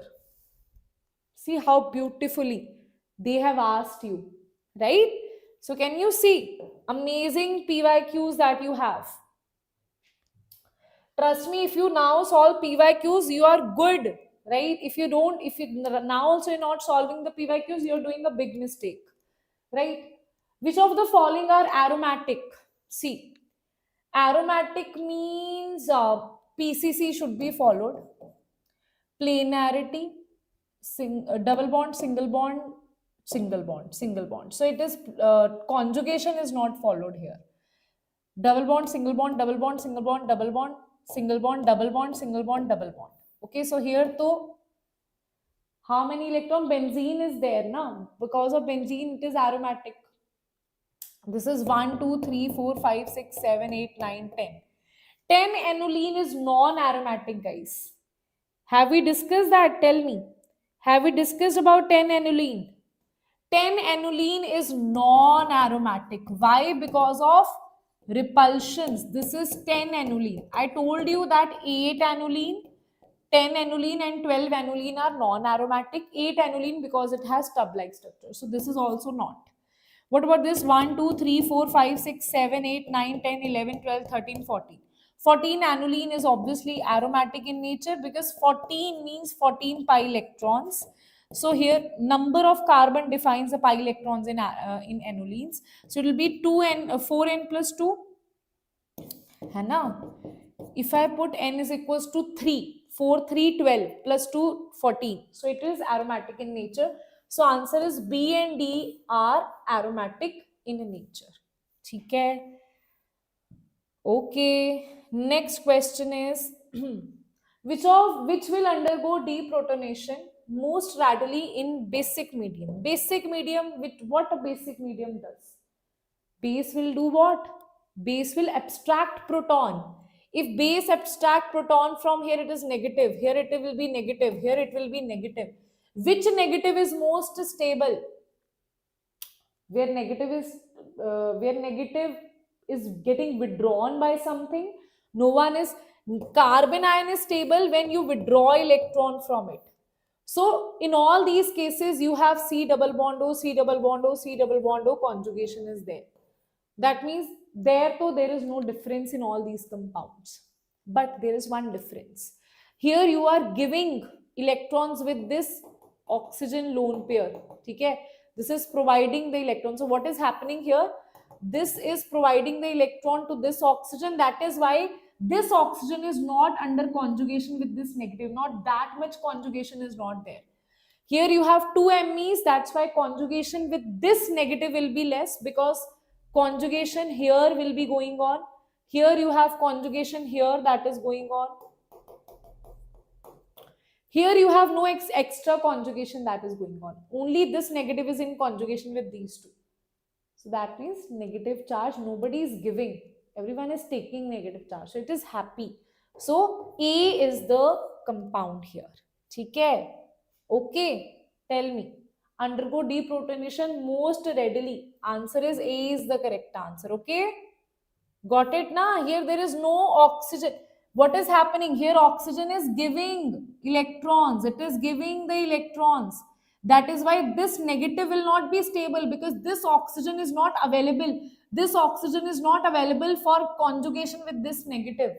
See how beautifully they have asked you, right? So can you see amazing PYQs that you have? Trust me, if you now solve PYQs, you are good, right? If you don't, if you now also you're not solving the PYQs, you're doing a big mistake, right? Which of the following are aromatic? See, aromatic means PCC should be followed. Planarity, double bond, single bond, single bond, single bond. So it is conjugation is not followed here. Double bond, single bond, double bond, single bond, double bond, single bond, double bond, single bond, double bond. Okay, so here to how many electron? Benzene is there now. Because of benzene, it is aromatic. This is 1, 2, 3, 4, 5, 6, 7, 8, 9, 10. 10 aniline is non-aromatic, guys. Have we discussed that? Tell me. Have we discussed about 10 aniline? 10 aniline is non-aromatic. Why? Because of repulsions. This is 10 aniline. I told you that 8 aniline, 10 aniline and 12 aniline are non-aromatic. 8 aniline because it has tub-like structure. So this is also not. What about this? 1, 2, 3, 4, 5, 6, 7, 8, 9, 10, 11, 12, 13, 14. 14 aniline is obviously aromatic in nature because 14 means 14 pi electrons. So here number of carbon defines the pi electrons in anilines. So it will be 4n plus 2. है ना? If I put n is equals to 3, 4, 3, 12 plus 2, 14. So it is aromatic in nature. So answer is B and D are aromatic in nature. ठीक है? Okay. Next question is which will undergo deprotonation most readily in basic medium? Basic medium, with what a basic medium does? Base will do what? Base will abstract proton. If base abstract proton from here, it is negative. Here it will be negative. Here it will be negative. Which negative is most stable? Where negative is getting withdrawn by something. No one is. Carbon ion is stable when you withdraw electron from it. So in all these cases, you have C double bond O, C double bond O, C double bond O, conjugation is there. That means there is no difference in all these compounds. But there is one difference. Here you are giving electrons with this oxygen lone pair. Okay? This is providing the electron. So what is happening here? This is providing the electron to this oxygen. That is why this oxygen is not under conjugation with this negative. Not that much conjugation is not there. Here you have two MEs. That's why conjugation with this negative will be less, because conjugation here will be going on. Here you have conjugation here that is going on. Here you have no extra conjugation that is going on. Only this negative is in conjugation with these two. So that means negative charge, nobody is giving. Everyone is taking negative charge. So it is happy. So A is the compound here. Okay? Okay. Tell me. Undergo deprotonation most readily. Answer is A is the correct answer. Okay? Got it na? Here there is no oxygen. What is happening here? Oxygen is giving electrons. It is giving the electrons. That is why this negative will not be stable, because this oxygen is not available. This oxygen is not available for conjugation with this negative.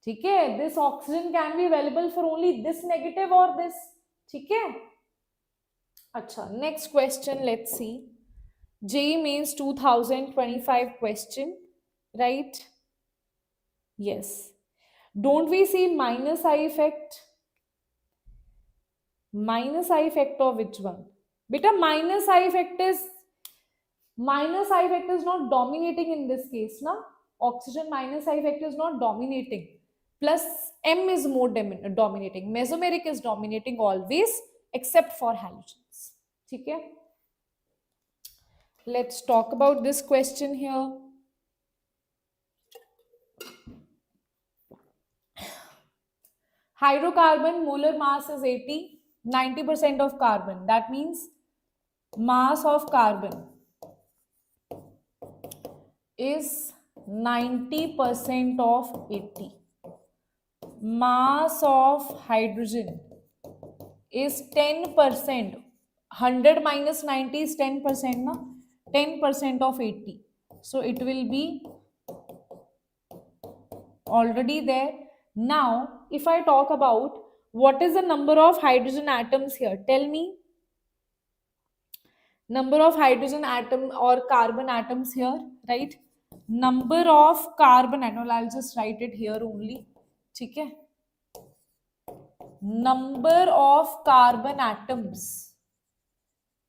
ठीक है, this oxygen can be available for only this negative or this. ठीक है. अच्छा, next question, let's see. JEE Mains 2025 question, right? Yes. Don't we see minus I effect? Minus I effect of which one? Beta, minus I effect is not dominating in this case, na? Oxygen minus I effect is not dominating. Plus M is more dominating. Mesomeric is dominating always, except for halogens. Okay? Let's talk about this question here. Hydrocarbon molar mass is 80, 90% of carbon. That means mass of carbon is 90% of 80. Mass of hydrogen is 10%. 100 minus 90 is 10%, na? 10% of 80. So it will be already there. Now, if I talk about what is the number of hydrogen atoms here, tell me. Number of hydrogen atom or carbon atoms here, right? Number of carbon atom, I'll just write it here only. Okay? Number of carbon atoms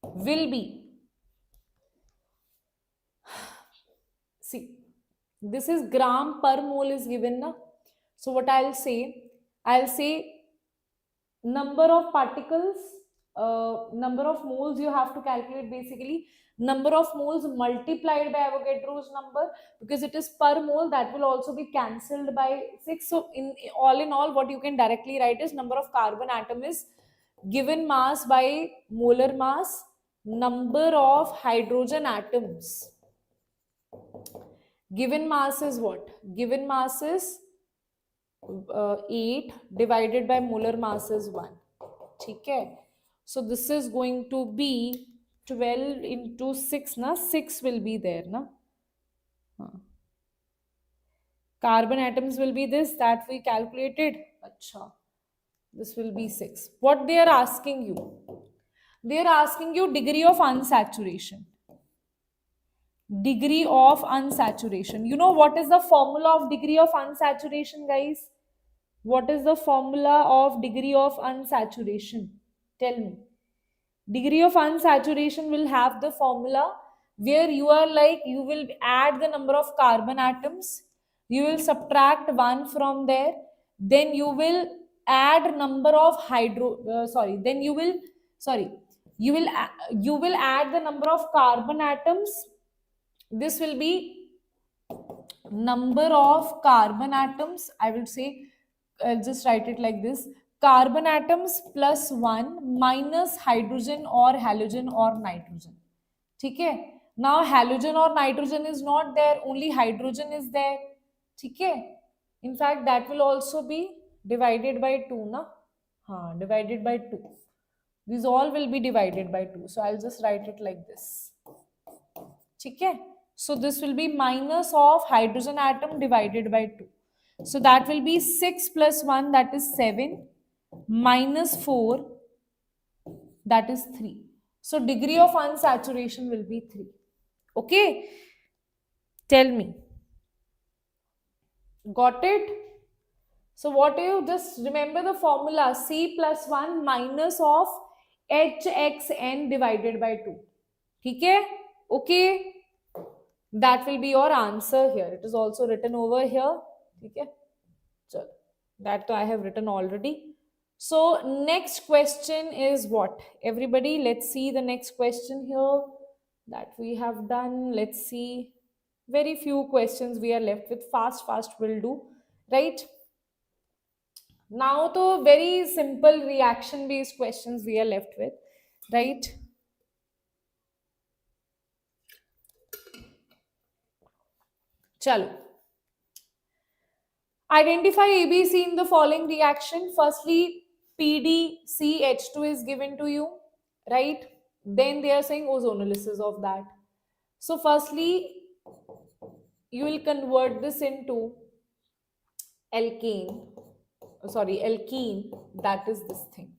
will be, see, this is gram per mole is given, na? So what I'll say number of particles, number of moles you have to calculate, basically number of moles multiplied by Avogadro's number, because it is per mole, that will also be cancelled by 6. So in all what you can directly write is number of carbon atom is given mass by molar mass, number of hydrogen atoms. Given mass is what? Given mass is 8 divided by molar mass is 1. Okay? So this is going to be 12 into 6, na? 6 will be there, na? Carbon atoms will be this, that we calculated. Achha. This will be 6. What they are asking you? They are asking you degree of unsaturation. Degree of unsaturation. You know what is the formula of degree of unsaturation, guys? What is the formula of degree of unsaturation? Tell me. Degree of unsaturation will have the formula where you are like, you will add the number of carbon atoms, you will subtract 1 from there, then you will add number of you will add the number of carbon atoms. This will be number of carbon atoms. I will say, I'll just write it like this: carbon atoms plus 1 minus hydrogen or halogen or nitrogen. Okay? Now halogen or nitrogen is not there, only hydrogen is there. Okay? In fact, that will also be divided by 2, na? Divided by 2. These all will be divided by 2. So I'll just write it like this. Okay? So this will be minus of hydrogen atom divided by 2. So that will be 6 plus 1, that is 7, minus 4, that is 3. So degree of unsaturation will be 3. Okay? Tell me. Got it? So what do you just remember the formula? C plus 1 minus of HXN divided by 2. Okay? Okay? That will be your answer here. It is also written over here. Okay? So that I have written already. So next question is what? Everybody, let's see the next question here that we have done. Let's see. Very few questions we are left with. Fast will do. Right? Now the very simple reaction based questions we are left with. Right? Chalo. Identify ABC in the following reaction. Firstly, PdCH2 is given to you. right? Then they are saying ozonolysis of that. So firstly, you will convert this into alkane, alkene, that is this thing.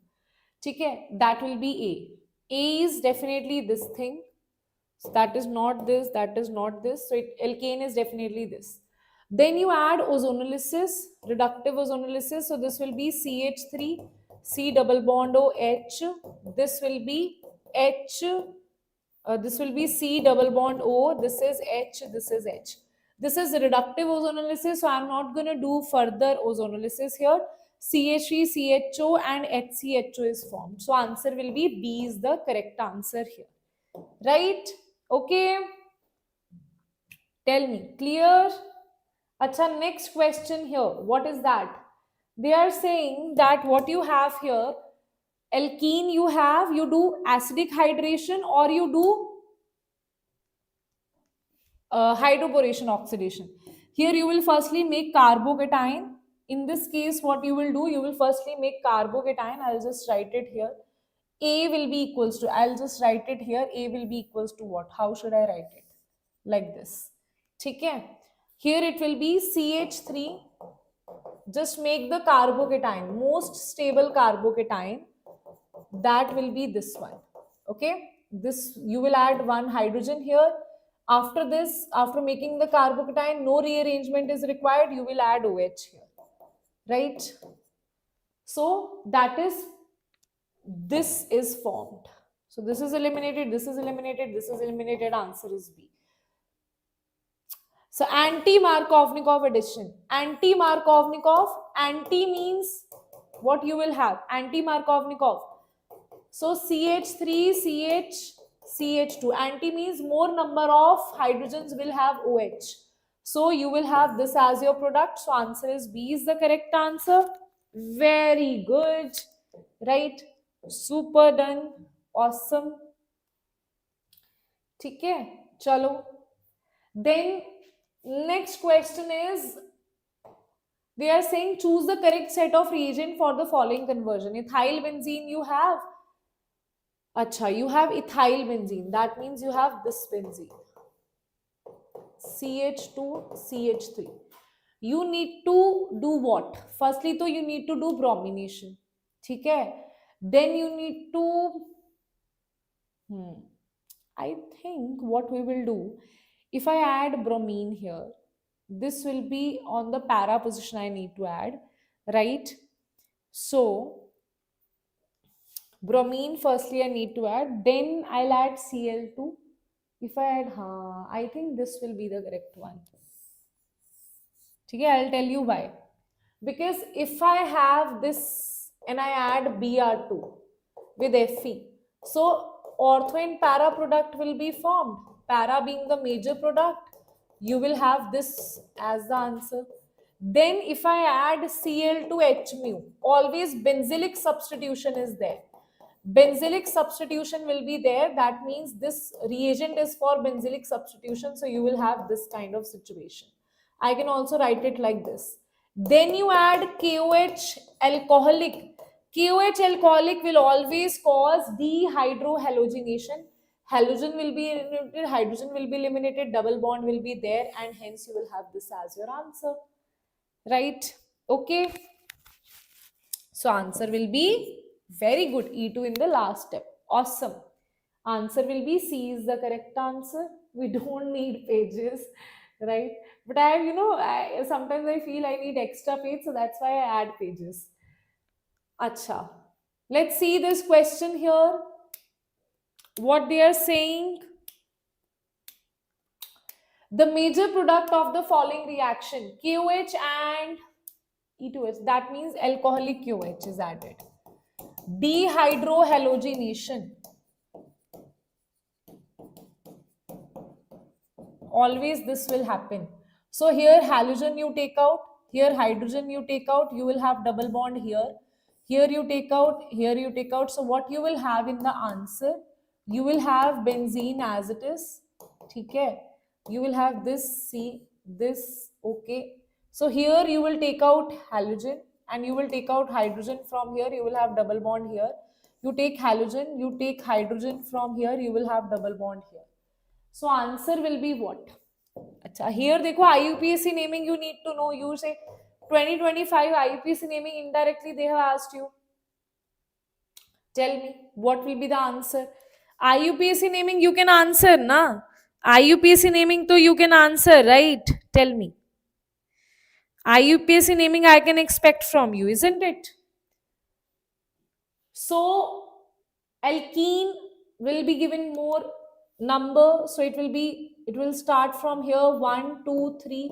Okay, that will be A. A is definitely this thing. So that is not this, that is not this. So alkane is definitely this. Then you add ozonolysis, reductive ozonolysis. So this will be CH3, C double bond OH. This will be H. This will be C double bond O. This is H. This is H. This is reductive ozonolysis. So I'm not going to do further ozonolysis here. CH3, CHO and HCHO is formed. So answer will be B is the correct answer here. Right? Okay. Tell me. Clear? Acha, next question here. What is that? They are saying that what you have here, alkene you do acidic hydration or you do hydroboration oxidation. Here you will firstly make carbocation. In this case, what you will do, you will firstly make carbocation. I'll just write it here. A will be equals to, I'll just write it here. A will be equals to what? How should I write it? Like this. Okay. Here it will be CH3. Just make the carbocation, most stable carbocation. That will be this one. Okay. This, you will add one hydrogen here. After this, after making the carbocation, no rearrangement is required. You will add OH here. Right. So that is, this is formed. So this is eliminated, this is eliminated, this is eliminated. Answer is B. So anti-Markovnikov addition. Anti-Markovnikov, anti means what you will have? Anti-Markovnikov. So CH3, CH, CH2. Anti means more number of hydrogens will have OH. So you will have this as your product. So answer is B is the correct answer. Very good. Right? Super done. Awesome. Okay. Chalo. Then next question is, they are saying choose the correct set of reagent for the following conversion. Ethyl benzene you have. Acha, you have ethyl benzene. That means you have this benzene. CH2, CH3. You need to do what? Firstly, you need to do bromination. Okay? Then you need to, I think what we will do, if I add bromine here, this will be on the para position I need to add, right? So, bromine firstly I need to add, then I'll add Cl2. If I add, I think this will be the correct one. Okay, I'll tell you why. Because if I have this and I add Br2 with Fe, so ortho and para product will be formed. Para being the major product, you will have this as the answer. Then if I add Cl2H mu, always benzylic substitution is there. Benzylic substitution will be there. That means this reagent is for benzylic substitution. So you will have this kind of situation. I can also write it like this. Then you add KOH alcoholic. KOH alcoholic will always cause dehydrohalogenation. Halogen will be eliminated, hydrogen will be eliminated, double bond will be there, and hence you will have this as your answer. Right? Okay. So answer will be very good. E2 in the last step. Awesome. Answer will be C is the correct answer. We don't need pages, right? But I have, sometimes I feel I need extra page, so that's why I add pages. Acha. Let's see this question here. What they are saying. The major product of the following reaction, KOH and E2H, that means alcoholic KOH is added. Dehydrohalogenation. Always this will happen. So here halogen you take out, here hydrogen you take out, you will have double bond here. Here you take out, here you take out. So what you will have in the answer, you will have benzene as it is. Okay. You will have this C, this, okay. So here you will take out halogen and you will take out hydrogen from here. You will have double bond here. you take halogen, you take hydrogen from here, you will have double bond here. So answer will be what? Achha, here देखो IUPAC naming you need to know. You say 2025 IUPAC naming, indirectly they have asked you. Tell me what will be the answer. IUPAC naming you can answer, na? IUPAC naming to you can answer, right? Tell me. IUPAC naming I can expect from you, isn't it? So alkene will be given more number, so it will start from here 1 2 3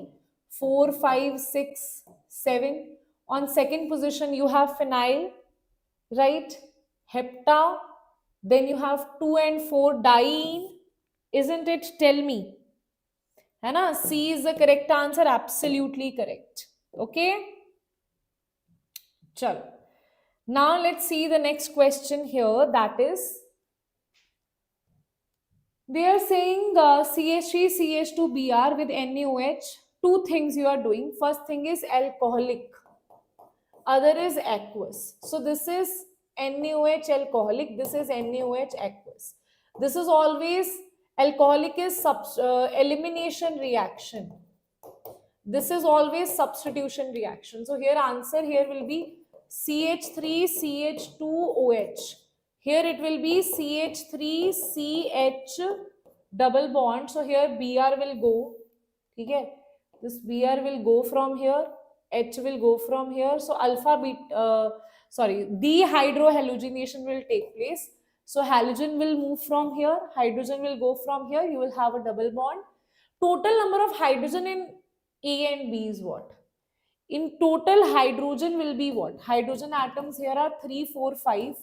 4 5 6 7. On second position you have phenyl, right? Hepta, then you have 2 and 4 diene, isn't it? Tell me. है ना? C is the correct answer, absolutely correct. Okay, chalo. Now let's see the next question here, that is they are saying CH3 CH2 Br with NaOH. Two things you are doing. First thing is alcoholic, other is aqueous. So this is NaOH alcoholic, this is NaOH aqueous. This is always alcoholic is elimination reaction. This is always substitution reaction. So here answer here will be CH3 CH2OH. Here it will be CH3 CH double bond. So here Br will go. Okay? This Br will go from here. H will go from here. So dehydrohalogenation will take place. So halogen will move from here. Hydrogen will go from here. You will have a double bond. Total number of hydrogen in A and B is what? In total, hydrogen will be what? Hydrogen atoms here are 3, 4, 5.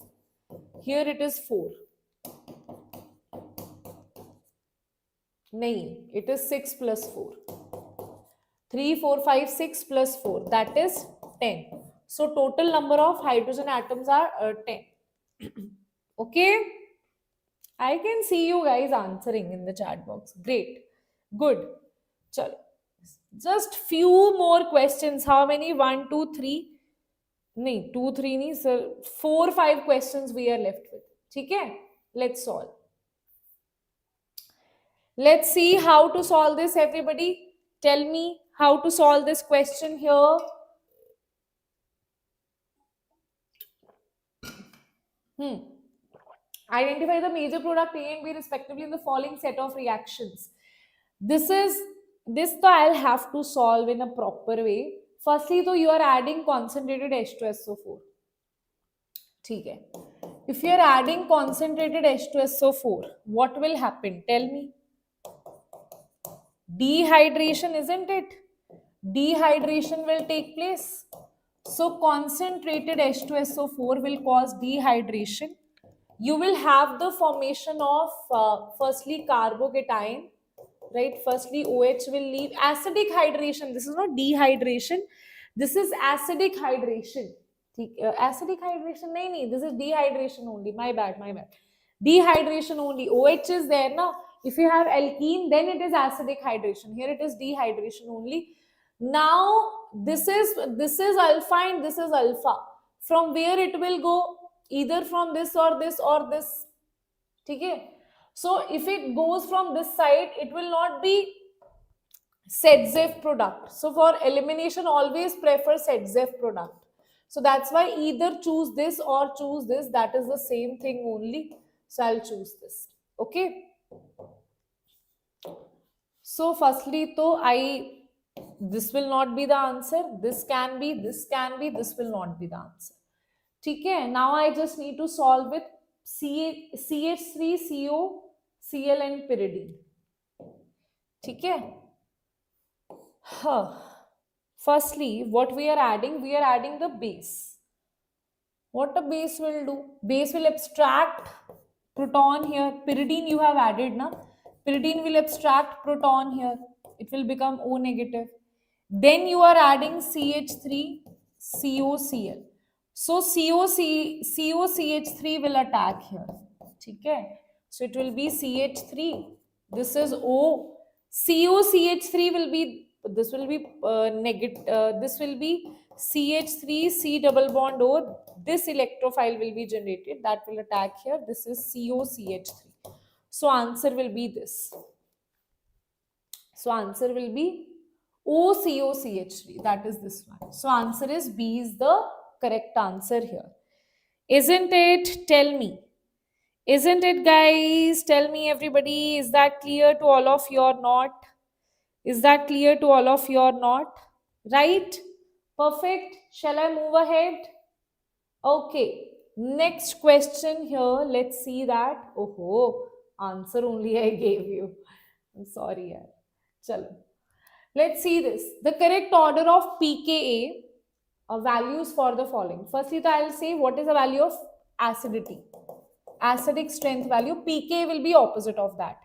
Here it is 4. Nahin, it is 6 plus 4. 3, 4, 5, 6 plus 4. That is 10. So total number of hydrogen atoms are 10. Okay? I can see you guys answering in the chat box. Great. Good. Chalo. Just few more questions. How many? 1, 2, 3. No, 2, 3 nahi, sir. 4, 5 questions we are left with. Okay? Let's solve. Let's see how to solve this, everybody. Tell me how to solve this question here. Identify the major product A and B respectively in the following set of reactions. This though I'll have to solve in a proper way. Firstly, though you are adding concentrated H2SO4. Okay. If you are adding concentrated H2SO4, what will happen? Tell me. Dehydration, isn't it? Dehydration will take place. So concentrated H2SO4 will cause dehydration. You will have the formation of firstly carbocation, right? Firstly OH will leave. Acidic hydration. This is not dehydration. This is acidic hydration. Acidic hydration, nahi, this is dehydration only. My bad. Dehydration only. OH is there now. If you have alkene, then it is acidic hydration. Here it is dehydration only. Now this is alpha and this is alpha. From where it will go? Either from this or this or this. Okay? So if it goes from this side, it will not be Sedzev product. So for elimination, always prefer Sedzev product. So that's why either choose this or choose this. That is the same thing only. So I'll choose this. Okay? So firstly, this will not be the answer. This can be, this can be, this will not be the answer. Okay? Now I just need to solve with CH3CO, Cl and pyridine. Okay? Firstly, what we are adding? We are adding the base. What a base will do? Base will abstract proton here. Pyridine you have added, na? Pyridine will abstract proton here. It will become O negative. Then you are adding CH3, COCl. So COCH3 will attack here. Okay? So it will be CH3. This is O. COCH3 will be, this will be negative. This will be CH3 C double bond O. this electrophile will be generated that will attack here. This is COCH3. So answer will be this. So answer will be OCOCH3. That is this one. So answer is B is the correct answer here. Isn't it? Tell me. Isn't it, guys? Tell me, everybody. Is that clear to all of you or not? Is that clear to all of you or not? Right? Perfect. Shall I move ahead? Okay. Next question here. Let's see that. Oh, answer only I gave you. I'm sorry, yaar. Chalo. Let's see this. The correct order of pKa values for the following. Firstly, I'll say what is the value of acidity. Acidic strength value. pK will be opposite of that.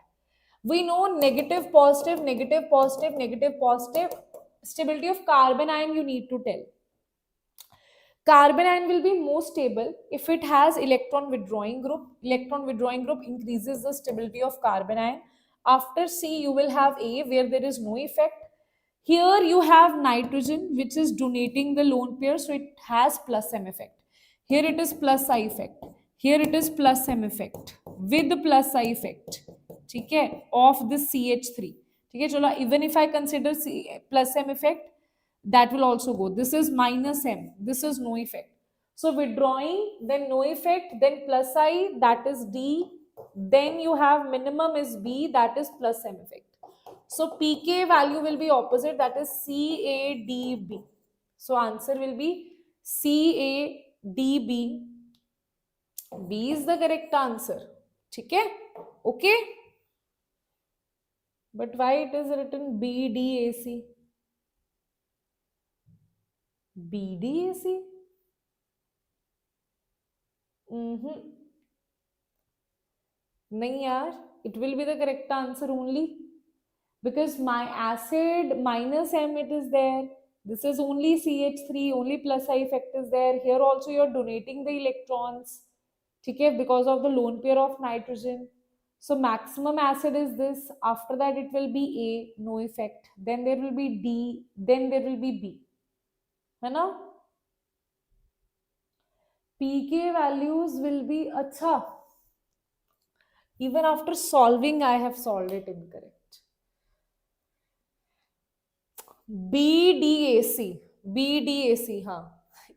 We know negative, positive, negative, positive, negative, positive. Stability of carbon ion you need to tell. Carbon ion will be more stable if it has electron withdrawing group. Electron withdrawing group increases the stability of carbon ion. After C, you will have A, where there is no effect. Here you have nitrogen, which is donating the lone pair, so it has plus M effect. Here it is plus I effect. Here it is plus M effect with the plus I effect. Okay, of this CH3. Okay, chalo, even if I consider plus M effect, that will also go. This is minus M. This is no effect. So withdrawing, then no effect, then plus I, that is D. Then you have minimum is B, that is plus M effect. So pK value will be opposite, that is CADB. So answer will be CADB. B is the correct answer. Okay? Okay? But why it is written BDAC? BDAC? नहीं यार, it will be the correct answer only. Because my acid minus M it is there. This is only CH3, only plus I effect is there. Here also you are donating the electrons. Okay, because of the lone pair of nitrogen. So maximum acid is this. After that it will be A, no effect. Then there will be D, then there will be B. है ना? pK values will be acha. Even after solving, I have solved it incorrect. BDAC, BDAC, huh?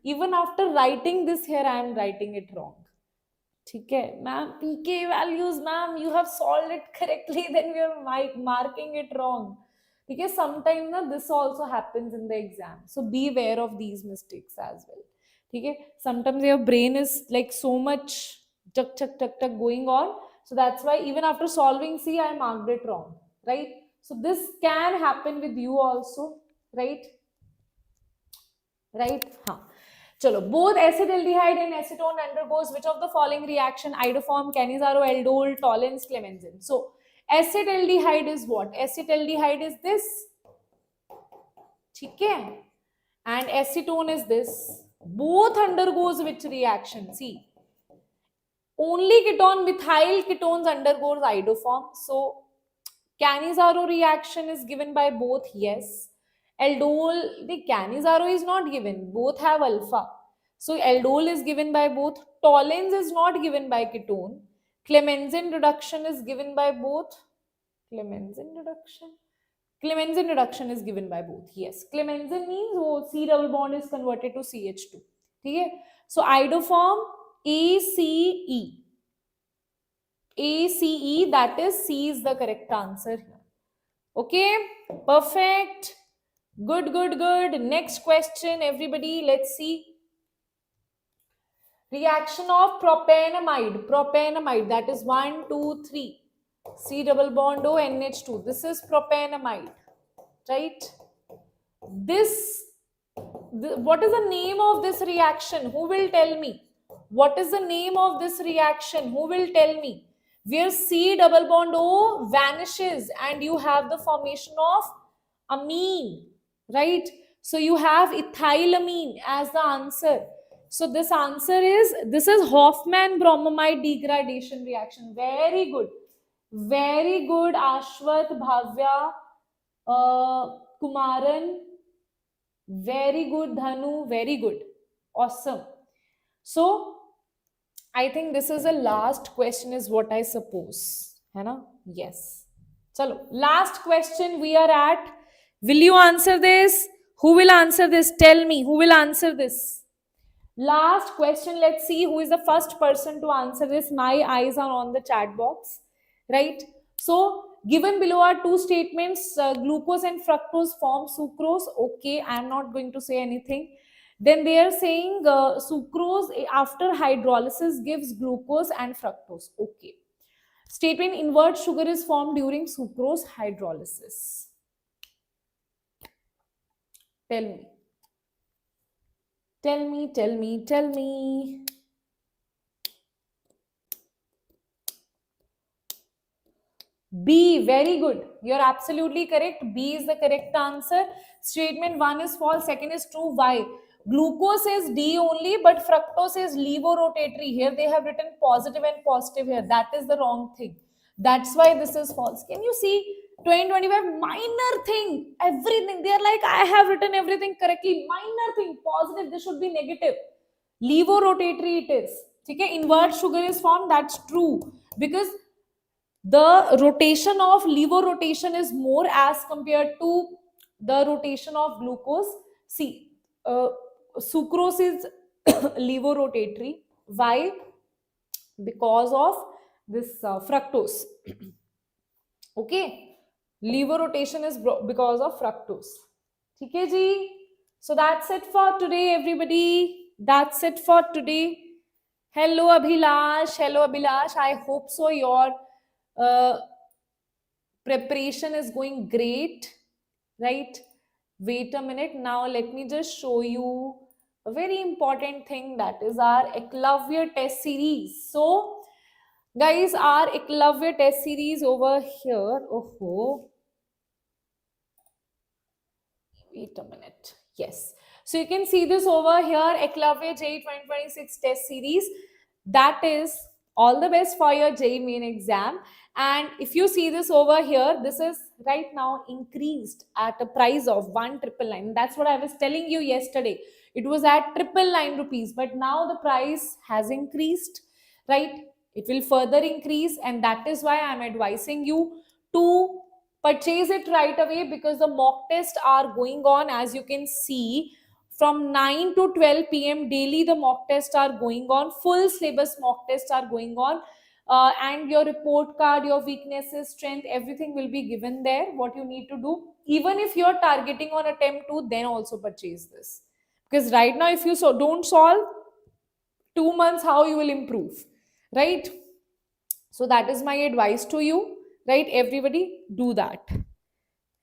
Even after writing this here, I am writing it wrong. Okay, ma'am, pK values, ma'am, you have solved it correctly, then we are marking it wrong. Because sometimes this also happens in the exam. So be aware of these mistakes as well. Okay, sometimes your brain is like so much tuck going on. So that's why even after solving C, I marked it wrong, right? So this can happen with you also, right? Right? Huh. Chalo, both acetaldehyde and acetone undergoes which of the following reaction? Iodoform, Cannizzaro, aldol, Tollens, Clemenza. So acetaldehyde is what? Acetaldehyde is this. Okay? And acetone is this. Both undergoes which reaction? See. Only ketone, methyl ketones undergoes iodoform. So Cannizzaro reaction is given by both, yes. Aldol, the Cannizzaro is not given. Both have alpha. So aldol is given by both. Tollens is not given by ketone. Clemenzin reduction is given by both. Clemenzin reduction? Clemenzin reduction is given by both. Yes. Clemenzin means C double bond is converted to CH2. Okay? So iodoform ACE. ACE, that is C is the correct answer here. Okay, perfect. Good, good, good. Next question, everybody. Let's see. Reaction of propanamide. Propanamide, that is 1, 2, 3. C double bond O, NH2. This is propanamide, right? What is the name of this reaction? Who will tell me? What is the name of this reaction? Who will tell me? Where C double bond O vanishes and you have the formation of amine, right? So you have ethylamine as the answer. So this answer is, this is Hoffman bromamide degradation reaction. Very good. Very good, Ashwat, Bhavya, Kumaran. Very good, Dhanu. Very good. Awesome. So I think this is the last question is what I suppose, है ना? Yes. Chalo, last question we are at. Will you answer this? Who will answer this? Tell me, who will answer this? Last question. Let's see who is the first person to answer this. My eyes are on the chat box, right? So, given below are two statements, glucose and fructose form sucrose. Okay, I am not going to say anything. Then they are saying sucrose after hydrolysis gives glucose and fructose. Okay. Statement invert sugar is formed during sucrose hydrolysis. Tell me. Tell me, tell me, tell me. B, very good. You're absolutely correct. B is the correct answer. Statement 1 is false, second is true. Why? Glucose is D only, but fructose is levorotatory. Here they have written positive and positive here. That is the wrong thing. That's why this is false. Can you see 2025 minor thing? Everything. They are like, I have written everything correctly. Minor thing. Positive. This should be negative. Levorotatory it is. Okay? Invert sugar is formed. That's true. Because the rotation of levorotation is more as compared to the rotation of glucose. See, sucrose is levorotatory. Why? Because of this fructose. Okay, levorotation is because of fructose. Okay, ji. So that's it for today, everybody. That's it for today. Hello, Abhilash. Hello, Abhilash. I hope so. Your preparation is going great, right? Wait a minute. Now let me just show you a very important thing, that is our Eclavier test series. So guys, our Eclavier test series over here. Oh, wait a minute. Yes. So you can see this over here, Eclavier JEE 2026 test series. That is all the best for your JEE main exam. And if you see this over here, this is right now increased at a price of 1,999. That's what I was telling you yesterday. It was at 999 rupees, but now the price has increased, right? It will further increase, and that is why I'm advising you to purchase it right away, because the mock tests are going on. As you can see, from 9 to 12 p.m. daily the mock tests are going on. Full syllabus mock tests are going on. And your report card, your weaknesses, strength, everything will be given there. What you need to do, even if you're targeting on attempt 2, then also purchase this. Because right now, if you don't solve 2 months, how you will improve, right? So that is my advice to you, right? Everybody do that.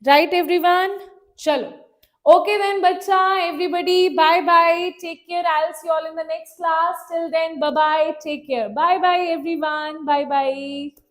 Right, everyone? Chalo. Okay then, bacha, everybody, bye-bye. Take care. I'll see you all in the next class. Till then, bye-bye. Take care. Bye-bye, everyone. Bye-bye.